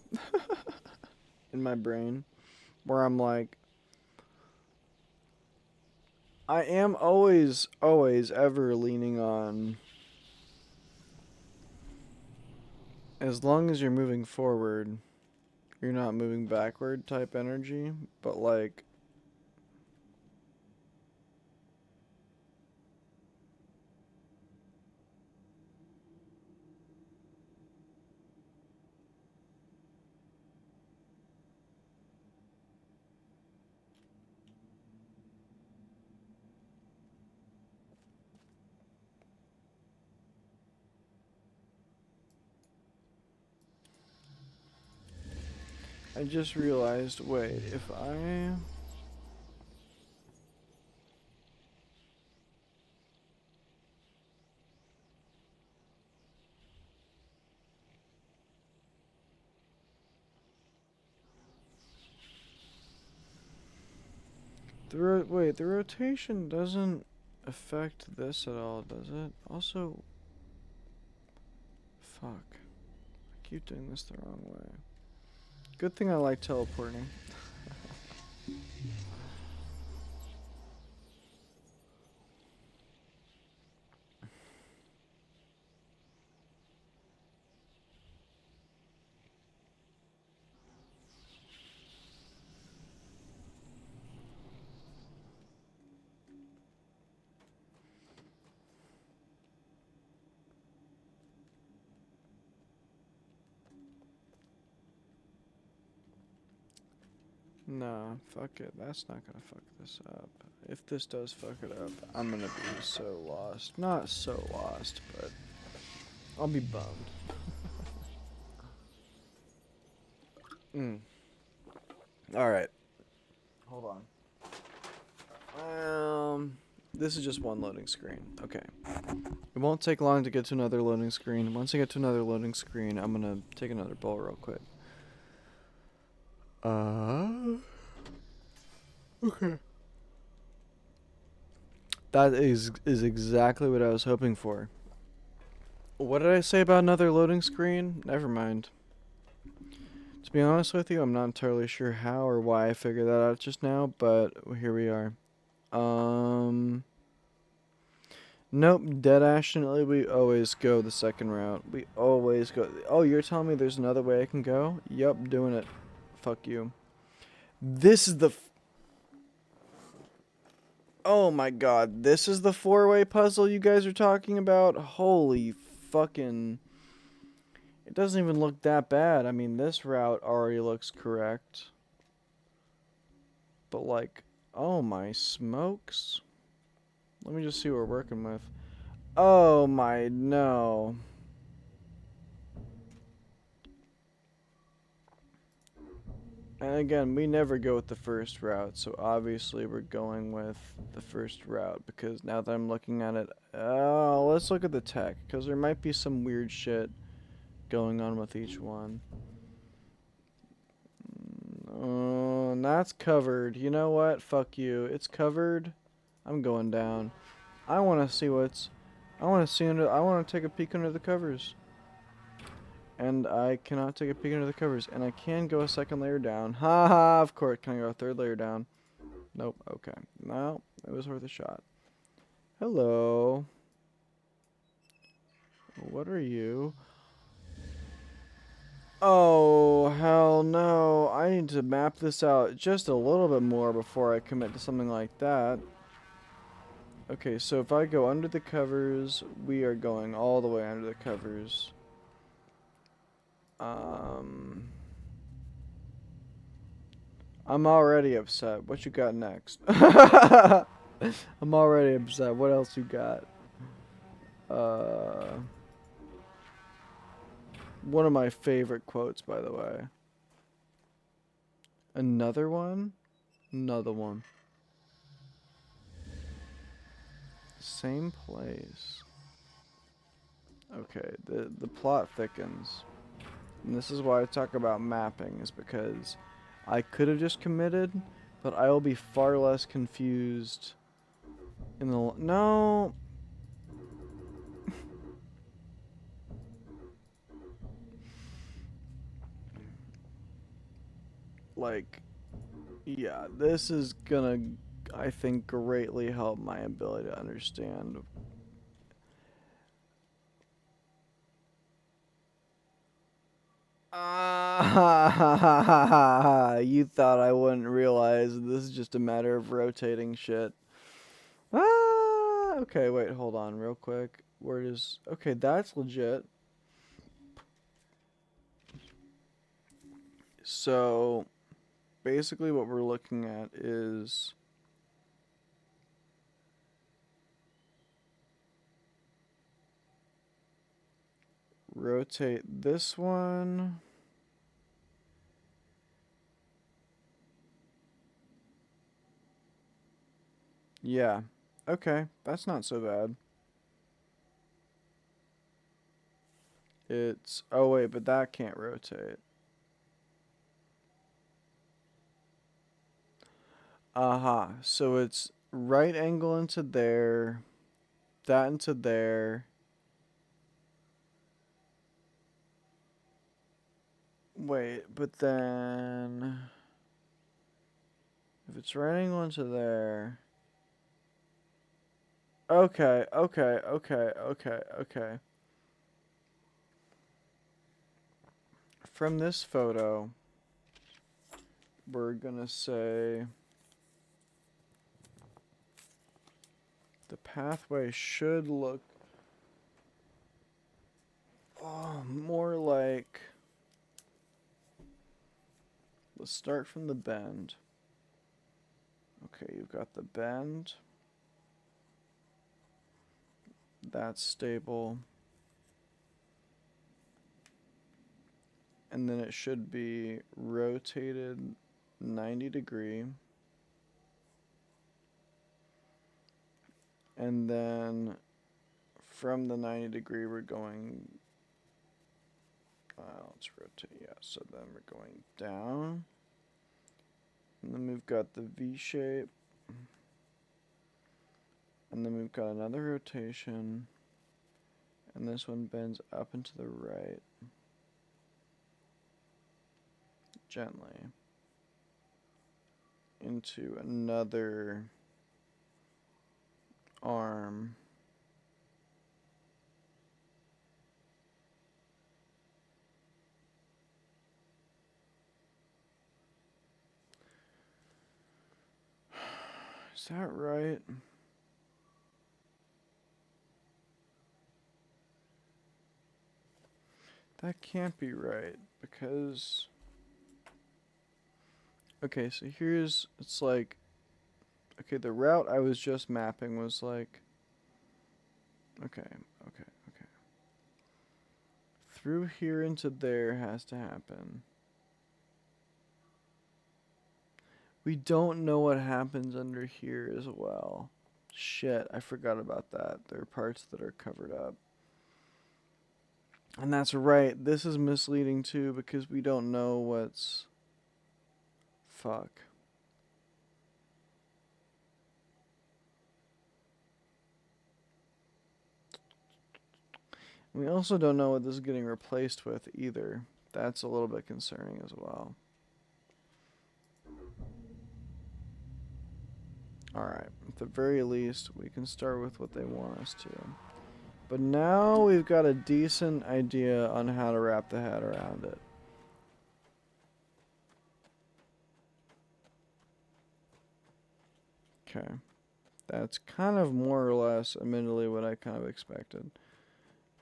in my brain. Where I'm like, I am always, ever leaning on, as long as you're moving forward, you're not moving backward type energy. But, like, I just realized, wait, if I... Wait, the rotation doesn't affect this at all, does it? Also, fuck. I keep doing this the wrong way. Good thing I like teleporting. Nah, fuck it. That's not gonna fuck this up. If this does fuck it up, I'm gonna be so lost. Not so lost, but I'll be bummed. Alright. Hold on. This is just one loading screen. Okay. It won't take long to get to another loading screen. Once I get to another loading screen, I'm gonna take another bowl real quick. Okay. That is exactly what I was hoping for. What did I say about another loading screen? Never mind. To be honest with you, I'm not entirely sure how or why I figured that out just now, but here we are. Nope, deadationally, we always go the second route. We always go. Oh, you're telling me there's another way I can go? Yup, doing it. Fuck you. This is the. Oh my god, this is the four-way puzzle you guys are talking about? Holy fucking... It doesn't even look that bad. I mean, this route already looks correct. But like, oh my smokes. Let me just see what we're working with. Oh my, no. And again, we never go with the first route, so obviously we're going with the first route, because now that I'm looking at it, let's look at the tech, because there might be some weird shit going on with each one. And that's covered. You know what? Fuck you. It's covered. I'm going down. I want to see what's... I want to take a peek under the covers. And I cannot take a peek under the covers. And I can go a second layer down. Ha ha, of course. Can I go a third layer down? Nope. Okay. No, it was worth a shot. Hello. What are you? Oh, hell no. I need to map this out just a little bit more before I commit to something like that. Okay, so if I go under the covers, we are going all the way under the covers. I'm already upset. What you got next? I'm already upset. What else you got? One of my favorite quotes, by the way. Another one? Another one. Same place. Okay, the plot thickens. And this is why I talk about mapping, is because I could have just committed, but I will be far less confused in the... No! Like, yeah, this is gonna, I think, greatly help my ability to understand. Ah, you thought I wouldn't realize this is just a matter of rotating shit. Ah, okay, wait, hold on real quick. Where is... Okay, that's legit. So, basically what we're looking at is... Rotate this one. Yeah. Okay, that's not so bad. It's... Oh, wait, but that can't rotate. Uh-huh. So it's right angle into there, that into there. Wait, but then... If it's right angle into there... Okay, okay, okay, okay, okay. From this photo, we're gonna say... The pathway should look... more like... Let's start from the bend. Okay, you've got the bend. That's stable. And then it should be rotated 90 degree. And then from the 90 degree, we're going... let's rotate, yeah. So then we're going down. And then we've got the V shape. And then we've got another rotation. And this one bends up and to the right. Gently. Into another arm. Is that right? That can't be right, because... Okay, so here's... It's like... Okay, the route I was just mapping was like... Okay, okay, okay. Through here into there has to happen. We don't know what happens under here as well. Shit, I forgot about that. There are parts that are covered up. And that's right, this is misleading too, because we don't know what's... Fuck. We also don't know what this is getting replaced with either. That's a little bit concerning as well. Alright, at the very least, we can start with what they want us to. But now we've got a decent idea on how to wrap the head around it. Okay. That's kind of more or less, admittedly, what I kind of expected.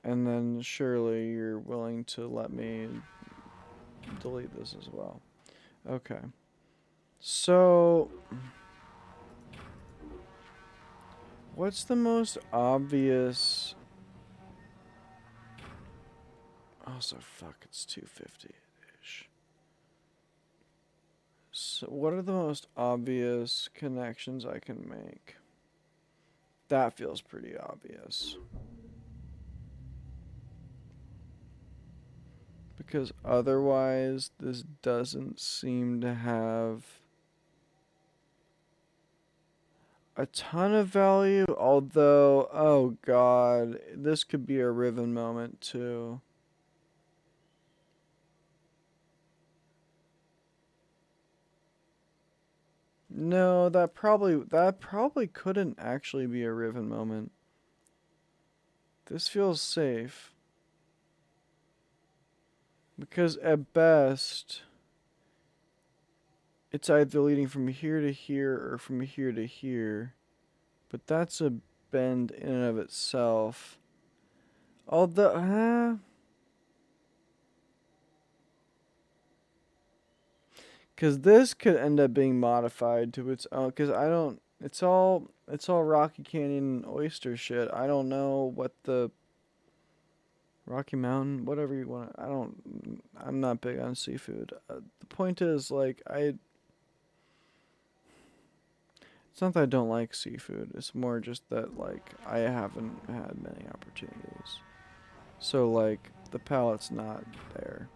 And then surely you're willing to let me delete this as well. Okay. So, what's the most obvious... Oh, so fuck, it's 250-ish. So what are the most obvious connections I can make? That feels pretty obvious. Because otherwise, this doesn't seem to have a ton of value. Although, oh god, this could be a Riven moment too. No, that probably couldn't actually be a Riven moment. This feels safe. Because at best, it's either leading from here to here or from here to here. But that's a bend in and of itself. Although, because this could end up being modified to its own. Because I don't. It's all Rocky Canyon oyster shit. I don't know what the Rocky Mountain, whatever you want. I don't. I'm not big on seafood. The point is, like, It's not that I don't like seafood. It's more just that, like, I haven't had many opportunities. So, like, the palate's not there.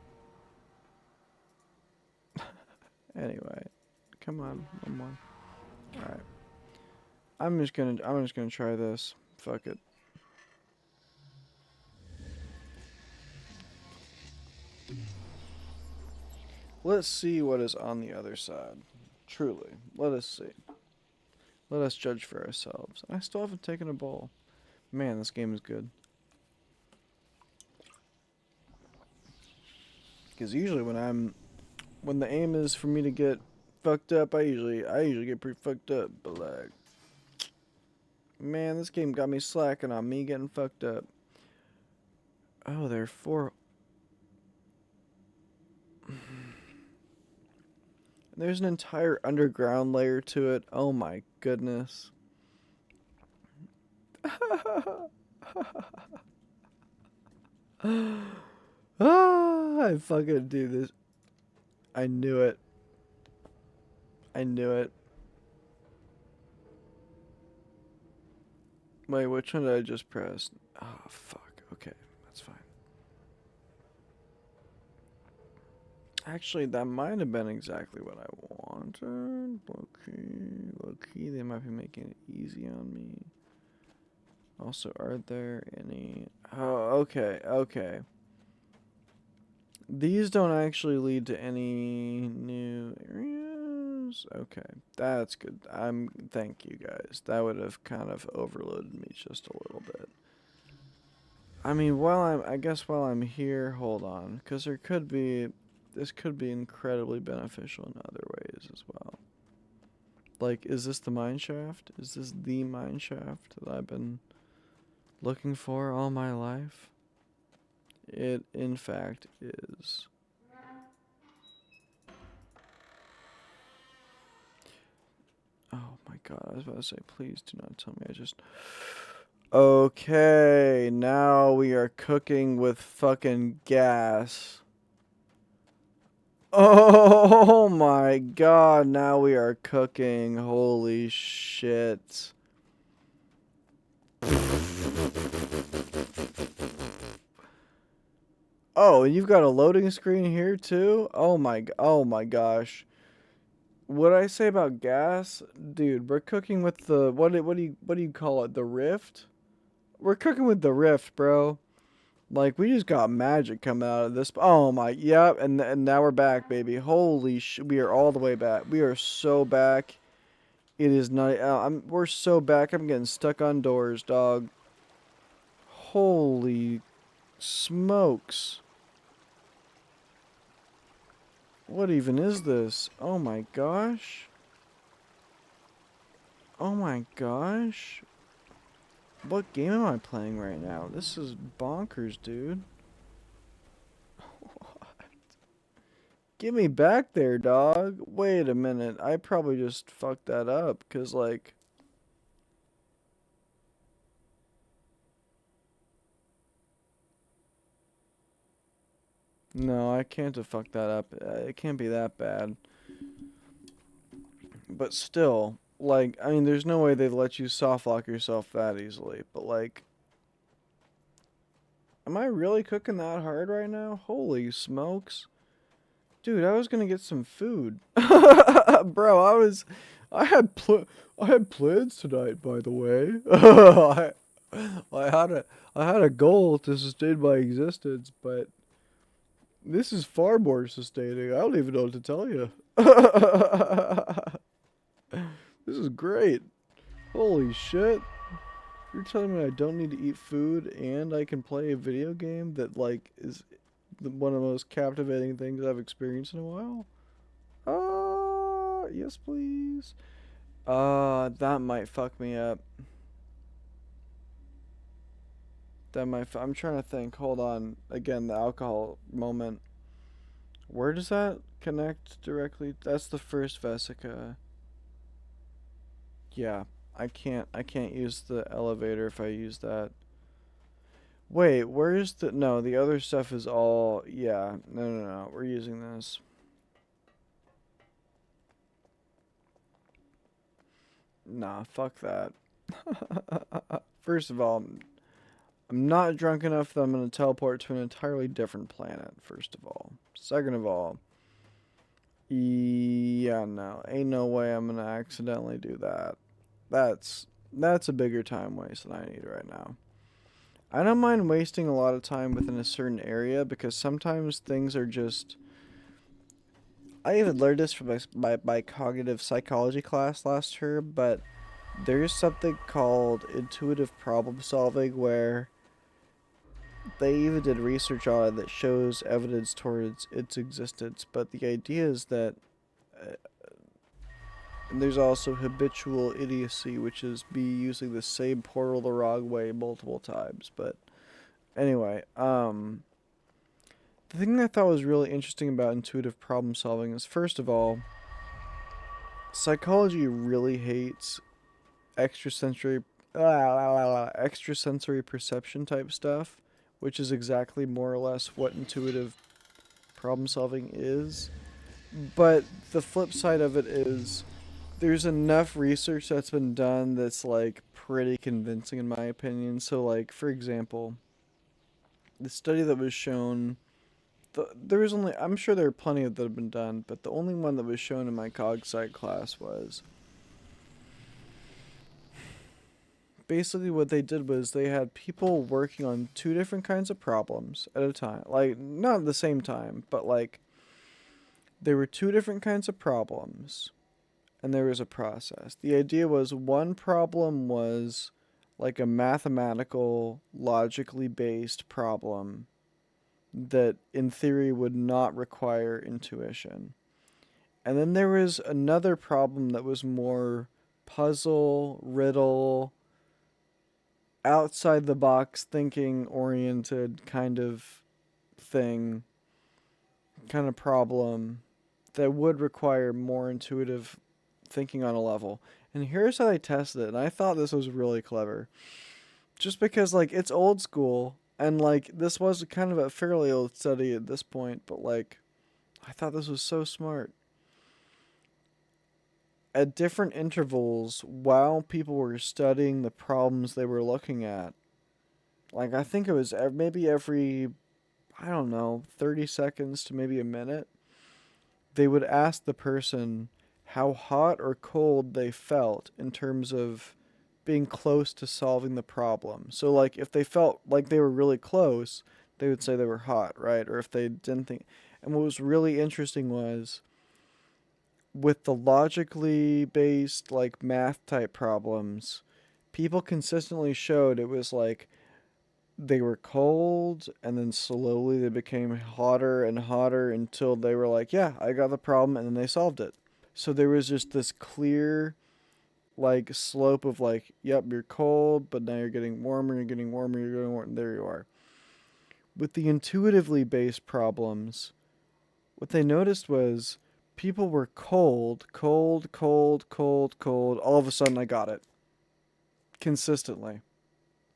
Anyway, come on, one more. All right. I'm just gonna try this. Fuck it. Let's see what is on the other side. Truly, let us see. Let us judge for ourselves. I still haven't taken a bowl. Man, this game is good. Because usually when the aim is for me to get fucked up, I usually get pretty fucked up. But like, man, this game got me slacking on me getting fucked up. Oh, there are 4. There's an entire underground layer to it. Oh my goodness. I fucking do this. I knew it. I knew it. Wait, which one did I just press? Oh, fuck. Okay, that's fine. Actually, that might have been exactly what I wanted. Low key, they might be making it easy on me. Also, are there any... Oh, okay. These don't actually lead to any new areas. Okay, that's good. Thank you guys. That would have kind of overloaded me just a little bit. I mean, I guess while I'm here, hold on, because this could be incredibly beneficial in other ways as well. Like, is this the mine shaft? Is this the mine shaft that I've been looking for all my life? It, in fact, is. Oh my god, I was about to say, please do not tell me I just... Okay, now we are cooking with fucking gas. Oh my god, now we are cooking. Holy shit. Oh, and you've got a loading screen here too? Oh my gosh. What I say about gas? Dude, we're cooking with the what do you call it? The Rift? We're cooking with the Rift, bro. Like, we just got magic coming out of this. Oh my, yep, and now we're back, baby. Holy shit, we are all the way back. We are so back. It is not. We're so back. I'm getting stuck on doors, dog. Holy smokes! What even is this? Oh my gosh! Oh my gosh. What game am I playing right now? This is bonkers, dude. Get me back there, dog. Wait a minute. I probably just fucked that up. Because, like. No, I can't have fucked that up. It can't be that bad. But still. Like, I mean, there's no way they'd let you soft lock yourself that easily. But, like. Am I really cooking that hard right now? Holy smokes. Dude, I was gonna get some food. Bro, I had plans tonight, by the way. I had a goal to sustain my existence, but this is far more sustaining. I don't even know what to tell you. This is great. Holy shit. You're telling me I don't need to eat food and I can play a video game that like is one of the most captivating things I've experienced in a while? Yes, please. That might fuck me up. I'm trying to think. Hold on. Again, the alcohol moment. Where does that connect directly? That's the first vesica. Yeah, I can't use the elevator if I use that. Wait, where's the no, the other stuff is all yeah. No. We're using this. Nah, fuck that. First of all, I'm not drunk enough that I'm going to teleport to an entirely different planet, first of all. Second of all, yeah, no. Ain't no way I'm going to accidentally do that. That's a bigger time waste than I need right now. I don't mind wasting a lot of time within a certain area because sometimes things are just I even learned this from my cognitive psychology class last term, but there's something called intuitive problem solving where they even did research on it that shows evidence towards its existence. But the idea is that uh, and there's also habitual idiocy, which is be using the same portal the wrong way multiple times. But anyway, the thing I thought was really interesting about intuitive problem solving is first of all, psychology really hates extrasensory extrasensory perception type stuff, which is exactly more or less what intuitive problem solving is. But the flip side of it is there's enough research that's been done that's like pretty convincing in my opinion. So like for example, the study that was shown there was only I'm sure there are plenty of that have been done, but the only one that was shown in my cog psych class was basically what they did was they had people working on two different kinds of problems at a time. Like not at the same time, but like there were two different kinds of problems and there was a process. The idea was one problem was like a mathematical, logically based problem that in theory would not require intuition. And then there was another problem that was more puzzle, riddle, outside the box thinking oriented kind of thing, kind of problem that would require more intuitive thinking on a level. And here's how they tested it. And I thought this was really clever. Just because, like, it's old school. And, like, this was kind of a fairly old study at this point. But, like, I thought this was so smart. At different intervals, while people were studying the problems they were looking at, like, I think it was maybe every, I don't know, 30 seconds to maybe a minute, they would ask the person how hot or cold they felt in terms of being close to solving the problem. So like if they felt like they were really close, they would say they were hot, right? Or if they didn't think. And what was really interesting was with the logically based like math type problems, people consistently showed it was like they were cold and then slowly they became hotter and hotter until they were like, yeah, I got the problem, and then they solved it. So there was just this clear like slope of like, yep, you're cold, but now you're getting warmer, you're getting warmer, you're getting warmer. There you are. With the intuitively based problems, what they noticed was people were cold, cold, cold, cold, cold. All of a sudden, I got it consistently.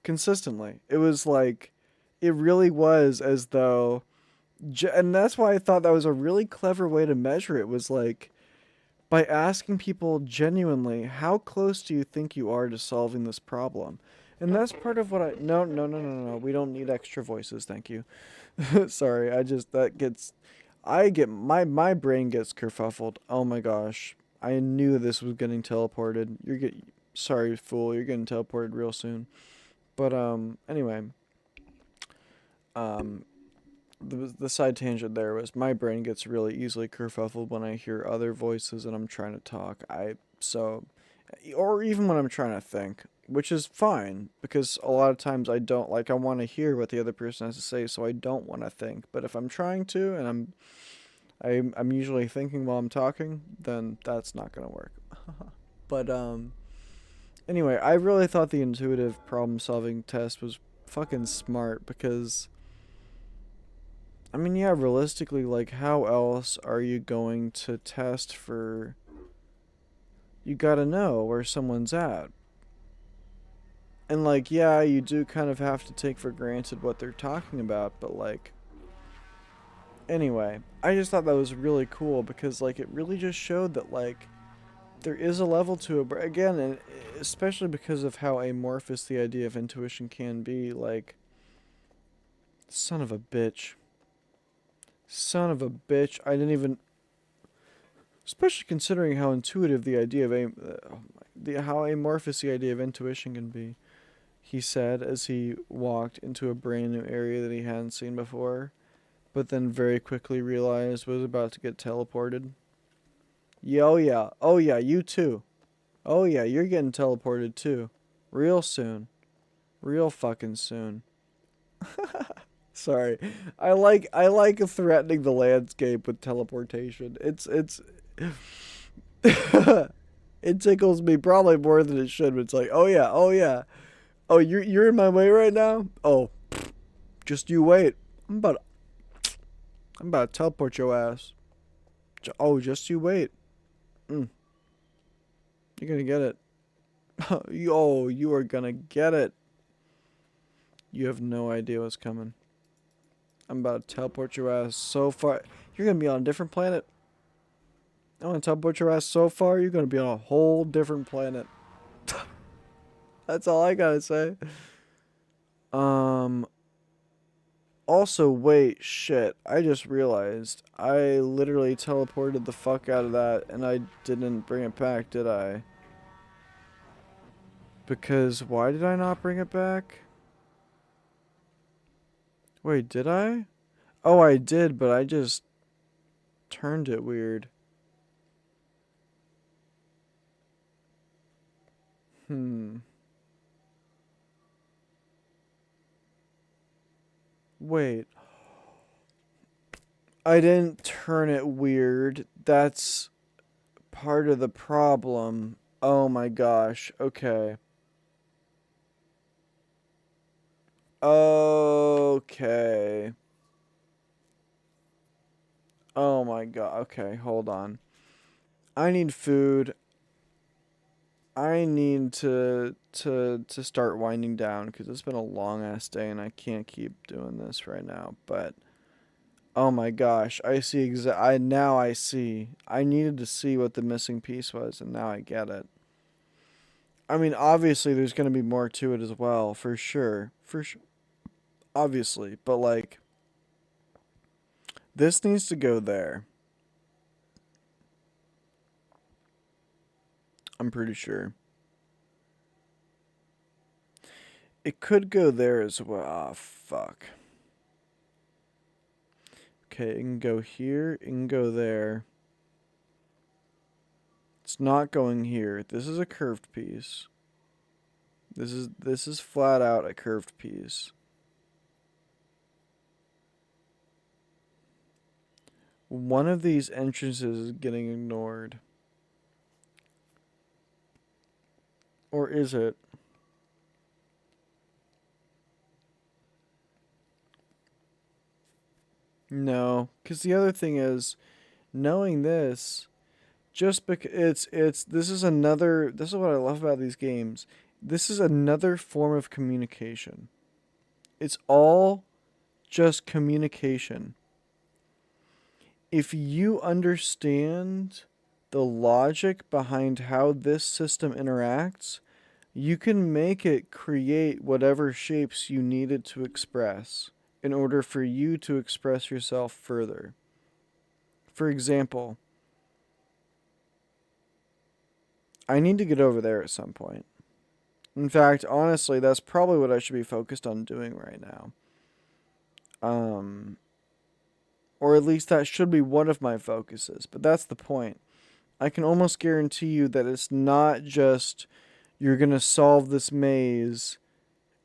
Consistently. It was like, it really was as though, and that's why I thought that was a really clever way to measure it, was like, by asking people genuinely, how close do you think you are to solving this problem? And that's part of what I. No, no, no, no, no. We don't need extra voices. Thank you. Sorry. That gets. My brain gets kerfuffled. Oh my gosh. I knew this was getting teleported. Sorry, fool. You're getting teleported real soon. But, anyway. Um, the side tangent there was my brain gets really easily kerfuffled when I hear other voices and I'm trying to talk. Or even when I'm trying to think, which is fine because a lot of times I don't like I want to hear what the other person has to say, so I don't want to think. But if I'm trying to and I'm usually thinking while I'm talking, then that's not gonna work. But anyway, I really thought the intuitive problem solving test was fucking smart because I mean, yeah, realistically, like, how else are you going to test for. You gotta know where someone's at. And, like, yeah, you do kind of have to take for granted what they're talking about, but, like. Anyway, I just thought that was really cool because, like, it really just showed that, like, there is a level to it. But again, and especially because of how amorphous the idea of intuition can be, like. Son of a bitch. Son of a bitch. I didn't even. Especially considering how intuitive the idea of how amorphous the idea of intuition can be, he said as he walked into a brand new area that he hadn't seen before, but then very quickly realized was about to get teleported. Yeah, oh yeah, oh yeah, you too. Oh yeah, you're getting teleported too. Real soon. Real fucking soon. Sorry. I like threatening the landscape with teleportation. It's it tickles me probably more than it should, but it's like, oh yeah, oh yeah. Oh, you're in my way right now? Oh, just you wait. I'm about to teleport your ass. Oh, just you wait. Mm, you're gonna get it. You are gonna get it. You have no idea what's coming. I'm about to teleport your ass so far. You're gonna be on a different planet. I'm gonna teleport your ass so far, you're gonna be on a whole different planet. That's all I gotta say. Um, Also, wait, shit. I just realized I literally teleported the fuck out of that and I didn't bring it back, did I? Because why did I not bring it back? Wait, did I? Oh, I did, but I just turned it weird. Hmm. Wait. I didn't turn it weird. That's part of the problem. Oh my gosh. Okay. Okay. Oh my god. Okay, hold on. I need food. I need to start winding down because it's been a long ass day and I can't keep doing this right now. But oh my gosh, I see I now I see. I needed to see what the missing piece was and now I get it. I mean, obviously there's going to be more to it as well, for sure. For sure. Obviously, but like this needs to go there. I'm pretty sure. It could go there as well. Ah, fuck. Okay, it can go here, it can go there. It's not going here. This is a curved piece. This is flat out a curved piece. One of these entrances is getting ignored. Or is it? No, because the other thing is, knowing this, just because it's this is what I love about these games. This is another form of communication. It's all just communication. If you understand the logic behind how this system interacts, you can make it create whatever shapes you need it to express in order for you to express yourself further. For example, I need to get over there at some point. In fact, honestly, that's probably what I should be focused on doing right now. Um, or at least that should be one of my focuses, but that's the point. I can almost guarantee you that it's not just you're going to solve this maze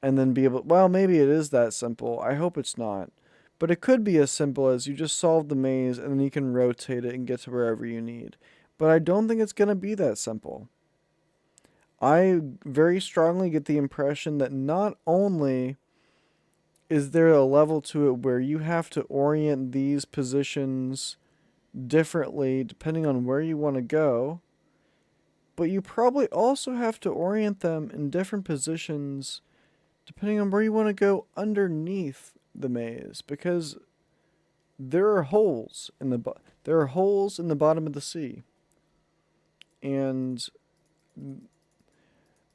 and then be able, well, maybe it is that simple. I hope it's not. But it could be as simple as you just solve the maze and then you can rotate it and get to wherever you need. But I don't think it's going to be that simple. I very strongly get the impression that not only is there a level to it where you have to orient these positions differently depending on where you want to go, but you probably also have to orient them in different positions depending on where you want to go underneath the maze, because there are holes in there are holes in the bottom of the sea, and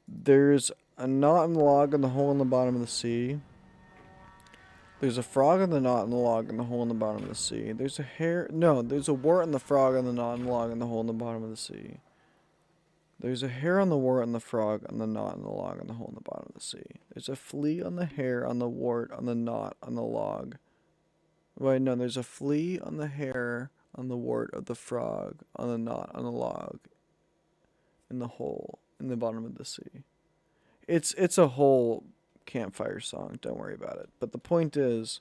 there's a knot in the log in the hole in the bottom of the sea. There's a frog in the knot in the log in the hole in the bottom of the sea. There's a hair. No, there's a wart in the frog in the knot in the log in the hole in the bottom of the sea. There's a hair on the wart on the frog on the knot on the log on the hole in the bottom of the sea. There's a flea on the hair on the wart on the knot on the log. Wait, no, there's a flea on the hair on the wart of the frog on the knot on the log in the hole in the bottom of the sea. It's a whole campfire song. Don't worry about it. But the point is,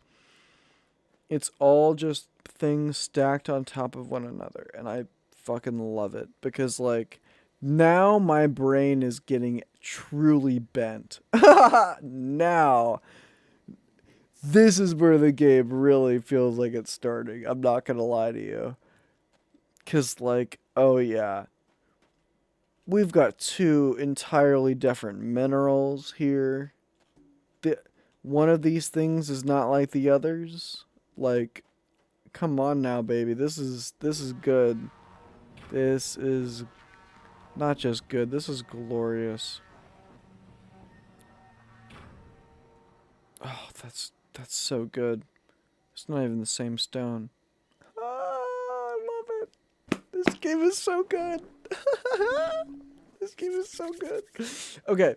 it's all just things stacked on top of one another, and I fucking love it because like now my brain is getting truly bent. Now this is where the game really feels like it's starting. I'm not gonna lie to you. Cause like, oh yeah, we've got two entirely different minerals here. The one of these things is not like the others. Like, come on now, baby. This is good. This is not just good. This is glorious. Oh, that's so good. It's not even the same stone. Ah, I love it. This game is so good. This game is so good. Okay.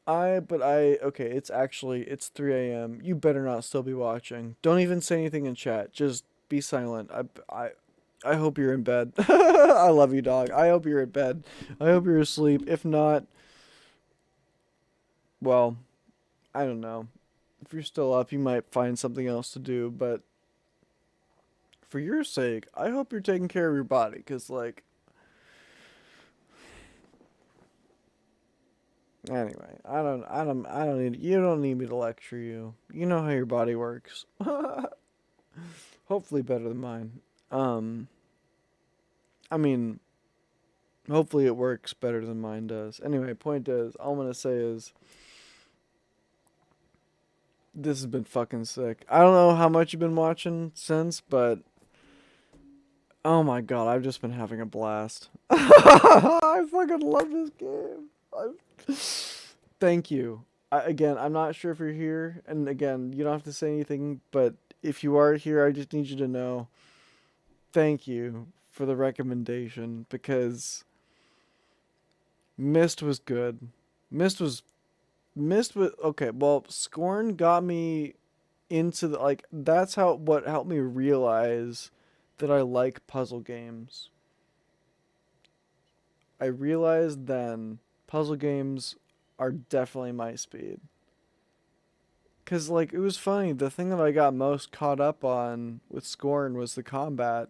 Okay, it's 3 a.m. You better not still be watching. Don't even say anything in chat. Just be silent. I hope you're in bed. I love you, dog. I hope you're in bed. I hope you're asleep. If not, well, I don't know. If you're still up, you might find something else to do, but for your sake, I hope you're taking care of your body, cuz like anyway, I don't need you don't need me to lecture you. You know how your body works. Hopefully better than mine. Um I mean, hopefully it works better than mine does. Anyway, point is, all I'm gonna say is this has been fucking sick. I don't know how much you've been watching since, but oh my god, I've just been having a blast. I fucking love this game. Thank you. Again, I'm not sure if you're here, and again, you don't have to say anything, but if you are here, I just need you to know thank you for the recommendation because Mist was good. Mist was Mist was okay. Well, Scorn got me into the like that's how what helped me realize that I like puzzle games. I realized then puzzle games are definitely my speed. Cause like it was funny, the thing that I got most caught up on with Scorn was the combat,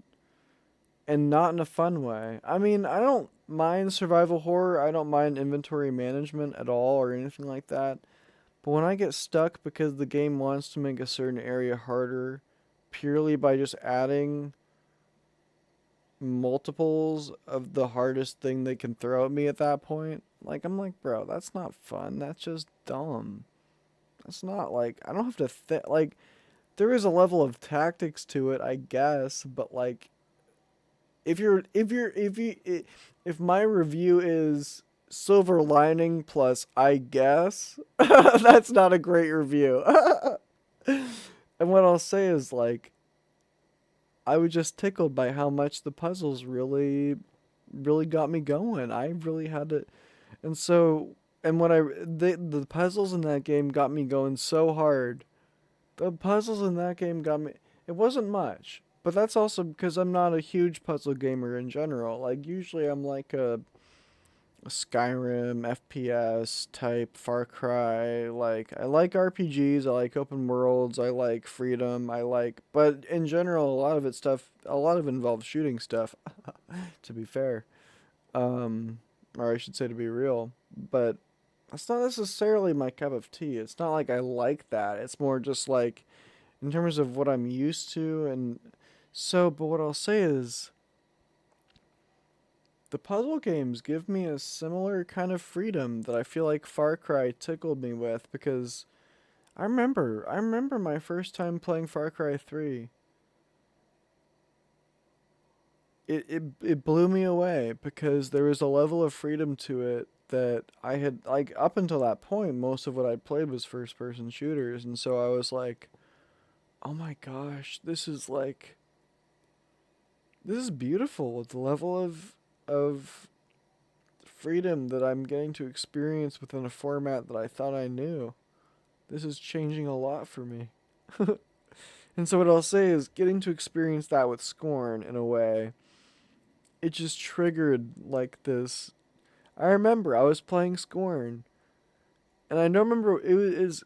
and not in a fun way. I mean, I don't mind survival horror. I don't mind inventory management at all or anything like that. But when I get stuck because the game wants to make a certain area harder purely by just adding multiples of the hardest thing they can throw at me at that point, like I'm like, bro, that's not fun. That's just dumb. That's not like I don't have to like there is a level of tactics to it, I guess, but like if my review is silver lining plus I guess, that's not a great review. And what I'll say is like I was just tickled by how much the puzzles really got me going. I really had to and so and when the puzzles in that game got me going so hard. The puzzles in that game got me. It wasn't much, but that's also because I'm not a huge puzzle gamer in general. Like usually I'm like a Skyrim FPS type Far Cry. Like I like RPGs, I like open worlds, I like freedom, I like but in general a lot of involves shooting stuff to be fair. Um or I should say to be real. But that's not necessarily my cup of tea. It's not like I like that. It's more just like in terms of what I'm used to and so but what I'll say is the puzzle games give me a similar kind of freedom that I feel like Far Cry tickled me with because I remember my first time playing Far Cry 3. It blew me away because there was a level of freedom to it that I had like up until that point most of what I played was first person shooters and so I was like, "Oh my gosh, this is beautiful. The level of freedom that I'm getting to experience within a format that I thought I knew. This is changing a lot for me." And so what I'll say is getting to experience that with Scorn in a way, it just triggered like this. I remember I was playing Scorn and I don't remember it was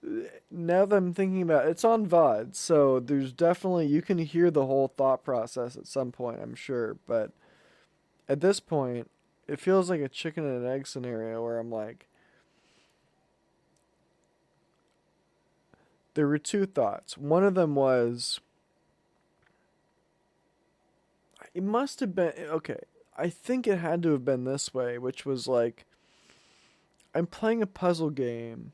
now that I'm thinking about it, it's on VOD, so there's definitely you can hear the whole thought process at some point, I'm sure, but at this point, it feels like a chicken and an egg scenario where I'm like, there were two thoughts. One of them was, it must have been, okay, I think it had to have been this way, which was like, I'm playing a puzzle game,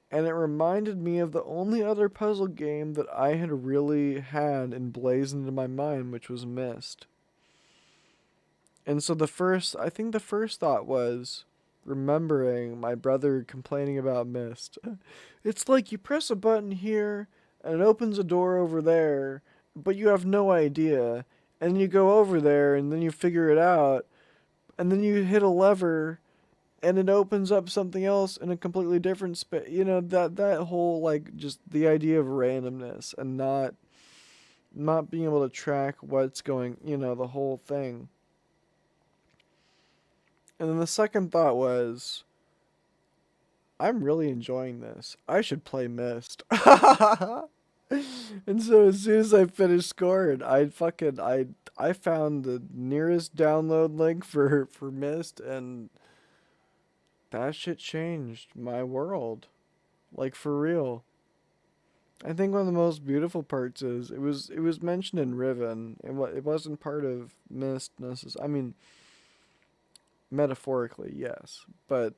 and it reminded me of the only other puzzle game that I had really had emblazoned in my mind, which was Myst. And so I think the first thought was remembering my brother complaining about Mist. It's like you press a button here and it opens a door over there, but you have no idea. And you go over there and then you figure it out, and then you hit a lever and it opens up something else in a completely different space. You know, that whole like just the idea of randomness and not being able to track what's going, the whole thing. And then the second thought was, I'm really enjoying this. I should play Myst. And so as soon as I finished scoring, I found the nearest download link for Myst, and that shit changed my world. Like for real. I think one of the most beautiful parts is it was mentioned in Riven. It wasn't part of Myst necessarily. I mean, metaphorically, yes, but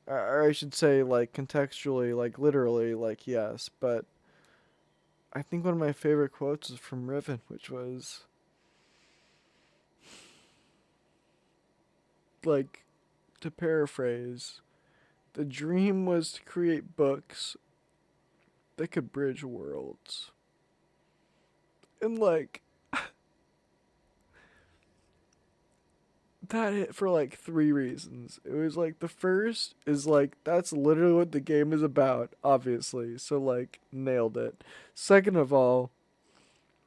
or I should say like contextually, like literally, like yes, but I think one of my favorite quotes is from Riven, which was like, to paraphrase, the dream was to create books that could bridge worlds. And like that hit for like three reasons. It was like the first is like that's literally what the game is about, obviously. So like nailed it. Second of all,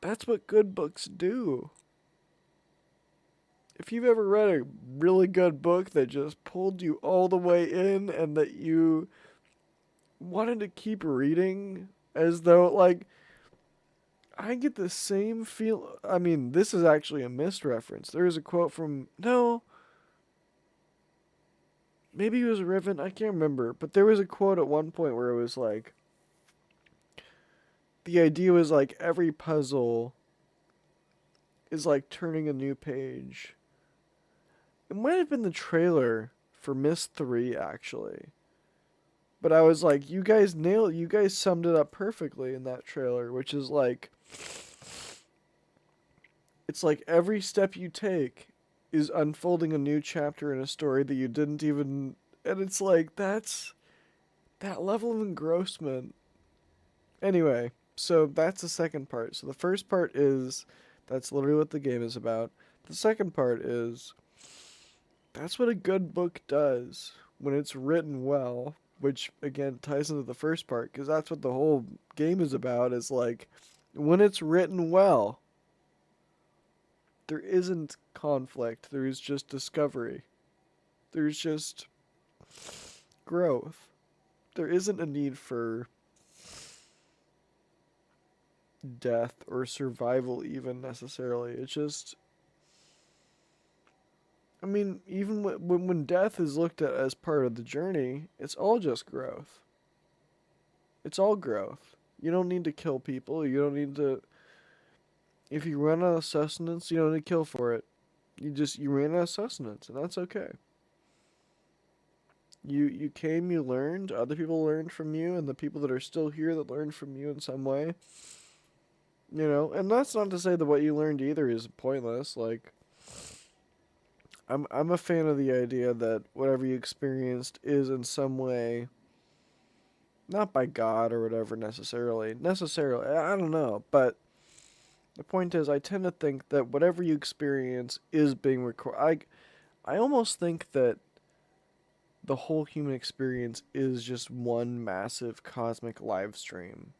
that's what good books do. If you've ever read a really good book that just pulled you all the way in and that you wanted to keep reading as though like I get the same feel. I mean, this is actually a missed reference. There is a quote from no. maybe it was Riven, I can't remember, but there was a quote at one point where it was like, the idea was like every puzzle is like turning a new page. It might have been the trailer for Myst 3 actually. But I was like, you guys summed it up perfectly in that trailer, which is like it's like every step you take is unfolding a new chapter in a story that you didn't even, and it's like that's that level of engrossment. Anyway, so that's the second part. So the first part is that's literally what the game is about. The second part is that's what a good book does when it's written well, which again ties into the first part because that's what the whole game is about is like when it's written well, there isn't conflict, there's just discovery. There's just growth. There isn't a need for death or survival even necessarily. It's just I mean, even when death is looked at as part of the journey, it's all just growth. It's all growth. You don't need to kill people. You don't need to. If you run out of sustenance, you don't need to kill for it. You ran out of sustenance, and that's okay. You came, you learned. Other people learned from you, and the people that are still here that learned from you in some way. And that's not to say that what you learned either is pointless. Like I'm a fan of the idea that whatever you experienced is in some way not by God or whatever necessarily. Necessarily, I don't know, but the point is I tend to think that whatever you experience is being recorded. I almost think that the whole human experience is just one massive cosmic live stream.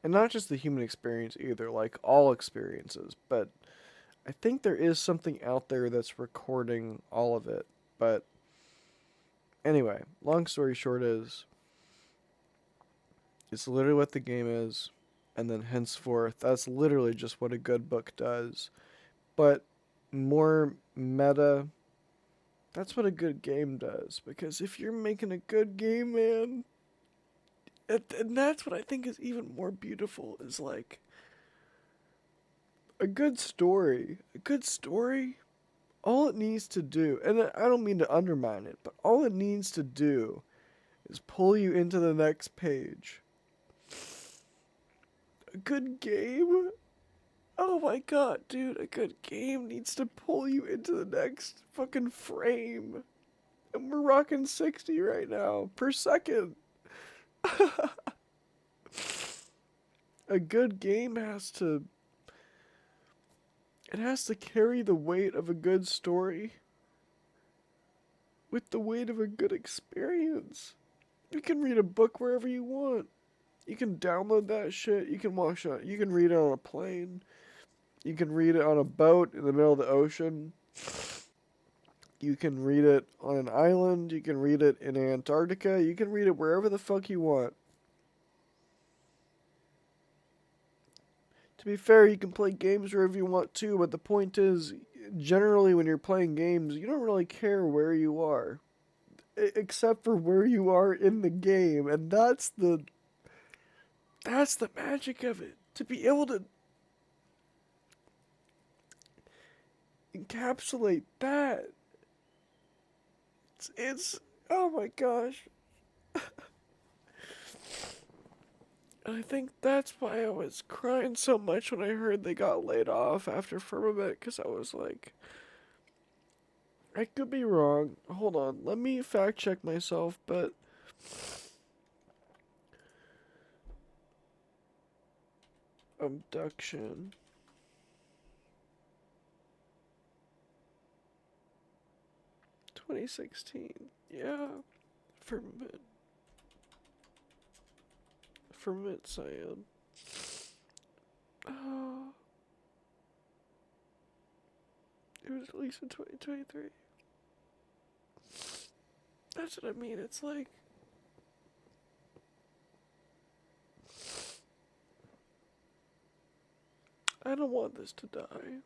And not just the human experience either, like all experiences, but I think there is something out there that's recording all of it. But anyway, long story short is it's literally what the game is, and then henceforth, that's literally just what a good book does. But more meta, that's what a good game does. Because if you're making a good game, man, and that's what I think is even more beautiful, is like a good story. A good story, all it needs to do, and I don't mean to undermine it, but all it needs to do is pull you into the next page. A good game? Oh my god, dude, a good game needs to pull you into the next fucking frame. And we're rocking 60 right now per second. A good game has to carry the weight of a good story with the weight of a good experience. You can read a book wherever you want. You can download that shit. You can watch it. You can read it on a plane. You can read it on a boat in the middle of the ocean. You can read it on an island. You can read it in Antarctica. You can read it wherever the fuck you want. To be fair, you can play games wherever you want too, but the point is, generally when you're playing games, you don't really care where you are. Except for where you are in the game, and that's the magic of it. To be able to encapsulate that. It's oh my gosh. And I think that's why I was crying so much when I heard they got laid off after Firmament, because I was like, I could be wrong. Hold on, let me fact check myself, but Obduction. 2016. Yeah. Firmament. Firmament Cyan. Oh. It was released in 2023. That's what I mean. It's like I don't want this to die,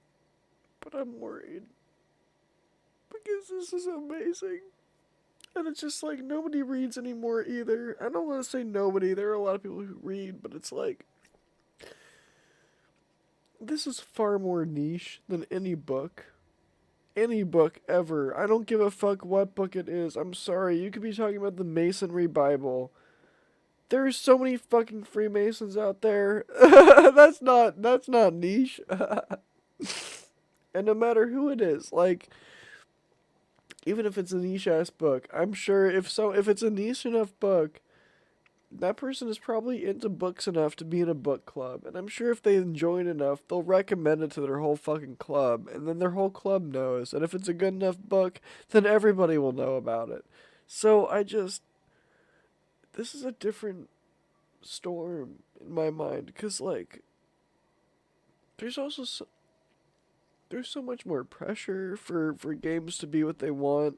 but I'm worried because this is amazing. And it's just like nobody reads anymore either. I don't want to say nobody. There are a lot of people who read, but it's like this is far more niche than any book. Any book ever. I don't give a fuck what book it is. I'm sorry. You could be talking about the Masonry Bible. There's so many fucking Freemasons out there. That's not niche. And no matter who it is, like even if it's a niche ass book, I'm sure if it's a niche enough book, that person is probably into books enough to be in a book club. And I'm sure if they enjoy it enough, they'll recommend it to their whole fucking club. And then their whole club knows. And if it's a good enough book, then everybody will know about it. So this is a different storm in my mind. Because, like, there's also there's so much more pressure for games to be what they want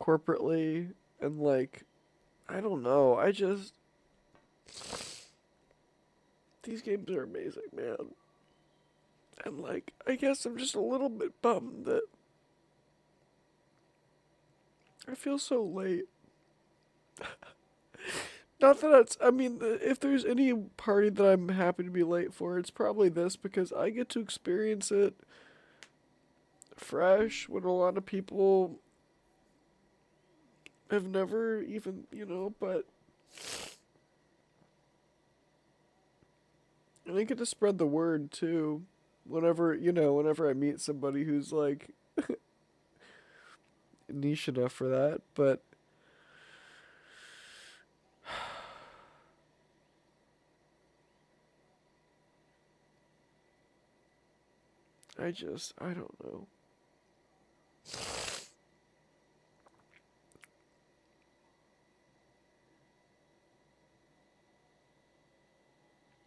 corporately. And, like, I don't know. These games are amazing, man. And, like, I guess I'm just a little bit bummed that I feel so late. Not that I mean, if there's any party that I'm happy to be late for, it's probably this because I get to experience it fresh when a lot of people have never even, but and I get to spread the word too. Whenever I meet somebody who's like niche enough for that, but I don't know.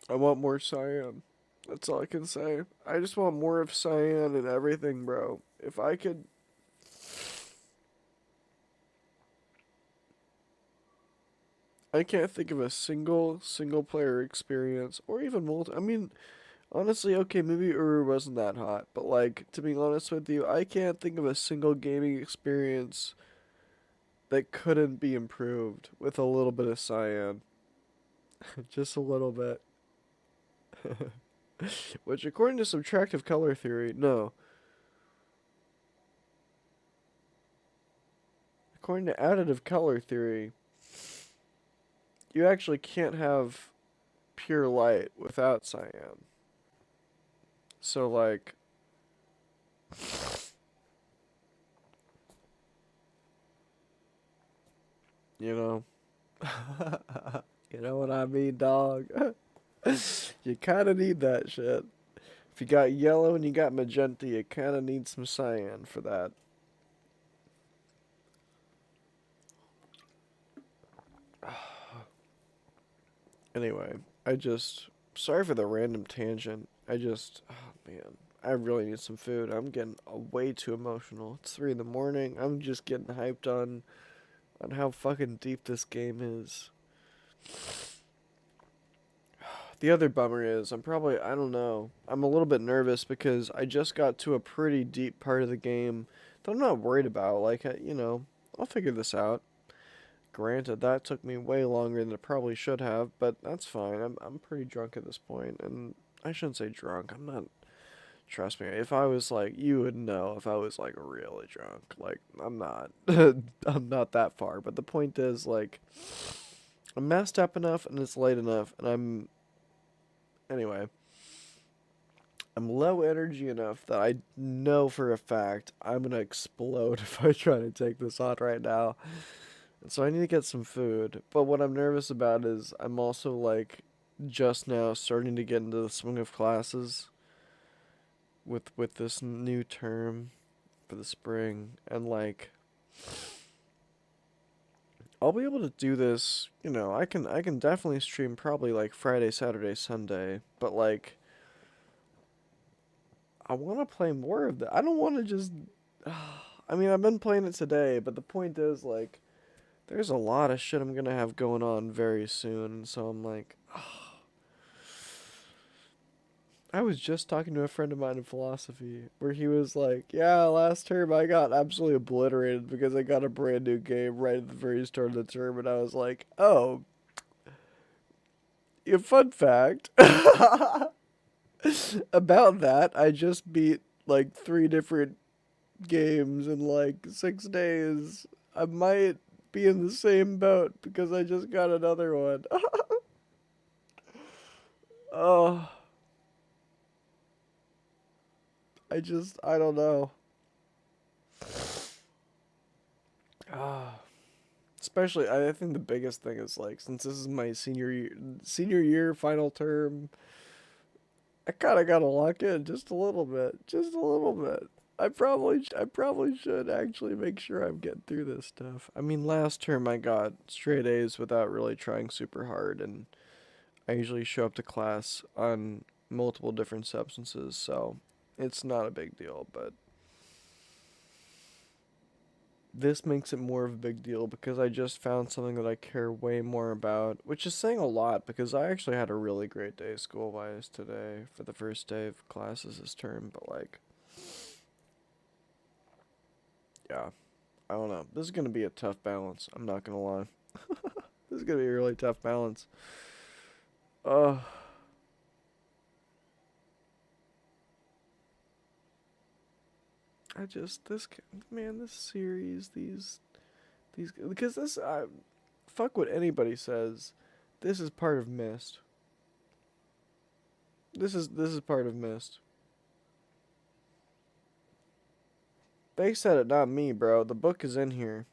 I want more cyan. That's all I can say. I just want more of cyan and everything, bro. If I could. I can't think of a single player experience or even multi. I mean, honestly, okay, maybe Uru wasn't that hot, but like to be honest with you, I can't think of a single gaming experience that couldn't be improved with a little bit of cyan. Just a little bit. Which, according to subtractive color theory, no. According to additive color theory, you actually can't have pure light without cyan. So, like, you know. You know what I mean, dog? You kind of need that shit. If you got yellow and you got magenta, you kind of need some cyan for that. Anyway, sorry for the random tangent. Oh man, I really need some food. I'm getting way too emotional. It's 3 in the morning. I'm just getting hyped on how fucking deep this game is. The other bummer is I don't know. I'm a little bit nervous because I just got to a pretty deep part of the game that I'm not worried about. Like, I'll figure this out. Granted, that took me way longer than it probably should have, but that's fine. I'm pretty drunk at this point, and I shouldn't say drunk. I'm not. Trust me. If I was like, you would know if I was like really drunk. Like, I'm not. I'm not that far. But the point is, like, I'm messed up enough, and it's late enough, and anyway. I'm low energy enough that I know for a fact I'm gonna explode if I try to take this on right now. So I need to get some food. But what I'm nervous about is I'm also like just now starting to get into the swing of classes with this new term for the spring, and like I'll be able to do this, I can definitely stream probably like Friday, Saturday, Sunday, but like I want to play more of that. I don't want to just I mean, I've been playing it today, but the point is like there's a lot of shit I'm gonna have going on very soon, so I'm like, I was just talking to a friend of mine in philosophy where he was like, "Yeah, last term I got absolutely obliterated because I got a brand new game right at the very start of the term," and I was like, "Oh, yeah, fun fact about that, I just beat like three different games in like 6 days. I might be in the same boat because I just got another one." Oh, I don't know. Ah. Especially, I think the biggest thing is like since this is my senior year final term, I kind of gotta lock in just a little bit. I probably should actually make sure I'm getting through this stuff. I mean, last term I got straight A's without really trying super hard, and I usually show up to class on multiple different substances, so it's not a big deal. But this makes it more of a big deal because I just found something that I care way more about, which is saying a lot because I actually had a really great day school wise today for the first day of classes this term. But, like, yeah, I don't know. This is going to be a tough balance. I'm not going to lie. This is going to be a really tough balance. Uh, this, man, this series, because fuck what anybody says. This is part of Mist. This is part of Mist. They said it, not me, bro. The book is in here.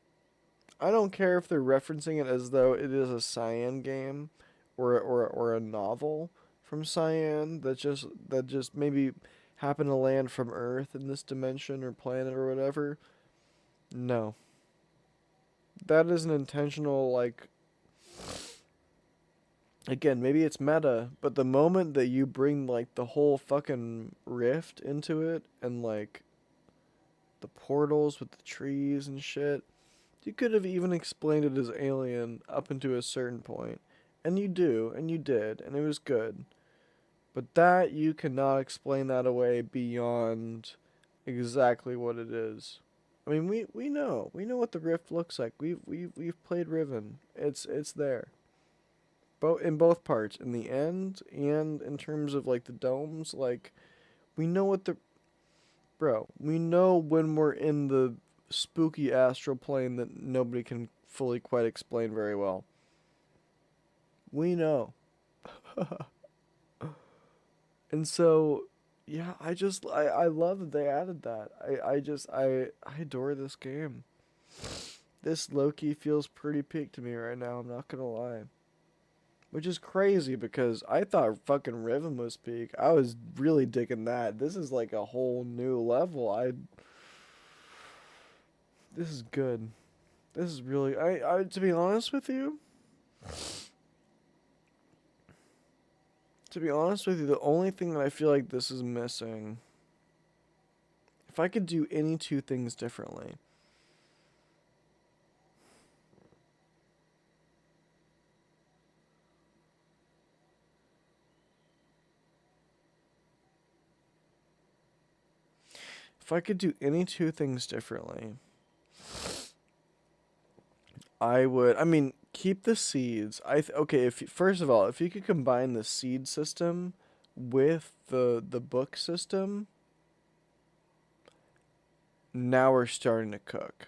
I don't care if they're referencing it as though it is a Cyan game or a novel from Cyan that just maybe happened to land from Earth in this dimension or planet or whatever. No. That is an intentional, like, again, maybe it's meta, but the moment that you bring like the whole fucking rift into it and like the portals with the trees and shit, you could have even explained it as alien up into a certain point. And you do, and you did, and it was good. But that you cannot explain that away beyond exactly what it is. I mean, we know. We know what the rift looks like. We've played Riven. It's there. Both in both parts, in the end and in terms of like the domes, like we know what the bro, we know when we're in the spooky astral plane that nobody can fully quite explain very well. We know. And so, yeah, I love that they added that. I adore this game. This Loki feels pretty peak to me right now, I'm not gonna lie. Which is crazy because I thought fucking Riven was peak. I was really digging that. This is like a whole new level. This is good. This is really I to be honest with you, the only thing that I feel like this is missing, if I could do any two things differently, if I could do any two things differently, I would. I mean, keep the seeds. Okay. If first of all, if you could combine the seed system with the book system, now we're starting to cook.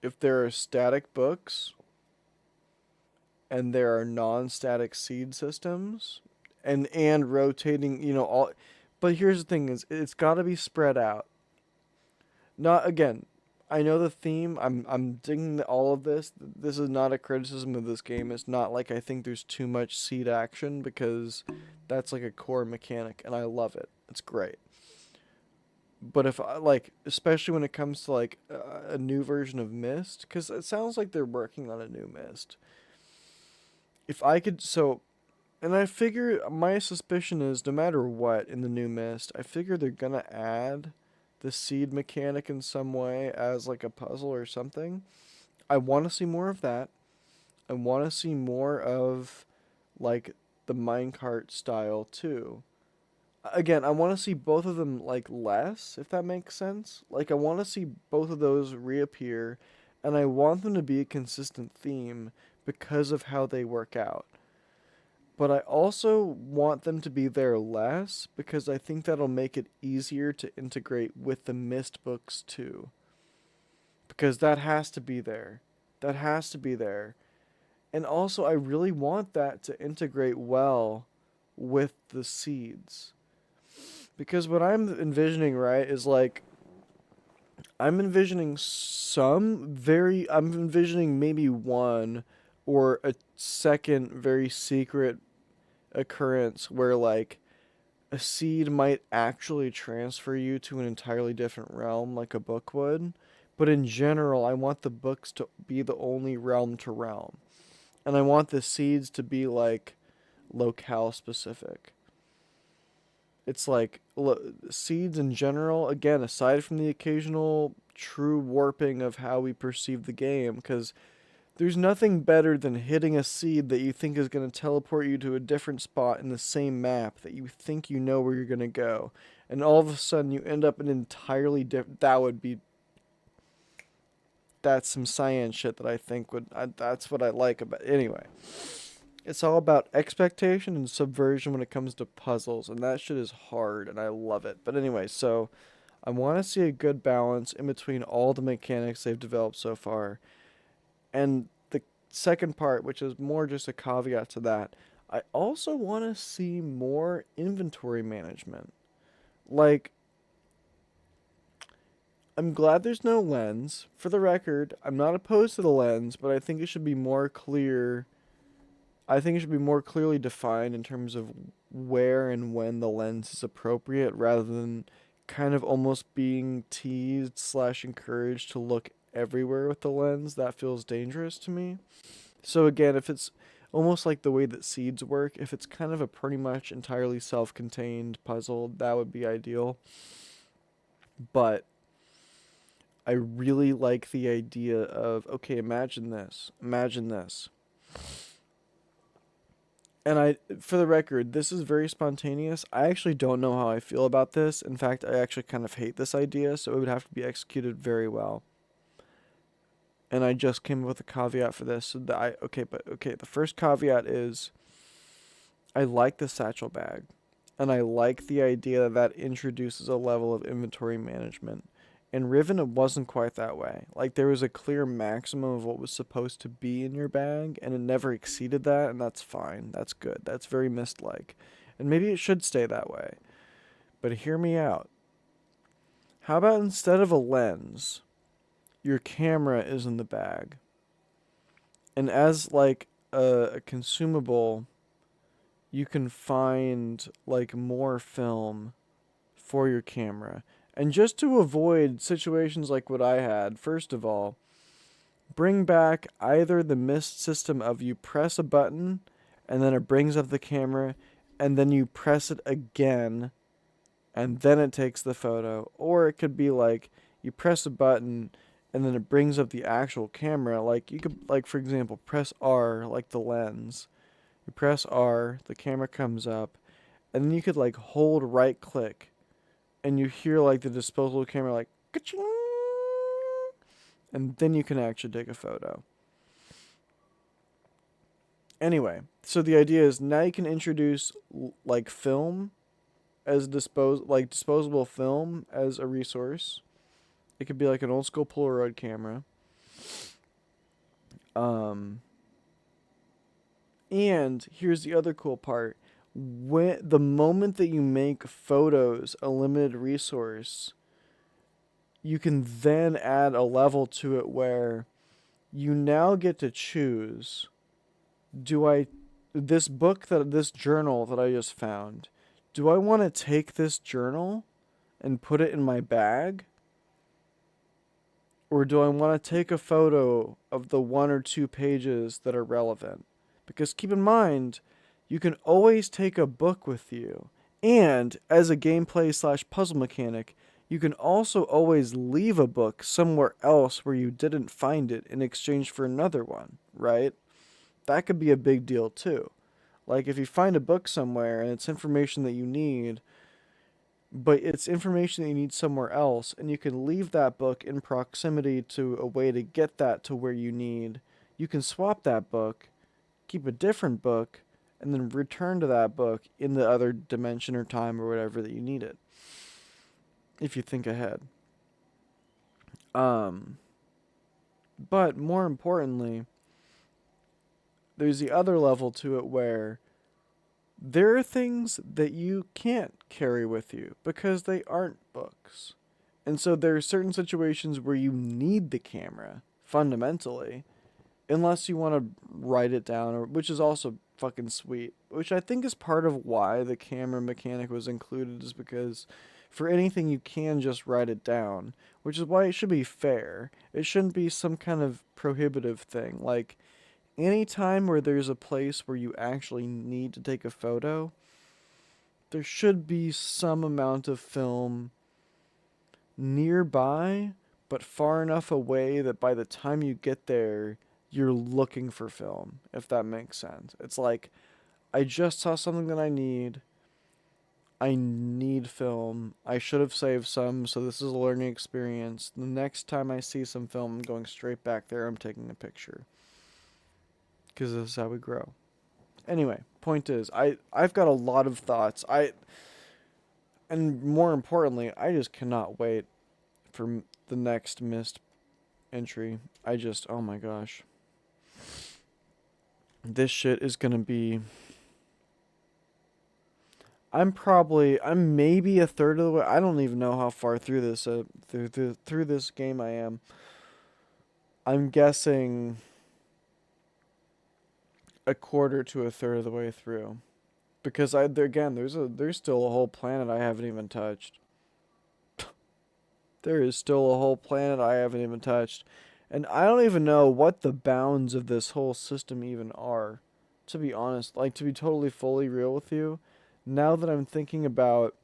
If there are static books and there are non-static seed systems and rotating, all, but here's the thing is it's got to be spread out. Not again, I know the theme. I'm digging all of this. This is not a criticism of this game. It's not like I think there's too much seed action because that's like a core mechanic and I love it. It's great. But if I like, especially when it comes to like a new version of Mist, because it sounds like they're working on a new Mist. If I could, so, and I figure my suspicion is no matter what in the new Mist, I figure they're gonna add the seed mechanic in some way as like a puzzle or something. I want to see more of that. I want to see more of like the minecart style too. again, I want to see both of them like less, if that makes sense. Like I want to see both of those reappear, and I want them to be a consistent theme because of how they work out. But I also want them to be there less because I think that'll make it easier to integrate with the mist books too. Because that has to be there. That has to be there. And also I really want that to integrate well with the seeds. Because what I'm envisioning, right, is like I'm envisioning maybe one or a second very secret occurrence where like a seed might actually transfer you to an entirely different realm like a book would. But in general, I want the books to be the only realm to realm. And I want the seeds to be like locale specific. It's like seeds in general, again, aside from the occasional true warping of how we perceive the game, because there's nothing better than hitting a seed that you think is going to teleport you to a different spot in the same map that you think you know where you're going to go. And all of a sudden you end up in entirely different. That would be. That's some science shit that I think would. That's what I like about. Anyway. It's all about expectation and subversion when it comes to puzzles, and that shit is hard, and I love it. But anyway, so I want to see a good balance in between all the mechanics they've developed so far. And the second part, which is more just a caveat to that, I also want to see more inventory management. Like, I'm glad there's no lens. For the record, I'm not opposed to the lens, but I think it should be more clear. I think it should be more clearly defined in terms of where and when the lens is appropriate rather than kind of almost being teased slash encouraged to look everywhere with the lens. That feels dangerous to me. So again, if it's almost like the way that seeds work, if it's kind of a pretty much entirely self-contained puzzle, that would be ideal. But I really like the idea of, okay, imagine this. Imagine this. And for the record, this is very spontaneous. I actually don't know how I feel about this. In fact, I actually kind of hate this idea, so it would have to be executed very well. And I just came up with a caveat for this. So that the first caveat is I like the satchel bag, and I like the idea that that introduces a level of inventory management. In Riven, it wasn't quite that way. Like, there was a clear maximum of what was supposed to be in your bag, and it never exceeded that, and that's fine. That's good. That's very Mist-like. And maybe it should stay that way. But hear me out. How about instead of a lens, your camera is in the bag? And as, like, a consumable, you can find, like, more film for your camera. And just to avoid situations like what I had, first of all, bring back either the mist system of you press a button and then it brings up the camera and then you press it again and then it takes the photo. Or it could be like you press a button and then it brings up the actual camera. Like you could, like, for example, press R, like the lens. You press R, the camera comes up, and then you could like hold right click and you hear like the disposable camera like ka-ching, and then you can actually take a photo. Anyway, so the idea is now you can introduce like film as disposable film as a resource. It could be like an old school Polaroid camera. Um, and here's the other cool part: when the moment that you make photos a limited resource, you can then add a level to it where you now get to choose, do I this journal that I just found, do I want to take this journal and put it in my bag, or do I want to take a photo of the one or two pages that are relevant? Because keep in mind, you can always take a book with you. And as a gameplay slash puzzle mechanic, you can also always leave a book somewhere else where you didn't find it in exchange for another one, right? That could be a big deal too. Like if you find a book somewhere and it's information that you need, but it's information that you need somewhere else, and you can leave that book in proximity to a way to get that to where you need. You can swap that book, keep a different book, and then return to that book in the other dimension or time or whatever that you need it. If you think ahead. Um, but more importantly, there's the other level to it where there are things that you can't carry with you because they aren't books. And so there are certain situations where you need the camera, fundamentally, unless you want to write it down, or which is also fucking sweet. Which I think is part of why the camera mechanic was included, is because for anything you can just write it down, which is why it should be fair. It shouldn't be some kind of prohibitive thing. Like any time where there's a place where you actually need to take a photo, there should be some amount of film nearby, but far enough away that by the time you get there, you're looking for film, if that makes sense. It's like, I just saw something that I need. I need film. I should have saved some, so this is a learning experience. The next time I see some film, I'm going straight back there. I'm taking a picture. Because this is how we grow. Anyway, point is, I've got a lot of thoughts. And more importantly, I just cannot wait for the next missed entry. Oh my gosh. This shit is gonna be. I'm maybe a third of the way. I don't even know how far through this through this game I am. I'm guessing a quarter to a third of the way through, because there's still a whole planet I haven't even touched. There is still a whole planet I haven't even touched, and I don't even know what the bounds of this whole system even are. To be honest, like, to be totally fully real with you, now that I'm thinking about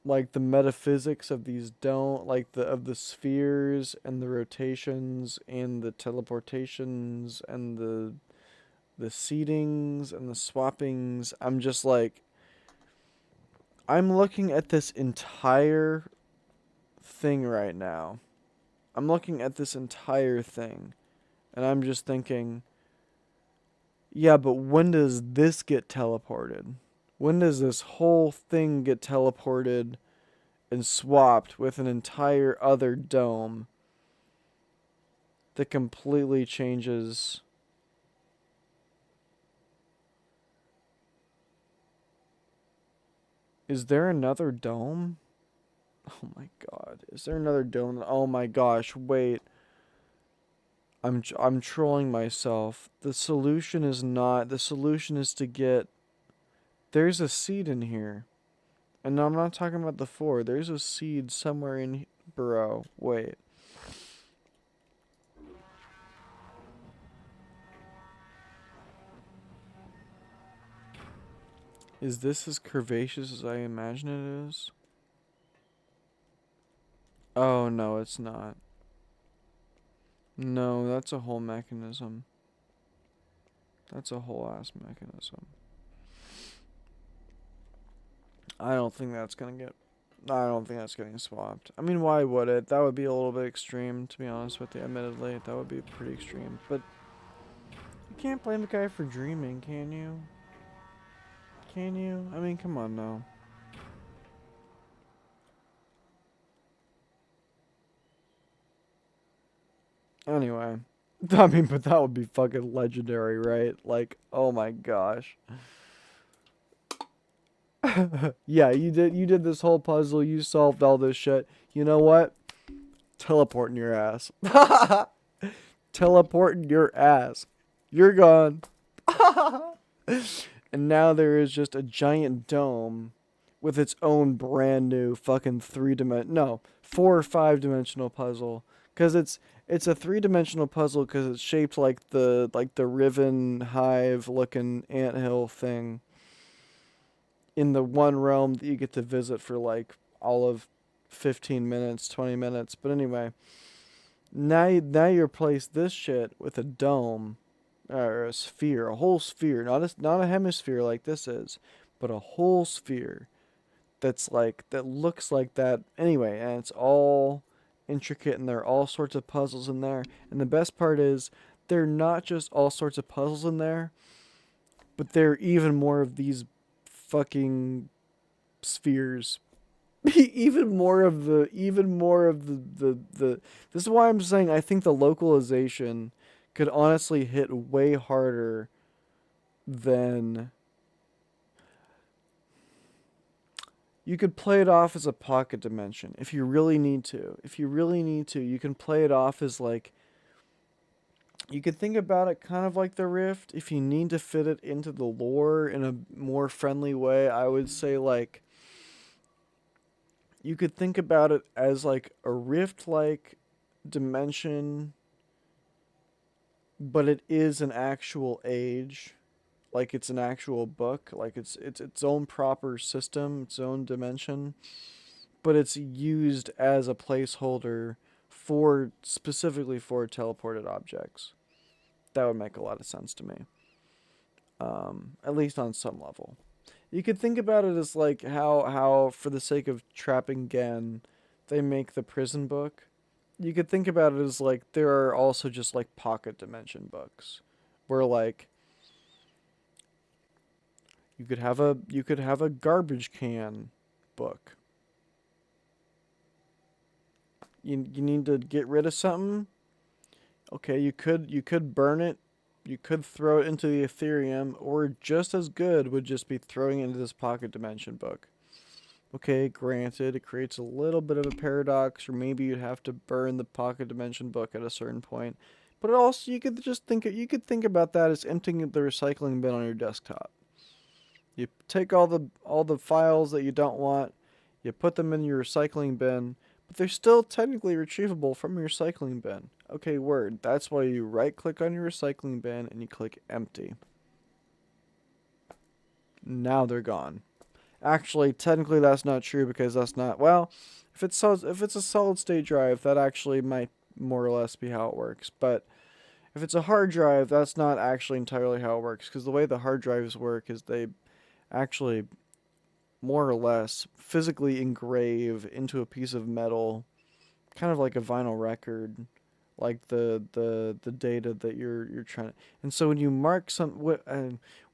like the metaphysics of these don't like the of the spheres and the rotations and the teleportations and the seedings and the swappings, I'm just like, I'm looking at this entire thing right now. I'm looking at this entire thing and I'm just thinking, yeah, but when does this get teleported? When does this whole thing get teleported and swapped with an entire other dome that completely changes? Is there another dome? Oh my god. Is there another dome? Oh my gosh, wait. I'm trolling myself. The solution is not. The solution is to get. There's a seed in here. And no, I'm not talking about the four. There's a seed somewhere in Burrow. Wait. Is this as curvaceous as I imagine it is? Oh no, it's not. No, that's a whole mechanism. That's a whole ass mechanism. I don't think that's gonna get. I don't think that's getting swapped. I mean, why would it? That would be a little bit extreme, to be honest with you. Admittedly, that would be pretty extreme. But you can't blame the guy for dreaming, can you? Can you? I mean, come on now. Anyway, I mean, but that would be fucking legendary, right? Like, oh my gosh. Yeah, you did this whole puzzle, you solved all this shit. You know what? Teleporting your ass. Teleporting your ass. You're gone. And now there is just a giant dome with its own brand new fucking 4 or 5 dimensional puzzle. Cause it's a 3 dimensional puzzle because it's shaped like the Riven hive looking anthill thing in the one realm that you get to visit for like all of 15 minutes, 20 minutes. But anyway, now you replace this shit with a dome or a sphere, a whole sphere, not a hemisphere like this is, but a whole sphere that's like that looks like that anyway, and it's all intricate and there are all sorts of puzzles in there. And the best part is they're not just all sorts of puzzles in there, but there are even more of these fucking spheres. Even more of the this is why I'm saying I think the localization could honestly hit way harder than you could play it off as a pocket dimension if you really need to. If you really need to, you can play it off as like you could think about it kind of like the Rift. If you need to fit it into the lore in a more friendly way, I would say like you could think about it as like a Rift like dimension, but it is an actual age. Like it's an actual book, like it's its own proper system, its own dimension, but it's used as a placeholder for specifically for teleported objects. That would make a lot of sense to me. At least on some level. You could think about it as like how for the sake of trapping Gen, they make the prison book. You could think about it as like there are also just like pocket dimension books, where like you could have a garbage can book. You need to get rid of something. Okay, you could burn it. You could throw it into the Ethereum, or just as good would just be throwing it into this pocket dimension book. Okay, granted, it creates a little bit of a paradox, or maybe you'd have to burn the pocket dimension book at a certain point. But also, you could think about that as emptying the recycling bin on your desktop. You take all the files that you don't want, you put them in your recycling bin, but they're still technically retrievable from your recycling bin. Okay, word. That's why you right click on your recycling bin and you click empty. Now they're gone. Actually, technically that's not true because that's not well, if it's a solid state drive, that actually might more or less be how it works. But if it's a hard drive, that's not actually entirely how it works because the way the hard drives work is they actually more or less physically engrave into a piece of metal, kind of like a vinyl record, like the data that you're trying to. And so when you mark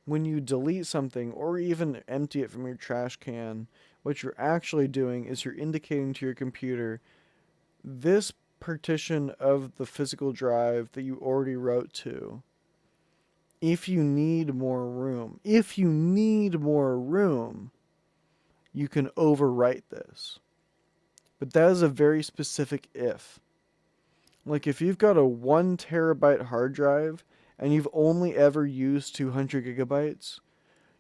when you delete something or even empty it from your trash can, what you're actually doing is you're indicating to your computer this partition of the physical drive that you already wrote to. If you need more room, you can overwrite this. But that is a very specific if. Like if you've got a 1 terabyte hard drive and you've only ever used 200 gigabytes,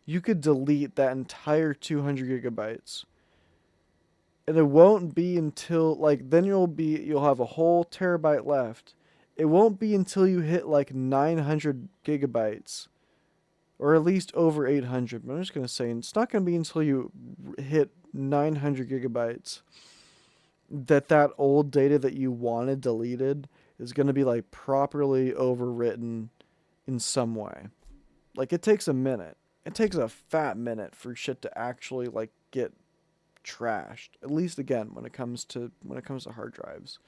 you could delete that entire 200 gigabytes. And it won't be until like then you'll have a whole terabyte left. It won't be until you hit like 900 gigabytes or at least over 800. But I'm just going to say it's not going to be until you hit 900 gigabytes that old data that you wanted deleted is going to be like properly overwritten in some way. Like it takes a minute. It takes a fat minute for shit to actually like get trashed. At least again when it comes to hard drives.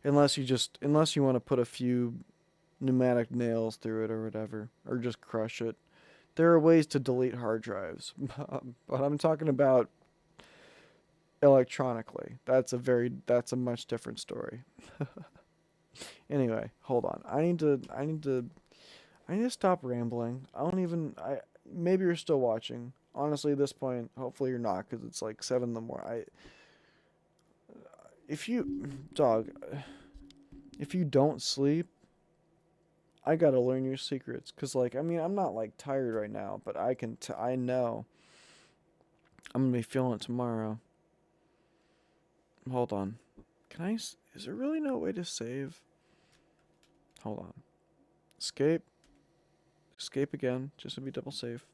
Unless you want to put a few pneumatic nails through it or whatever or just crush it. There are ways to delete hard drives. But I'm talking about electronically. That's a much different story. Anyway, hold on. I need to stop rambling. I don't even I maybe you're still watching. Honestly, at this point, hopefully you're not cuz it's like 7 in the morning. I if you dog, if you don't sleep, I got to learn your secrets cuz like I mean, I'm not like tired right now, but I know I'm going to be feeling it tomorrow. Hold on. Is there really no way to save? Hold on. Escape. Escape again, just to be double safe.